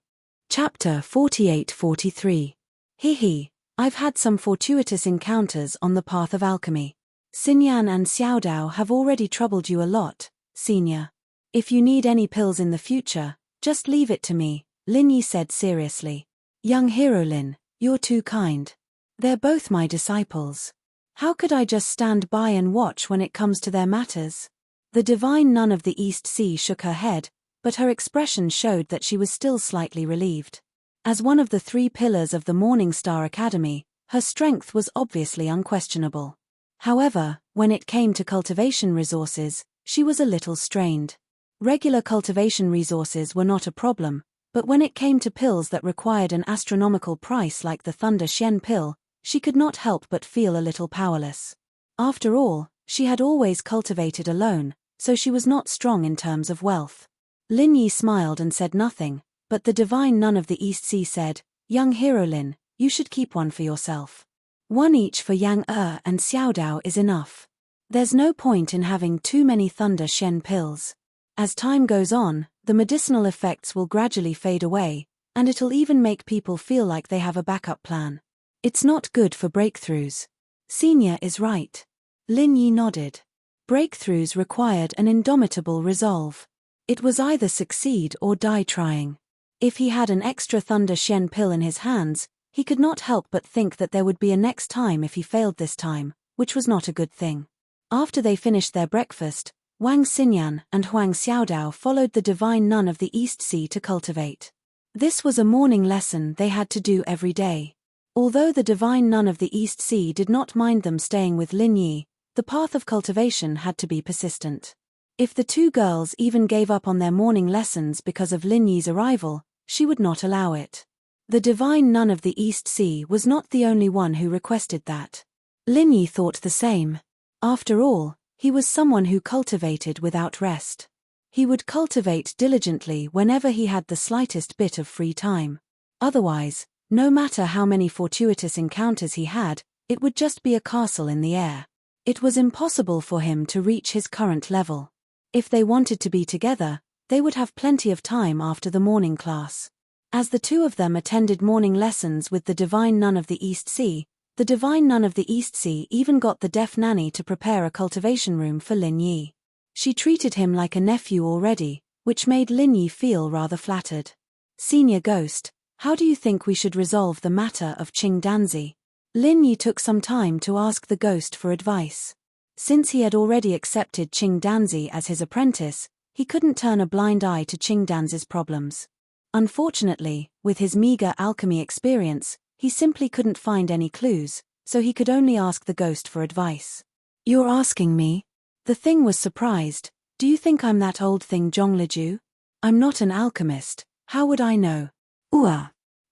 Chapter 48-43. He, I've had some fortuitous encounters on the path of alchemy. Xinyan and Xiaodao have already troubled you a lot, senior. If you need any pills in the future, just leave it to me, Lin Yi said seriously. Young hero Lin, you're too kind. They're both my disciples. How could I just stand by and watch when it comes to their matters? The divine nun of the East Sea shook her head, but her expression showed that she was still slightly relieved. As one of the 3 pillars of the Morning Star Academy, her strength was obviously unquestionable. However, when it came to cultivation resources, she was a little strained. Regular cultivation resources were not a problem, but when it came to pills that required an astronomical price like the Thunder Shen pill, she could not help but feel a little powerless. After all, she had always cultivated alone, so she was not strong in terms of wealth. Lin Yi smiled and said nothing, but the divine nun of the East Sea said, "Young hero Lin, you should keep one for yourself. 1 each for Yang and Xiaodao is enough. There's no point in having too many Thunder Shen pills. As time goes on, the medicinal effects will gradually fade away, and it'll even make people feel like they have a backup plan. It's not good for breakthroughs." Senior is right. Lin Yi nodded. Breakthroughs required an indomitable resolve. It was either succeed or die trying. If he had an extra Thunder Shen pill in his hands, he could not help but think that there would be a next time if he failed this time, which was not a good thing. After they finished their breakfast, Wang Xinyan and Huang Xiaodao followed the divine nun of the East Sea to cultivate. This was a morning lesson they had to do every day. Although the divine nun of the East Sea did not mind them staying with Lin Yi, the path of cultivation had to be persistent. If the 2 girls even gave up on their morning lessons because of Lin Yi's arrival, she would not allow it. The divine nun of the East Sea was not the only one who requested that. Lin Yi thought the same. After all, he was someone who cultivated without rest. He would cultivate diligently whenever he had the slightest bit of free time. Otherwise, no matter how many fortuitous encounters he had, it would just be a castle in the air. It was impossible for him to reach his current level. If they wanted to be together, they would have plenty of time after the morning class. As the 2 of them attended morning lessons with the divine nun of the East Sea, the divine nun of the East Sea even got the deaf nanny to prepare a cultivation room for Lin Yi. She treated him like a nephew already, which made Lin Yi feel rather flattered. "Senior Ghost, how do you think we should resolve the matter of Qing Danzi?" Lin Yi took some time to ask the ghost for advice. Since he had already accepted Qing Danzi as his apprentice, he couldn't turn a blind eye to Qing Danzi's problems. Unfortunately, with his meager alchemy experience, he simply couldn't find any clues, so he could only ask the ghost for advice. "You're asking me?" The thing was surprised. "Do you think I'm that old thing Zhongliju? I'm not an alchemist, how would I know?"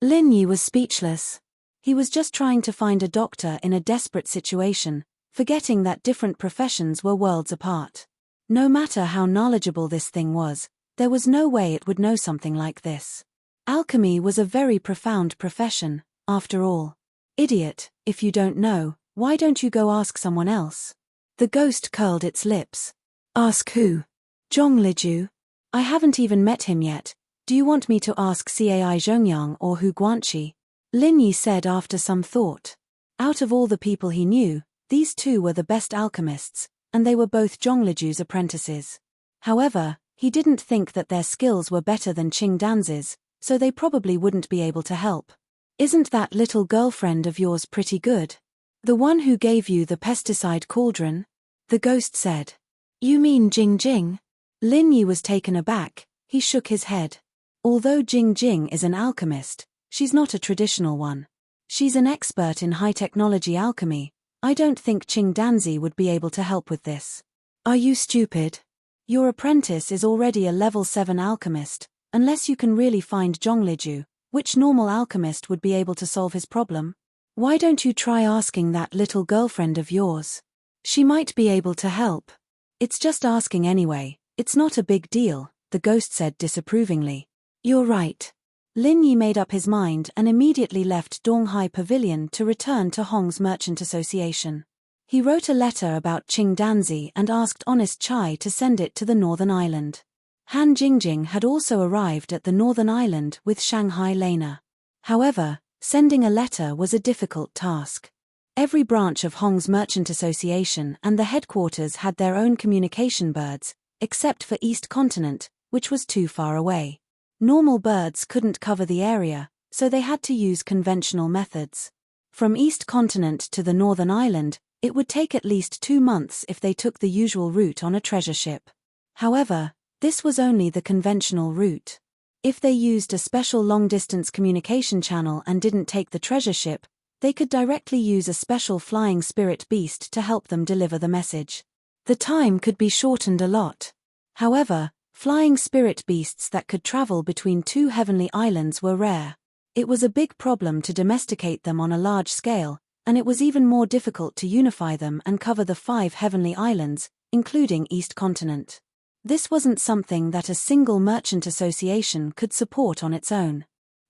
Lin Yi was speechless. He was just trying to find a doctor in a desperate situation, forgetting that different professions were worlds apart. No matter how knowledgeable this thing was, there was no way it would know something like this. Alchemy was a very profound profession, after all. "Idiot, if you don't know, why don't you go ask someone else?" The ghost curled its lips. "Ask who? Zhongliju? I haven't even met him yet. Do you want me to ask Cai Zhongyang or Hu Guanqi?" Lin Yi said after some thought. Out of all the people he knew, these 2 were the best alchemists, and they were both Zhongliju's apprentices. However, he didn't think that their skills were better than Qing Danzi's, so they probably wouldn't be able to help. "Isn't that little girlfriend of yours pretty good? The one who gave you the pesticide cauldron?" the ghost said. "You mean Jing Jing?" Lin Yi was taken aback. He shook his head. Although Jing Jing is an alchemist, she's not a traditional one. She's an expert in high-technology alchemy. I don't think Qing Danzi would be able to help with this. "Are you stupid? Your apprentice is already a level 7 alchemist. Unless you can really find Zhongliju, which normal alchemist would be able to solve his problem? Why don't you try asking that little girlfriend of yours? She might be able to help." "It's just asking anyway, it's not a big deal," the ghost said disapprovingly. "You're right." Lin Yi made up his mind and immediately left Donghai Pavilion to return to Hong's Merchant Association. He wrote a letter about Qing Danzi and asked Honest Chai to send it to the Northern Island. Han Jingjing had also arrived at the Northern Island with Shanghai Lena. However, sending a letter was a difficult task. Every branch of Hong's Merchant Association and the headquarters had their own communication birds, except for East Continent, which was too far away. Normal birds couldn't cover the area, so they had to use conventional methods. From East Continent to the Northern Island, it would take at least 2 months if they took the usual route on a treasure ship. However, This was only the conventional route. If they used a special long-distance communication channel and didn't take the treasure ship, they could directly use a special flying spirit beast to help them deliver the message. The time could be shortened a lot. However, flying spirit beasts that could travel between two heavenly islands were rare. It was a big problem to domesticate them on a large scale, and it was even more difficult to unify them and cover the 5 heavenly islands, including East Continent. This wasn't something that a single merchant association could support on its own.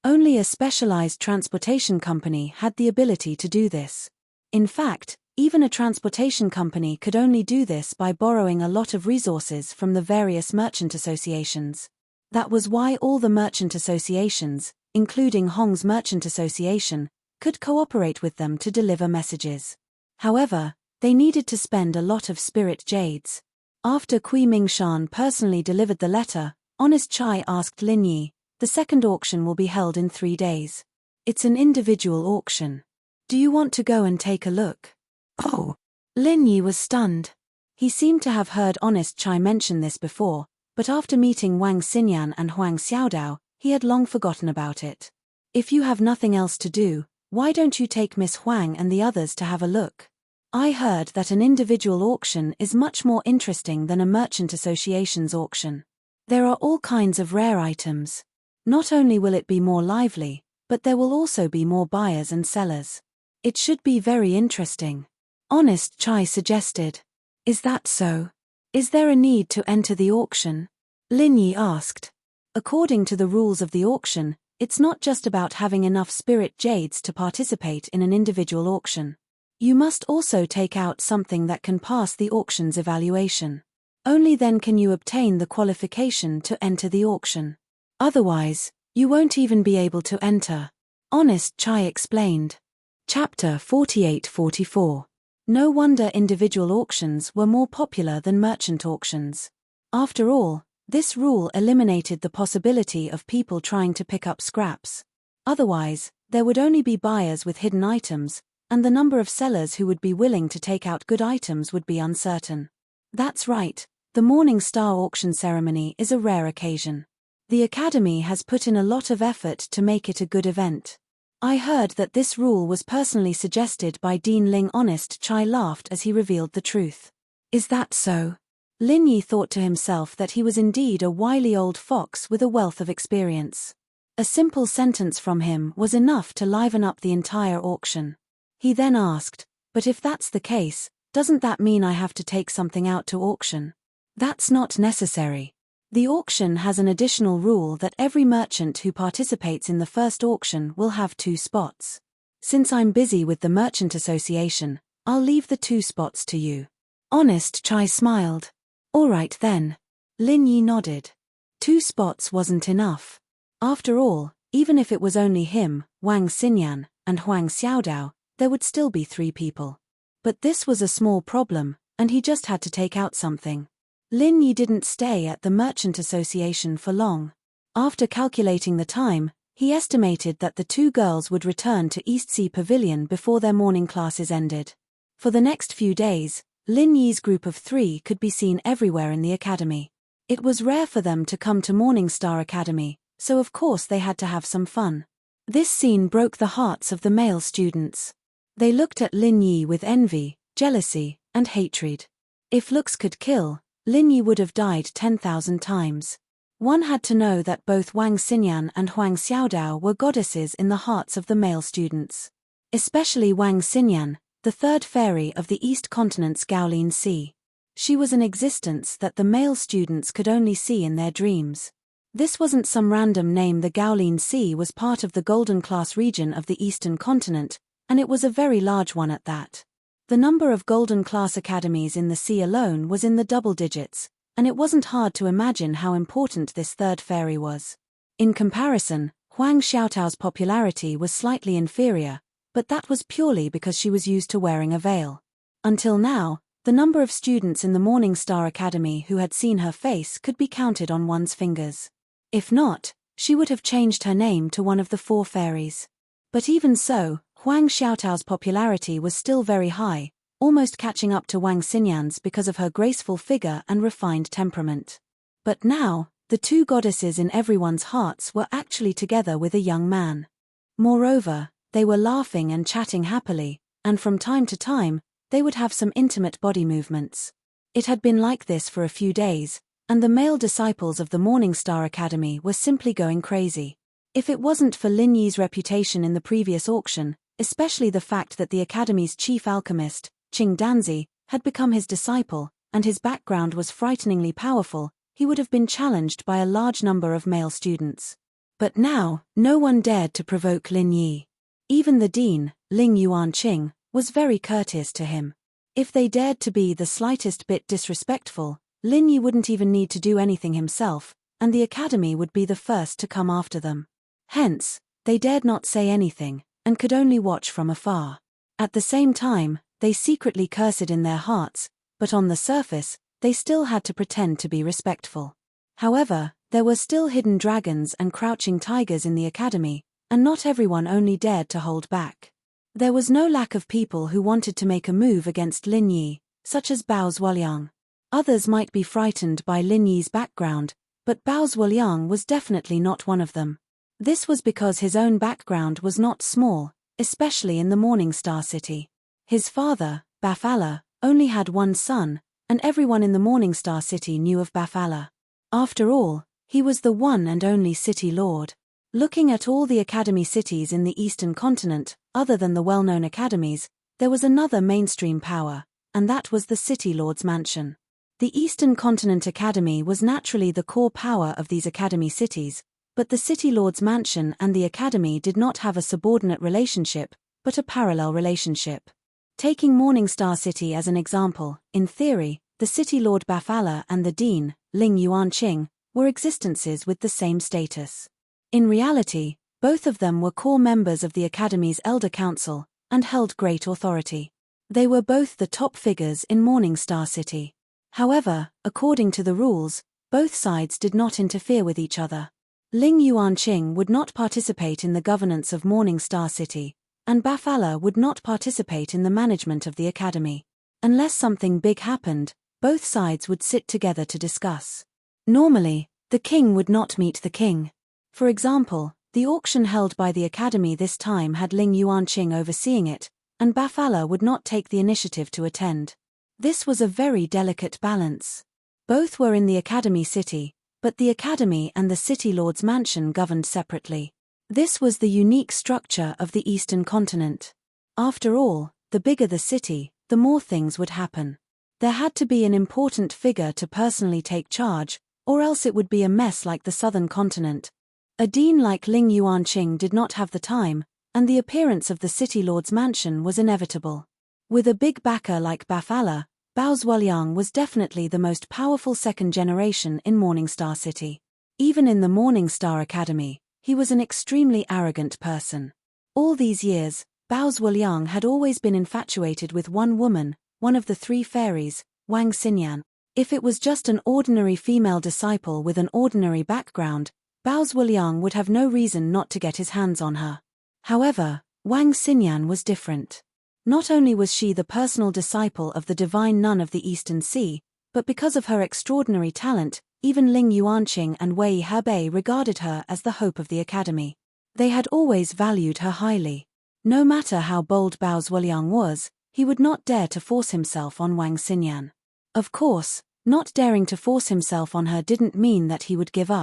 Only a specialized transportation company had the ability to do this. In fact, even a transportation company could only do this by borrowing a lot of resources from the various merchant associations. That was why all the merchant associations, including Hong's Merchant Association, could cooperate with them to deliver messages. However, they needed to spend a lot of spirit jades. After Kui Mingshan personally delivered the letter, Honest Chai asked Lin Yi, "The second auction will be held in 3 days. It's an individual auction. Do you want to go and take a look?" Oh. Lin Yi was stunned. He seemed to have heard Honest Chai mention this before, but after meeting Wang Xinyan and Huang Xiaodao, he had long forgotten about it. "If you have nothing else to do, why don't you take Miss Huang and the others to have a look? I heard that an individual auction is much more interesting than a merchant association's auction. There are all kinds of rare items. Not only will it be more lively, but there will also be more buyers and sellers. It should be very interesting." Honest Chai suggested. "Is that so? Is there a need to enter the auction?" Lin Yi asked. According to the rules of the auction, it's not just about having enough spirit jades to participate in an individual auction. You must also take out something that can pass the auction's evaluation. Only then can you obtain the qualification to enter the auction. Otherwise, you won't even be able to enter. Honest Chai explained. Chapter 48-44. No wonder individual auctions were more popular than merchant auctions. After all, this rule eliminated the possibility of people trying to pick up scraps. Otherwise, there would only be buyers with hidden items, and the number of sellers who would be willing to take out good items would be uncertain. That's right, the Morning Star auction ceremony is a rare occasion. The Academy has put in a lot of effort to make it a good event. I heard that this rule was personally suggested by Dean Ling. Honest Chai laughed as he revealed the truth. Is that so? Lin Yi thought to himself that he was indeed a wily old fox with a wealth of experience. A simple sentence from him was enough to liven up the entire auction. He then asked, "But if that's the case, doesn't that mean I have to take something out to auction?" "That's not necessary. The auction has an additional rule that every merchant who participates in the first auction will have 2 spots. Since I'm busy with the Merchant Association, I'll leave the 2 spots to you." Honest Chai smiled. "All right then." Lin Yi nodded. 2 spots wasn't enough. After all, even if it was only him, Wang Xinyan, and Huang Xiaodao, there would still be 3 people. But this was a small problem, and he just had to take out something. Lin Yi didn't stay at the Merchant Association for long. After calculating the time, he estimated that the 2 girls would return to East Sea Pavilion before their morning classes ended. For the next few days, Lin Yi's group of 3 could be seen everywhere in the academy. It was rare for them to come to Morning Star Academy, so of course they had to have some fun. This scene broke the hearts of the male students. They looked at Lin Yi with envy, jealousy, and hatred. If looks could kill, Lin Yi would have died 10,000 times. One had to know that both Wang Xinyan and Huang Xiaodao were goddesses in the hearts of the male students. Especially Wang Xinyan, the 3rd fairy of the East Continent's Gaolin Sea. She was an existence that the male students could only see in their dreams. This wasn't some random name. The Gaolin Sea was part of the Golden Class region of the Eastern Continent, and it was a very large one at that. The number of Golden Class academies in the sea alone was in the double digits, and it wasn't hard to imagine how important this 3rd fairy was. In comparison, Huang Xiaotao's popularity was slightly inferior, but that was purely because she was used to wearing a veil. Until now, the number of students in the Morning Star Academy who had seen her face could be counted on one's fingers. If not, she would have changed her name to one of the 4 fairies. But even so, Huang Xiaotao's popularity was still very high, almost catching up to Wang Xinyan's because of her graceful figure and refined temperament. But now, the two goddesses in everyone's hearts were actually together with a young man. Moreover, they were laughing and chatting happily, and from time to time, they would have some intimate body movements. It had been like this for a few days, and the male disciples of the Morning Star Academy were simply going crazy. If it wasn't for Lin Yi's reputation in the previous auction, especially the fact that the Academy's chief alchemist, Qing Danzi, had become his disciple, and his background was frighteningly powerful, he would have been challenged by a large number of male students. But now, no one dared to provoke Lin Yi. Even the dean, Ling Yuanqing, was very courteous to him. If they dared to be the slightest bit disrespectful, Lin Yi wouldn't even need to do anything himself, and the Academy would be the first to come after them. Hence, they dared not say anything, and could only watch from afar. At the same time, they secretly cursed in their hearts, but on the surface, they still had to pretend to be respectful. However, there were still hidden dragons and crouching tigers in the Academy, and not everyone only dared to hold back. There was no lack of people who wanted to make a move against Lin Yi, such as Bao Zuoliang. Others might be frightened by Lin Yi's background, but Bao Zuoliang was definitely not one of them. This was because his own background was not small, especially in the Morning Star City. His father, Bafala, only had one son, and everyone in the Morning Star City knew of Bafala. After all, he was the one and only city lord. Looking at all the academy cities in the Eastern continent, other than the well-known academies, there was another mainstream power, and that was the City Lord's Mansion. The Eastern Continent Academy was naturally the core power of these academy cities, but the City Lord's Mansion and the Academy did not have a subordinate relationship, but a parallel relationship. Taking Morning Star City as an example, in theory, the City Lord Bafala and the Dean, Ling Yuanqing, were existences with the same status. In reality, both of them were core members of the Academy's Elder Council, and held great authority. They were both the top figures in Morning Star City. However, according to the rules, both sides did not interfere with each other. Ling Yuanqing would not participate in the governance of Morning Star City, and Bafala would not participate in the management of the Academy. Unless something big happened, both sides would sit together to discuss. Normally, the king would not meet the king. For example, the auction held by the Academy this time had Ling Yuanqing overseeing it, and Bafala would not take the initiative to attend. This was a very delicate balance. Both were in the Academy City, but the Academy and the City Lord's Mansion governed separately. This was the unique structure of the Eastern Continent. After all, the bigger the city, the more things would happen. There had to be an important figure to personally take charge, or else it would be a mess like the Southern Continent. A dean like Ling Yuanqing did not have the time, and the appearance of the City Lord's Mansion was inevitable. With a big backer like Bafala, Bao Zuoliang was definitely the most powerful second generation in Morning Star City. Even in the Morning Star Academy, he was an extremely arrogant person. All these years, Bao Zuoliang had always been infatuated with one woman, one of the three fairies, Wang Xinyan. If it was just an ordinary female disciple with an ordinary background, Bao Zuoliang would have no reason not to get his hands on her. However, Wang Xinyan was different. Not only was she the personal disciple of the divine nun of the Eastern Sea, but because of her extraordinary talent, even Ling Yuanqing and Wei Hebei regarded her as the hope of the Academy. They had always valued her highly. No matter how bold Bao Zuoliang was, he would not dare to force himself on Wang Xinyan. Of course, not daring to force himself on her didn't mean that he would give up.